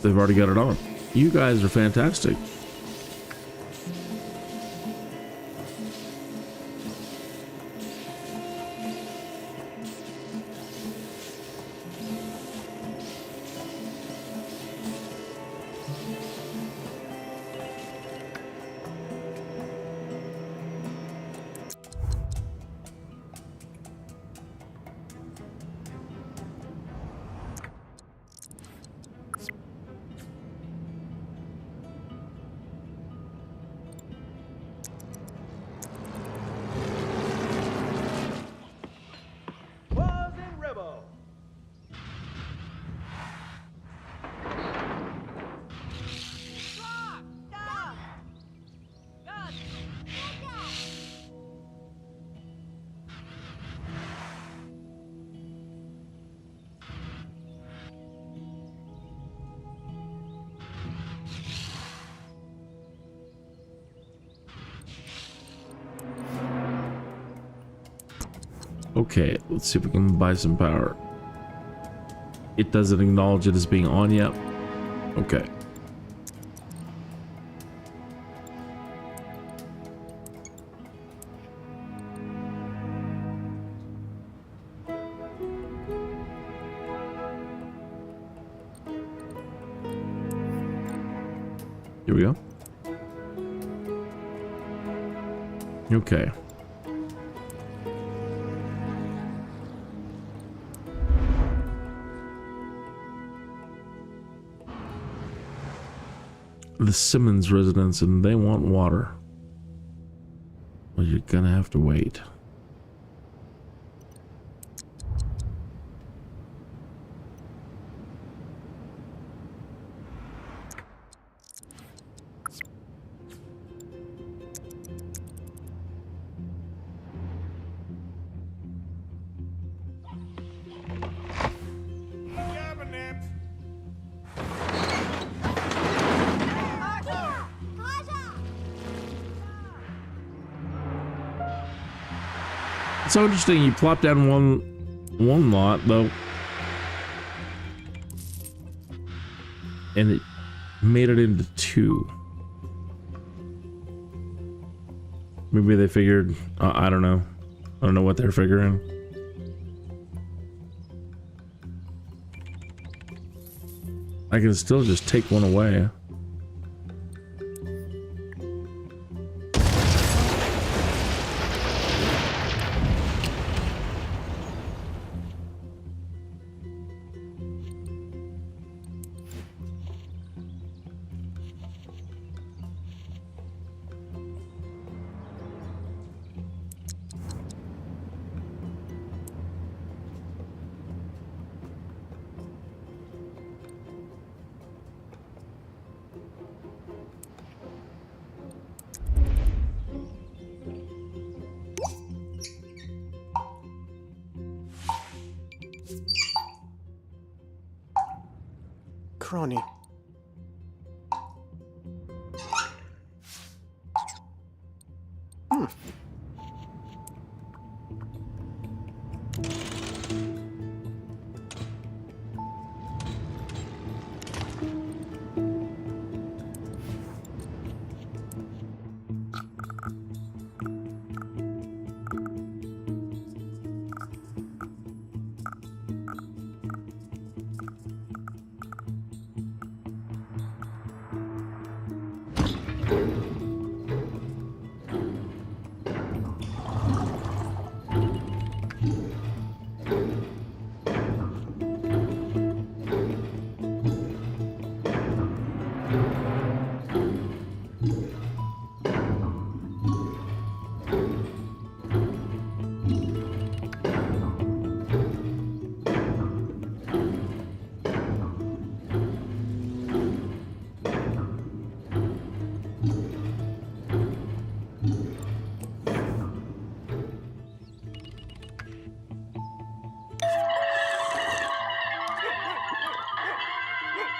They've already got it on. You guys are fantastic. Okay, let's see if we can buy some power. It doesn't acknowledge it as being on yet. Okay. Here we go. Okay. The Simmons residence, and they want water. Well, you're gonna have to wait. It's so interesting. You plop down one lot though, and it made it into two. Maybe they figured. I don't know. I don't know what they're figuring. I can still just take one away. Crony.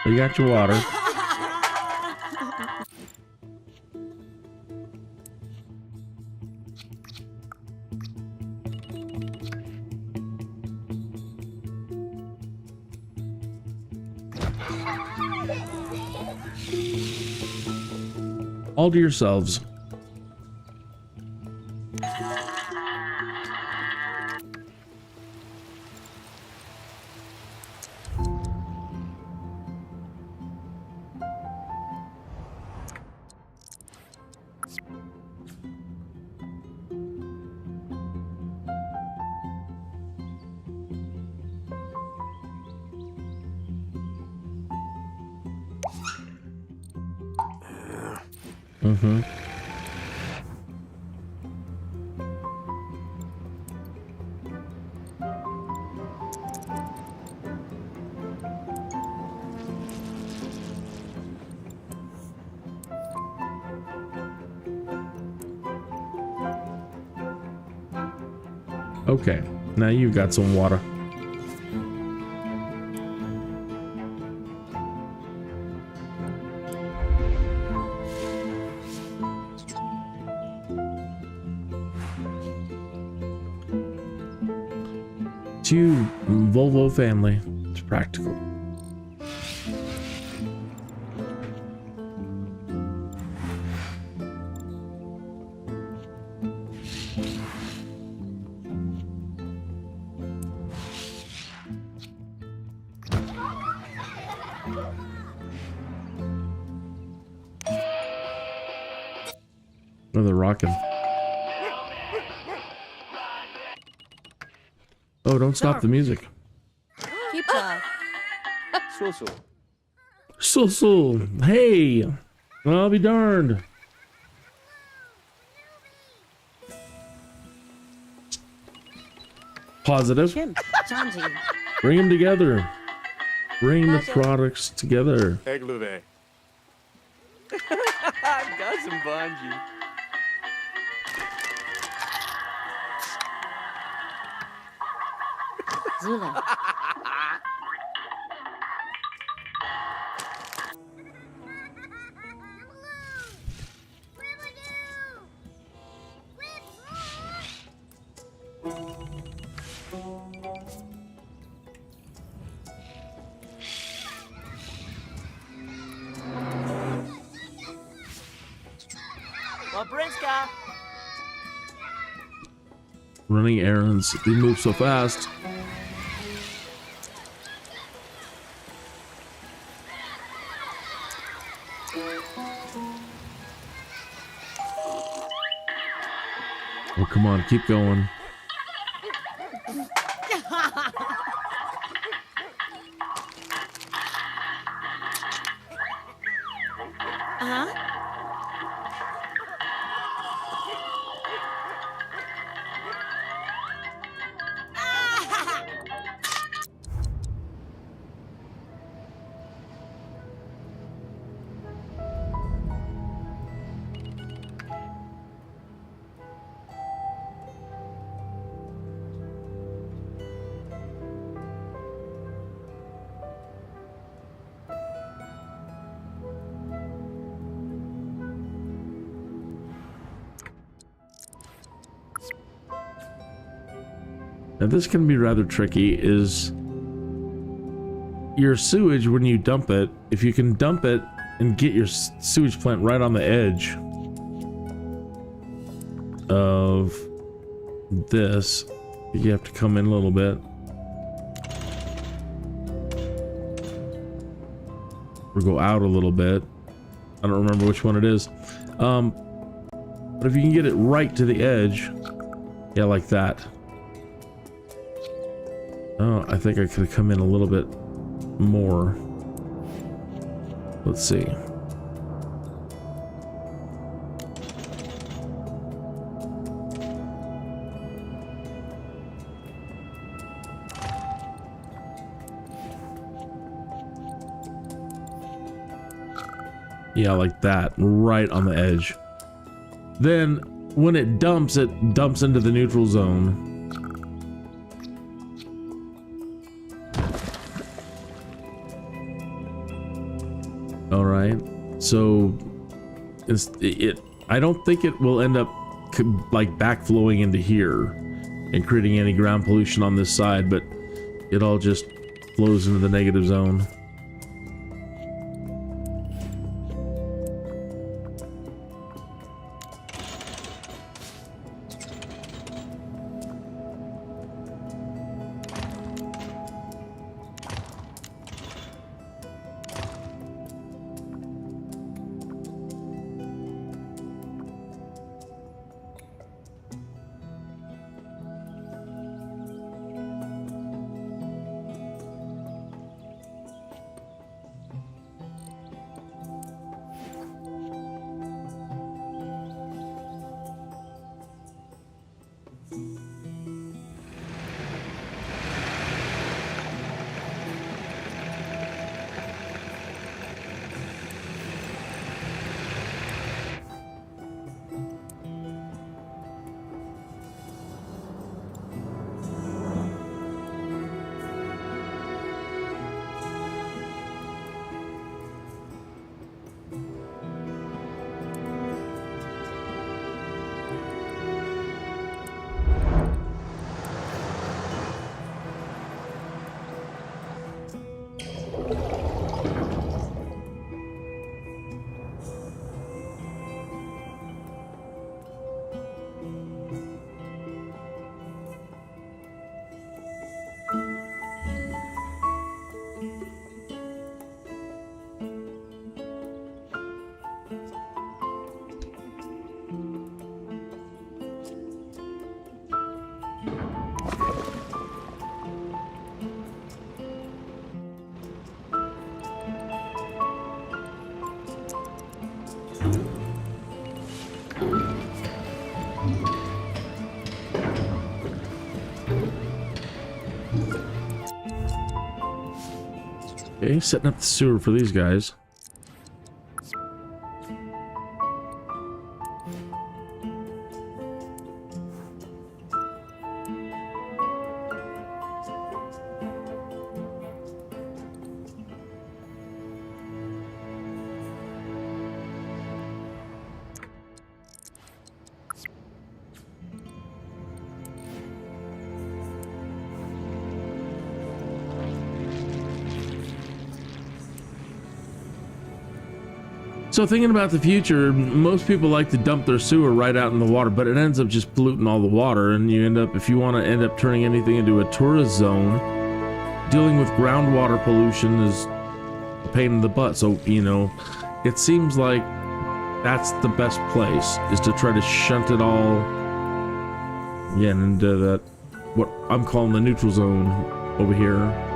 You got your water. All to yourselves. Mm-hmm. Okay, now you've got some water. To Volvo family, it's practical. Oh, they're rocking. Oh, don't stop the music. Keep up. So. Hey, I'll be darned. Positive. Kim, Janji. Bring them together. Bring the products together. Egluve. Got some bungee. Zula. Running errands. They move so fast. Oh, come on, keep going. Now this can be rather tricky, is your sewage when you dump it, if you can dump it and get your sewage plant right on the edge of this, you have to come in a little bit. Or go out a little bit. I don't remember which one it is. But if you can get it right to the edge, yeah, like that. Oh, I think I could have come in a little bit more. Let's see. Yeah, like that, right on the edge. Then, when it dumps into the neutral zone. All right, so I don't think it will end up like backflowing into here and creating any ground pollution on this side, but it all just flows into the negative zone. Okay, setting up the sewer for these guys. So thinking about the future, most people like to dump their sewer right out in the water, but it ends up just polluting all the water, and you end up, if you want to end up turning anything into a tourist zone, dealing with groundwater pollution is a pain in the butt. So, you know, it seems like that's the best place, is to try to shunt it all, yeah, into that, what I'm calling the neutral zone over here.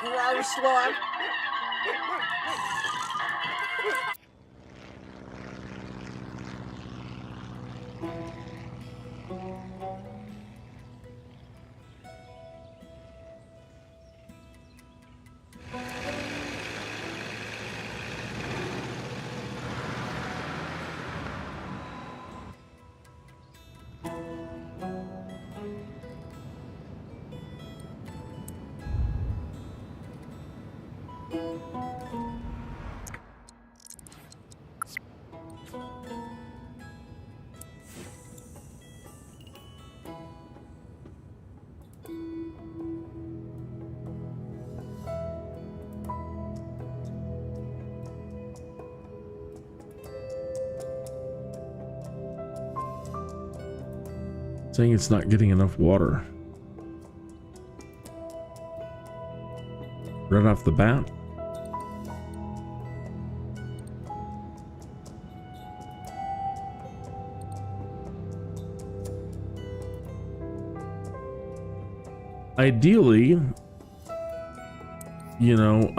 Gross one. Saying it's not getting enough water. Right off the bat. Ideally, you know,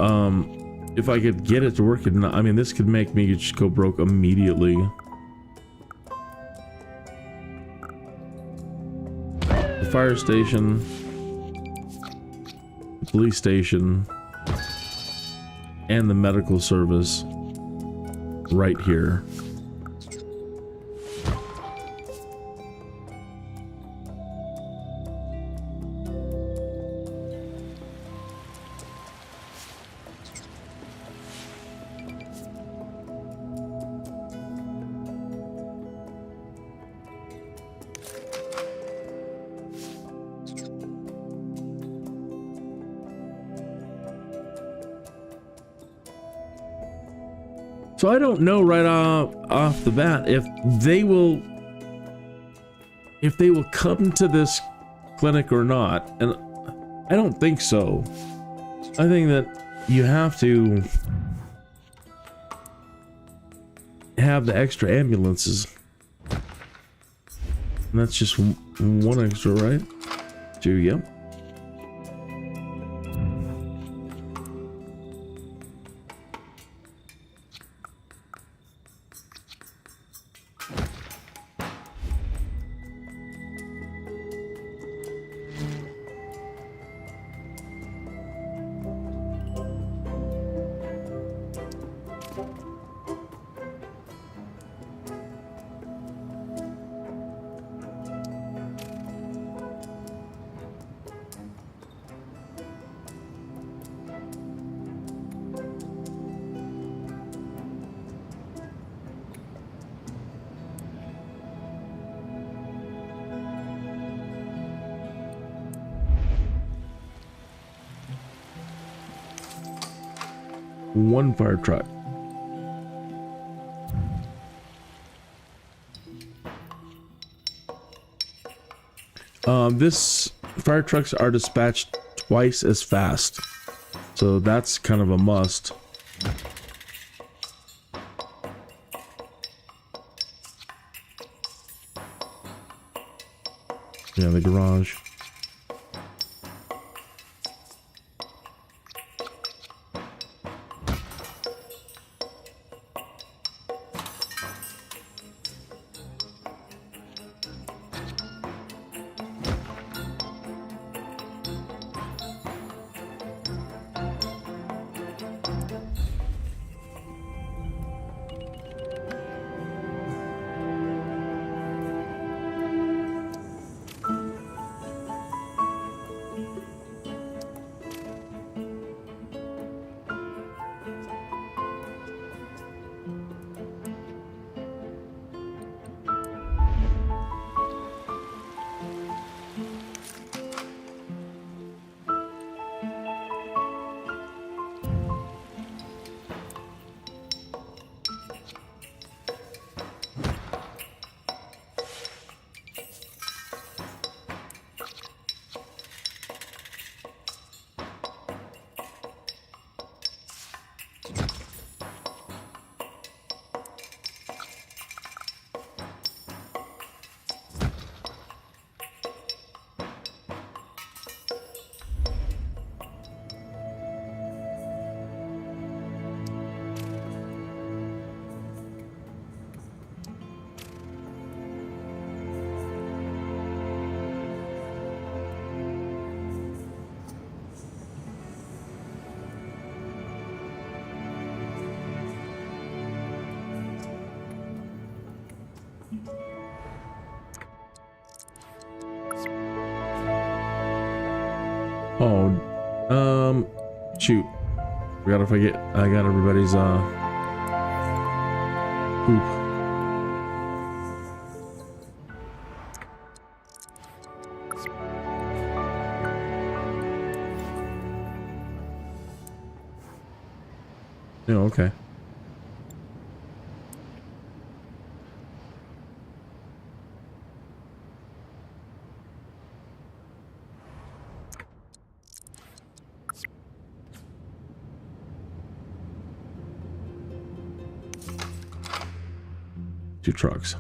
if I could get it to work, I mean, this could make me just go broke immediately. The fire station, the police station, and the medical service right here. So I don't know right off the bat if they will come to this clinic or not, and I don't think so. I think that you have to have the extra ambulances, and that's just one extra, right? 2, yep. One fire truck. This fire trucks are dispatched twice as fast, so that's kind of a must. Yeah, the garage. Oh, shoot. Forgot if I got everybody's, poop. Yeah, okay. Two trucks.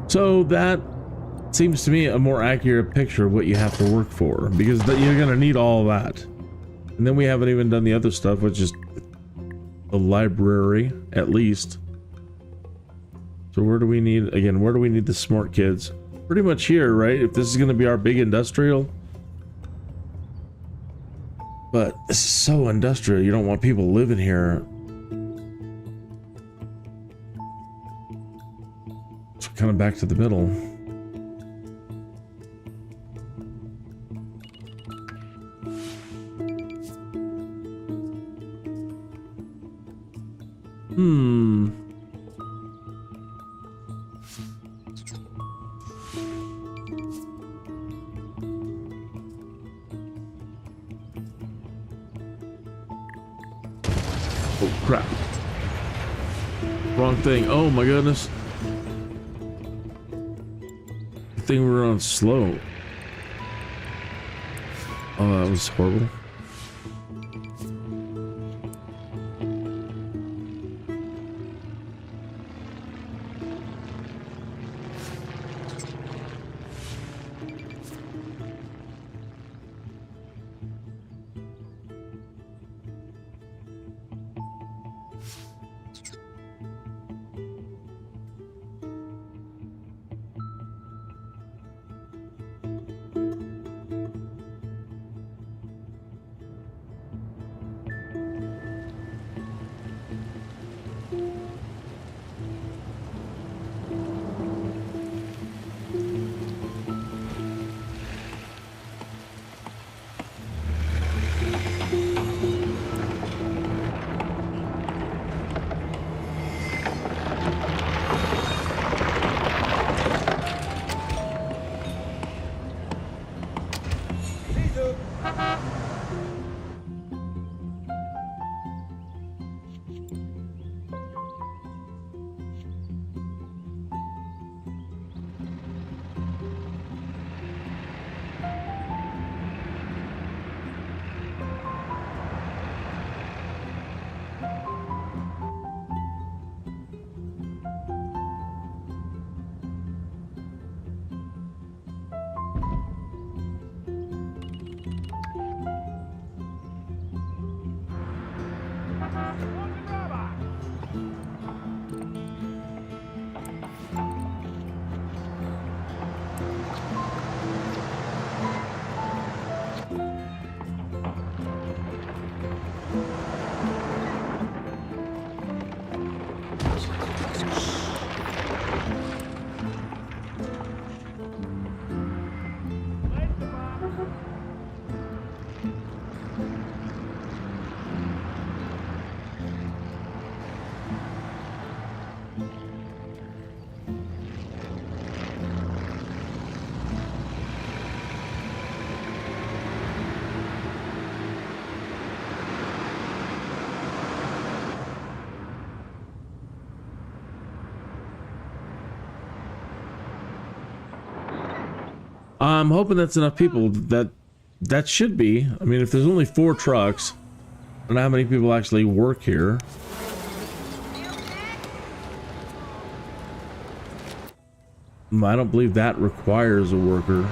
So that seems to me a more accurate picture of what you have to work for, because you're going to need all of that. And then we haven't even done the other stuff, which is the library, at least. So where do we need, again, where do we need the smart kids? Pretty much here, right? If this is going to be our big industrial. But this is so industrial, you don't want people living here. So kind of back to the middle. Oh crap. Wrong thing. Oh my goodness. The thing we were on slow. Oh, that was horrible. I'm hoping that's enough people. That should be. I mean, if there's only 4 trucks, I don't know how many people actually work here. I don't believe that requires a worker.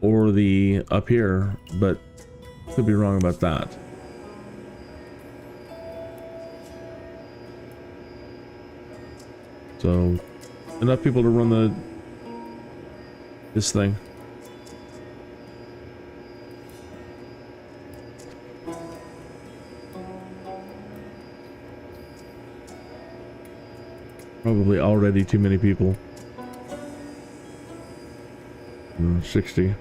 Or the up here, but could be wrong about that. So, enough people to run this thing. Probably already too many people. 60.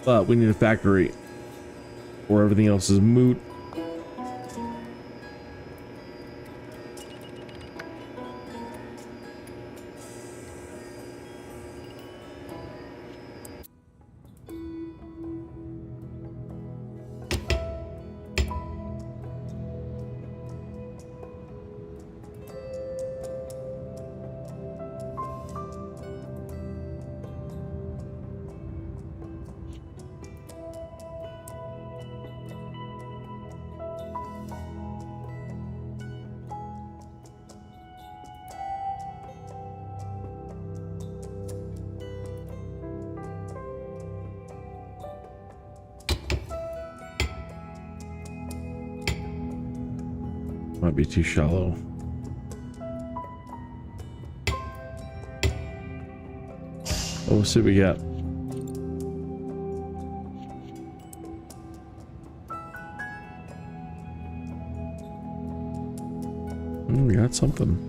But we need a factory, or everything else is moot. Might be too shallow. Oh, we'll see what we got. We got something.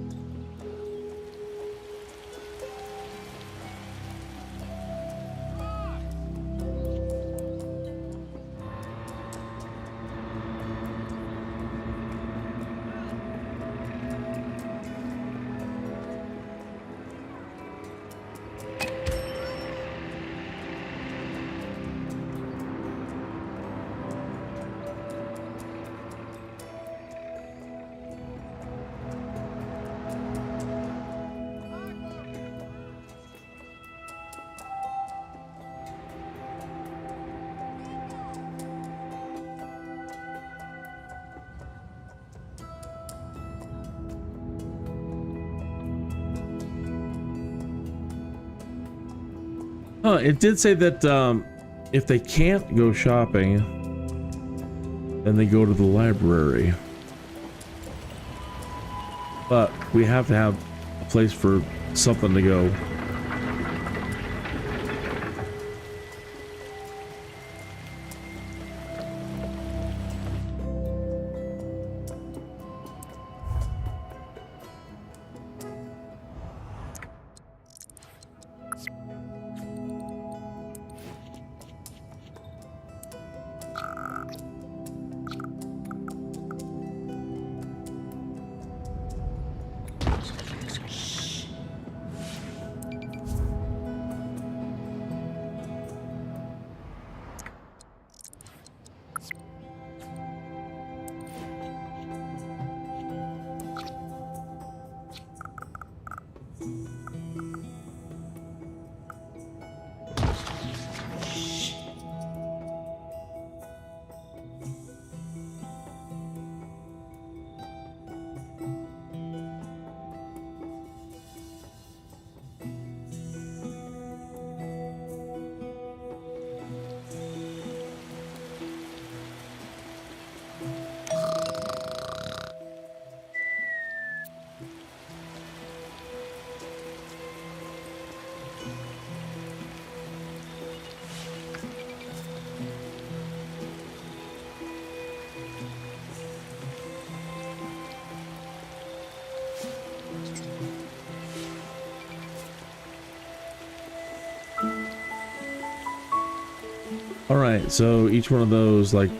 It did say that if they can't go shopping, then they go to the library. But we have to have a place for something to go. All right, so each one of those, like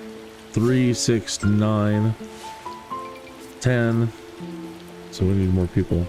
3, 6, 9, 10. So we need more people.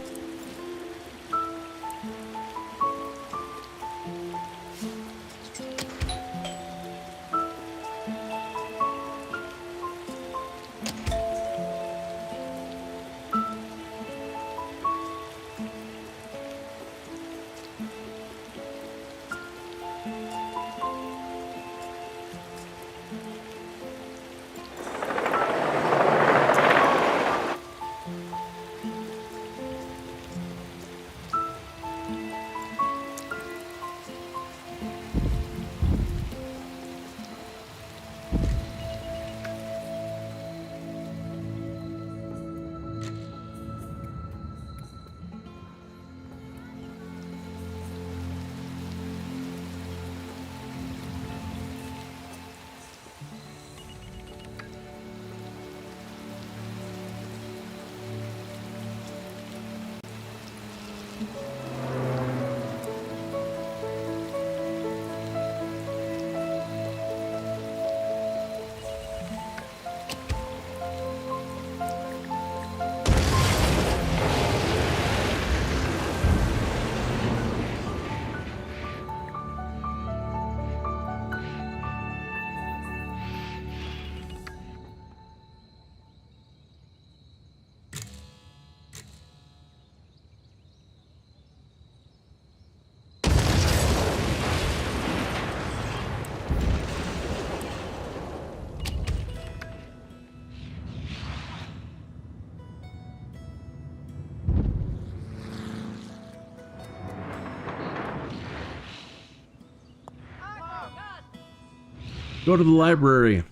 Go to the library.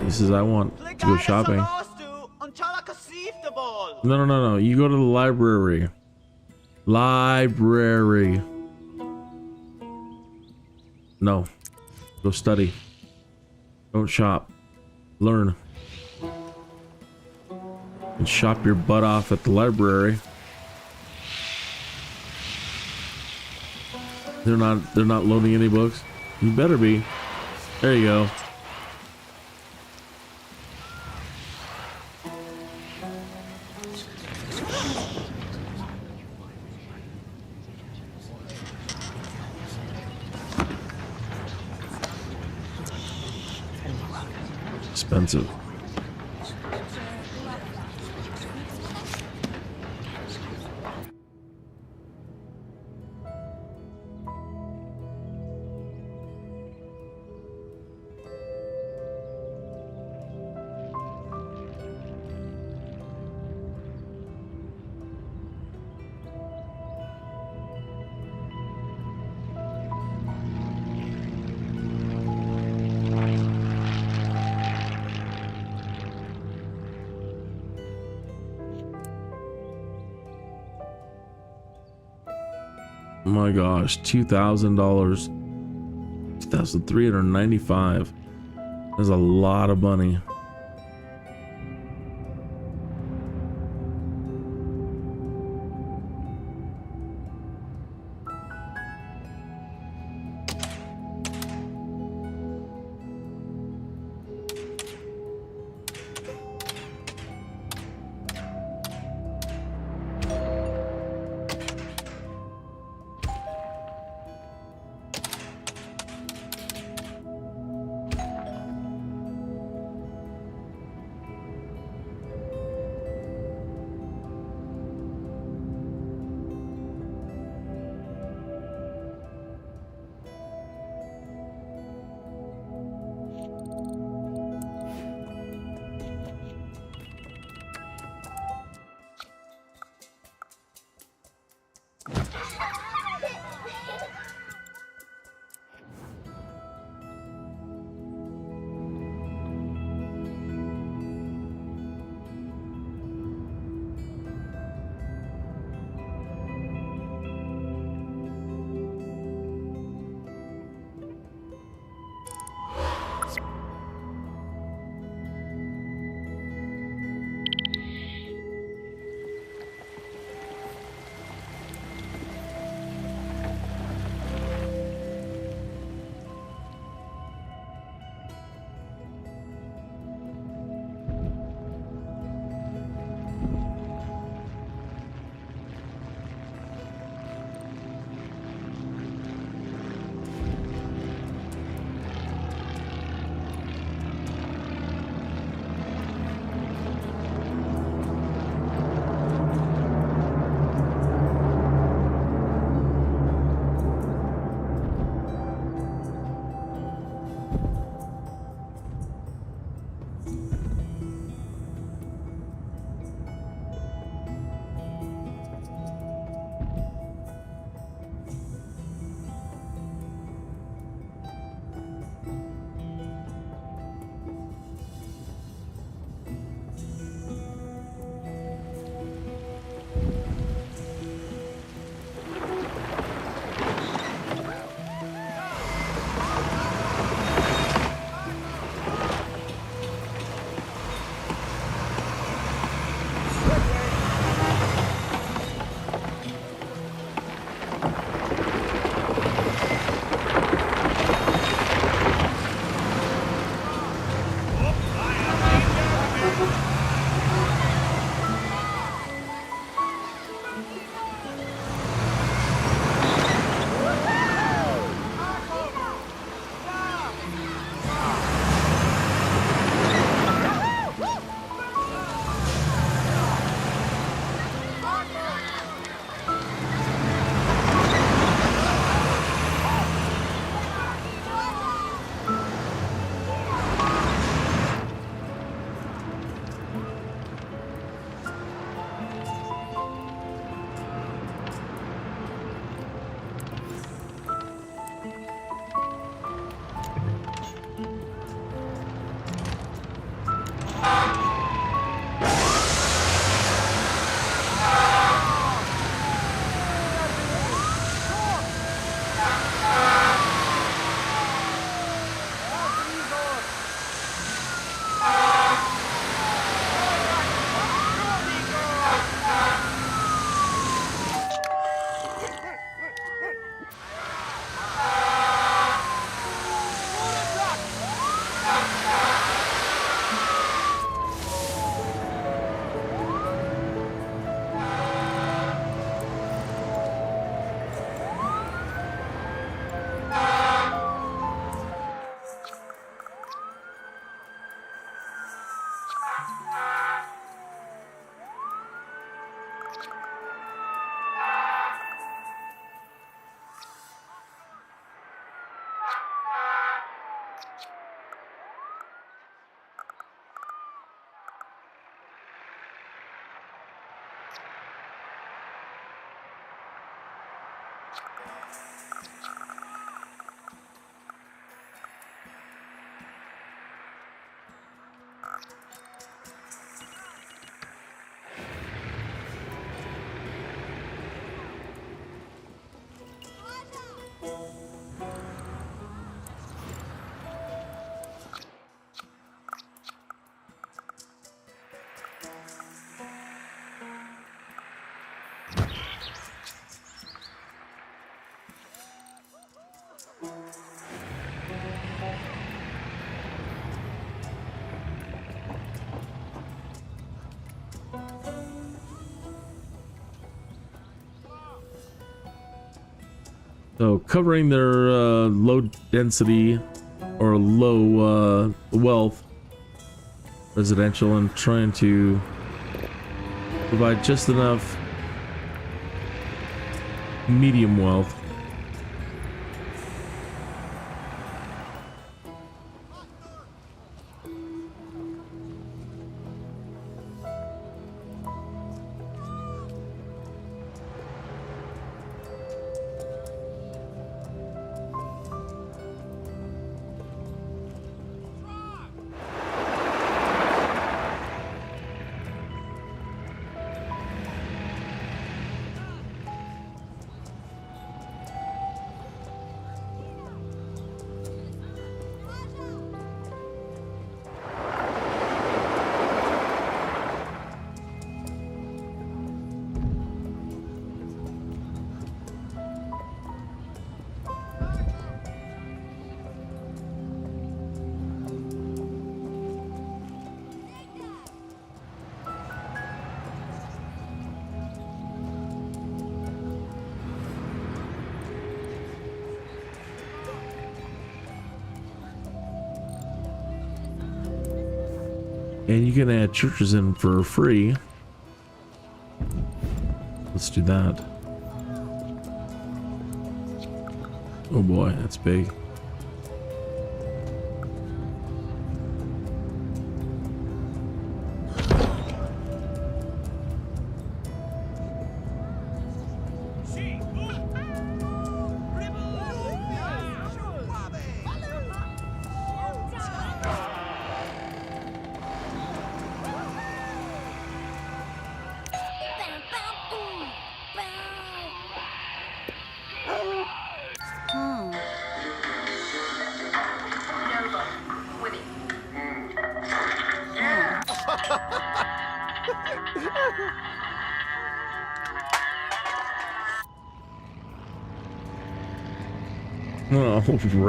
He says, I want to go shopping. No. You go to the library. Library. No. Go study. Don't shop. Learn. And shop your butt off at the library. They're not loading any books. You better be. There you go. Expensive. Oh my gosh, $2,000, $2,395. That's a lot of money. So covering their low density or low wealth residential and trying to provide just enough medium wealth. And you can add churches in for free. Let's do that. Oh boy, that's big.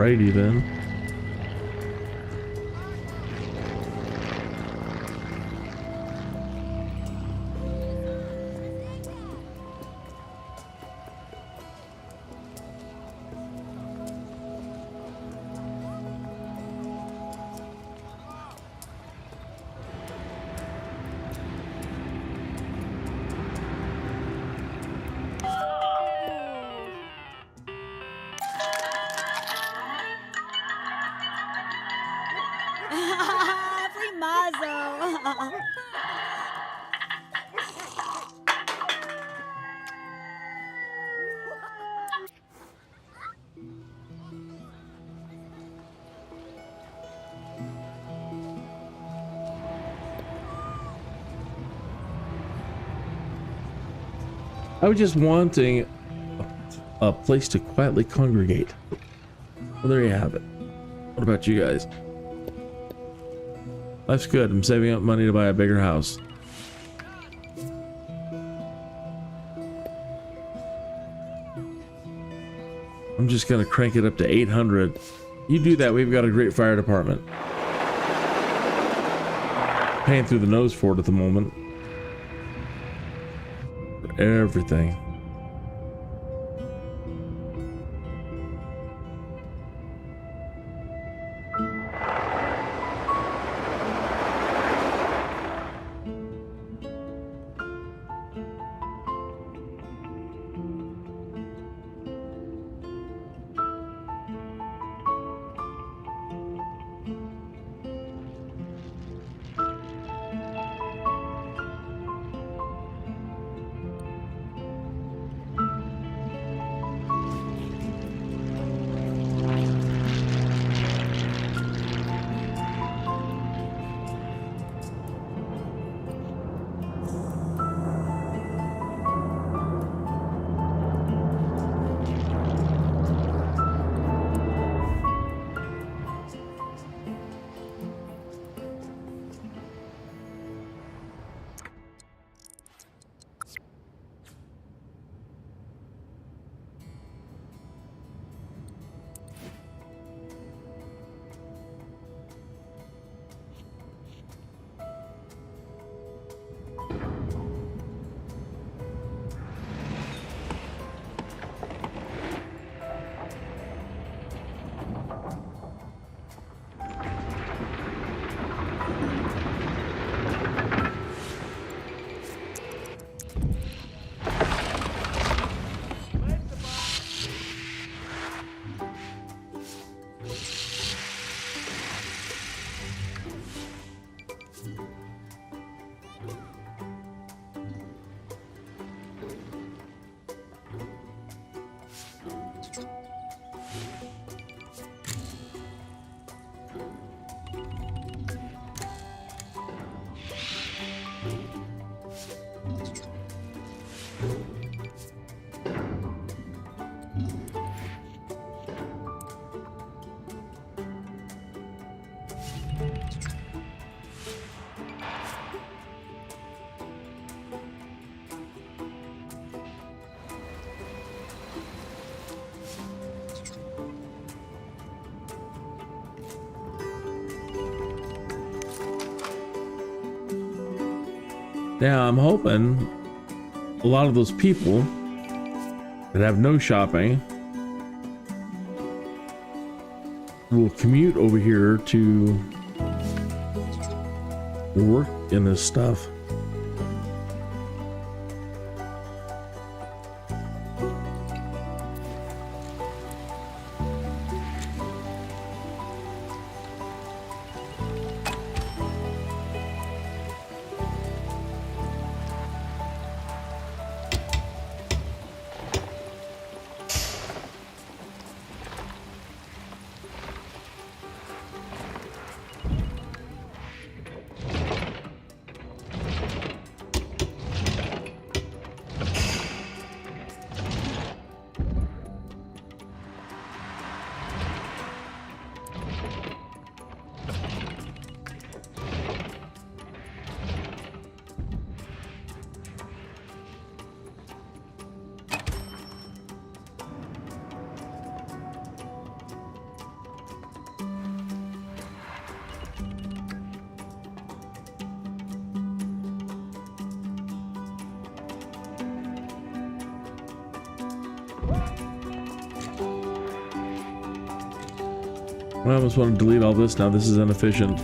Alrighty then. Primazo. I was just wanting a place to quietly congregate. Well, there you have it. What about you guys? Life's good. I'm saving up money to buy a bigger house. I'm just gonna crank it up to 800. You do that, we've got a great fire department. Paying through the nose for it at the moment. For everything. Now I'm hoping a lot of those people that have no shopping will commute over here to work in this stuff. I almost want to delete all this now. This is inefficient.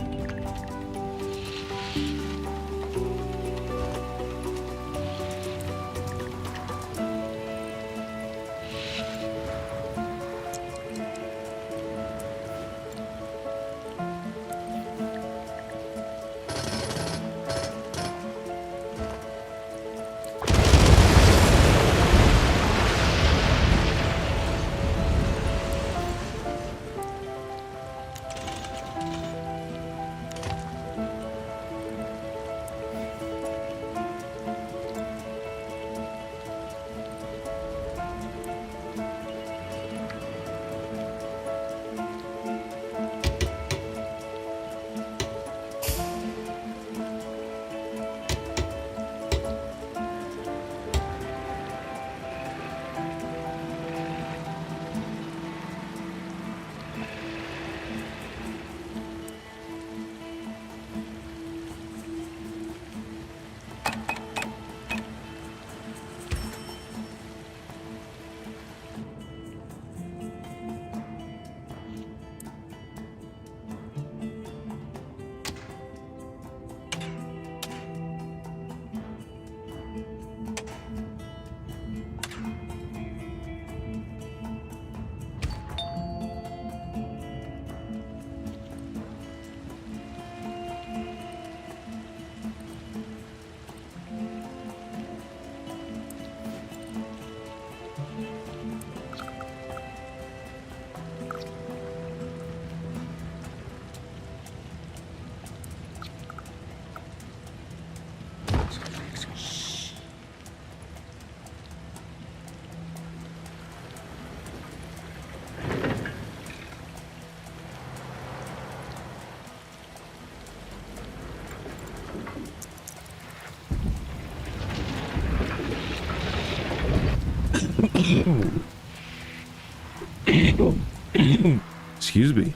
Excuse me.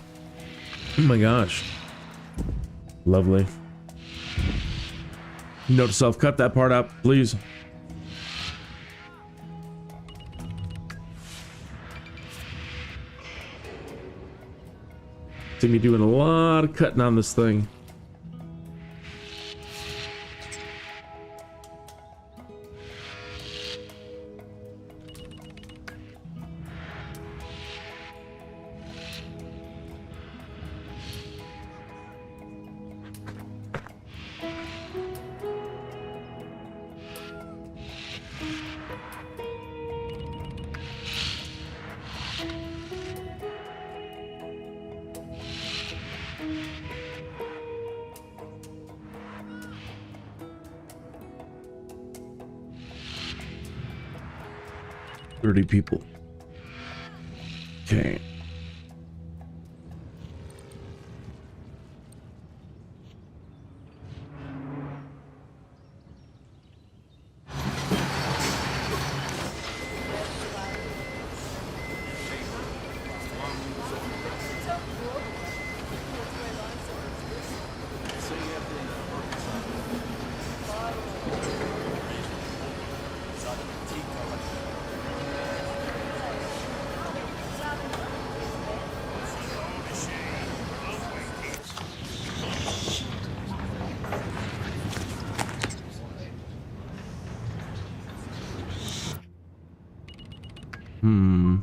Oh my gosh. Lovely. Note to self, cut that part out, please. See me doing a lot of cutting on this thing. People. Okay. Hmm.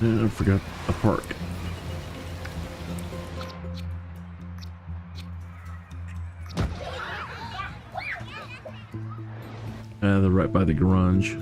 I forgot a park. They're right by the garage.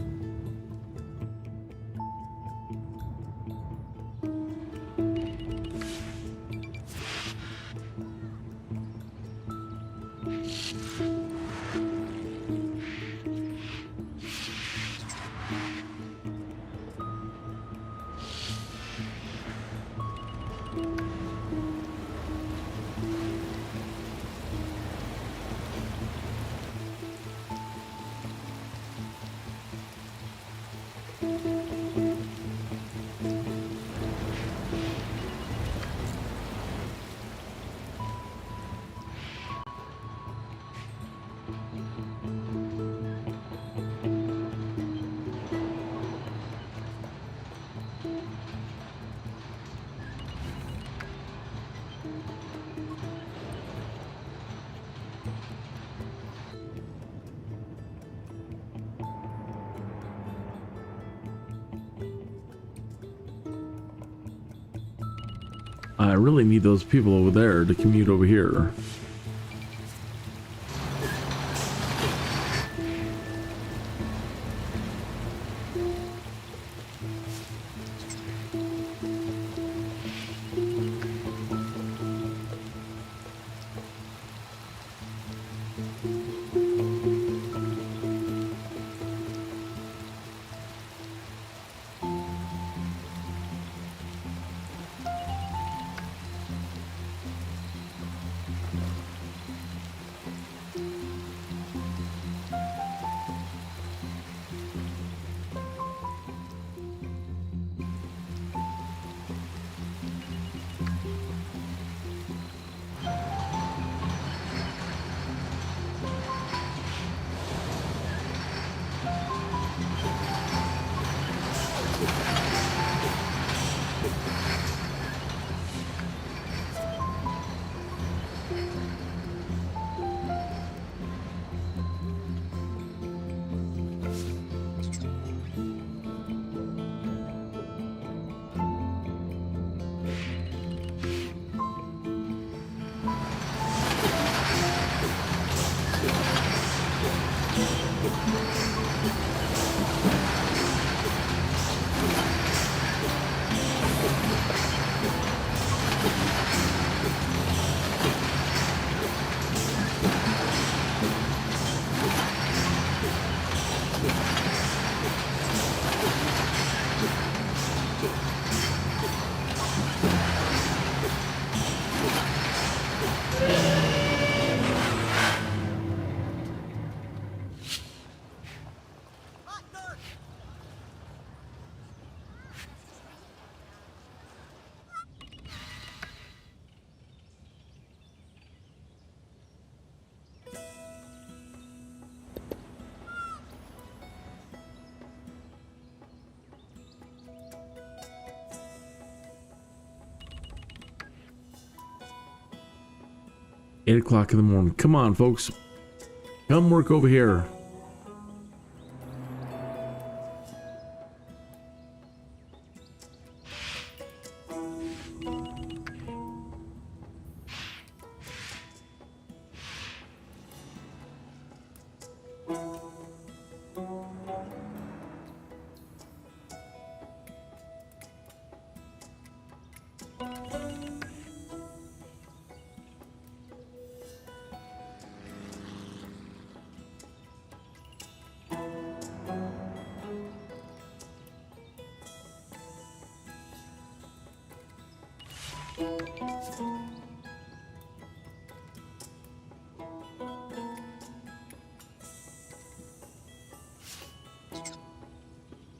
I really need those people over there to commute over here. Eight o'clock in the morning. Come on, folks. Come work over here.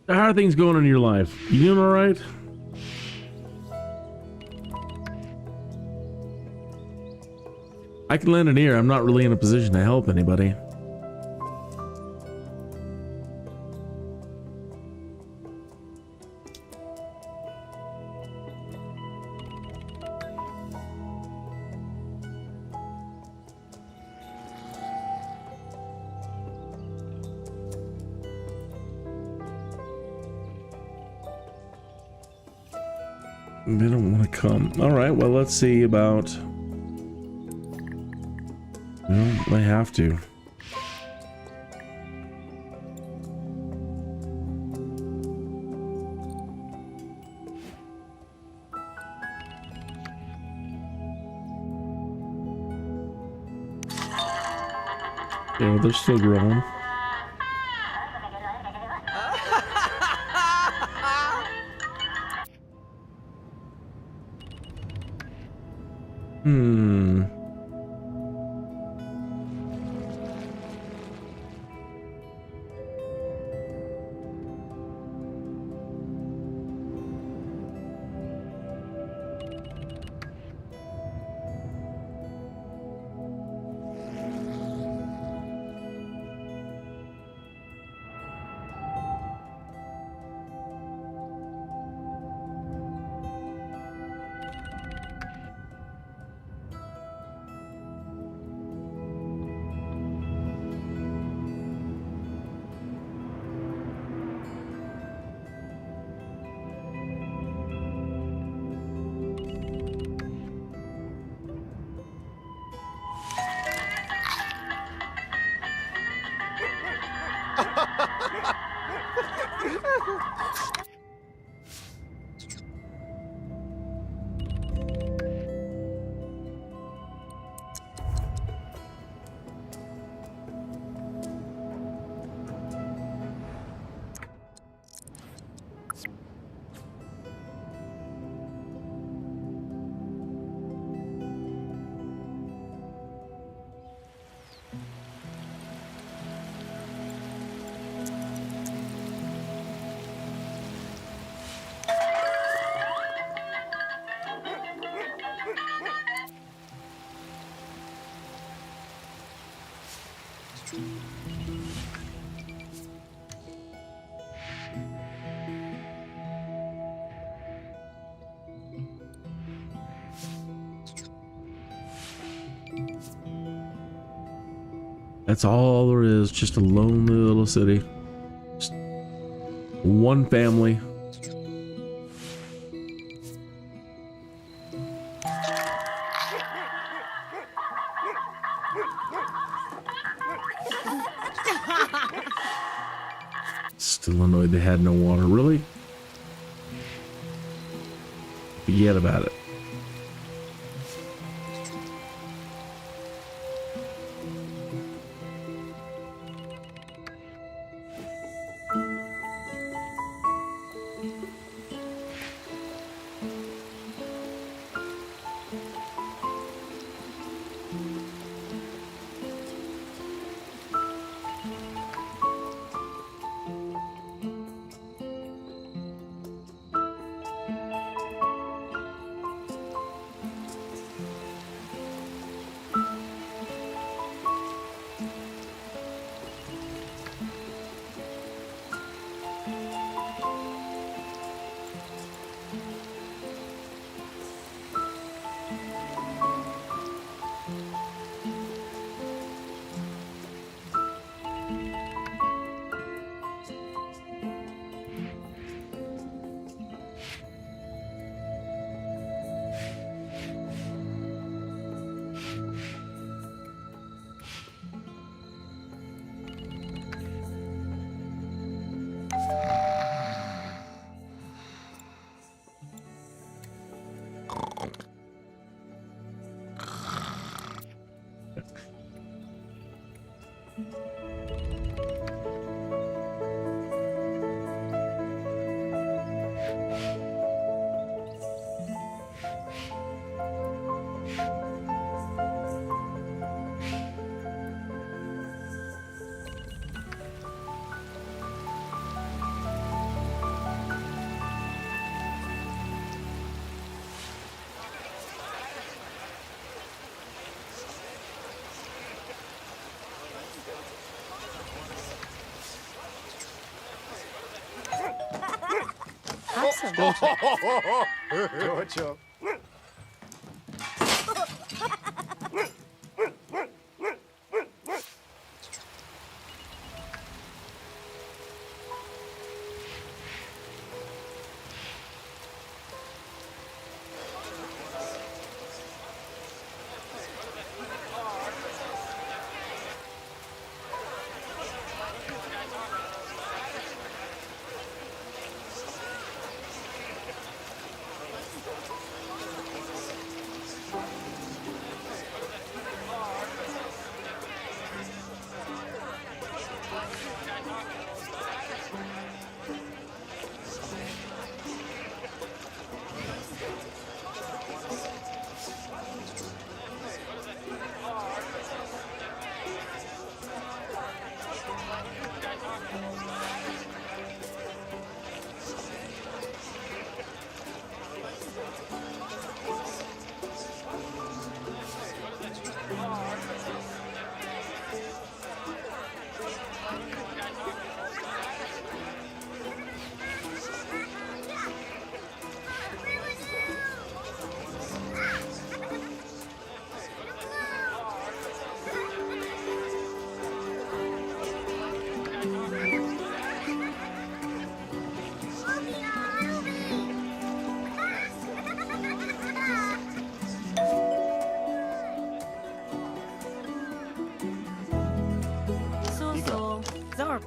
How are things going in your life? You doing all right? I can lend an ear. I'm not really in a position to help anybody. They don't want to come. All right, well, let's see about... Well, they have to. Yeah, they're still growing. Hmm. That's all there is, just a lonely little city. Just one family. Still annoyed they had no water. Really? Forget about it. of nature. Gotcha. So, Zorp.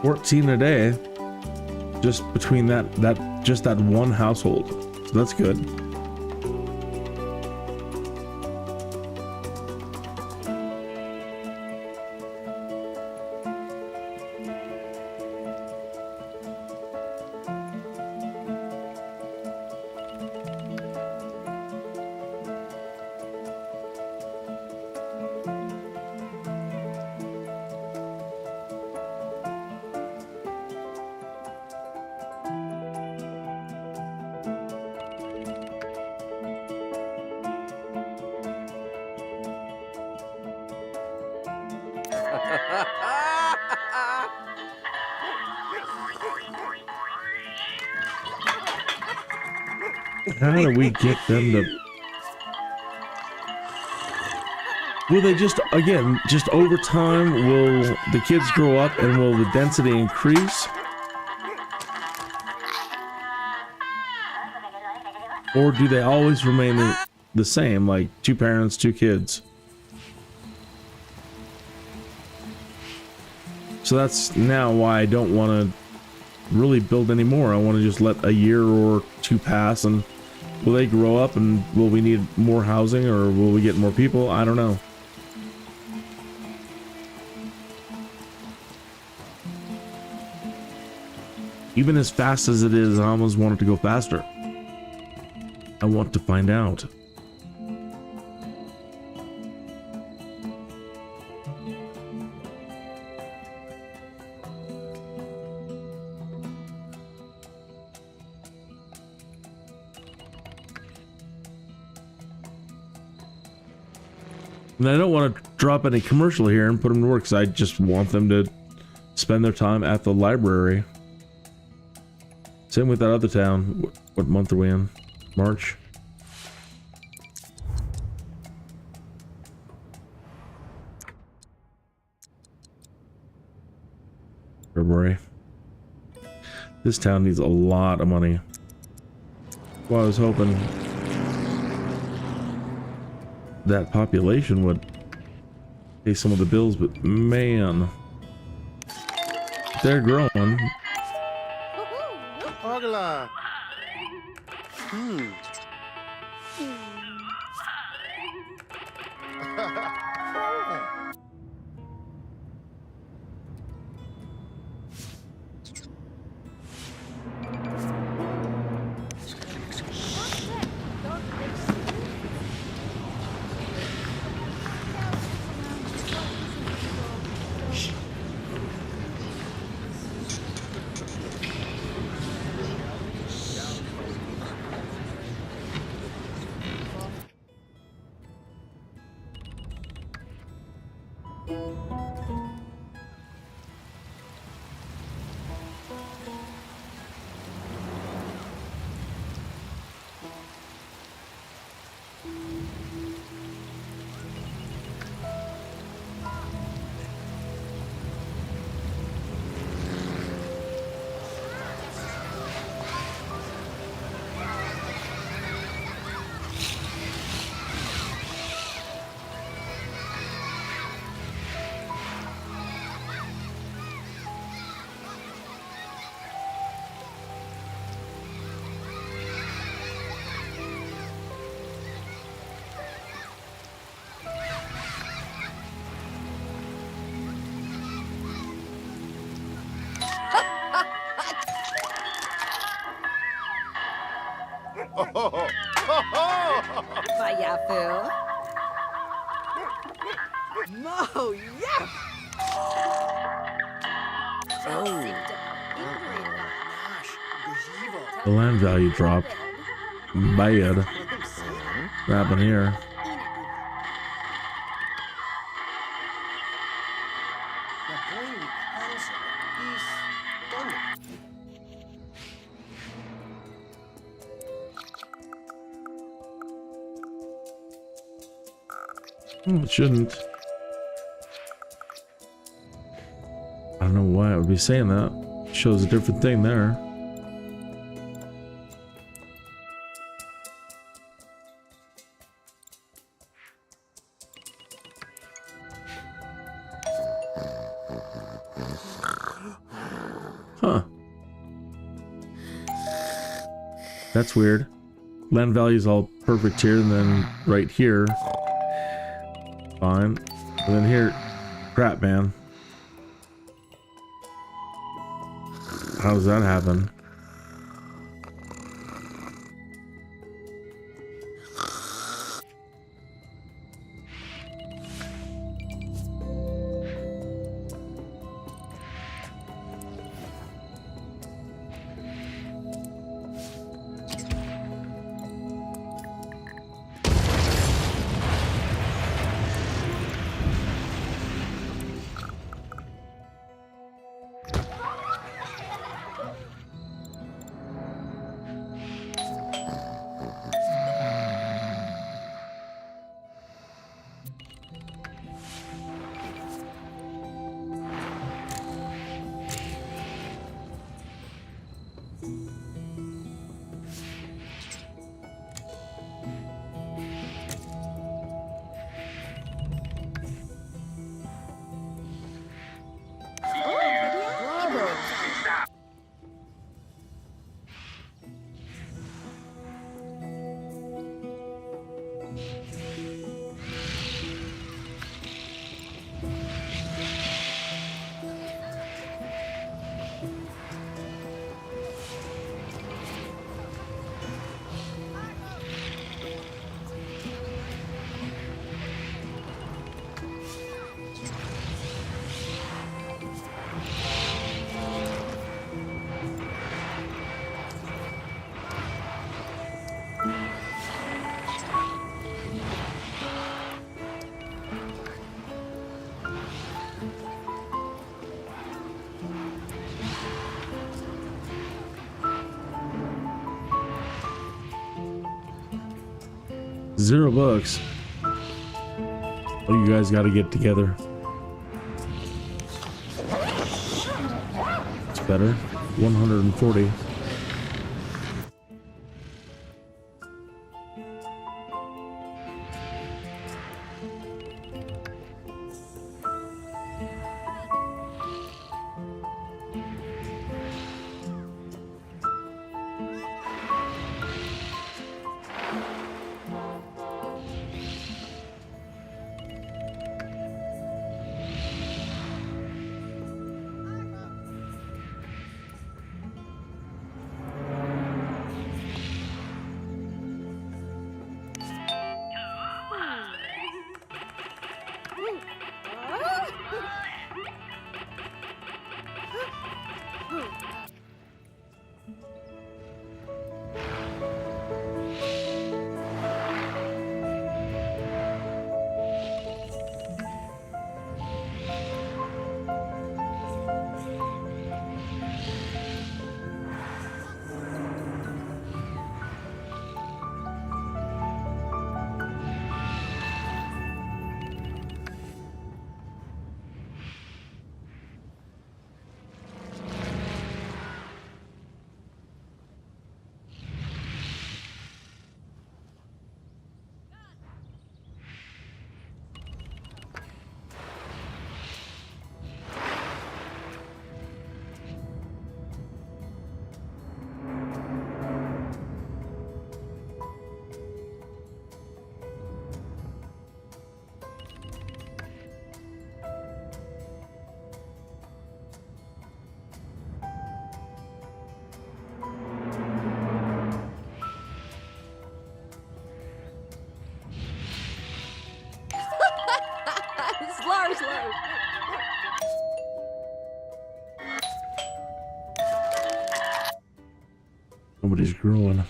$14 a day, just between that one household. So that's good. How do we get them to... Will they just, again, just over time, will the kids grow up and will the density increase? Or do they always remain the same, like 2 parents, 2 kids? So that's now why I don't want to really build any more. I want to just let a year or 2 pass, and will they grow up and will we need more housing or will we get more people? I don't know. Even as fast as it is, I almost want it to go faster. I want to find out. And I don't want to drop any commercial here and put them to work, because I just want them to spend their time at the library. Same with that other town. What month are we in? March. February. This town needs a lot of money. Well, I was hoping that population would pay some of the bills, but man, they're growing. Ogla. Vayafu. Mo, yeah. The land value dropped. Bad. What happened here? It shouldn't. I don't know why I would be saying that. Shows a different thing there. Huh. That's weird. Land value's all perfect here, and then right here. Fine. And then here, crap, man. How does that happen? $0. Oh, you guys got to get together. better. 140. Slow. Nobody's growing.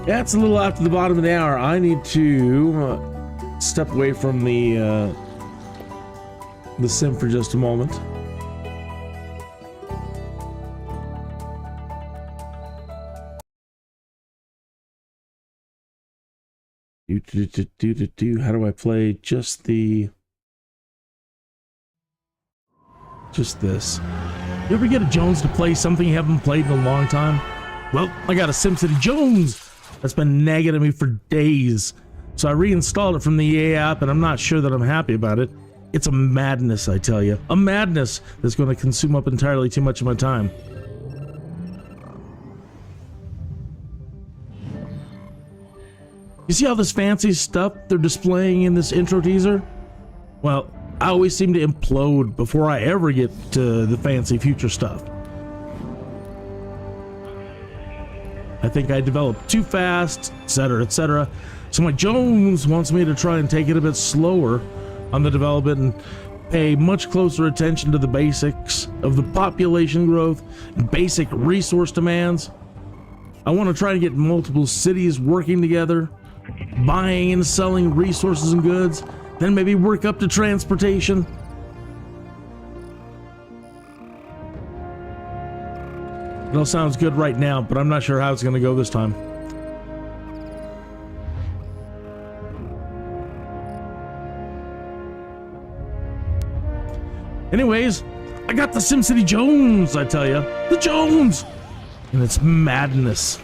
Yeah, it's a little after the bottom of the hour. I need to step away from the sim for just a moment. How do I play just this? You ever get a Jones to play something you haven't played in a long time? Well, I got a SimCity Jones that's been nagging at me for days. So I reinstalled it from the EA app, and I'm not sure that I'm happy about it. It's a madness, I tell you. A madness that's going to consume up entirely too much of my time. You see all this fancy stuff they're displaying in this intro teaser? Well, I always seem to implode before I ever get to the fancy future stuff. I think I developed too fast, etc., etc. So my Jones wants me to try and take it a bit slower on the development and pay much closer attention to the basics of the population growth and basic resource demands. I want to try to get multiple cities working together, buying and selling resources and goods, then maybe work up to transportation. It all sounds good right now, but I'm not sure how it's going to go this time. Anyways, I got the SimCity Jones, I tell you. The Jones! And it's madness.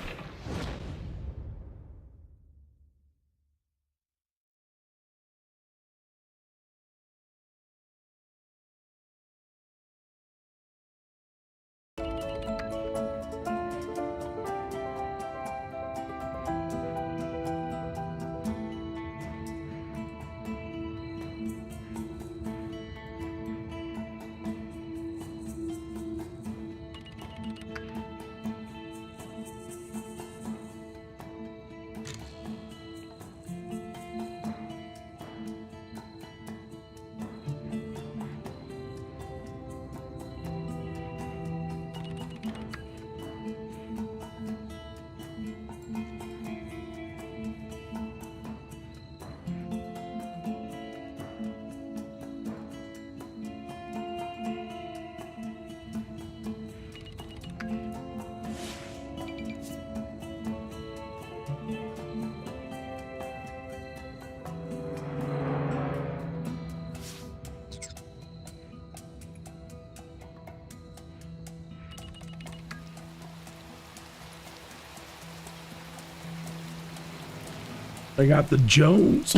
I got the Jones.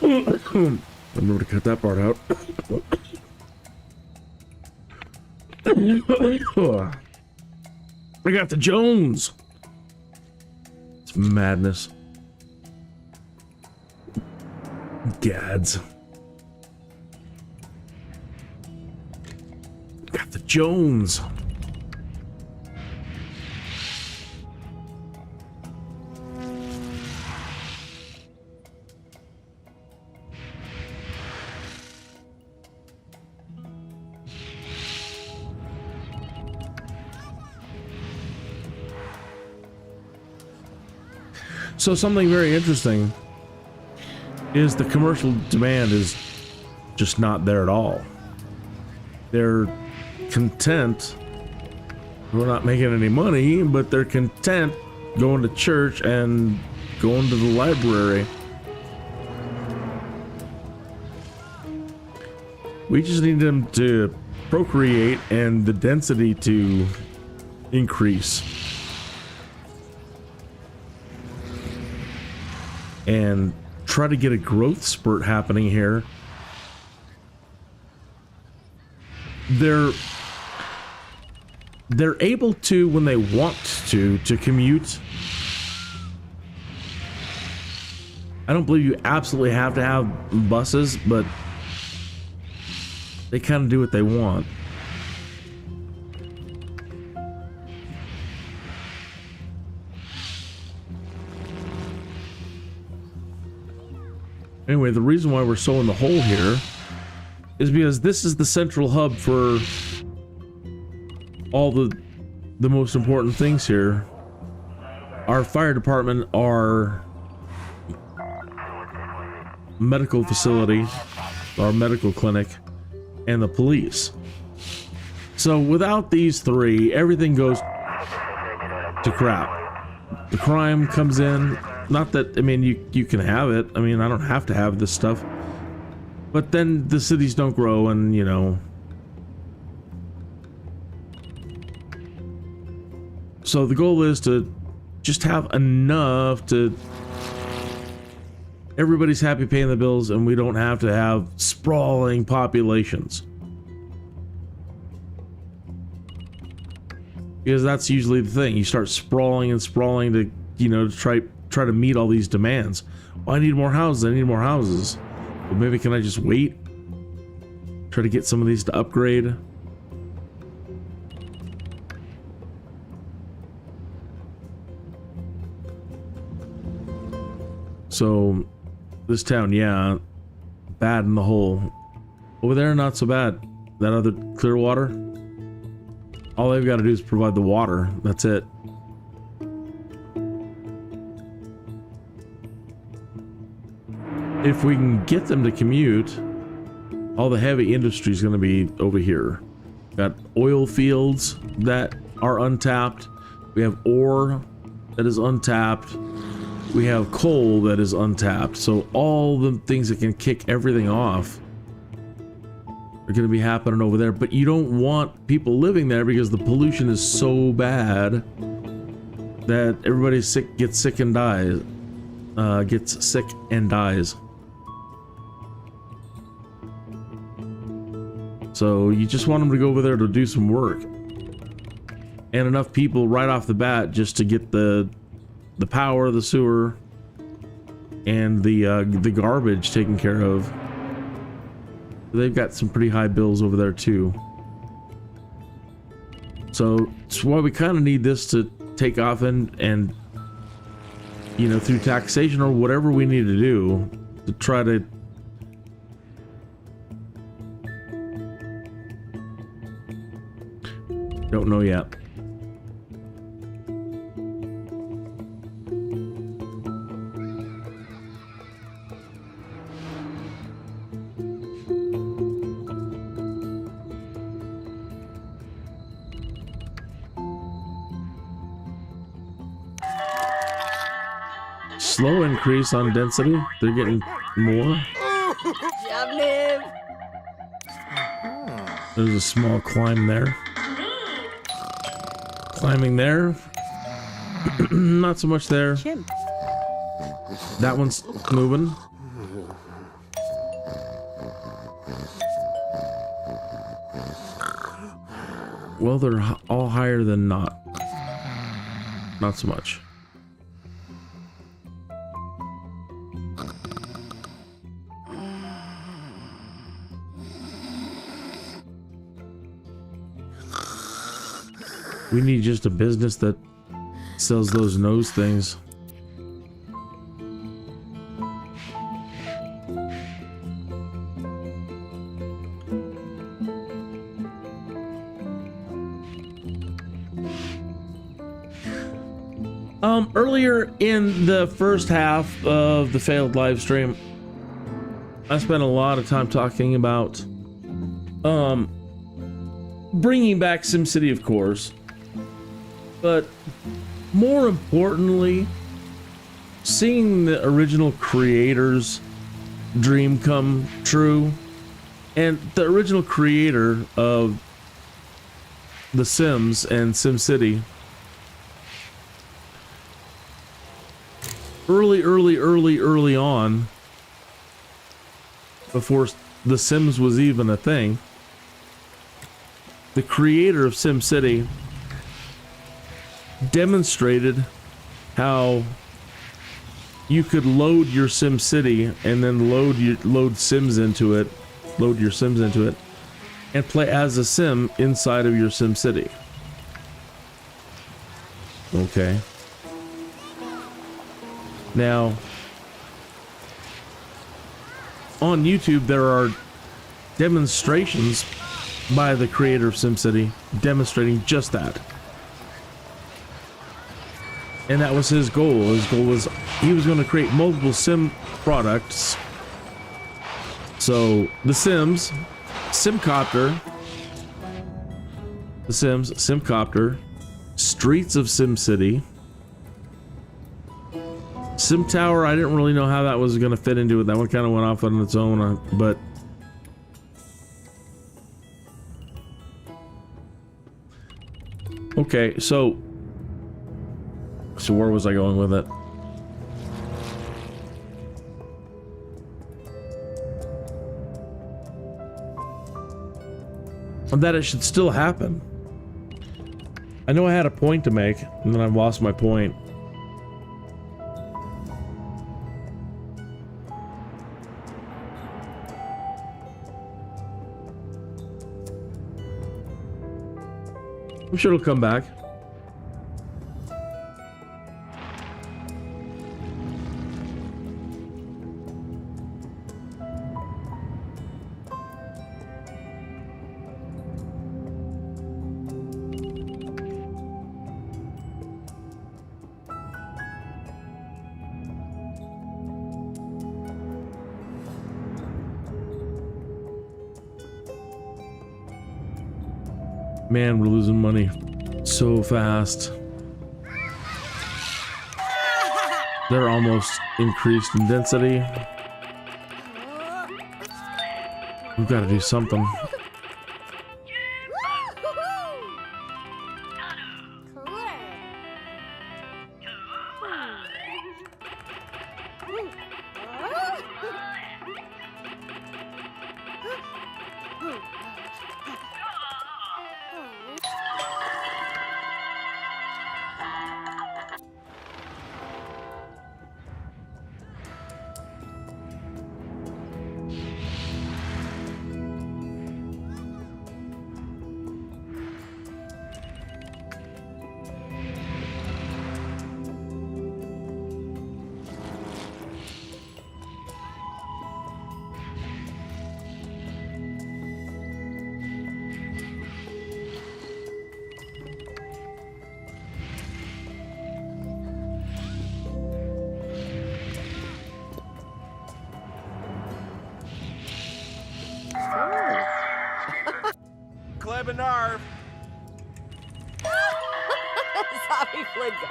Remember to cut that part out. I got the Jones. It's madness. Gads. Got the Jones. So something very interesting is the commercial demand is just not there at all. They're content. We're not making any money, but they're content going to church and going to the library. We just need them to procreate and the density to increase. And try to get a growth spurt happening here. They're able to, when they want to commute. I don't believe you absolutely have to have buses, but they kind of do what they want. Anyway, the reason why we're so in the hole here is because this is the central hub for all the most important things here. Our fire department, our medical facility, our medical clinic, and the police. So without these three, everything goes to crap. The crime comes in. Not that, I mean, you can have it. I mean, I don't have to have this stuff. But then the cities don't grow and, you know. So the goal is to just have enough to... Everybody's happy paying the bills and we don't have to have sprawling populations. Because that's usually the thing. You start sprawling and sprawling to, you know, to try to meet all these demands. Well, I need more houses. I need more houses. Well, maybe can I just wait? Try to get some of these to upgrade. So, this town, yeah, bad in the hole. Over there, not so bad. That other Clearwater, all they've got to do is provide the water. That's it. If we can get them to commute, all the heavy industry is going to be over here. Got oil fields that are untapped. We have ore that is untapped. We have coal that is untapped. So all the things that can kick everything off are going to be happening over there. But you don't want people living there because the pollution is so bad that everybody gets sick and dies. Gets sick and dies. So you just want them to go over there to do some work. And enough people right off the bat just to get the power, the sewer, and the garbage taken care of. They've got some pretty high bills over there too. So it's why we kind of need this to take off and you know, through taxation or whatever we need to do to try to don't know yet. Slow increase on density. They're getting more. Job, Liv. There's a small climb there. Climbing there. Not so much there. Chimp. That one's moving. Well, they're all higher than not. Not so much. We need just a business that sells those nose things. Earlier in the first half of the failed live stream, I spent a lot of time talking about bringing back SimCity, of course, but more importantly, seeing the original creators' dream come true. And the original creator of The Sims and SimCity, early on, before The Sims was even a thing, the creator of SimCity demonstrated how you could load your SimCity and then load your Sims into it, and play as a Sim inside of your SimCity. Okay. Now, on YouTube, there are demonstrations by the creator of SimCity demonstrating just that. And that was his goal. His goal was he was going to create multiple Sim products. So, The Sims, Simcopter, The Sims, Simcopter, Streets of SimCity, Sim Tower. I didn't really know how that was going to fit into it. That one kind of went off on its own, but okay, so where was I going with it? That it should still happen. I know I had a point to make, and then I've lost my point. I'm sure it'll come back. Man, we're losing money so fast. They're almost increased in density. We've got to do something. Klebenar. Zombie Flinka.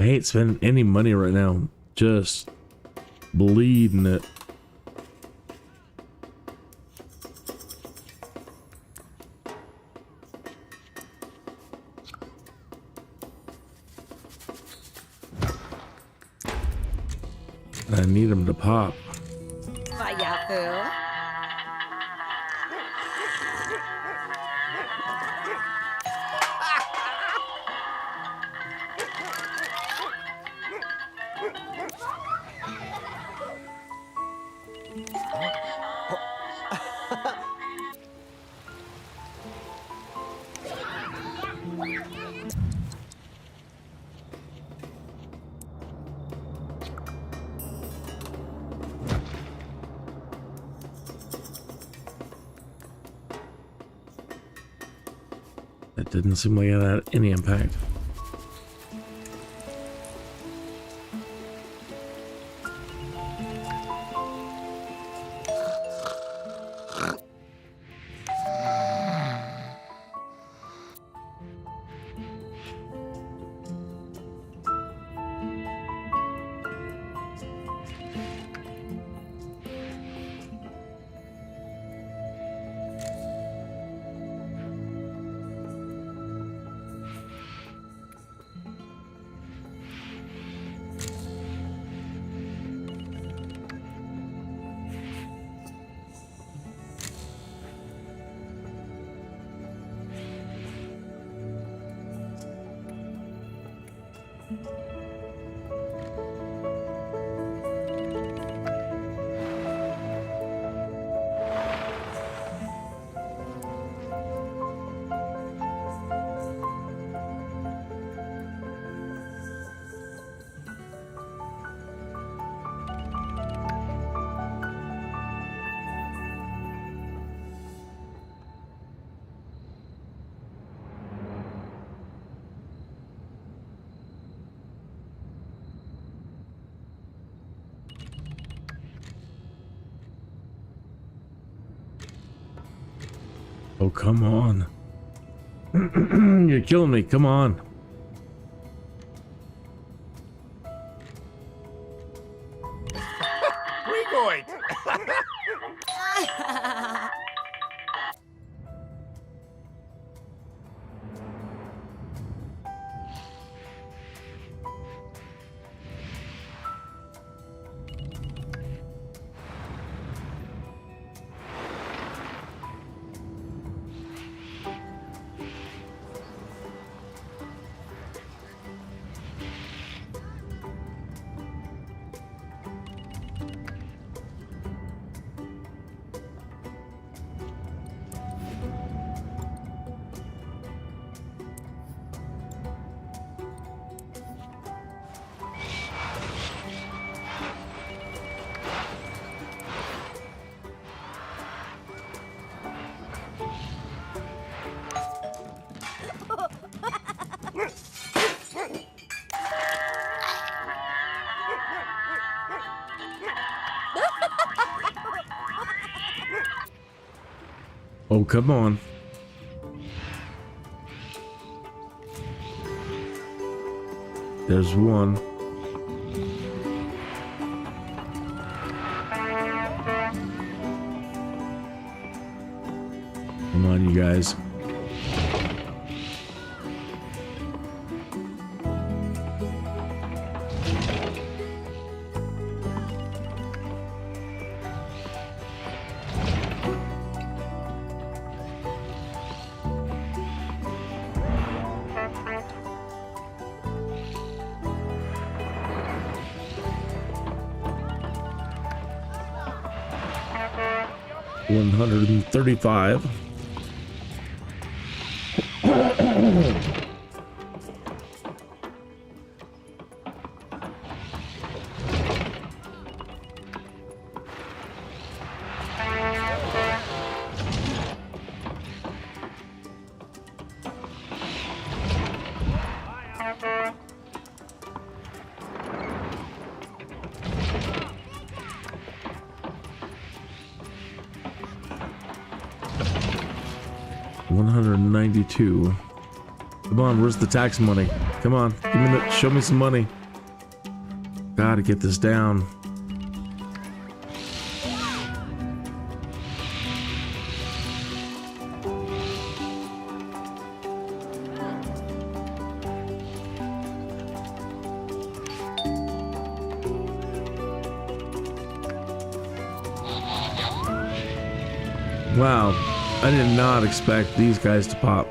I ain't spending any money right now. Just bleeding it. I need them to pop. Fayafu. That didn't seem like it had any impact. Oh, come on. You're killing me. Come on. We're going. Oh, come on. There's one. Come on, you guys. $135. $192. Come on, where's the tax money? Come on, give me the, show me some money. Gotta get this down. Wow, I did not expect these guys to pop.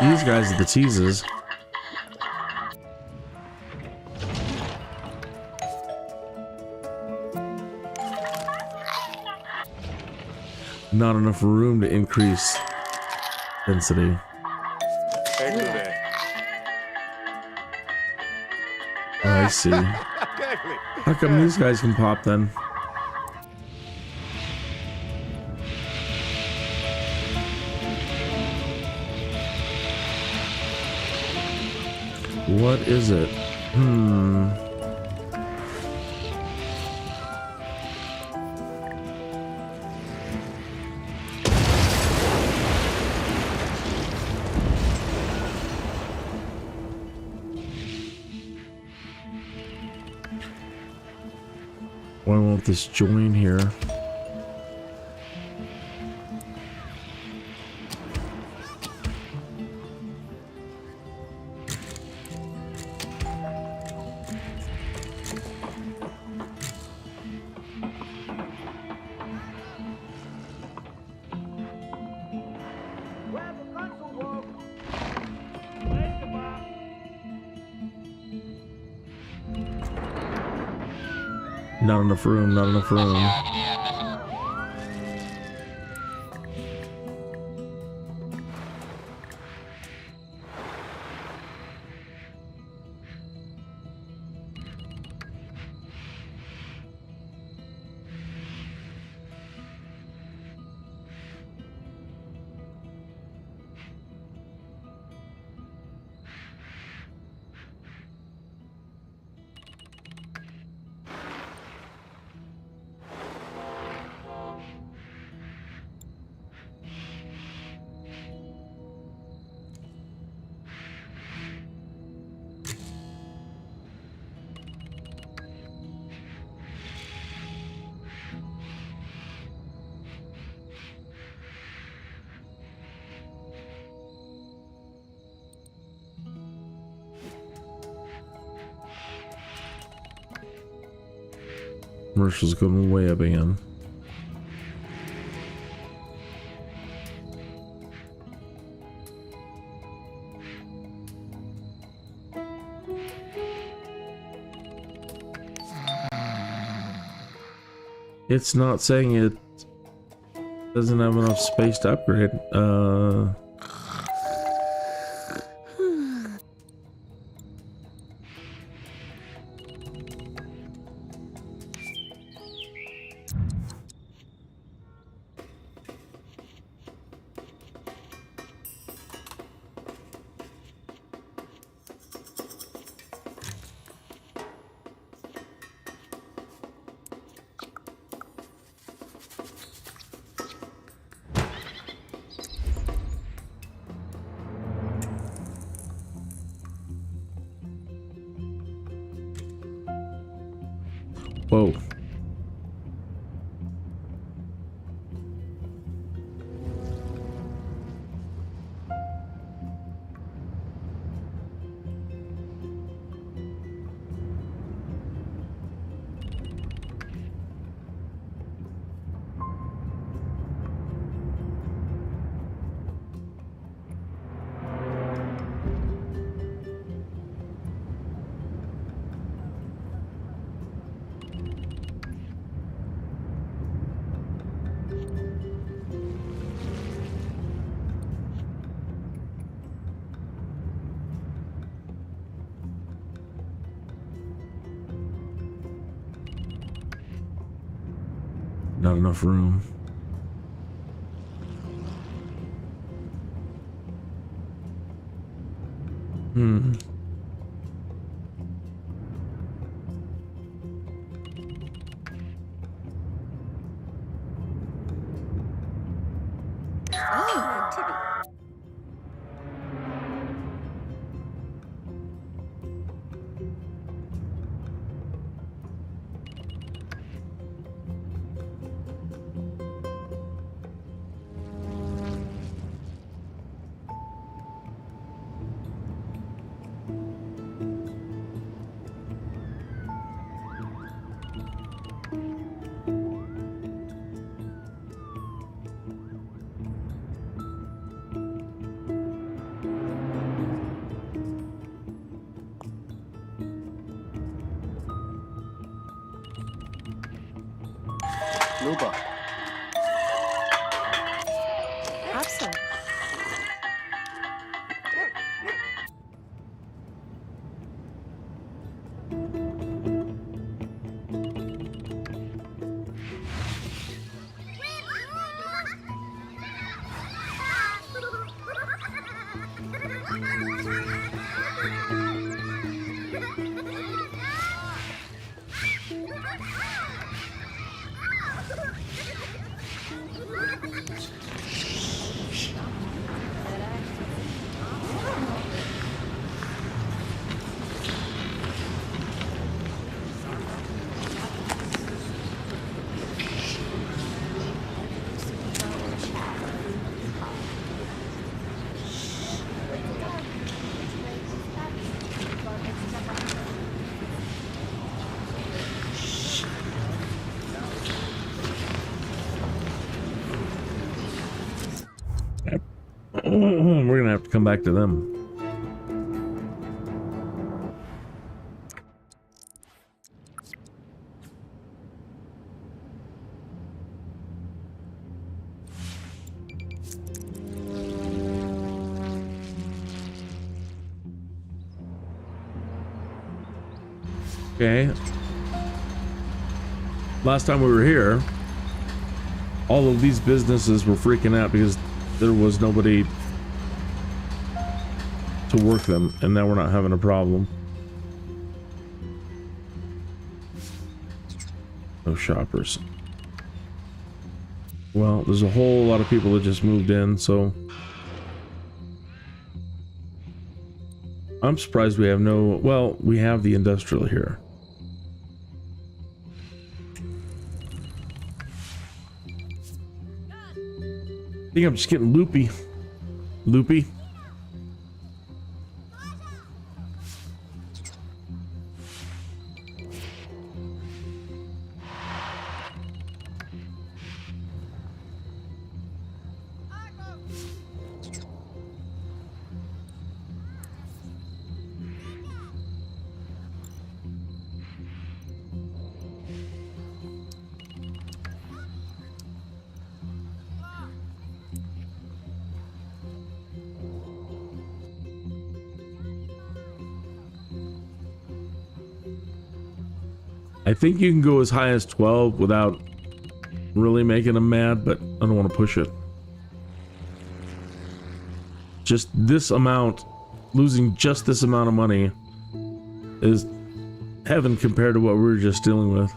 These guys are the teases. Not enough room to increase density. Oh, I see. How come these guys can pop then? What is it? Why won't this join here? Not enough room, not enough room. Commercial's going way up again. It's not saying it doesn't have enough space to upgrade. Whoa. Not enough room. Oh, Tibby. We're gonna have to come back to them. Okay. Last time we were here, all of these businesses were freaking out because there was nobody to work them, and now we're not having a problem. No shoppers. Well, there's a whole lot of people that just moved in, so I'm surprised we have no, well, we have the industrial here. I think I'm just getting loopy. Loopy. I think you can go as high as 12 without really making them mad, but I don't want to push it. Just this amount, losing just this amount of money is heaven compared to what we were just dealing with.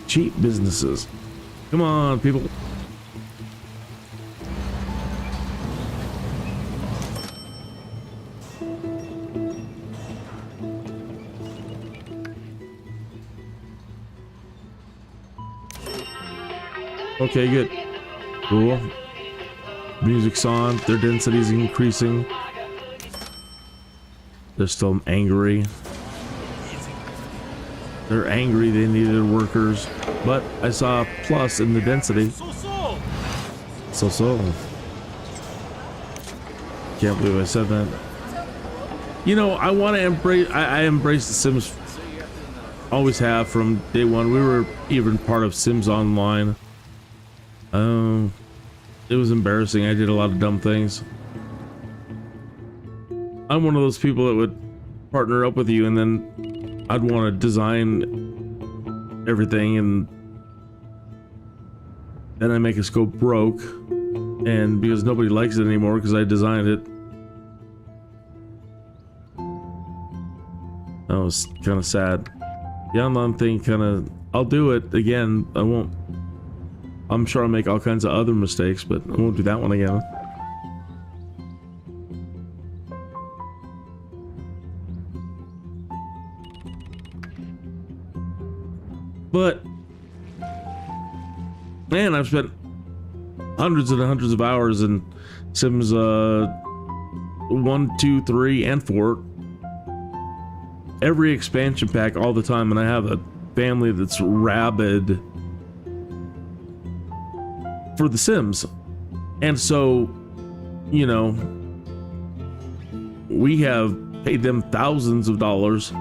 Cheap businesses. Come on, people. Okay, good. Cool. Music's on. Their density's increasing. They're still angry. They're angry they needed workers, but I saw a plus in the density. So. Can't believe I said that. You know, I want to embrace, I embrace the Sims. Always have from day one. We were even part of Sims Online. It was embarrassing. I did a lot of dumb things. I'm one of those people that would partner up with you and then I'd want to design everything and then I make us go broke, and because nobody likes it anymore because I designed it. That was kind of sad. The online thing kind of, I'll do it again. I won't, I'm sure I'll make all kinds of other mistakes, but I won't do that one again. But man, I've spent hundreds and hundreds of hours in Sims 1, 2, 3, and 4. Every expansion pack all the time, and I have a family that's rabid for the Sims. And so, you know, we have paid them thousands of dollars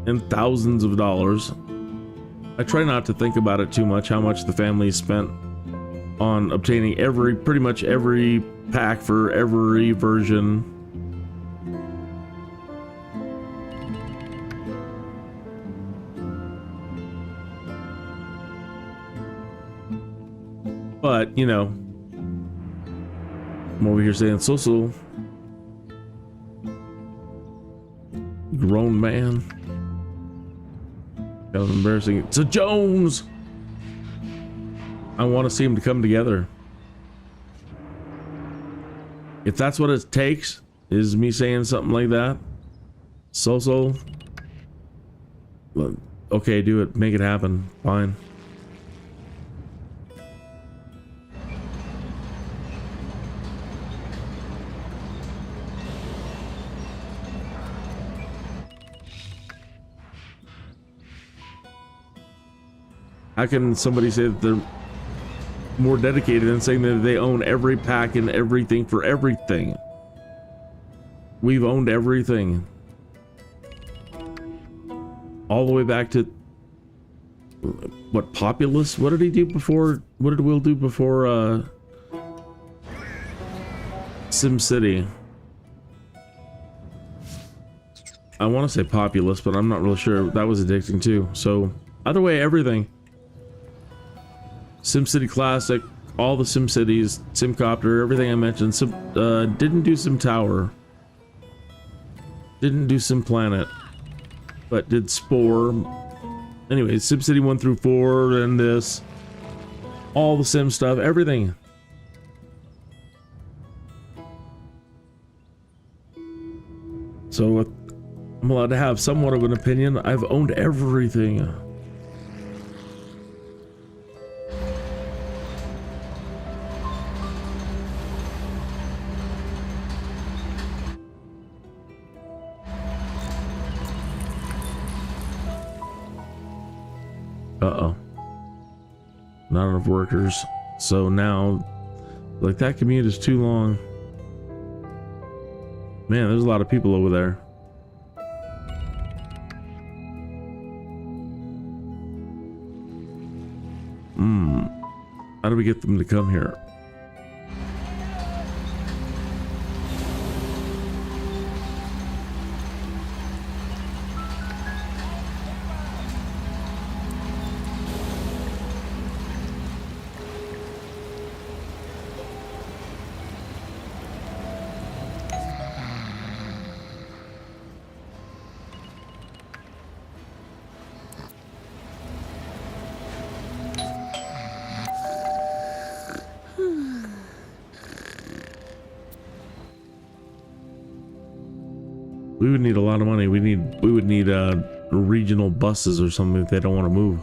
and thousands of dollars. I try not to think about it too much, how much the family spent on obtaining pretty much every pack for every version. But, you know, I'm over here saying, so, grown man. Kind of embarrassing. It's a Jones! I want to see them to come together. If that's what it takes, is me saying something like that. So. Okay, do it. Make it happen. Fine. How can somebody say that they're more dedicated than saying that they own every pack and everything for everything? We've owned everything. All the way back to what, Populous? What did he do before? What did Will do before SimCity? I want to say Populous, but I'm not really sure. That was addicting too. So either way, everything. SimCity Classic, all the SimCities, Simcopter, everything I mentioned. Didn't do SimTower. Didn't do SimPlanet, but did Spore. Anyway, SimCity 1 through 4, and this. All the Sim stuff, everything. So I'm allowed to have somewhat of an opinion. I've owned everything. Uh-oh. Not enough workers. So now, like, that commute is too long. Man, there's a lot of people over there. How do we get them to come here? We would need a lot of money. We would need regional buses or something if they don't want to move.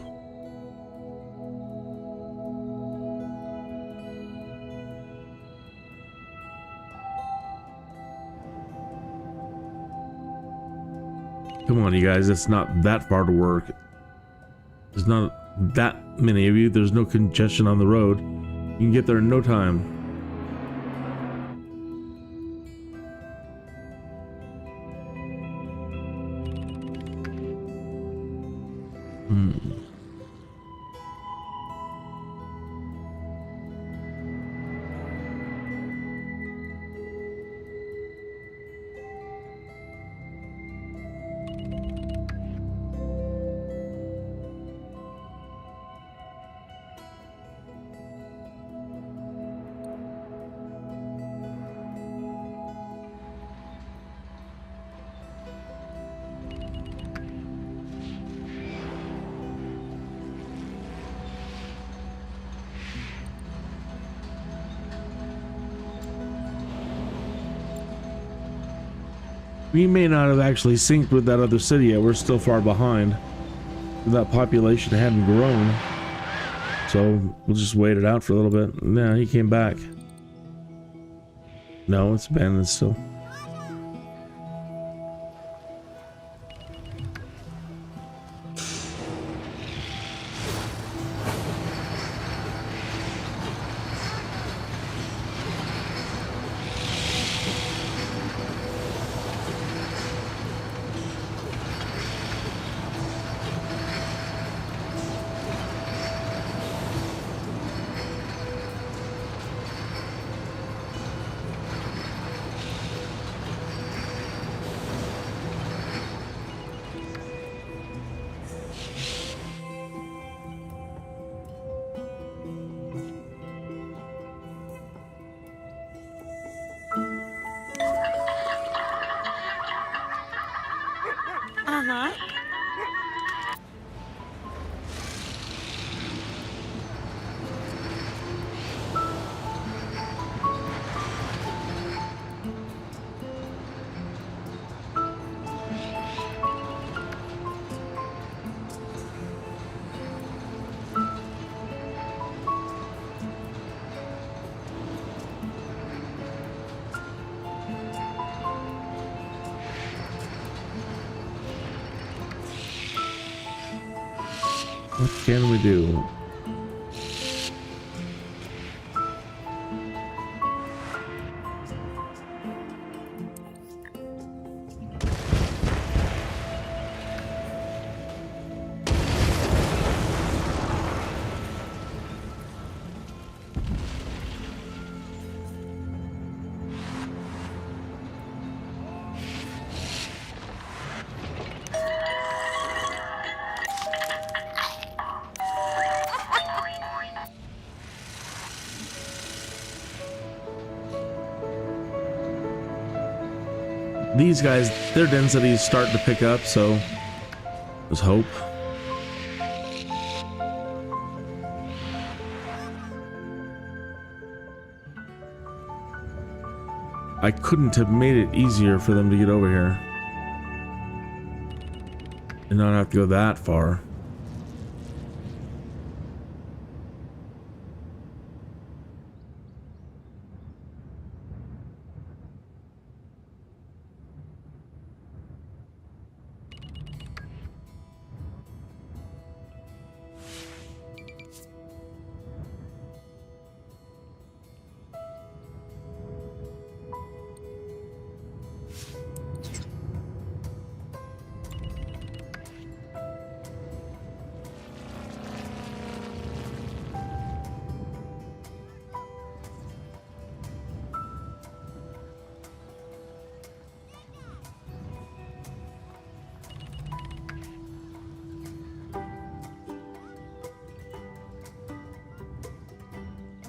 Come on, you guys, it's not that far to work. There's not that many of you. There's no congestion on the road. You can get there in no time. We may not have actually synced with that other city yet. We're still far behind. That population hadn't grown. So we'll just wait it out for a little bit. Nah, he came back. No, it's abandoned still. What can we do? These guys, their density is starting to pick up, so there's hope. I couldn't have made it easier for them to get over here and not have to go that far.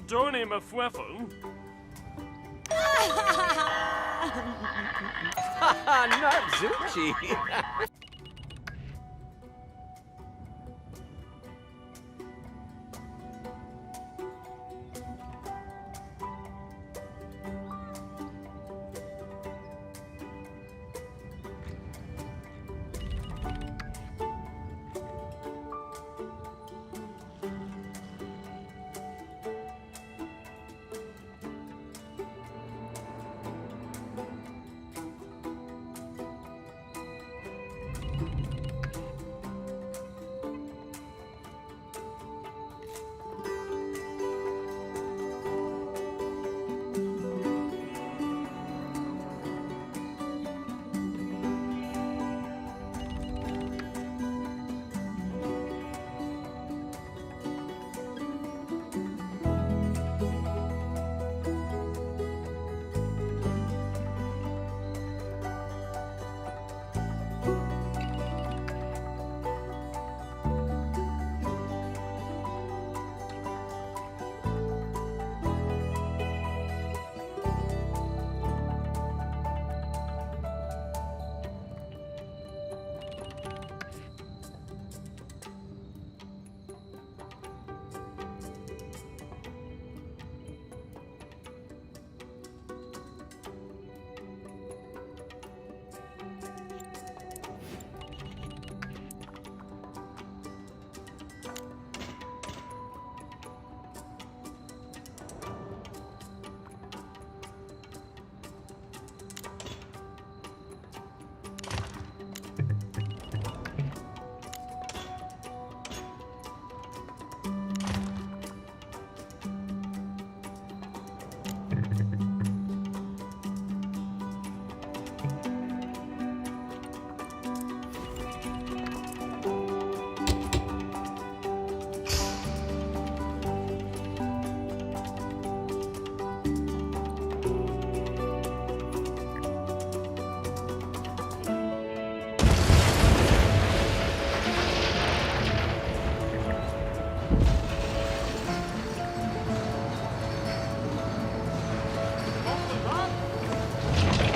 Donny Mafueffel. Not Zuchi.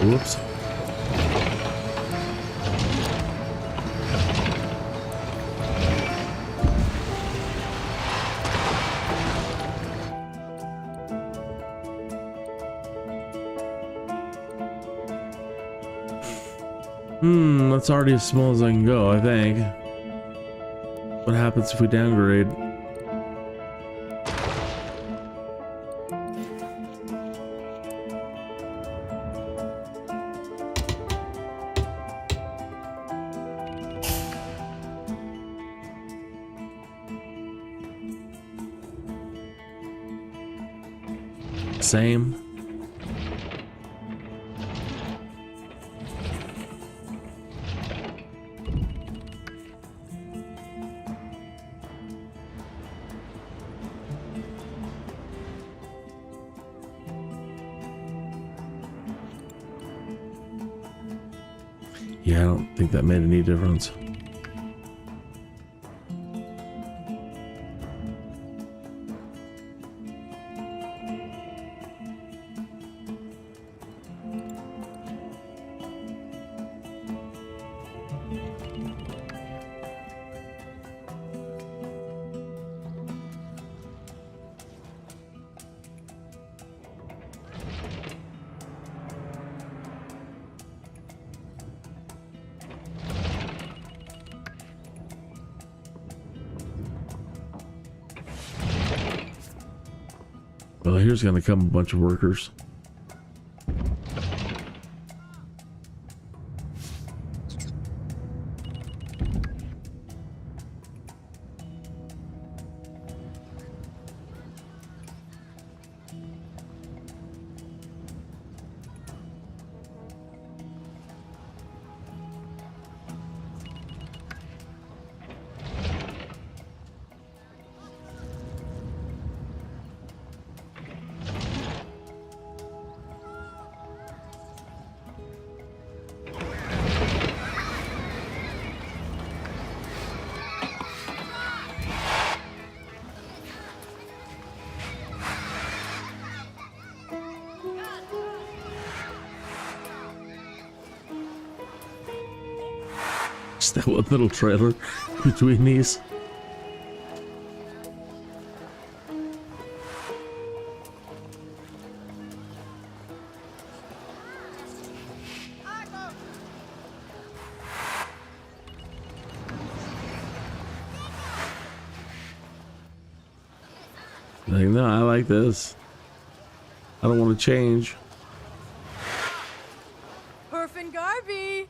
Whoops. That's already as small as I can go, I think. What happens if we downgrade? Same. Yeah, I don't think that made any difference. Well, here's going to come a bunch of workers. Just that one little trailer between these. Like, no, I like this. I don't want to change. Perf and Garby.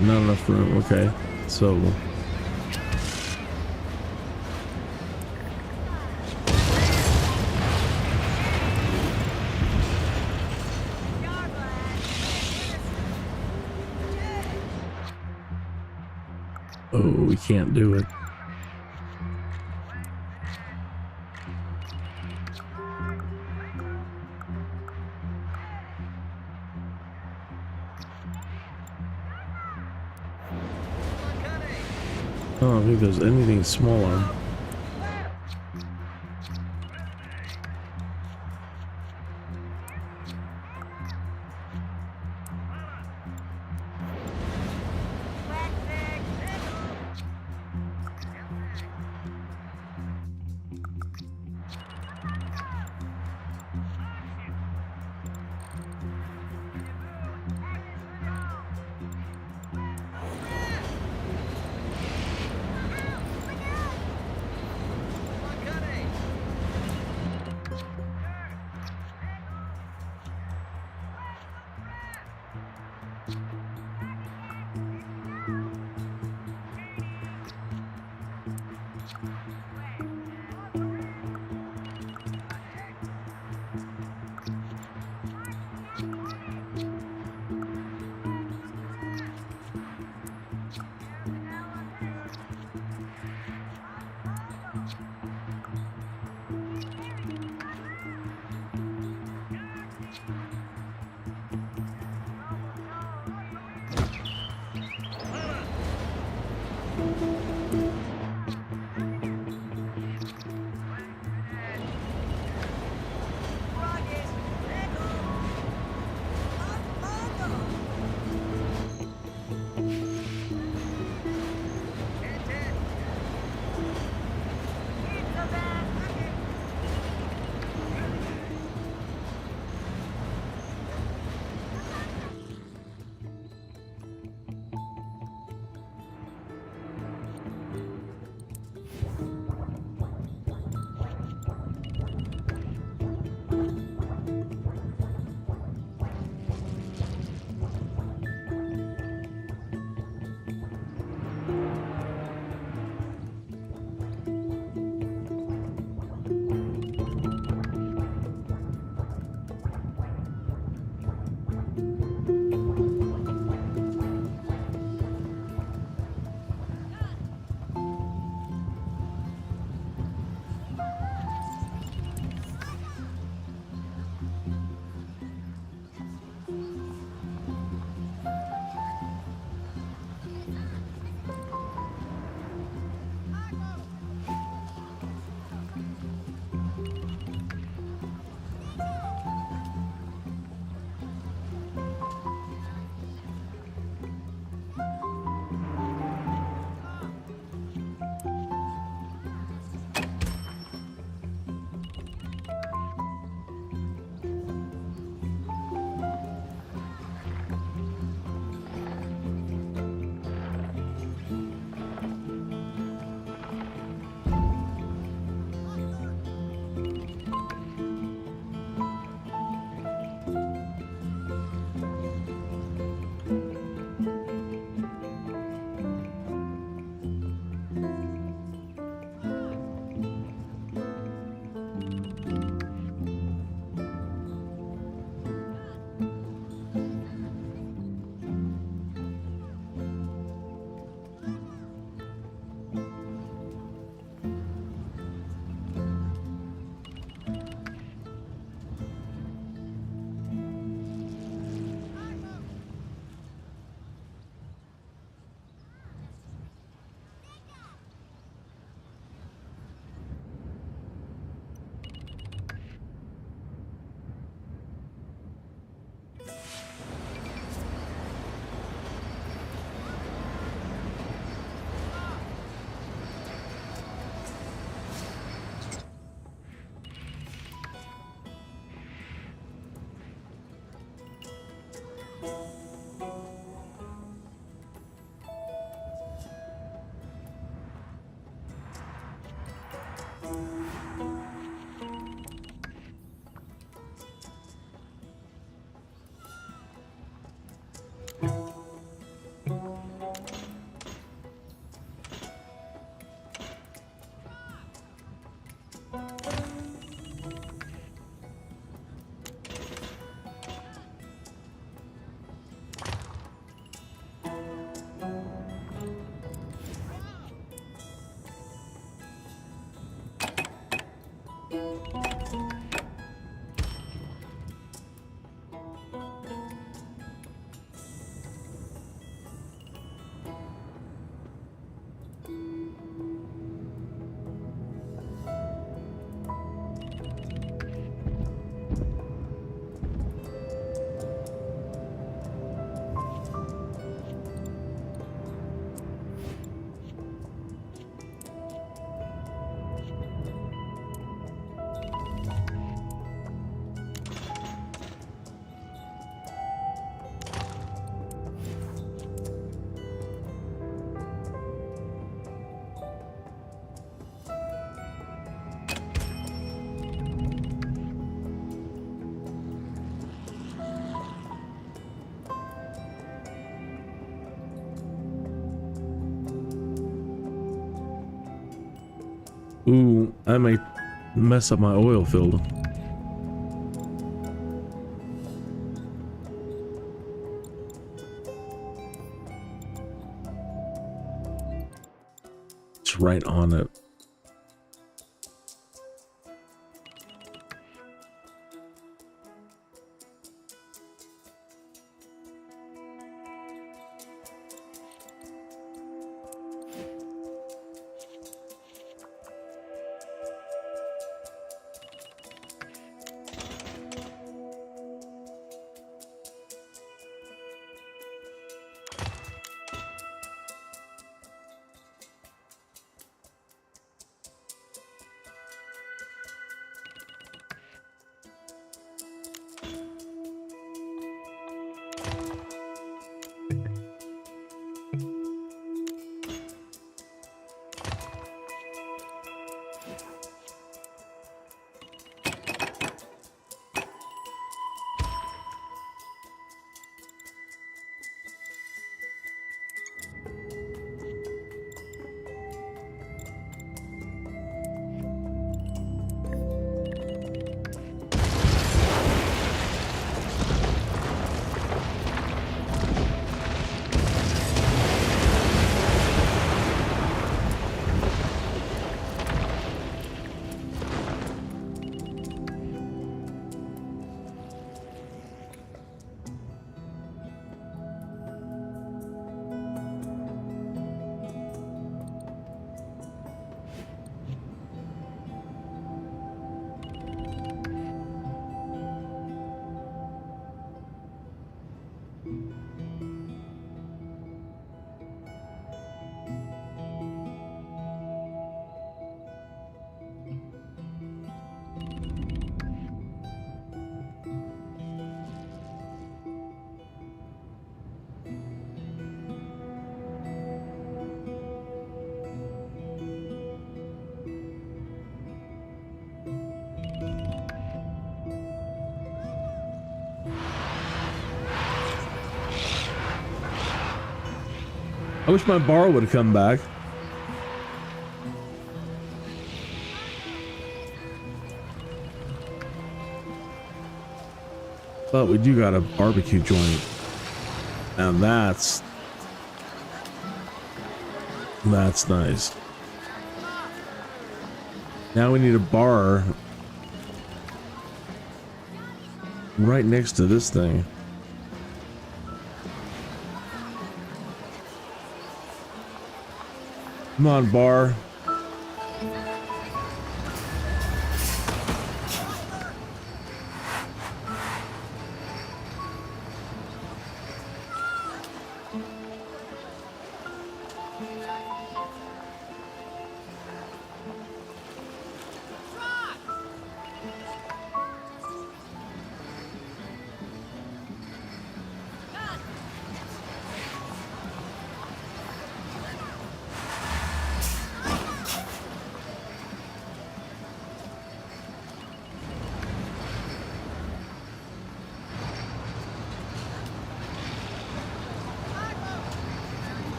Not enough room. Okay, so oh, we can't do it. I don't think there's anything smaller. Ooh, I may mess up my oil field. It's right on it. I wish my bar would have come back. But we do got a barbecue joint. And that's nice. Now we need a bar right next to this thing. Come on, bar.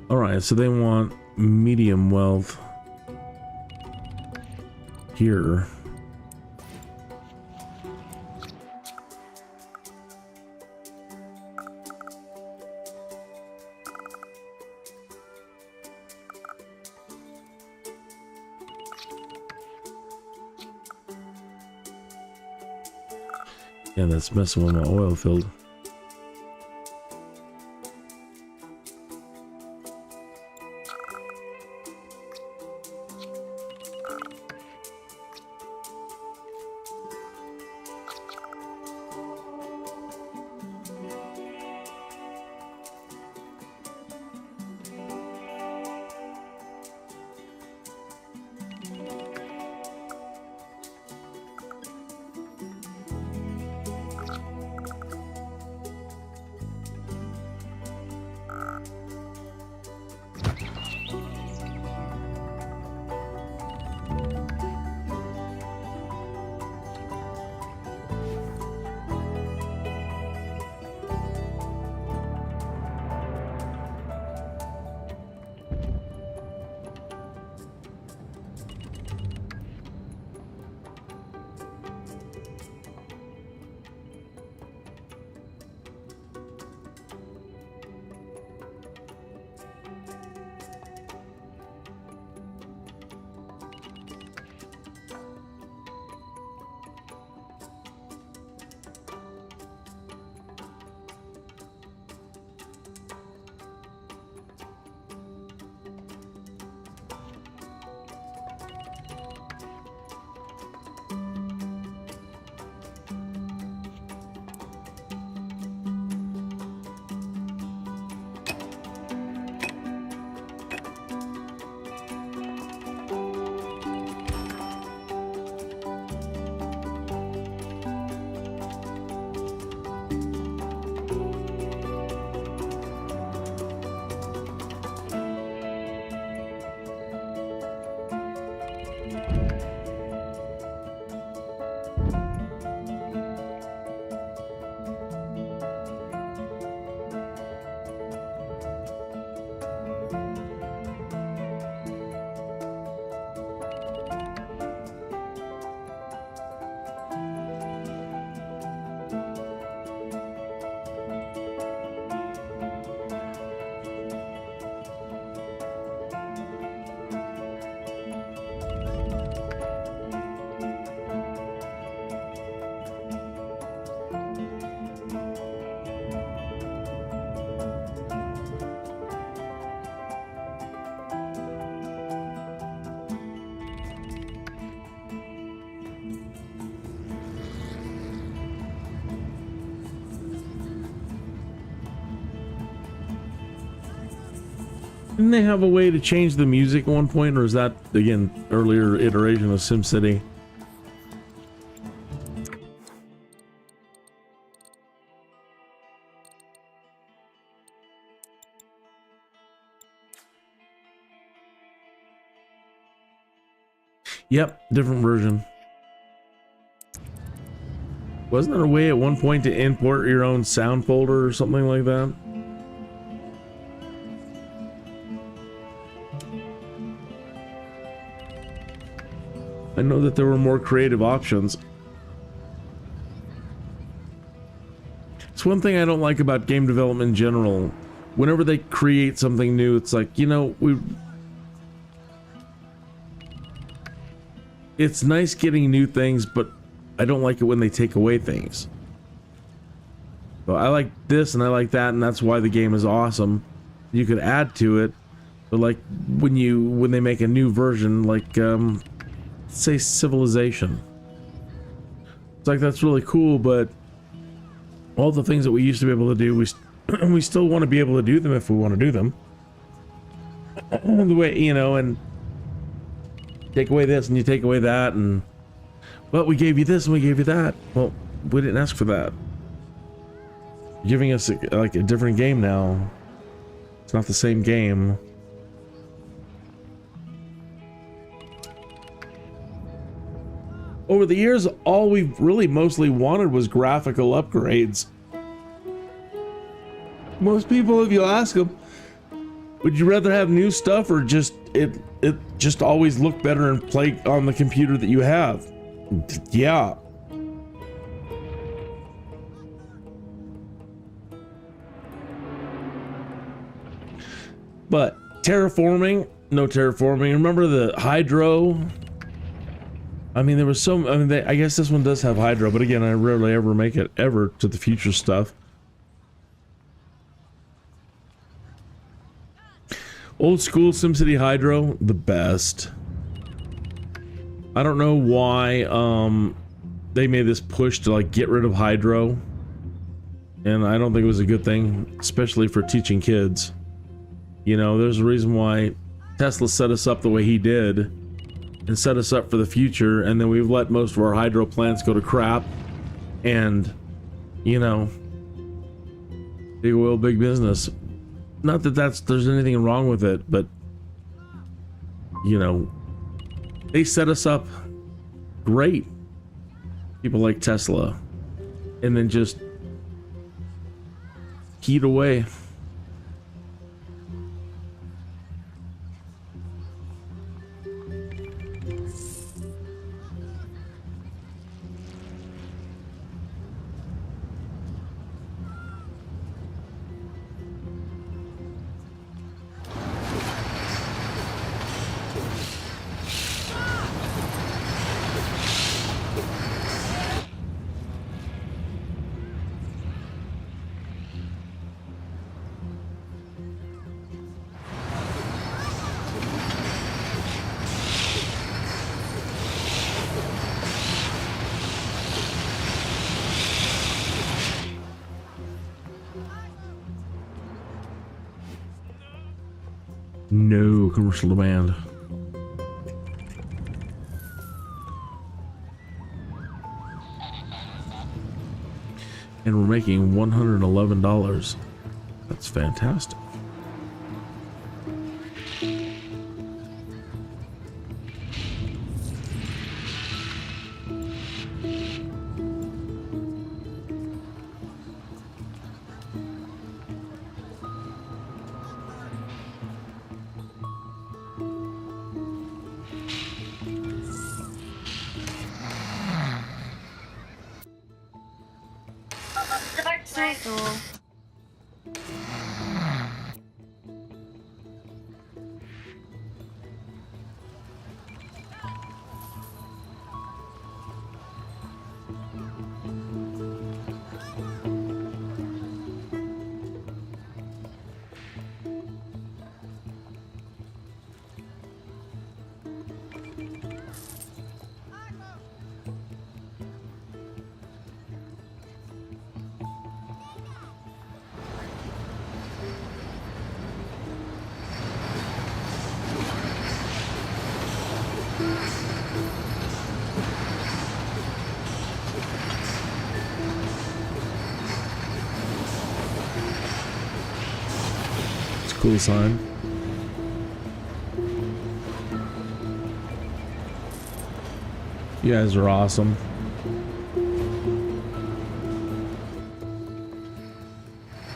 All right, so they want medium wealth here. Yeah, that's messing with my oil field. Didn't they have a way to change the music at one point, or is that, again, earlier iteration of SimCity? Yep, different version. Wasn't there a way at one point to import your own sound folder or something like that? I know that there were more creative options. It's one thing I don't like about game development in general. Whenever they create something new, it's like, you know, it's nice getting new things, but I don't like it when they take away things. So I like this and I like that, and that's why the game is awesome. You could add to it, but like when they make a new version, like say Civilization, it's like that's really cool, but all the things that we used to be able to do, we still want to be able to do them if we want to do them. The way, you know, and take away this and you take away that, and well, we gave you this and we gave you that. Well, we didn't ask for that. You're giving us like a different game now. It's not the same game. Over the years, all we've really mostly wanted was graphical upgrades. Most people, if you ask them, Would you rather have new stuff or just it just always look better and play on the computer that you have? Yeah. But terraforming, no terraforming. Remember the hydro? I mean, there was some. I mean, I guess this one does have hydro, but again, I rarely ever make it ever to the future stuff. Old school SimCity hydro, the best. I don't know why they made this push to like get rid of hydro, and I don't think it was a good thing, especially for teaching kids. You know, there's a reason why Tesla set us up the way he did and set us up for the future, and then we've let most of our hydro plants go to crap, and you know, big oil, big business. Not that there's anything wrong with it, but you know, they set us up great, people like Tesla, and then just heat away. No commercial demand. And we're making $111. That's fantastic. Cool sign. You guys are awesome.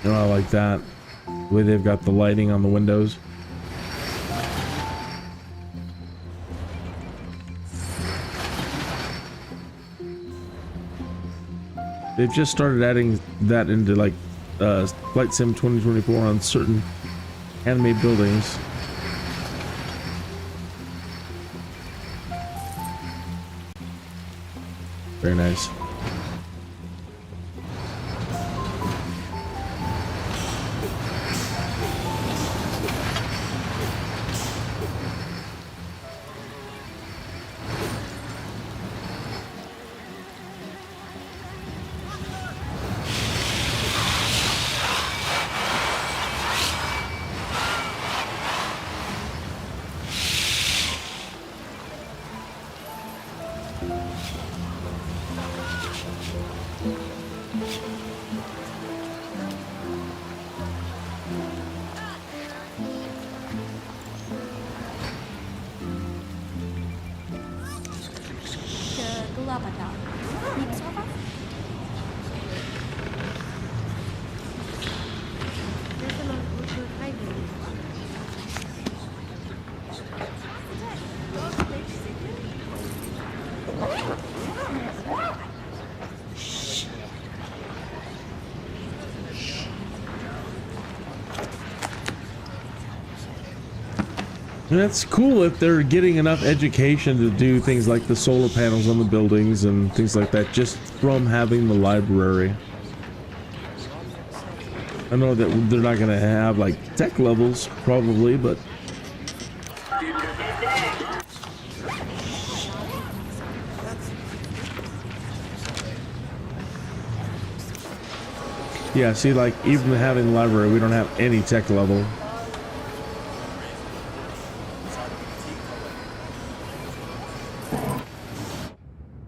Oh, I like that. The way they've got the lighting on the windows. They've just started adding that into like Flight Sim 2024 on certain anime buildings. Very nice. And that's cool if they're getting enough education to do things like the solar panels on the buildings and things like that just from having the library. I know that they're not going to have like tech levels probably, but yeah, see, like even having the library, we don't have any tech level.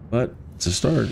But it's a start.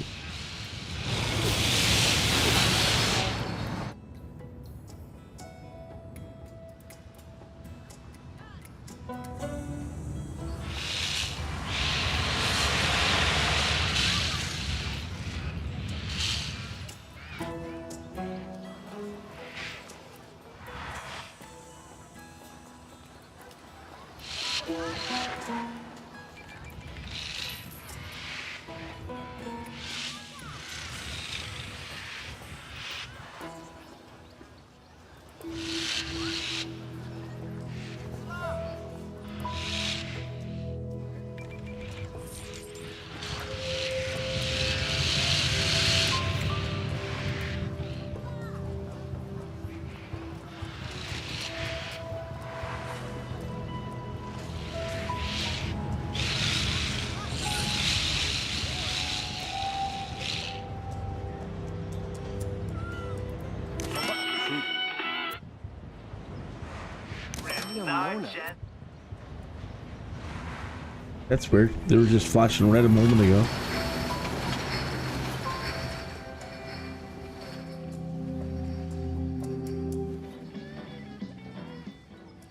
That's weird. They were just flashing red a moment ago.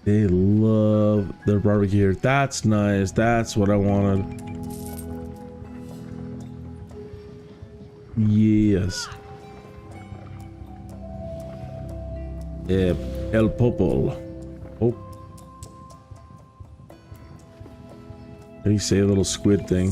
They love their barbecue here. That's nice. That's what I wanted. Yes. El Popol. Oh. How do you say a little squid thing?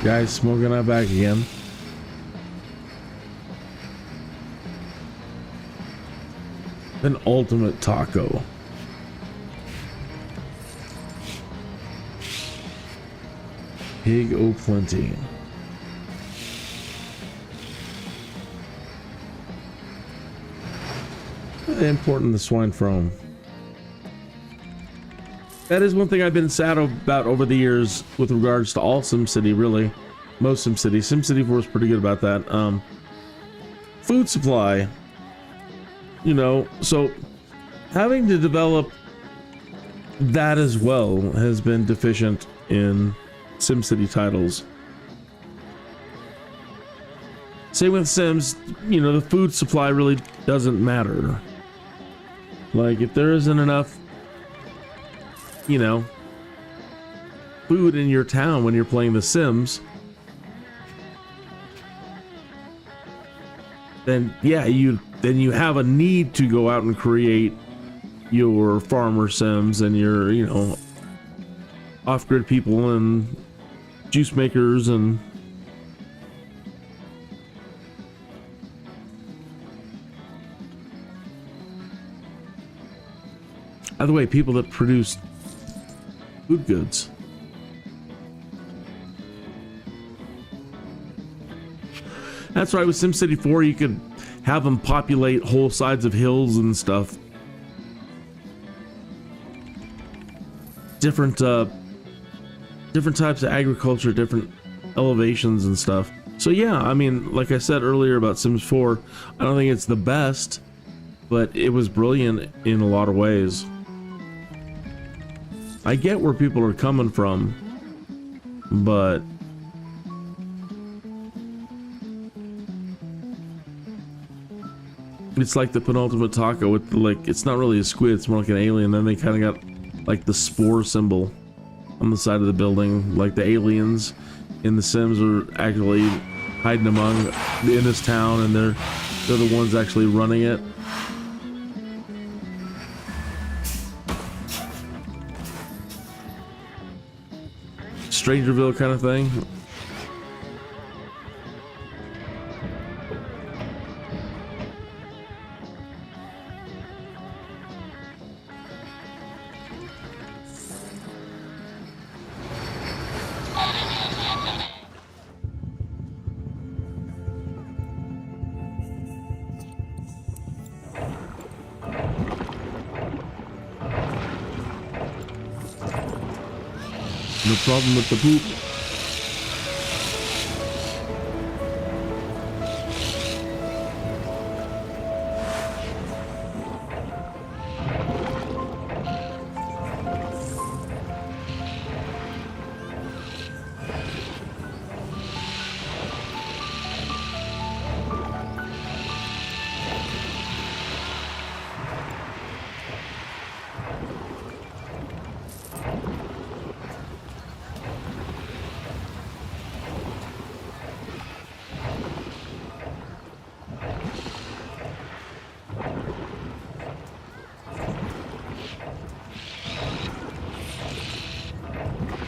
Guys, smoking out back again. An ultimate taco. Pig o'plenty. Importing the swine from. That is one thing I've been sad about over the years with regards to all SimCity, really. Most SimCity. SimCity 4 is pretty good about that. Food supply. You know, so having to develop that as well has been deficient in SimCity titles. Same with Sims, you know, the food supply really doesn't matter. Like, if there isn't enough, you know, food in your town when you're playing The Sims, then yeah, you have a need to go out and create your farmer Sims and your, you know, off-grid people and juice makers and by the way, people that produce food goods. That's right, with SimCity 4 you could have them populate whole sides of hills and stuff. Different types of agriculture, different elevations and stuff. So yeah, I mean, like I said earlier about Sims 4, I don't think it's the best, but it was brilliant in a lot of ways. I get where people are coming from, but It's like the penultimate taco with the, like, it's not really a squid, it's more like an alien. Then they kind of got like the spore symbol on the side of the building, like the aliens in the Sims are actually hiding among in this town, and they're the ones actually running it. Strangerville kind of thing. No problem with the poop.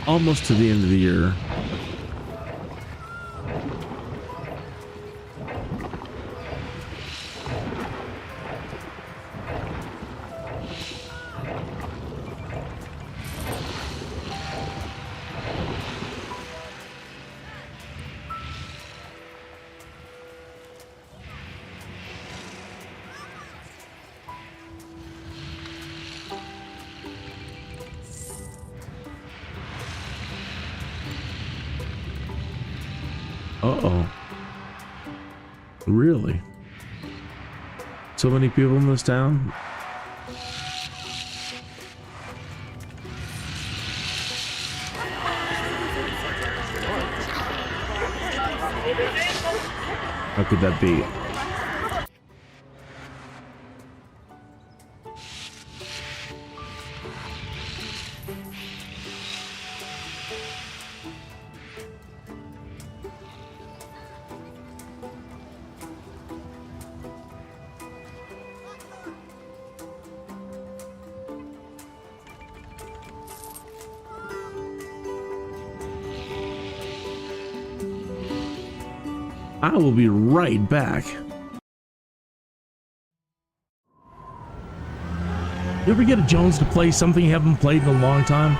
Almost to the end of the year. Uh-oh. Really? So many people in this town? How could that be? I will be right back. You ever get a Jones to play something you haven't played in a long time?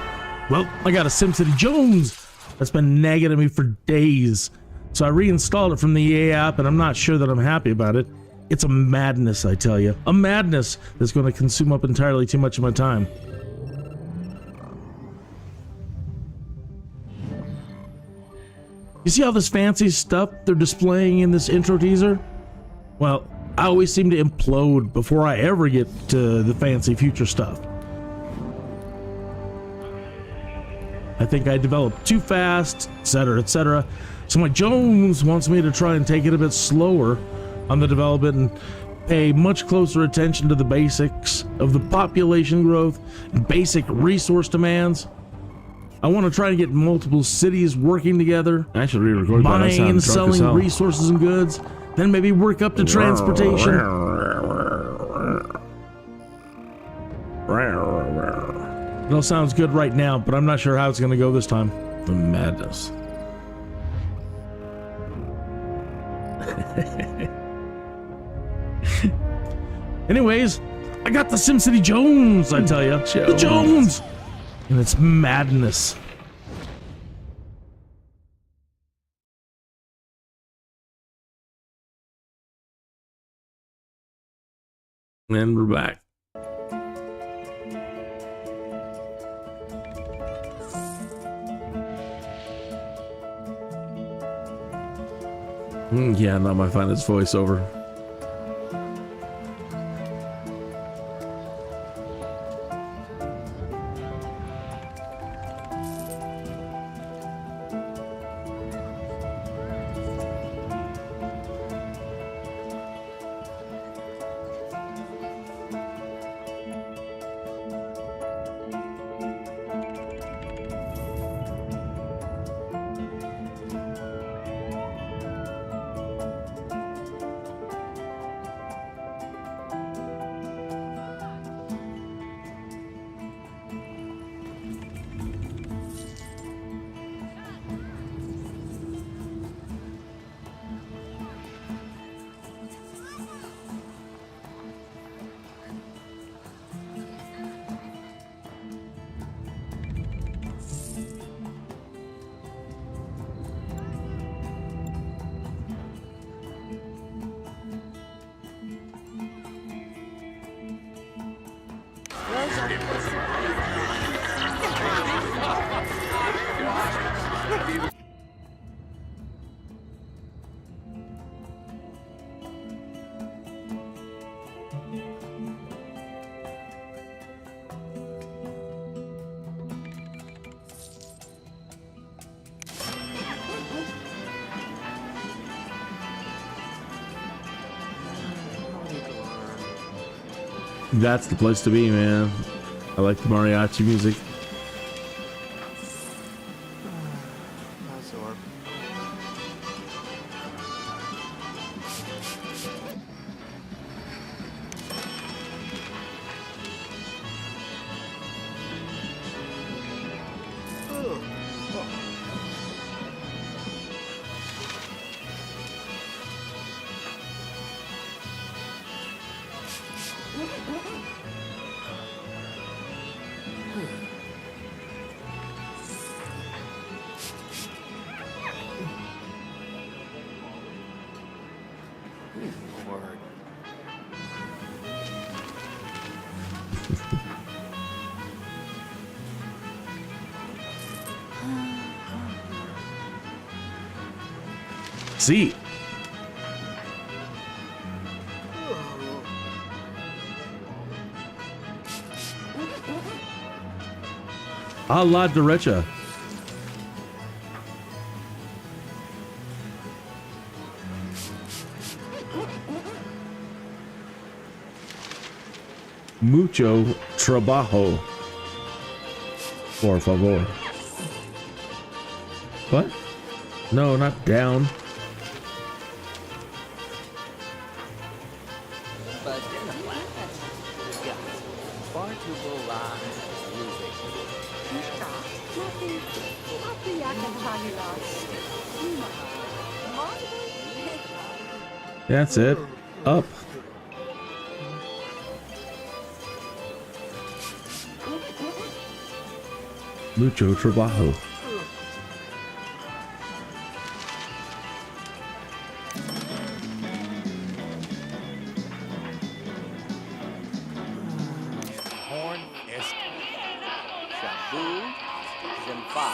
Well, I got a SimCity Jones that's been nagging at me for days. So I reinstalled it from the EA app, and I'm not sure that I'm happy about it. It's a madness, I tell you. A madness that's going to consume up entirely too much of my time. You see all this fancy stuff they're displaying in this intro teaser? Well, I always seem to implode before I ever get to the fancy future stuff. I think I developed too fast, etc., etc. So my Jones wants me to try and take it a bit slower on the development and pay much closer attention to the basics of the population growth and basic resource demands. I want to try and get multiple cities working together. I should re-record that. Buying and selling resources and goods. Then maybe work up to transportation. It all sounds good right now, but I'm not sure how it's going to go this time. The madness. Anyways, I got the SimCity Jones, I tell you. The Jones! And it's madness. And we're back. Yeah, not my finest voiceover. That's the place to be, man. I like the mariachi music. Absorb. Word. See. A la derecha. Mucho trabajo. Por favor. What? No, not down. But in the flat, yeah, far too loud music. That's it. Up. Mucho trabajo. Horn est. Shabu Zimfa.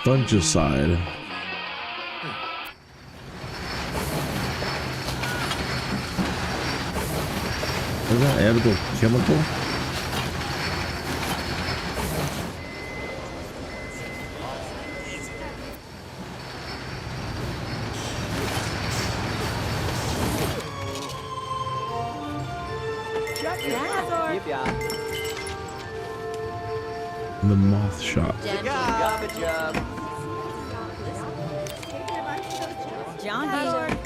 Fungicide. Is that edible chemical? Yip ya. The moth shop. Garbage job. John Deere.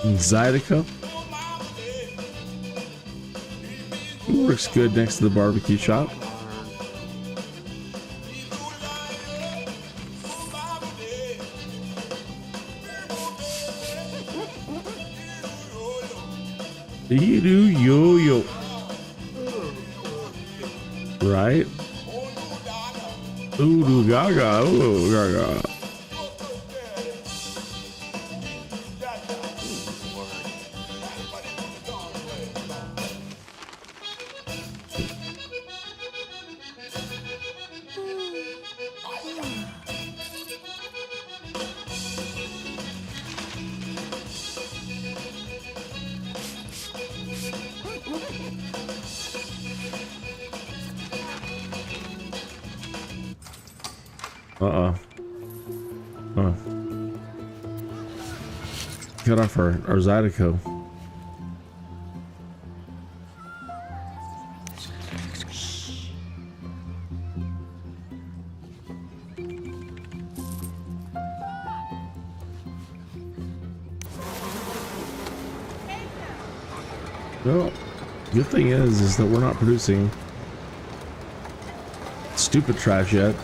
Zydeco. Works good next to the barbecue shop. You do yo-yo. Right? Ooh, gaga, ooh, gaga. Cut off our Zydeco. Well, good thing is that we're not producing stupid trash yet.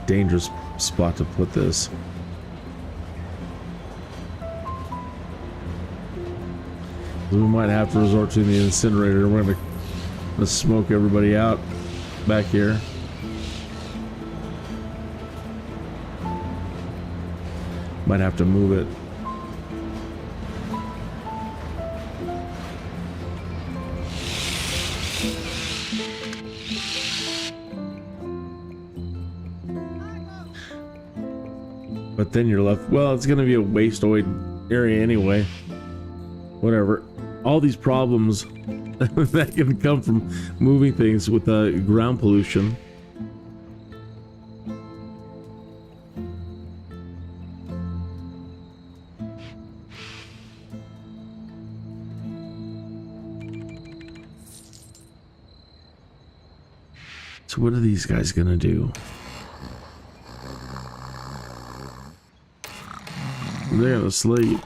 Dangerous spot to put this. We might have to resort to the incinerator. We're gonna smoke everybody out back here. Might have to move it. But then you're left, well, it's gonna be a wasteoid area anyway. Whatever. All these problems that can come from moving things with ground pollution. So what are these guys gonna do? They're gonna sleep.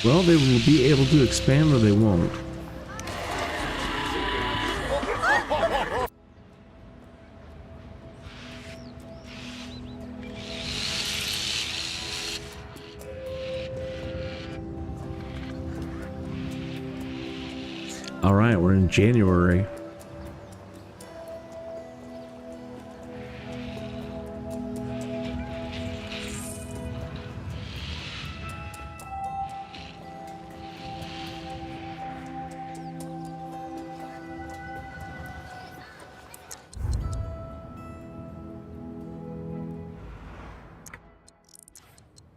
Well, they will be able to expand or they won't. All right, we're in January.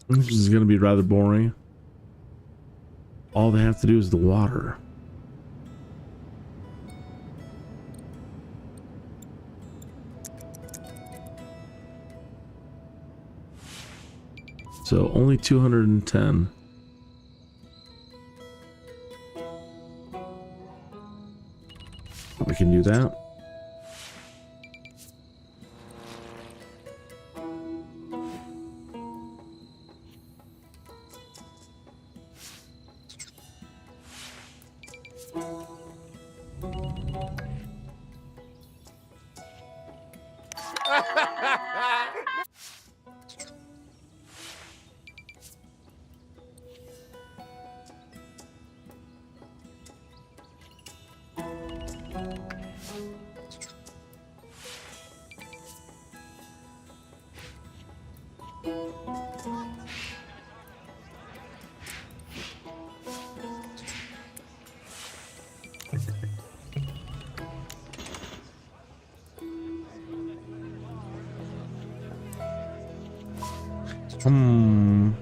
This is going to be rather boring. All they have to do is the water. So only 210. We can do that. Hmm.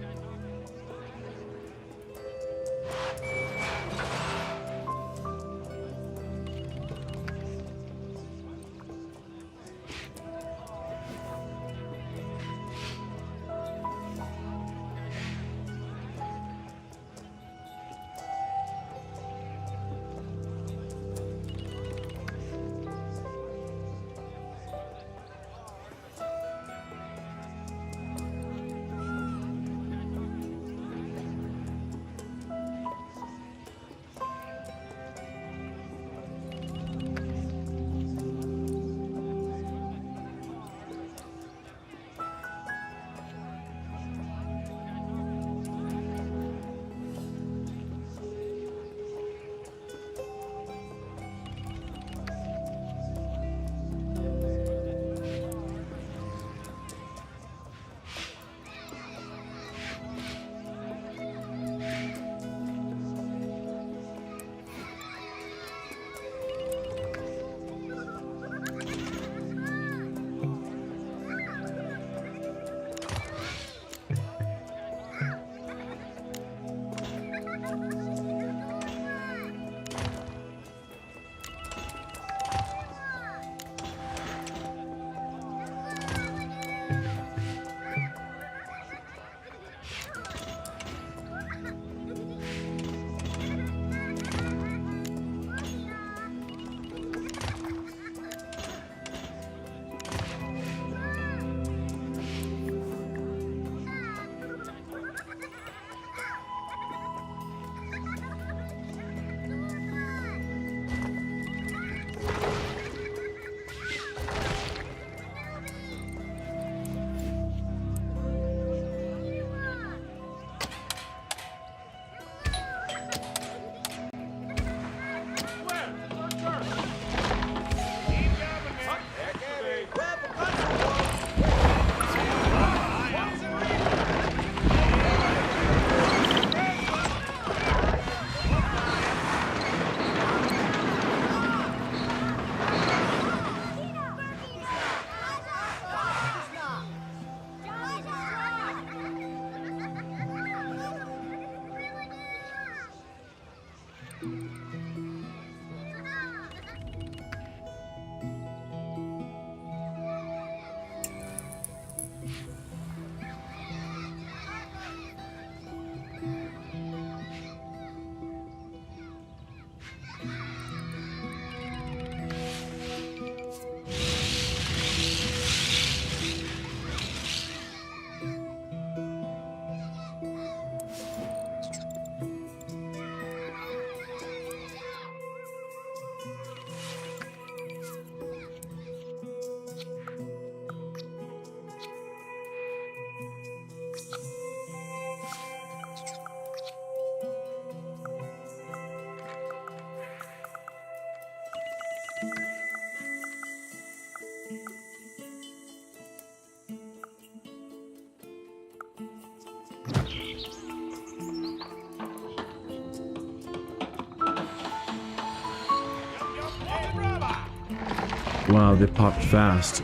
Wow, they popped fast.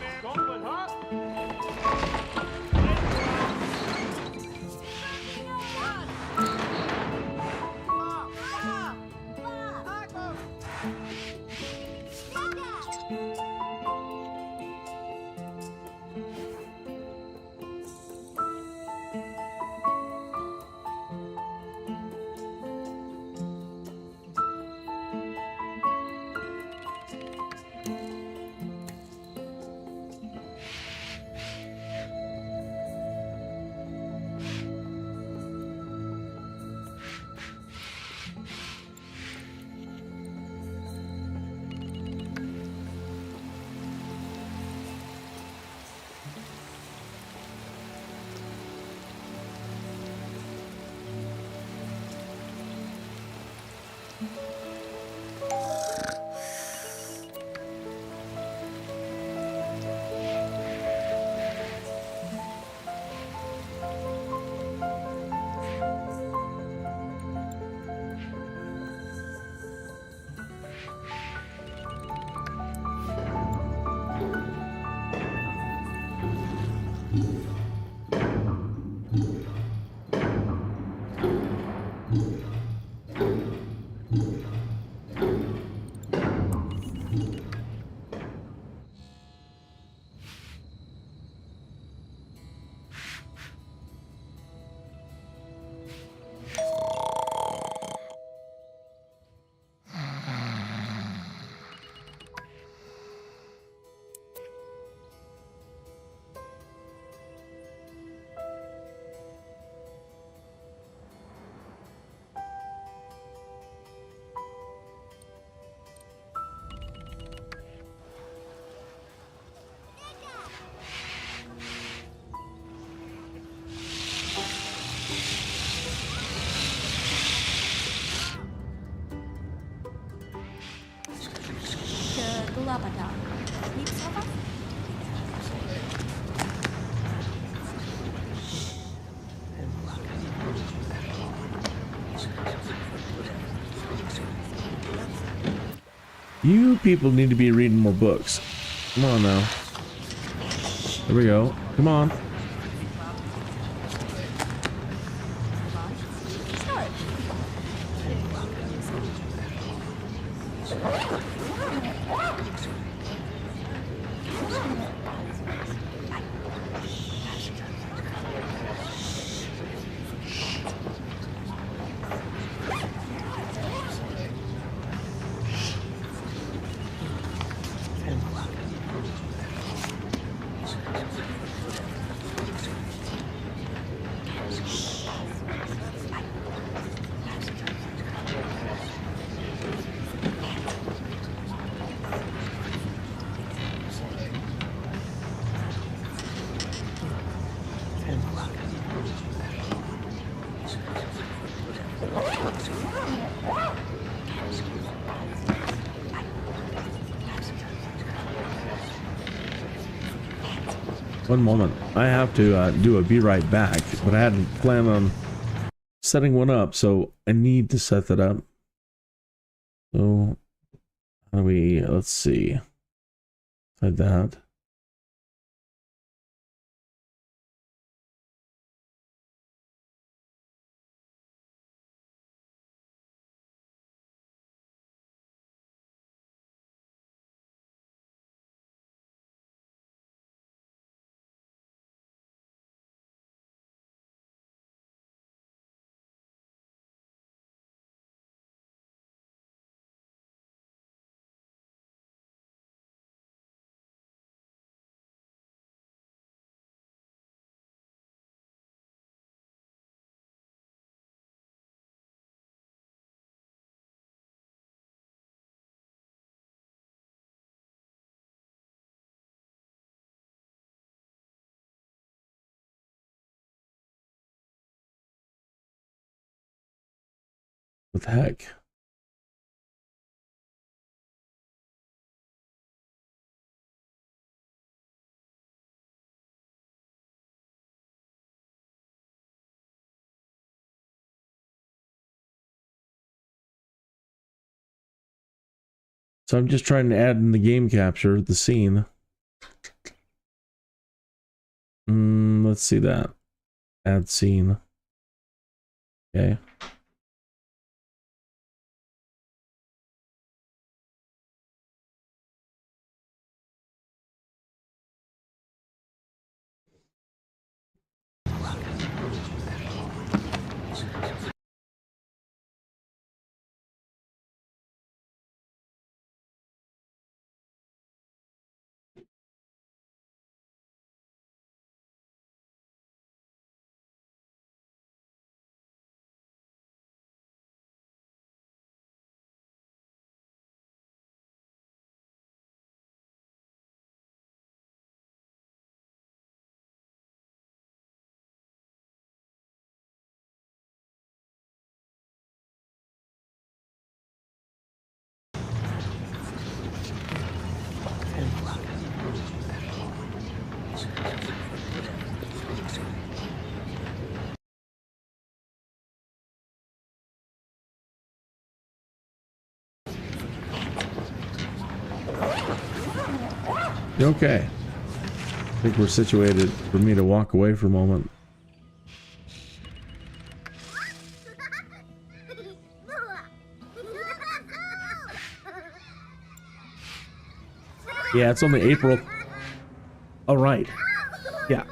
You people need to be reading more books. Come on now. There we go. Come on. One moment. I have to do a be right back, but I hadn't planned on setting one up, so I need to set that up. So, how do we, let's see. Like that. What the heck? So I'm just trying to add in the game capture, the scene. Let's see that. Add scene. Okay. Okay. I think we're situated for me to walk away for a moment. Yeah, it's only April. All right. Yeah.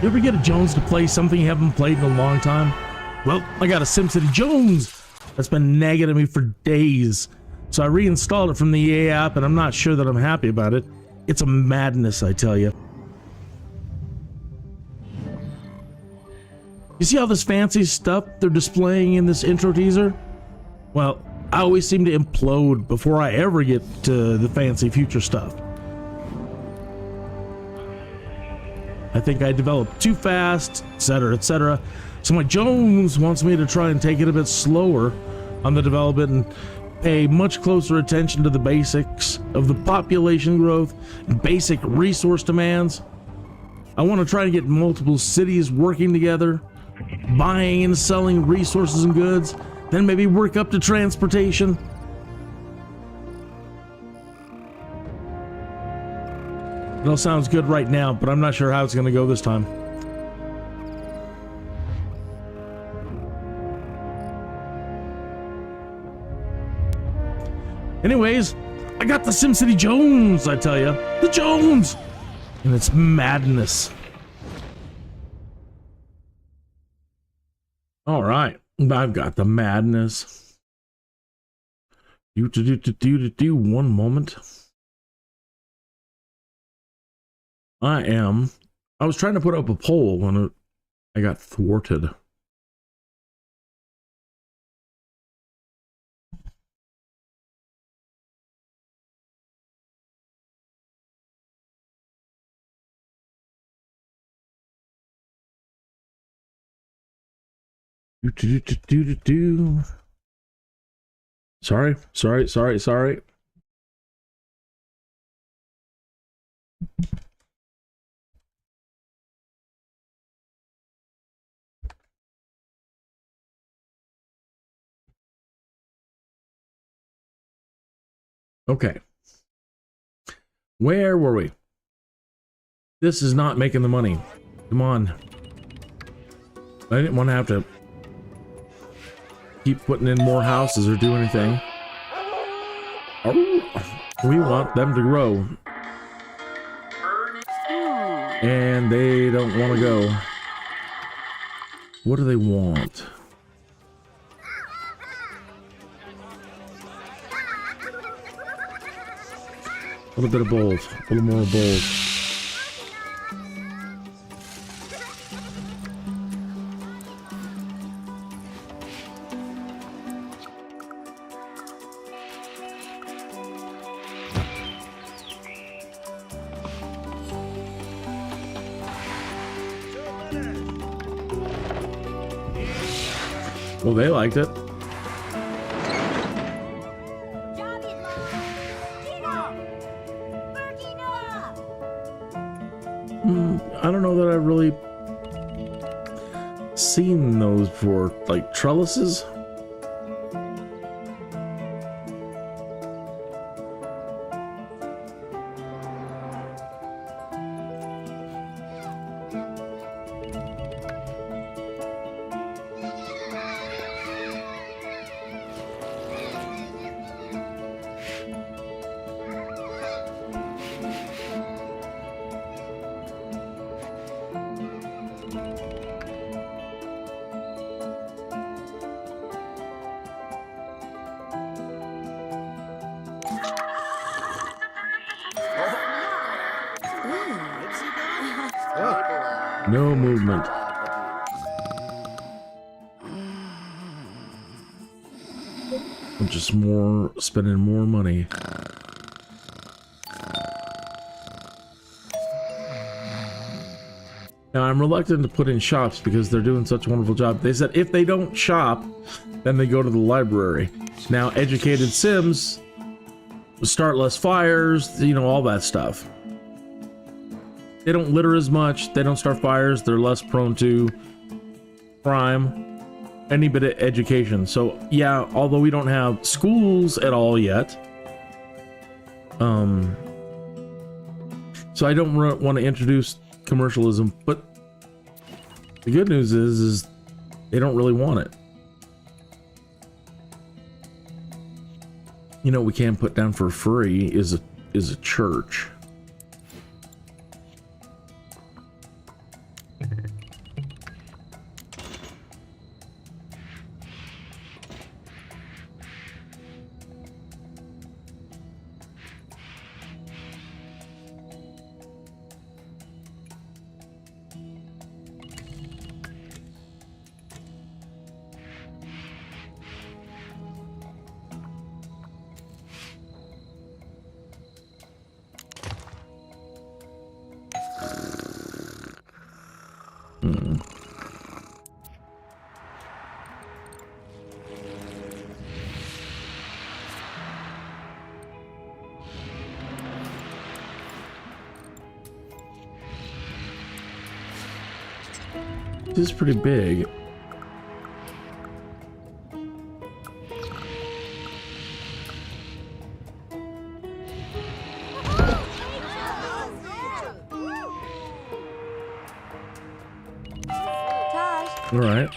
You ever get a Jones to play something you haven't played in a long time? Well, I got a SimCity Jones that's been nagging at me for days. So I reinstalled it from the EA app, and I'm not sure that I'm happy about it. It's a madness, I tell you. You see all this fancy stuff they're displaying in this intro teaser? Well, I always seem to implode before I ever get to the fancy future stuff. I think I developed too fast, etc., etc. So my Jones wants me to try and take it a bit slower on the development and pay much closer attention to the basics of the population growth and basic resource demands. I want to try to get multiple cities working together, buying and selling resources and goods, then maybe work up to transportation. It all sounds good right now, but I'm not sure how it's going to go this time. Anyways, I got the SimCity Jones, I tell you. The Jones! And it's madness. All right, I've got the madness. One moment. I was trying to put up a poll when I got thwarted. Sorry. Okay. Where were we? This is not making the money. Come on. I didn't want to have to keep putting in more houses or do anything. Oh, we want them to grow. And they don't want to go. What do they want? little bit of both. A little more bold. Well, they liked it. I don't know that I've really seen those before, like trellises. No movement. Just more, spending more money. Now I'm reluctant to put in shops because they're doing such a wonderful job. They said if they don't shop, then they go to the library. Now educated Sims start less fires, you know, all that stuff. They don't litter as much, they don't start fires, they're less prone to crime, any bit of education. So yeah, although we don't have schools at all yet, so I don't want to introduce commercialism, but the good news is they don't really want it. You know, we can put down for free is a church. This is pretty big. All right,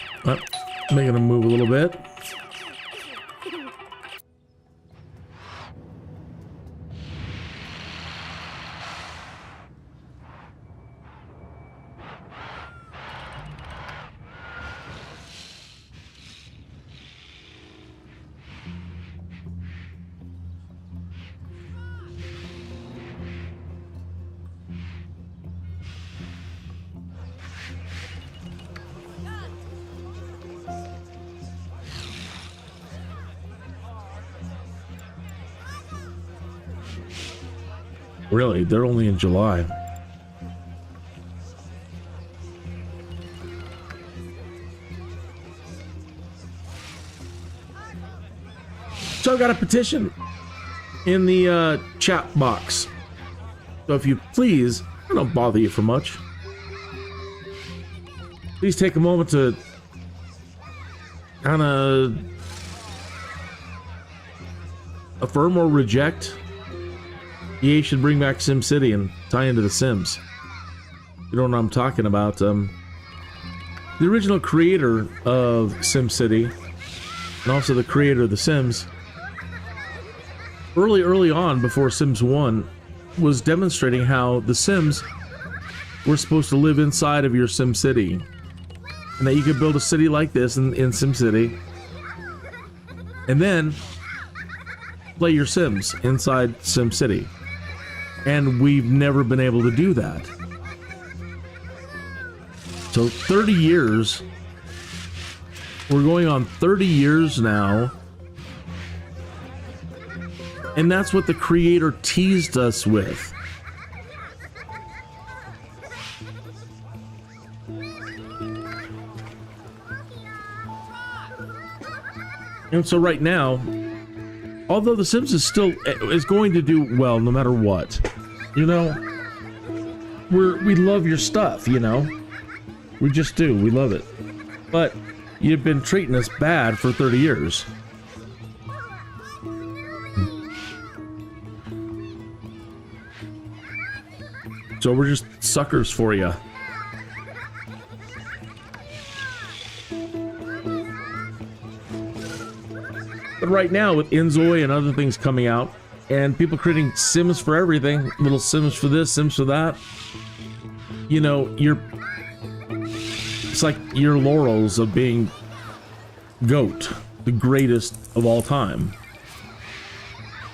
making them move a little bit. Really, they're only in July. So I've got a petition in the chat box. So if you please, I don't bother you for much. Please take a moment to kind of affirm or reject EA should bring back SimCity and tie into The Sims. You don't know what I'm talking about. The original creator of SimCity, and also the creator of The Sims, early on, before Sims 1, was demonstrating how The Sims were supposed to live inside of your SimCity. And that you could build a city like this in SimCity, and then play your Sims inside SimCity. And we've never been able to do that. So 30 years, we're going on 30 years now. And that's what the creator teased us with. And so right now, although The Sims is going to do well no matter what, you know, we love your stuff, you know, we just do, we love it. But you've been treating us bad for 30 years. So we're just suckers for you. But right now, with Inzoi and other things coming out, and people creating Sims for everything, little Sims for this, Sims for that, you know, it's like your laurels of being GOAT, the greatest of all time,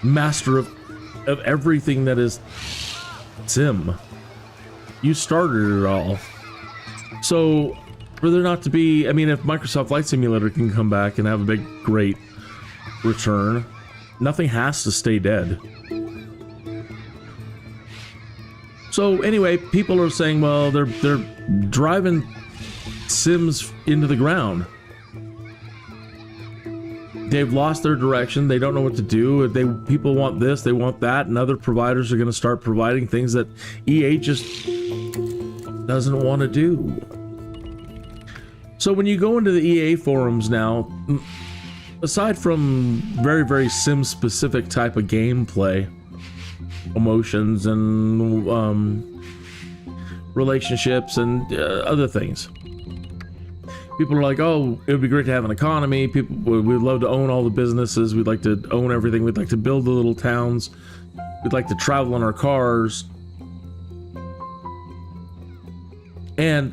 master of everything that is Sim. You started it all. So, for there not to be, I mean, if Microsoft Flight Simulator can come back and have a big, great return, nothing has to stay dead. So anyway, people are saying, well, they're driving Sims into the ground. They've lost their direction. They don't know what to do. People want this, they want that, and other providers are going to start providing things that EA just doesn't want to do. So when you go into the EA forums now, aside from very, very Sim-specific type of gameplay, emotions and relationships and other things, people are like, oh, it would be great to have an economy. We'd love to own all the businesses. We'd like to own everything. We'd like to build the little towns. We'd like to travel in our cars. And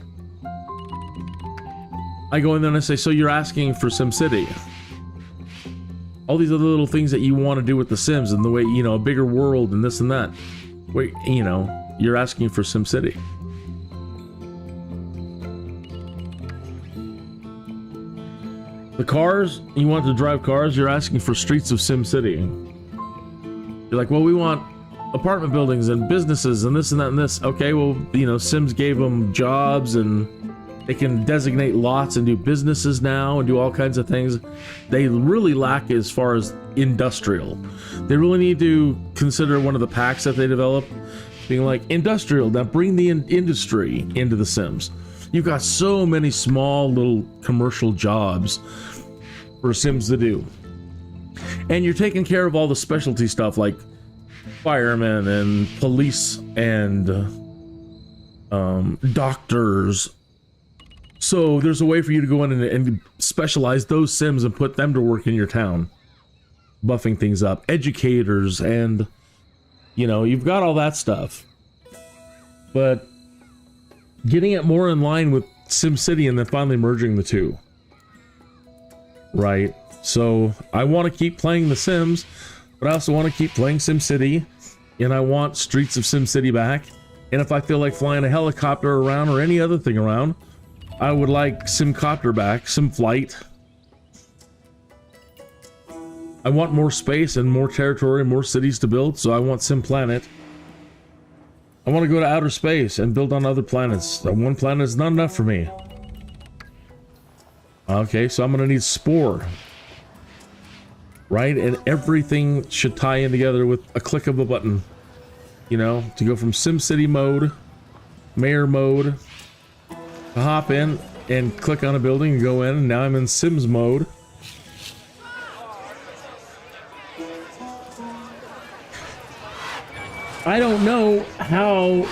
I go in there and I say, so you're asking for SimCity? All these other little things that you want to do with the Sims and the way, you know, a bigger world and this and that. Wait, you know, you're asking for SimCity. The cars, you want to drive cars, you're asking for streets of SimCity. You're like, well, we want apartment buildings and businesses and this and that and this. Okay, well, you know, Sims gave them jobs and they can designate lots and do businesses now and do all kinds of things. They really lack as far as industrial. They really need to consider one of the packs that they develop being like industrial. Now bring the industry into the Sims. You've got so many small little commercial jobs for Sims to do. And you're taking care of all the specialty stuff like firemen and police and doctors. So there's a way for you to go in and specialize those Sims and put them to work in your town, buffing things up. Educators and, you know, you've got all that stuff. But getting it more in line with SimCity and then finally merging the two. Right? So I want to keep playing The Sims, but I also want to keep playing SimCity, and I want Streets of SimCity back. And if I feel like flying a helicopter around or any other thing around, I would like SimCopter back, SimFlight. I want more space and more territory and more cities to build, so I want SimPlanet. I want to go to outer space and build on other planets. One planet is not enough for me. Okay, so I'm going to need Spore. Right? And everything should tie in together with a click of a button. You know, to go from SimCity mode, Mayor mode, to hop in and click on a building and go in, and now I'm in Sims mode. I don't know how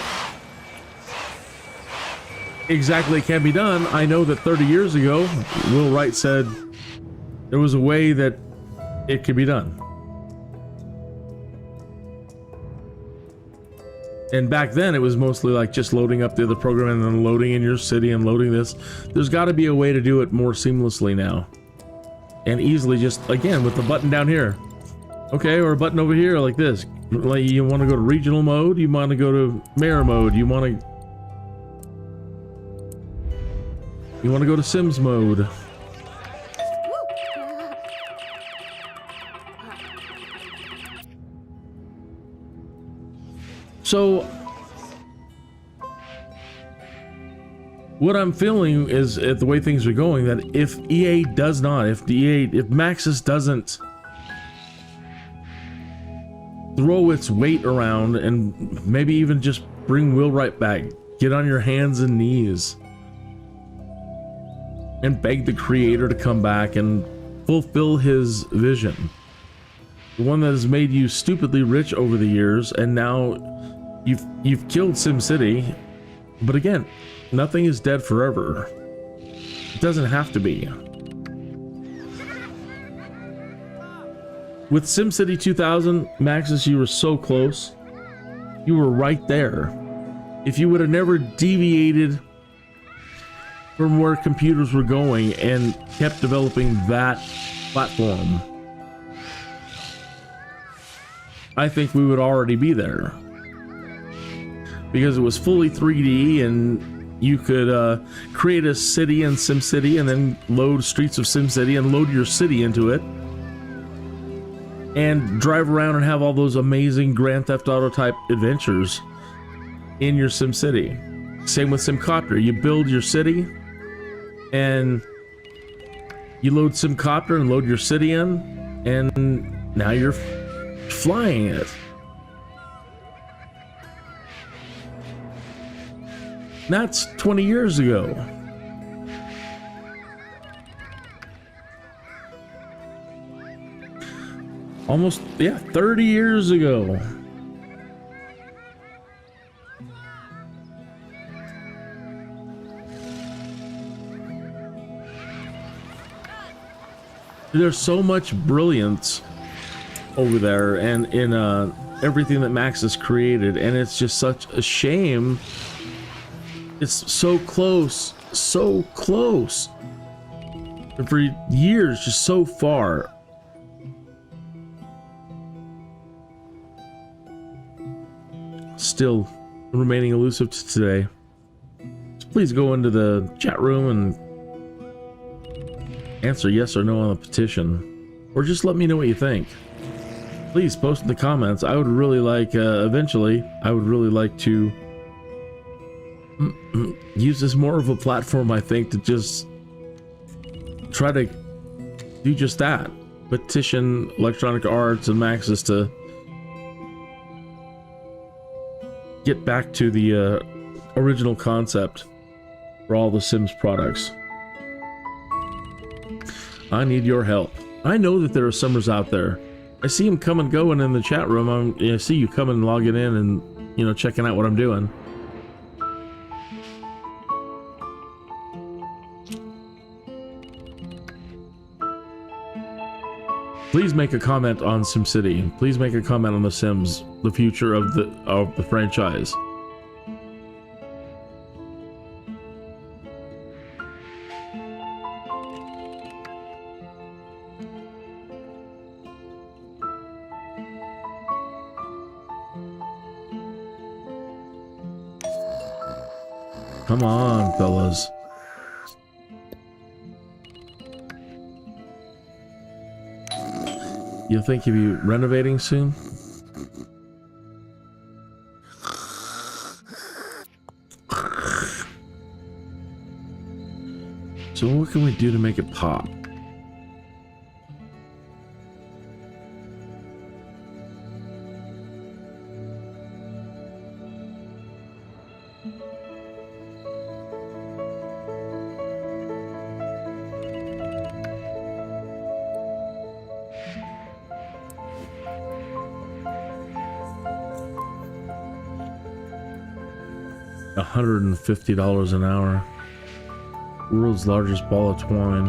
exactly it can be done. I know that 30 years ago, Will Wright said there was a way that it could be done. And back then, it was mostly like just loading up the other program and then loading in your city and loading this. There's got to be a way to do it more seamlessly now. And easily just, again, with the button down here. Okay, or a button over here like this. Like, you want to go to regional mode? You want to go to mayor mode? You want to go to Sims mode? So what I'm feeling is, the way things are going, that if EA does not, if Maxis doesn't throw its weight around and maybe even just bring Will right back, get on your hands and knees and beg the creator to come back and fulfill his vision, the one that has made you stupidly rich over the years, and now you've killed SimCity. But again, nothing is dead forever. It doesn't have to be. With SimCity 2000, Maxis, you were so close. You were right there. If you would have never deviated from where computers were going and kept developing that platform, I think we would already be there. Because it was fully 3D, and you could create a city in SimCity and then load Streets of SimCity and load your city into it and drive around and have all those amazing Grand Theft Auto type adventures in your SimCity. Same with SimCopter. You build your city and you load SimCopter and load your city in, and now you're flying it. That's 20 years ago. Almost, yeah, 30 years ago. There's so much brilliance over there and in everything that Max has created, and it's just such a shame. It's so close, and for years, just so far. Still remaining elusive to today. So please go into the chat room and answer yes or no on the petition, or just let me know what you think. Please post in the comments. I would really like, eventually, I would really like to use this more of a platform, I think, to just try to do just that. Petition Electronic Arts and Maxis to get back to the original concept for all the Sims products. I need your help. I know that there are Simmers out there. I see them come and going in the chat room. I see you coming and logging in and, you know, checking out what I'm doing. Please make a comment on SimCity. Please make a comment on The Sims, the future of the franchise. Come on, fellas. You think you'll be renovating soon? So what can we do to make it pop? $150 an hour. World's largest ball of twine.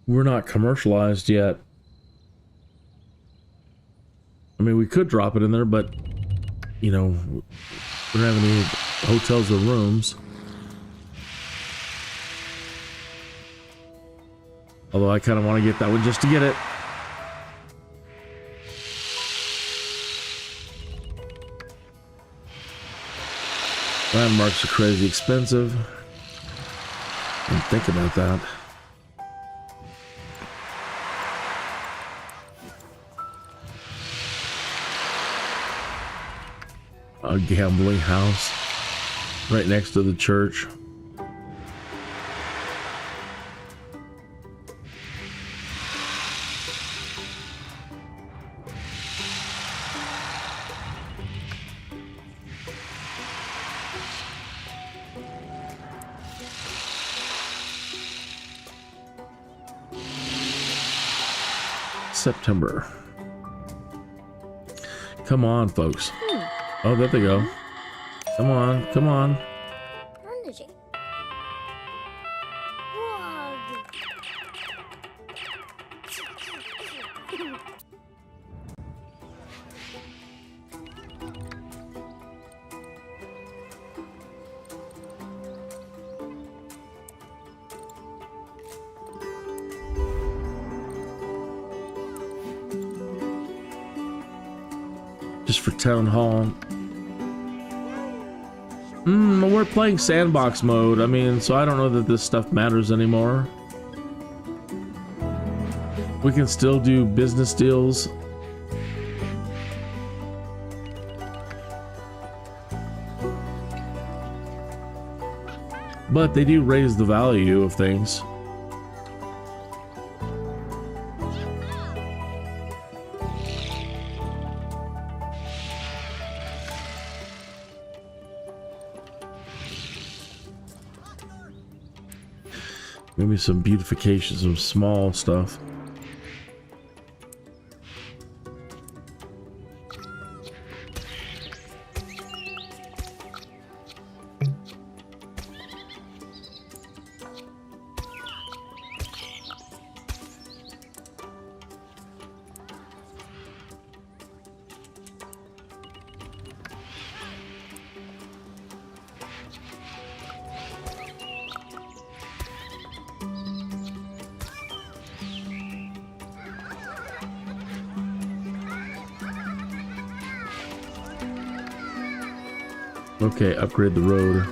We're not commercialized yet. I mean, we could drop it in there, but, you know, we don't have any hotels or rooms. Although I kind of want to get that one just to get it. Landmarks are crazy expensive. Didn't think about that. A gambling house right next to the church. September. Come on, folks. Oh, there they go. Come on, come on. Just for town hall. We're playing sandbox mode. I mean, so I don't know that this stuff matters anymore. We can still do business deals. But they do raise the value of things. Maybe some beautification, some small stuff. Okay, upgrade the road.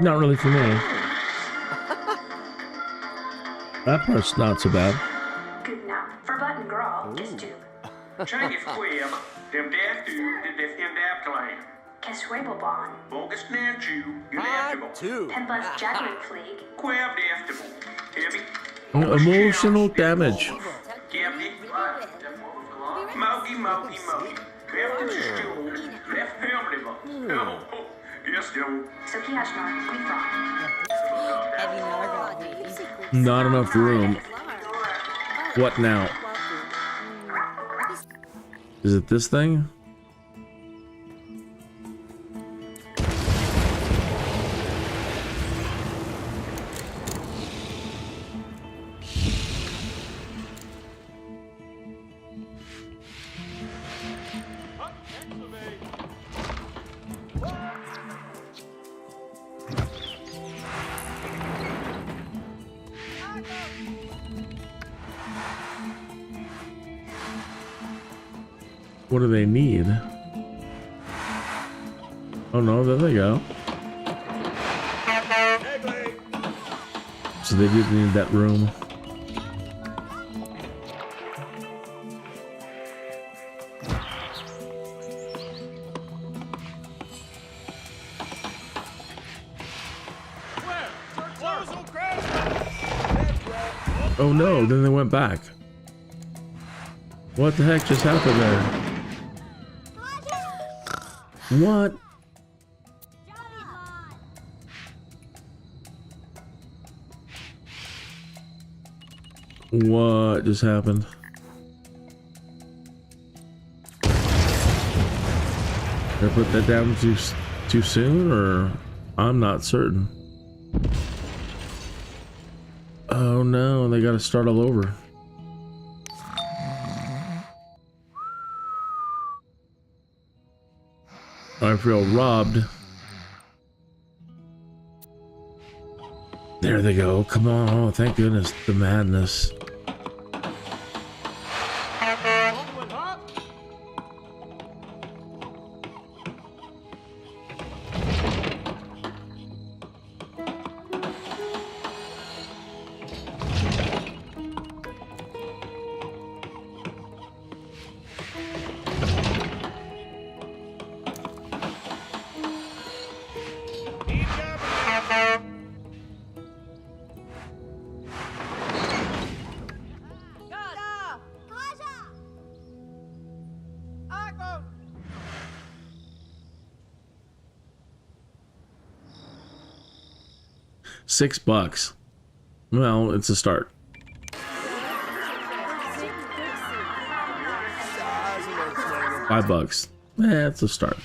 Not really for me. That part's not so bad. Change it for him. Dem death do, def him death claim. Keswebelbahn. Bogus nan chew, you deathable. Penbus Jaguar Fleet. Quab deathable. Heavy. Emotional damage. Gabby. Mogi, mogi, mogi. Left is stool. Left him liver. Oh, yes, Joe. Sokiashnar, we Not enough room. What now? Is it this thing? What do they need? Oh no, there they go. So they did need that room. Oh no, then they went back. What the heck just happened there? What? What just happened? Gotta put that down to too soon, or I'm not certain. Oh no, they gotta start all over. I feel robbed. There they go. Come on. Oh, thank goodness. The madness. $6. Well, it's a start. $5. It's a start.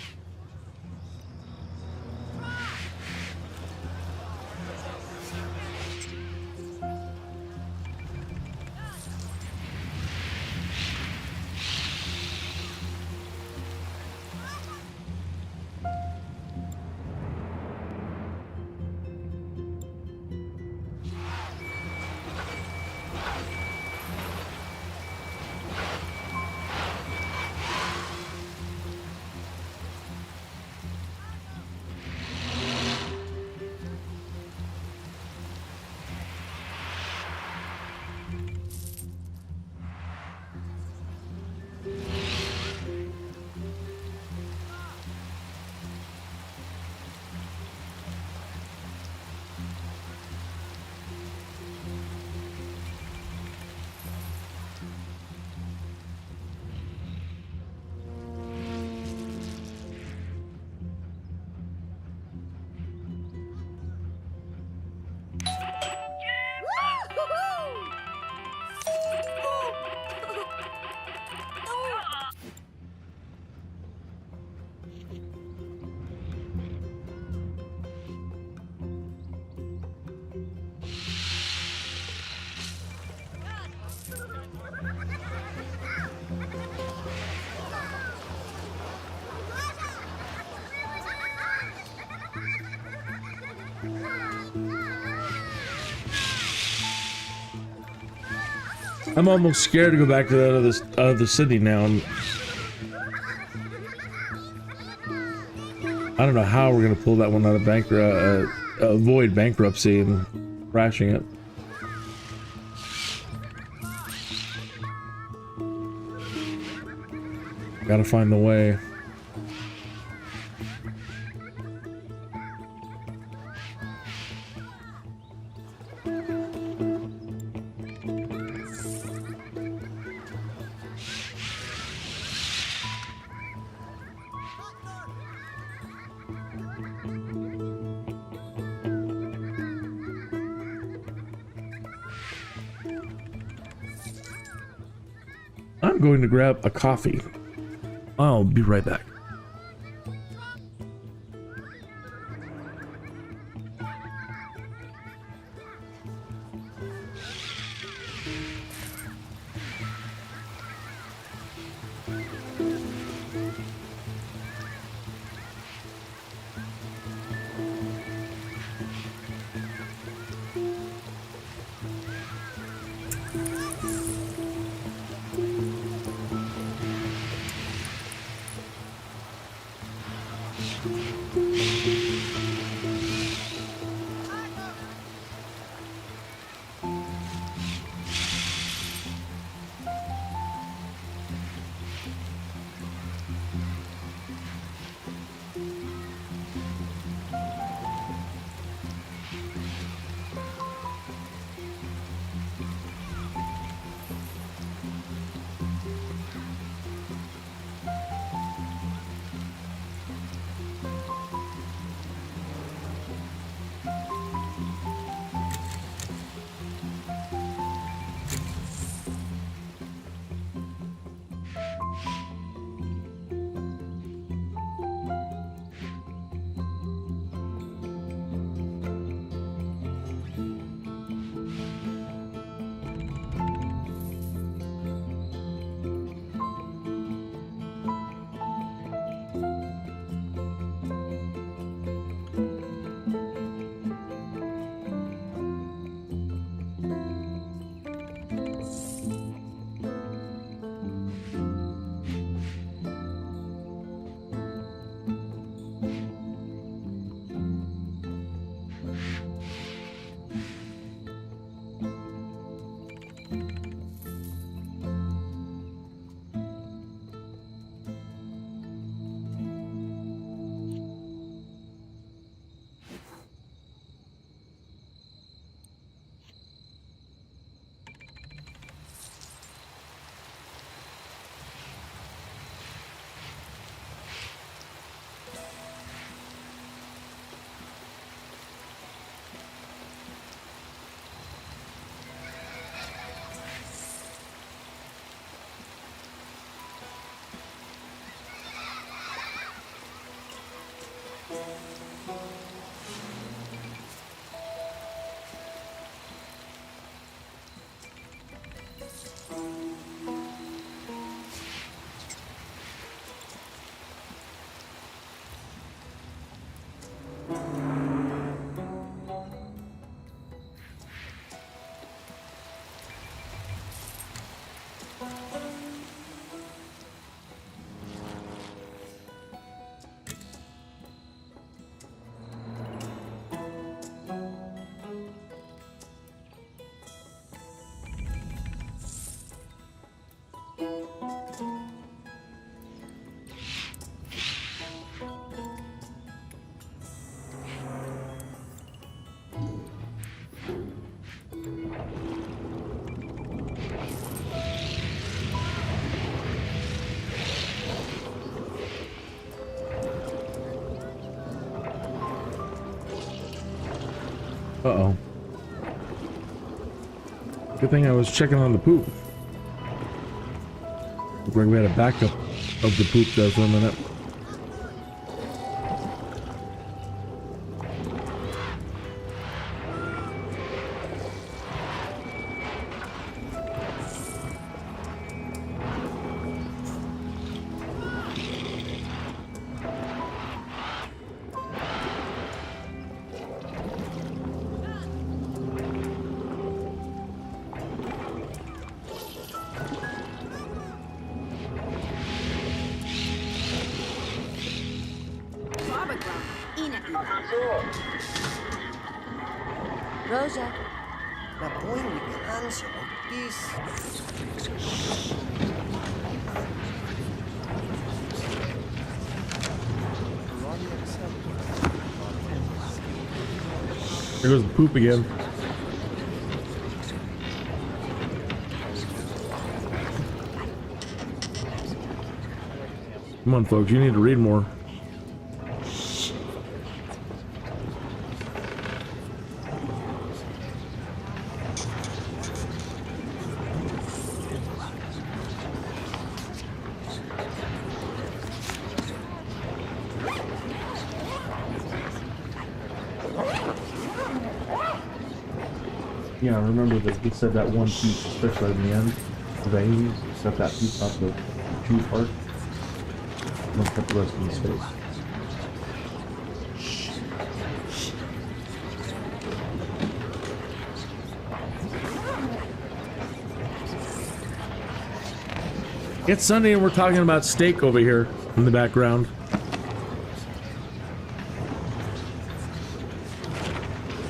I'm almost scared to go back to that other city now. I don't know how we're gonna pull that one out of avoid bankruptcy and crashing it. Gotta find the way. I'm going to grab a coffee. I'll be right back. Uh-oh. Good thing I was checking on the poop. Looked like we had a backup of the poop there for a minute. Rosa. Na poingi canso this. There goes the poop again. Come on, folks, you need to read more. Yeah, remember that he said that one piece, especially in the end, the veins, set that piece off the two part, and cut the rest in space. It's Sunday and we're talking about steak over here in the background.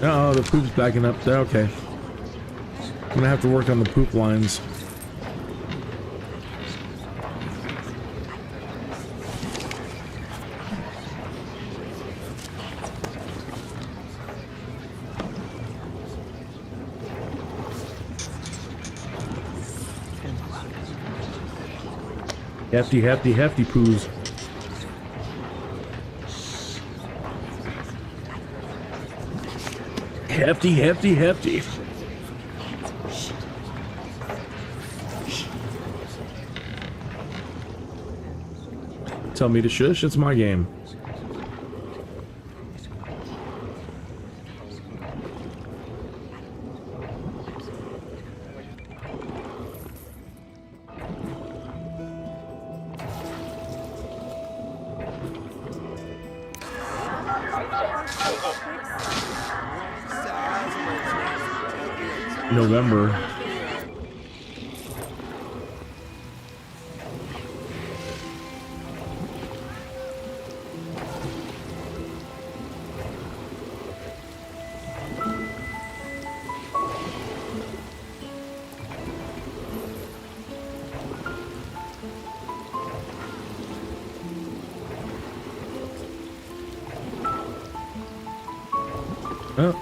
Uh oh, the poop's backing up there. Okay. I'm gonna have to work on the poop lines. Hefty, hefty, hefty poos. Hefty, hefty, hefty. Tell me to shush, it's my game. November.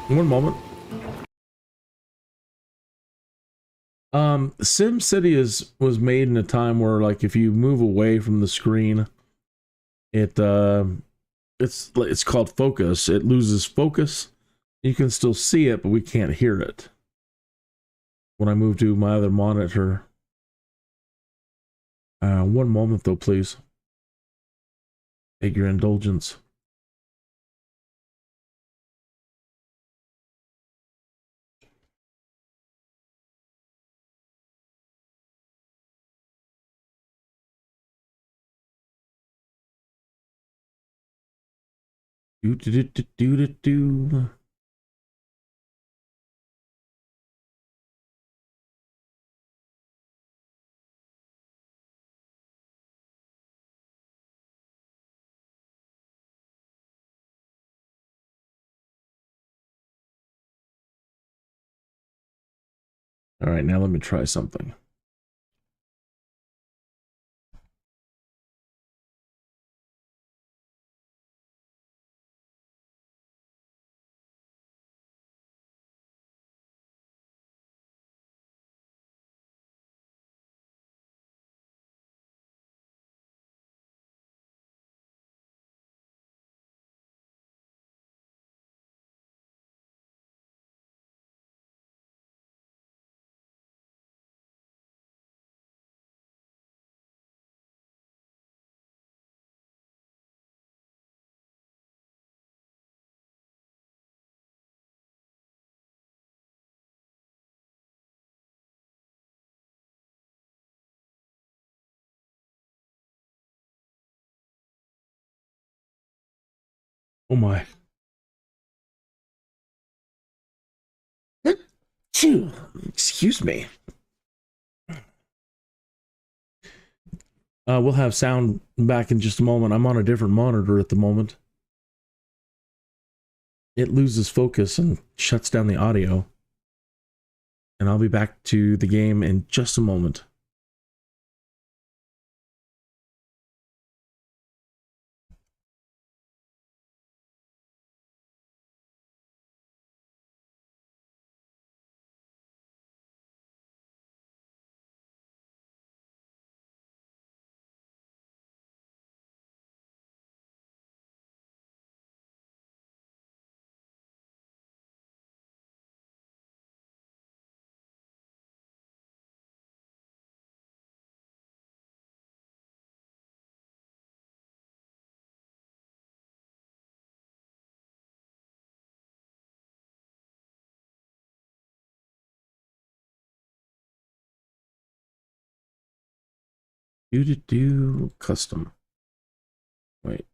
One moment. SimCity was made in a time where, like, if you move away from the screen, it's called focus. It loses focus. You can still see it, but we can't hear it. When I move to my other monitor. One moment though, please. Take your indulgence. Do do do do do do do. All right, now let me try something. Oh my. Phew. Excuse me. We'll have sound back in just a moment. I'm on a different monitor at the moment. It loses focus and shuts down the audio. And I'll be back to the game in just a moment. Do custom. Wait.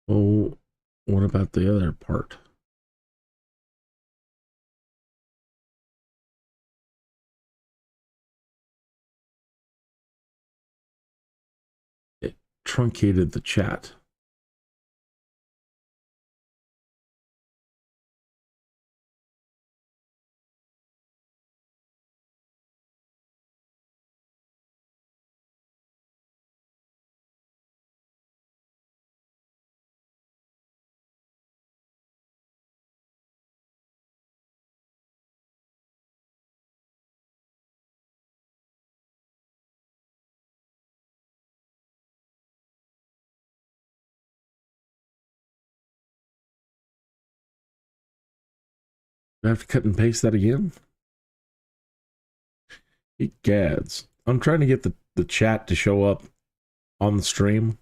Oh, what about the other part? It truncated the chat. Do I have to cut and paste that again? Gads. I'm trying to get the chat to show up on the stream.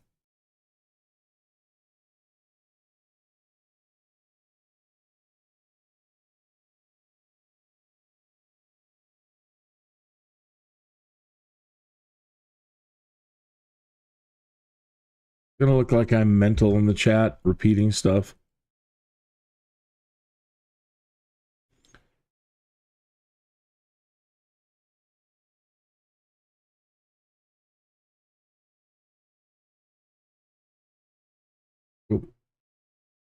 Gonna look like I'm mental in the chat, repeating stuff.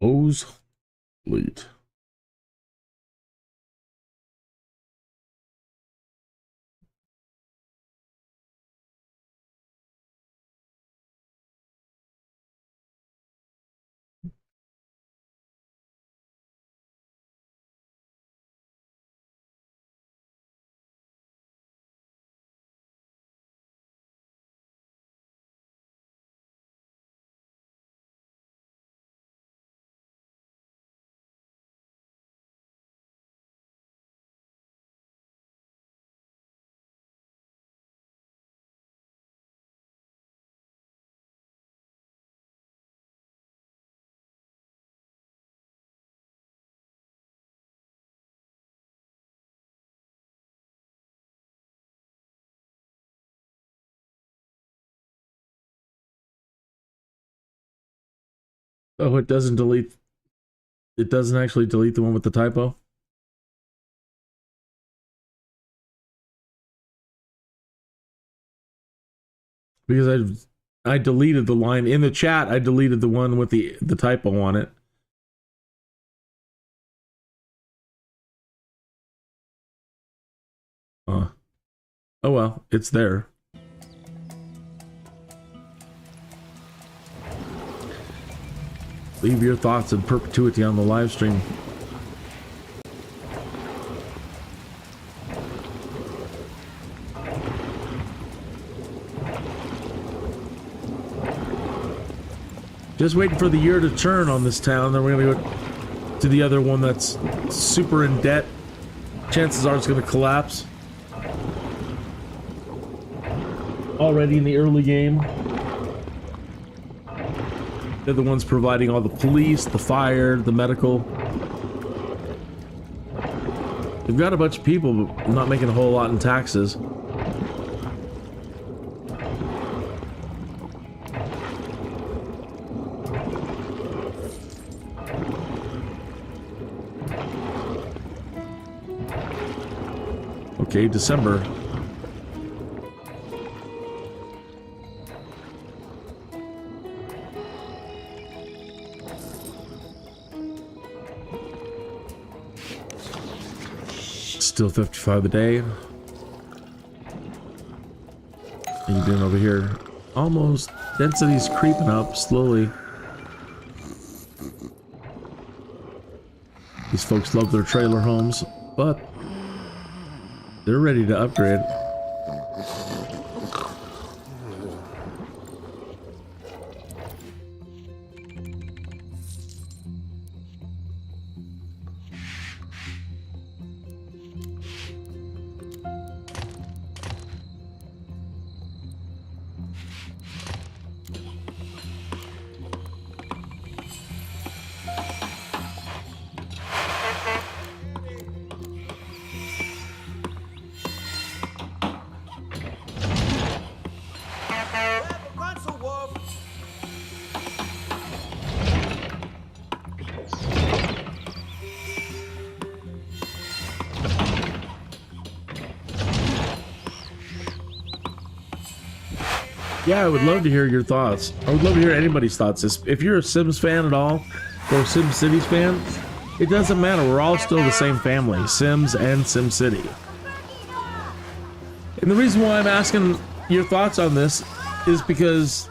O's lead. Oh, it doesn't delete. It doesn't actually delete the one with the typo? Because I deleted the line in the chat. I deleted the one with the typo on it. Oh well, it's there. Leave your thoughts in perpetuity on the live stream. Just waiting for the year to turn on this town. Then we're gonna go to the other one that's super in debt. Chances are it's gonna collapse. Already in the early game. They're the ones providing all the police, the fire, the medical. We've got a bunch of people not making a whole lot in taxes. Okay, December. Still 55 a day. What are you doing over here? Almost. Density's creeping up slowly. These folks love their trailer homes, but they're ready to upgrade. Yeah, I would love to hear your thoughts. I would love to hear anybody's thoughts. If you're a Sims fan at all, or a SimCities fan, it doesn't matter. We're all still the same family, Sims and SimCity. And the reason why I'm asking your thoughts on this is because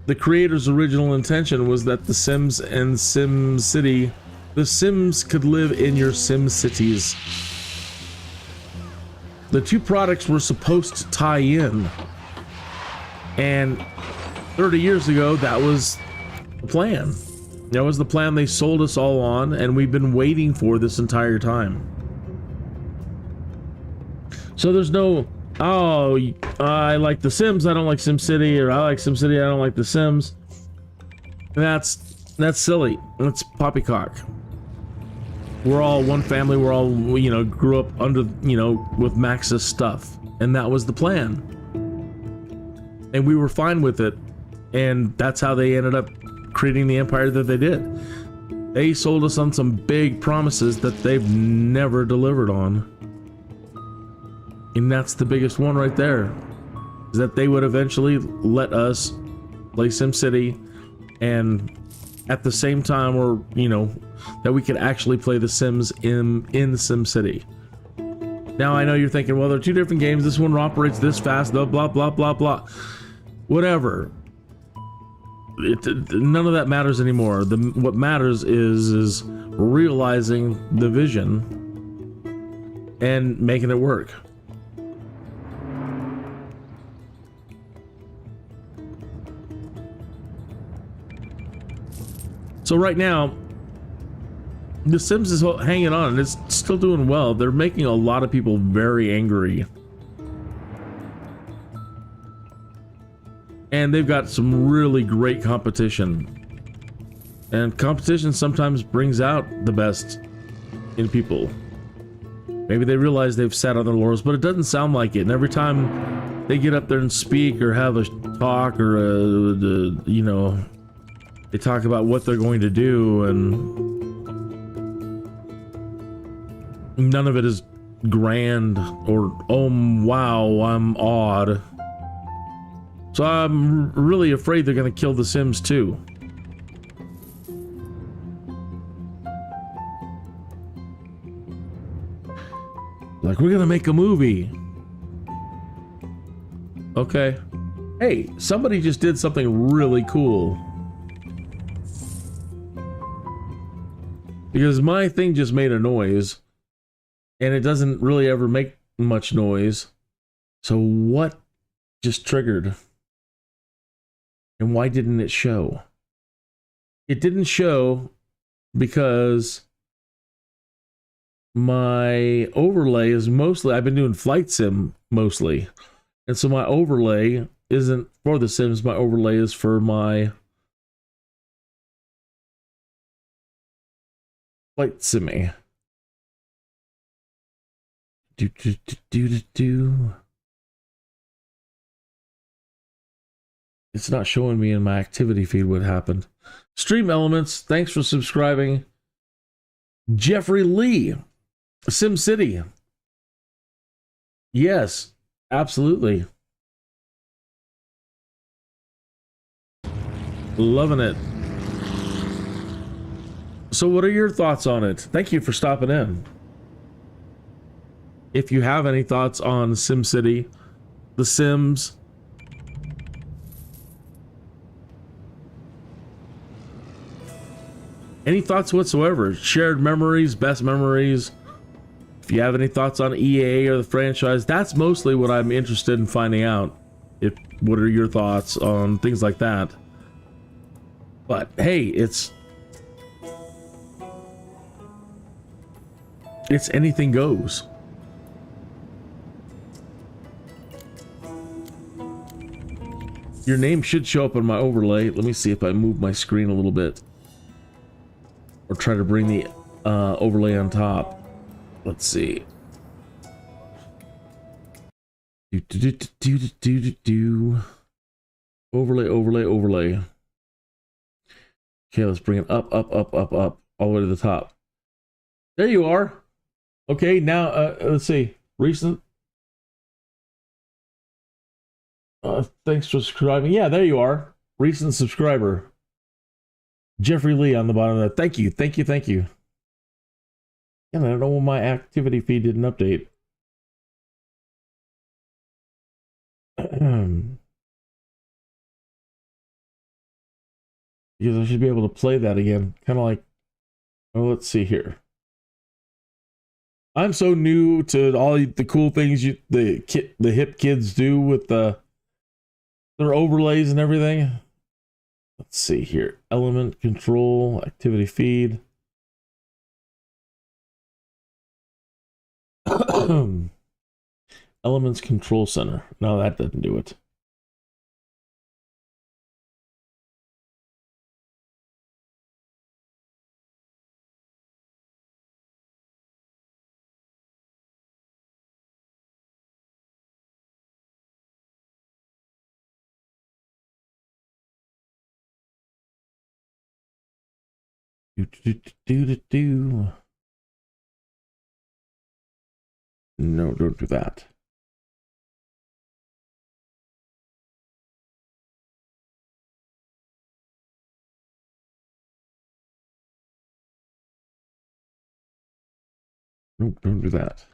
the creator's original intention was that the Sims and SimCity, the Sims could live in your SimCities. The two products were supposed to tie in. And 30 years ago, that was the plan. That was the plan they sold us all on, and we've been waiting for this entire time. So there's no, oh, I like the Sims, I don't like SimCity, or I like SimCity, I don't like the Sims. That's silly. That's poppycock. We're all one family, we're all, you know, grew up under, you know, with Max's stuff. And that was the plan. And we were fine with it, and that's how they ended up creating the empire that they did. They sold us on some big promises that they've never delivered on. And that's the biggest one right there, is that they would eventually let us play SimCity, and at the same time, or, you know, that we could actually play the Sims in SimCity. Now, I know you're thinking, well, they're two different games. This one operates this fast, blah, blah, blah, blah, blah. Whatever. None of that matters anymore. What matters is realizing the vision and making it work. So right now, The Sims is hanging on, and it's still doing well. They're making a lot of people very angry. And they've got some really great competition. And competition sometimes brings out the best in people. Maybe they realize they've sat on their laurels, but it doesn't sound like it. And every time they get up there and speak or have a talk or you know, they talk about what they're going to do, and none of it is grand or, oh wow, I'm awed. So I'm really afraid they're gonna kill the Sims too. Like, we're gonna make a movie. Okay. Hey, somebody just did something really cool. Because my thing just made a noise, and it doesn't really ever make much noise. So what just triggered? And why didn't it show? It didn't show because my overlay is mostly, I've been doing flight sim mostly. And so my overlay isn't for the Sims, my overlay is for my flight simmy. It's not showing me in my activity feed what happened. Stream Elements, thanks for subscribing. Jeffrey Lee, SimCity. Yes, absolutely. Loving it. So what are your thoughts on it? Thank you for stopping in. If you have any thoughts on SimCity, The Sims, any thoughts whatsoever, shared memories, best memories. If you have any thoughts on EA or the franchise, that's mostly what I'm interested in finding out. What are your thoughts on things like that? But hey, it's anything goes. Your name should show up on my overlay. Let me see if I move my screen a little bit. Or try to bring the overlay on top. Let's see. Overlay, overlay, overlay. Okay, let's bring it up, up, up, up, up, all the way to the top. There you are. Okay, now let's see. Recent. Thanks for subscribing. Yeah, there you are. Recent subscriber. Jeffrey Lee on the bottom of that. Thank you, thank you, thank you. And I don't know why my activity feed didn't update. Because I should be able to play that again. Kind of like, oh, let's see here. I'm so new to all the cool things the hip kids do with their overlays and everything. Let's see here. Element control, activity feed. Elements control center. No, that doesn't do it. No, don't do that. Nope, don't do that.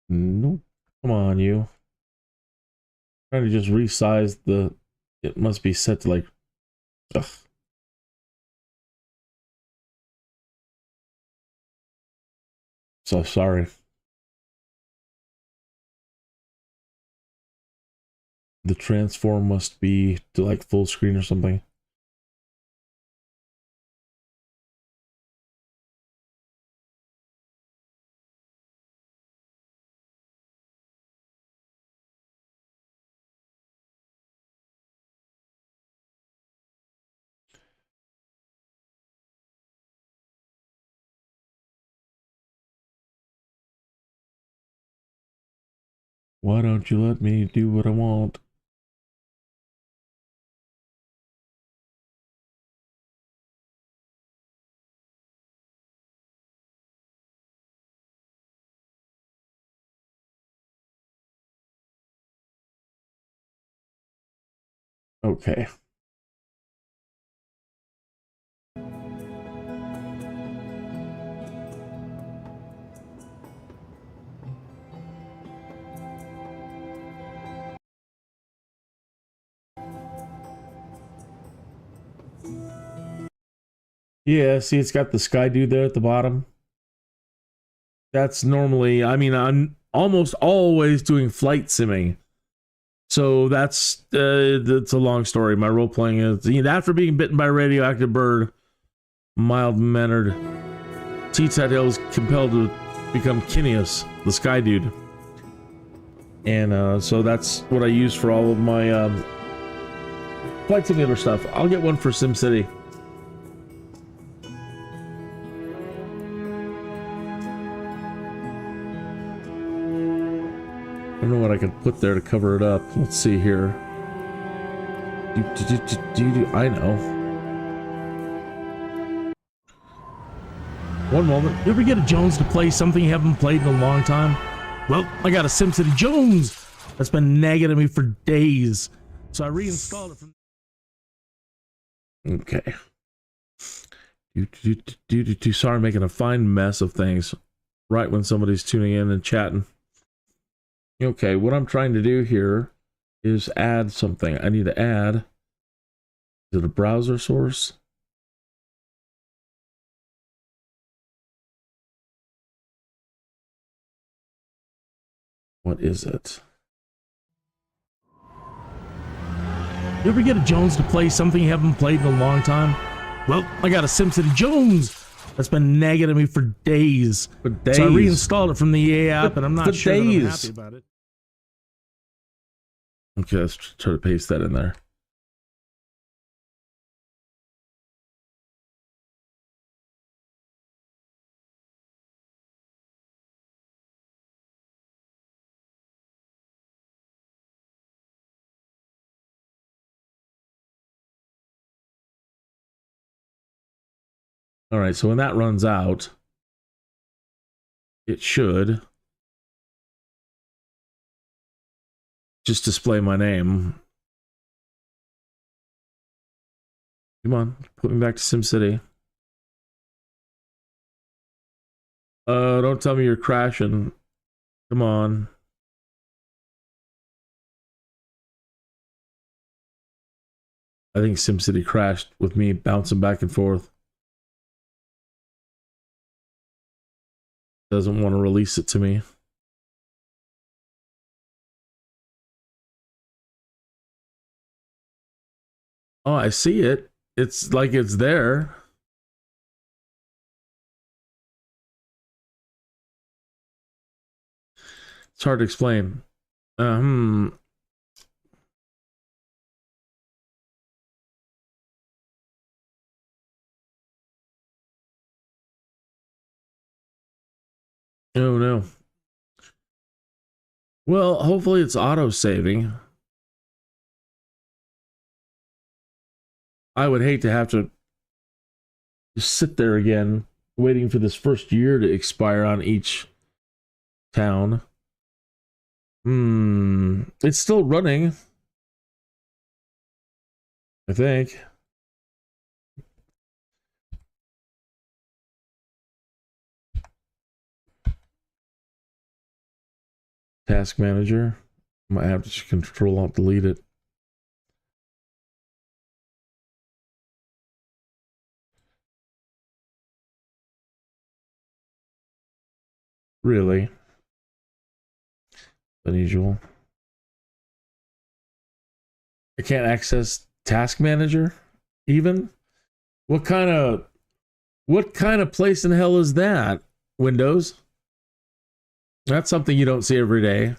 Nope. Come on, you. Trying to just resize the... It must be set to like... Ugh. So sorry. The transform must be to like full screen or something. Why don't you let me do what I want? Okay. Yeah, see, it's got the sky dude there at the bottom. That's normally, I mean, I'm almost always doing flight simming. So that's a long story. My role playing is, after being bitten by a radioactive bird, mild-mannered T-Tat Hill is compelled to become Kinneas, the sky dude. And so that's what I use for all of my flight simulator stuff. I'll get one for SimCity. could put there to cover it up. Let's see here. I know. One moment. You ever get a Jones to play something you haven't played in a long time? Well, I got a SimCity Jones that's been nagging at me for days. So I reinstalled it from... Okay. Sorry, I'm making a fine mess of things right when somebody's tuning in and chatting. Okay, what I'm trying to do here is add something. I need to add... Is it a browser source? What is it? You ever get a Jones to play something you haven't played in a long time? Well, I got a SimCity Jones that's been nagging at me for days. For days. So I reinstalled it from the EA app, and I'm not sure that I'm days. happy about it. Okay, let's try to paste that in there. All right, so when that runs out, it should just display my name. Come on, put me back to SimCity. Don't tell me you're crashing. Come on. I think SimCity crashed with me bouncing back and forth. Doesn't want to release it to me. Oh, I see it. It's like it's there. It's hard to explain. Oh no. Well, hopefully it's auto-saving. I would hate to have to just sit there again, waiting for this first year to expire on each town. It's still running, I think. Task manager. I might have to just Control-Alt-Delete it. Really? Unusual. I can't access Task Manager even? What kind of place in hell is that? Windows? That's something you don't see every day.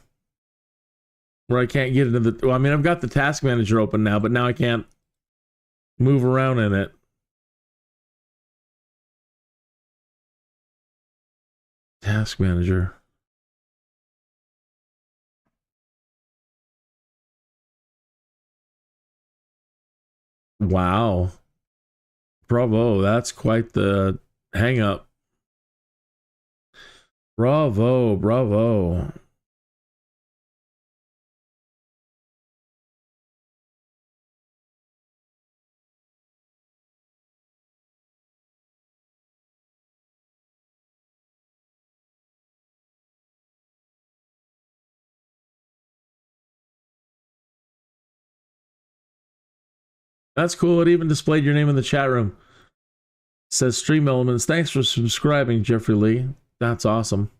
Where I can't get into the... Well, I mean, I've got the Task Manager open now, but now I can't move around in it. Task Manager. Wow. Bravo. That's quite the hang up. Bravo. Bravo. That's cool. It even displayed your name in the chat room. It says Stream Elements. Thanks for subscribing, Jeffrey Lee. That's awesome.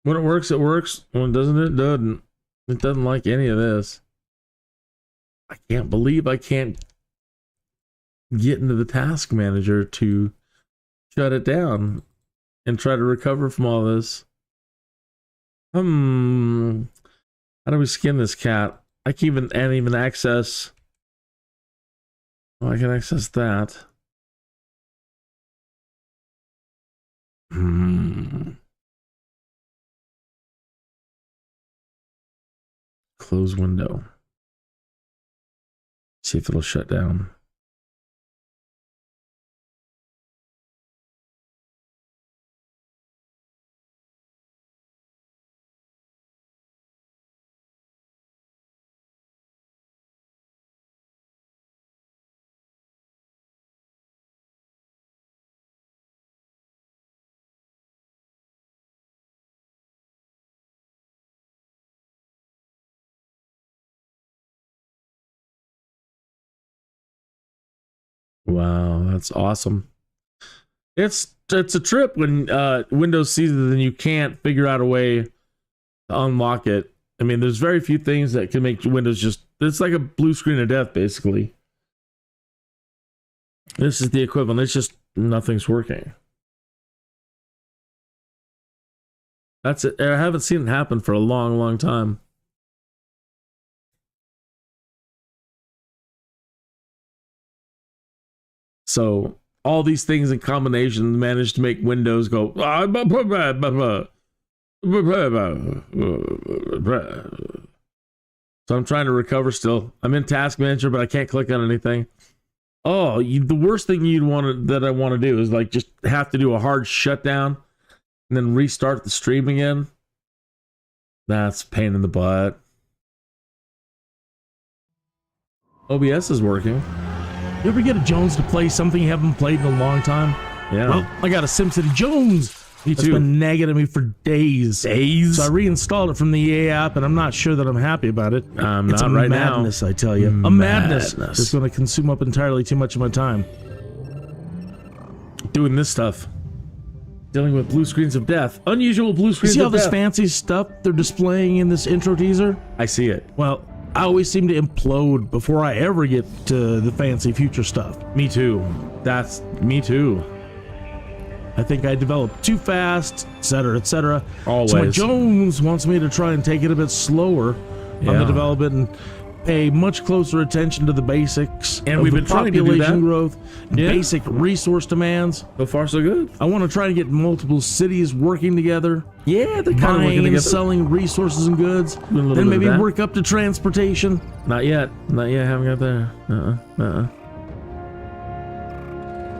When it works, it works. When it doesn't, it doesn't. It doesn't like any of this. I can't believe I can't get into the task manager to shut it down and try to recover from all this. How do we skin this cat? I can't even access. Oh, I can access that. Close window. See if it'll shut down. Wow, that's awesome. It's a trip when Windows sees it and you can't figure out a way to unlock it. I mean, there's very few things that can make Windows just, it's like a blue screen of death, basically. This is the equivalent. It's just nothing's working. That's it. I haven't seen it happen for a long, long time. So all these things in combination managed to make Windows go. So I'm trying to recover still. I'm in Task Manager, but I can't click on anything. Oh, the worst thing that I want to do is like just have to do a hard shutdown and then restart the stream again. That's a pain in the butt. OBS is working. You ever get a Jones to play something you haven't played in a long time? Yeah. Well, I got a SimCity Jones. Me It's too. been nagging at me for days. So I reinstalled it from the EA app, and I'm not sure that I'm happy about it. It's It's a not right now. madness, I tell you. A madness. It's going to consume up entirely too much of my time. Doing this stuff. Dealing with blue screens of death. Unusual blue You screens see all of this death. fancy stuff they're displaying in this intro teaser? I see it. Well, I always seem to implode before I ever get to the fancy future stuff. Me too. That's me too. I think I develop too fast, etc., etc. Always. So my Jones wants me to try and take it a bit slower on the Yeah. development and pay much closer attention to the basics. And of we've the been trying to do population that. growth, Yeah. basic resource demands. So far, so good. I want to try to get multiple cities working together, Yeah, they're kind of working buying and together. selling resources and goods. Doing a little Then bit maybe of that. work up to transportation. Not yet. Not yet. Haven't got there.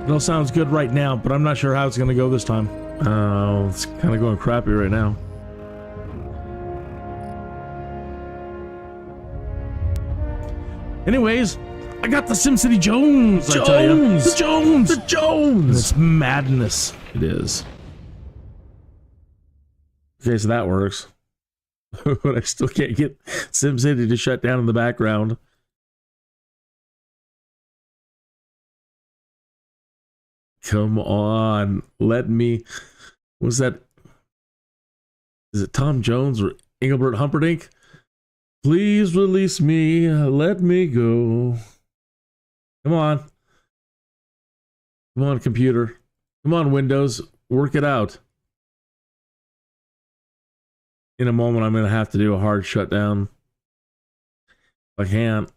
It all sounds good right now, but I'm not sure how it's going to go this time. Oh, it's kind of going crappy right now. Anyways, I got the SimCity Jones, I tell you. Jones! The Jones! The Jones! It's madness. It is. Okay, so that works. But I still can't get SimCity to shut down in the background. Come on. Let me... Was that... Is it Tom Jones or Engelbert Humperdinck? Please release me. Let me go. Come on. Come on, computer. Come on, Windows. Work it out. In a moment, I'm going to have to do a hard shutdown. If I can't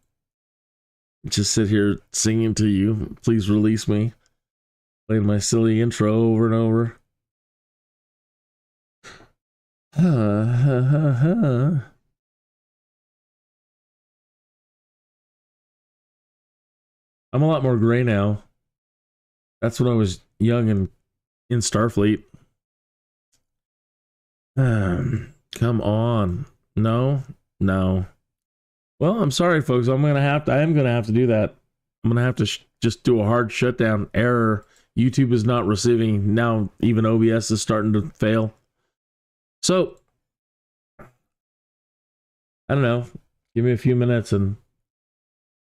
just sit here singing to you. Please release me. Playing my silly intro over and over. I'm a lot more gray now. That's when I was young and in Starfleet. Come on. No. Well, I'm sorry, folks. I am gonna have to do that. I'm gonna have to just do a hard shutdown. Error. YouTube is not receiving. Now even OBS is starting to fail. So I don't know. Give me a few minutes and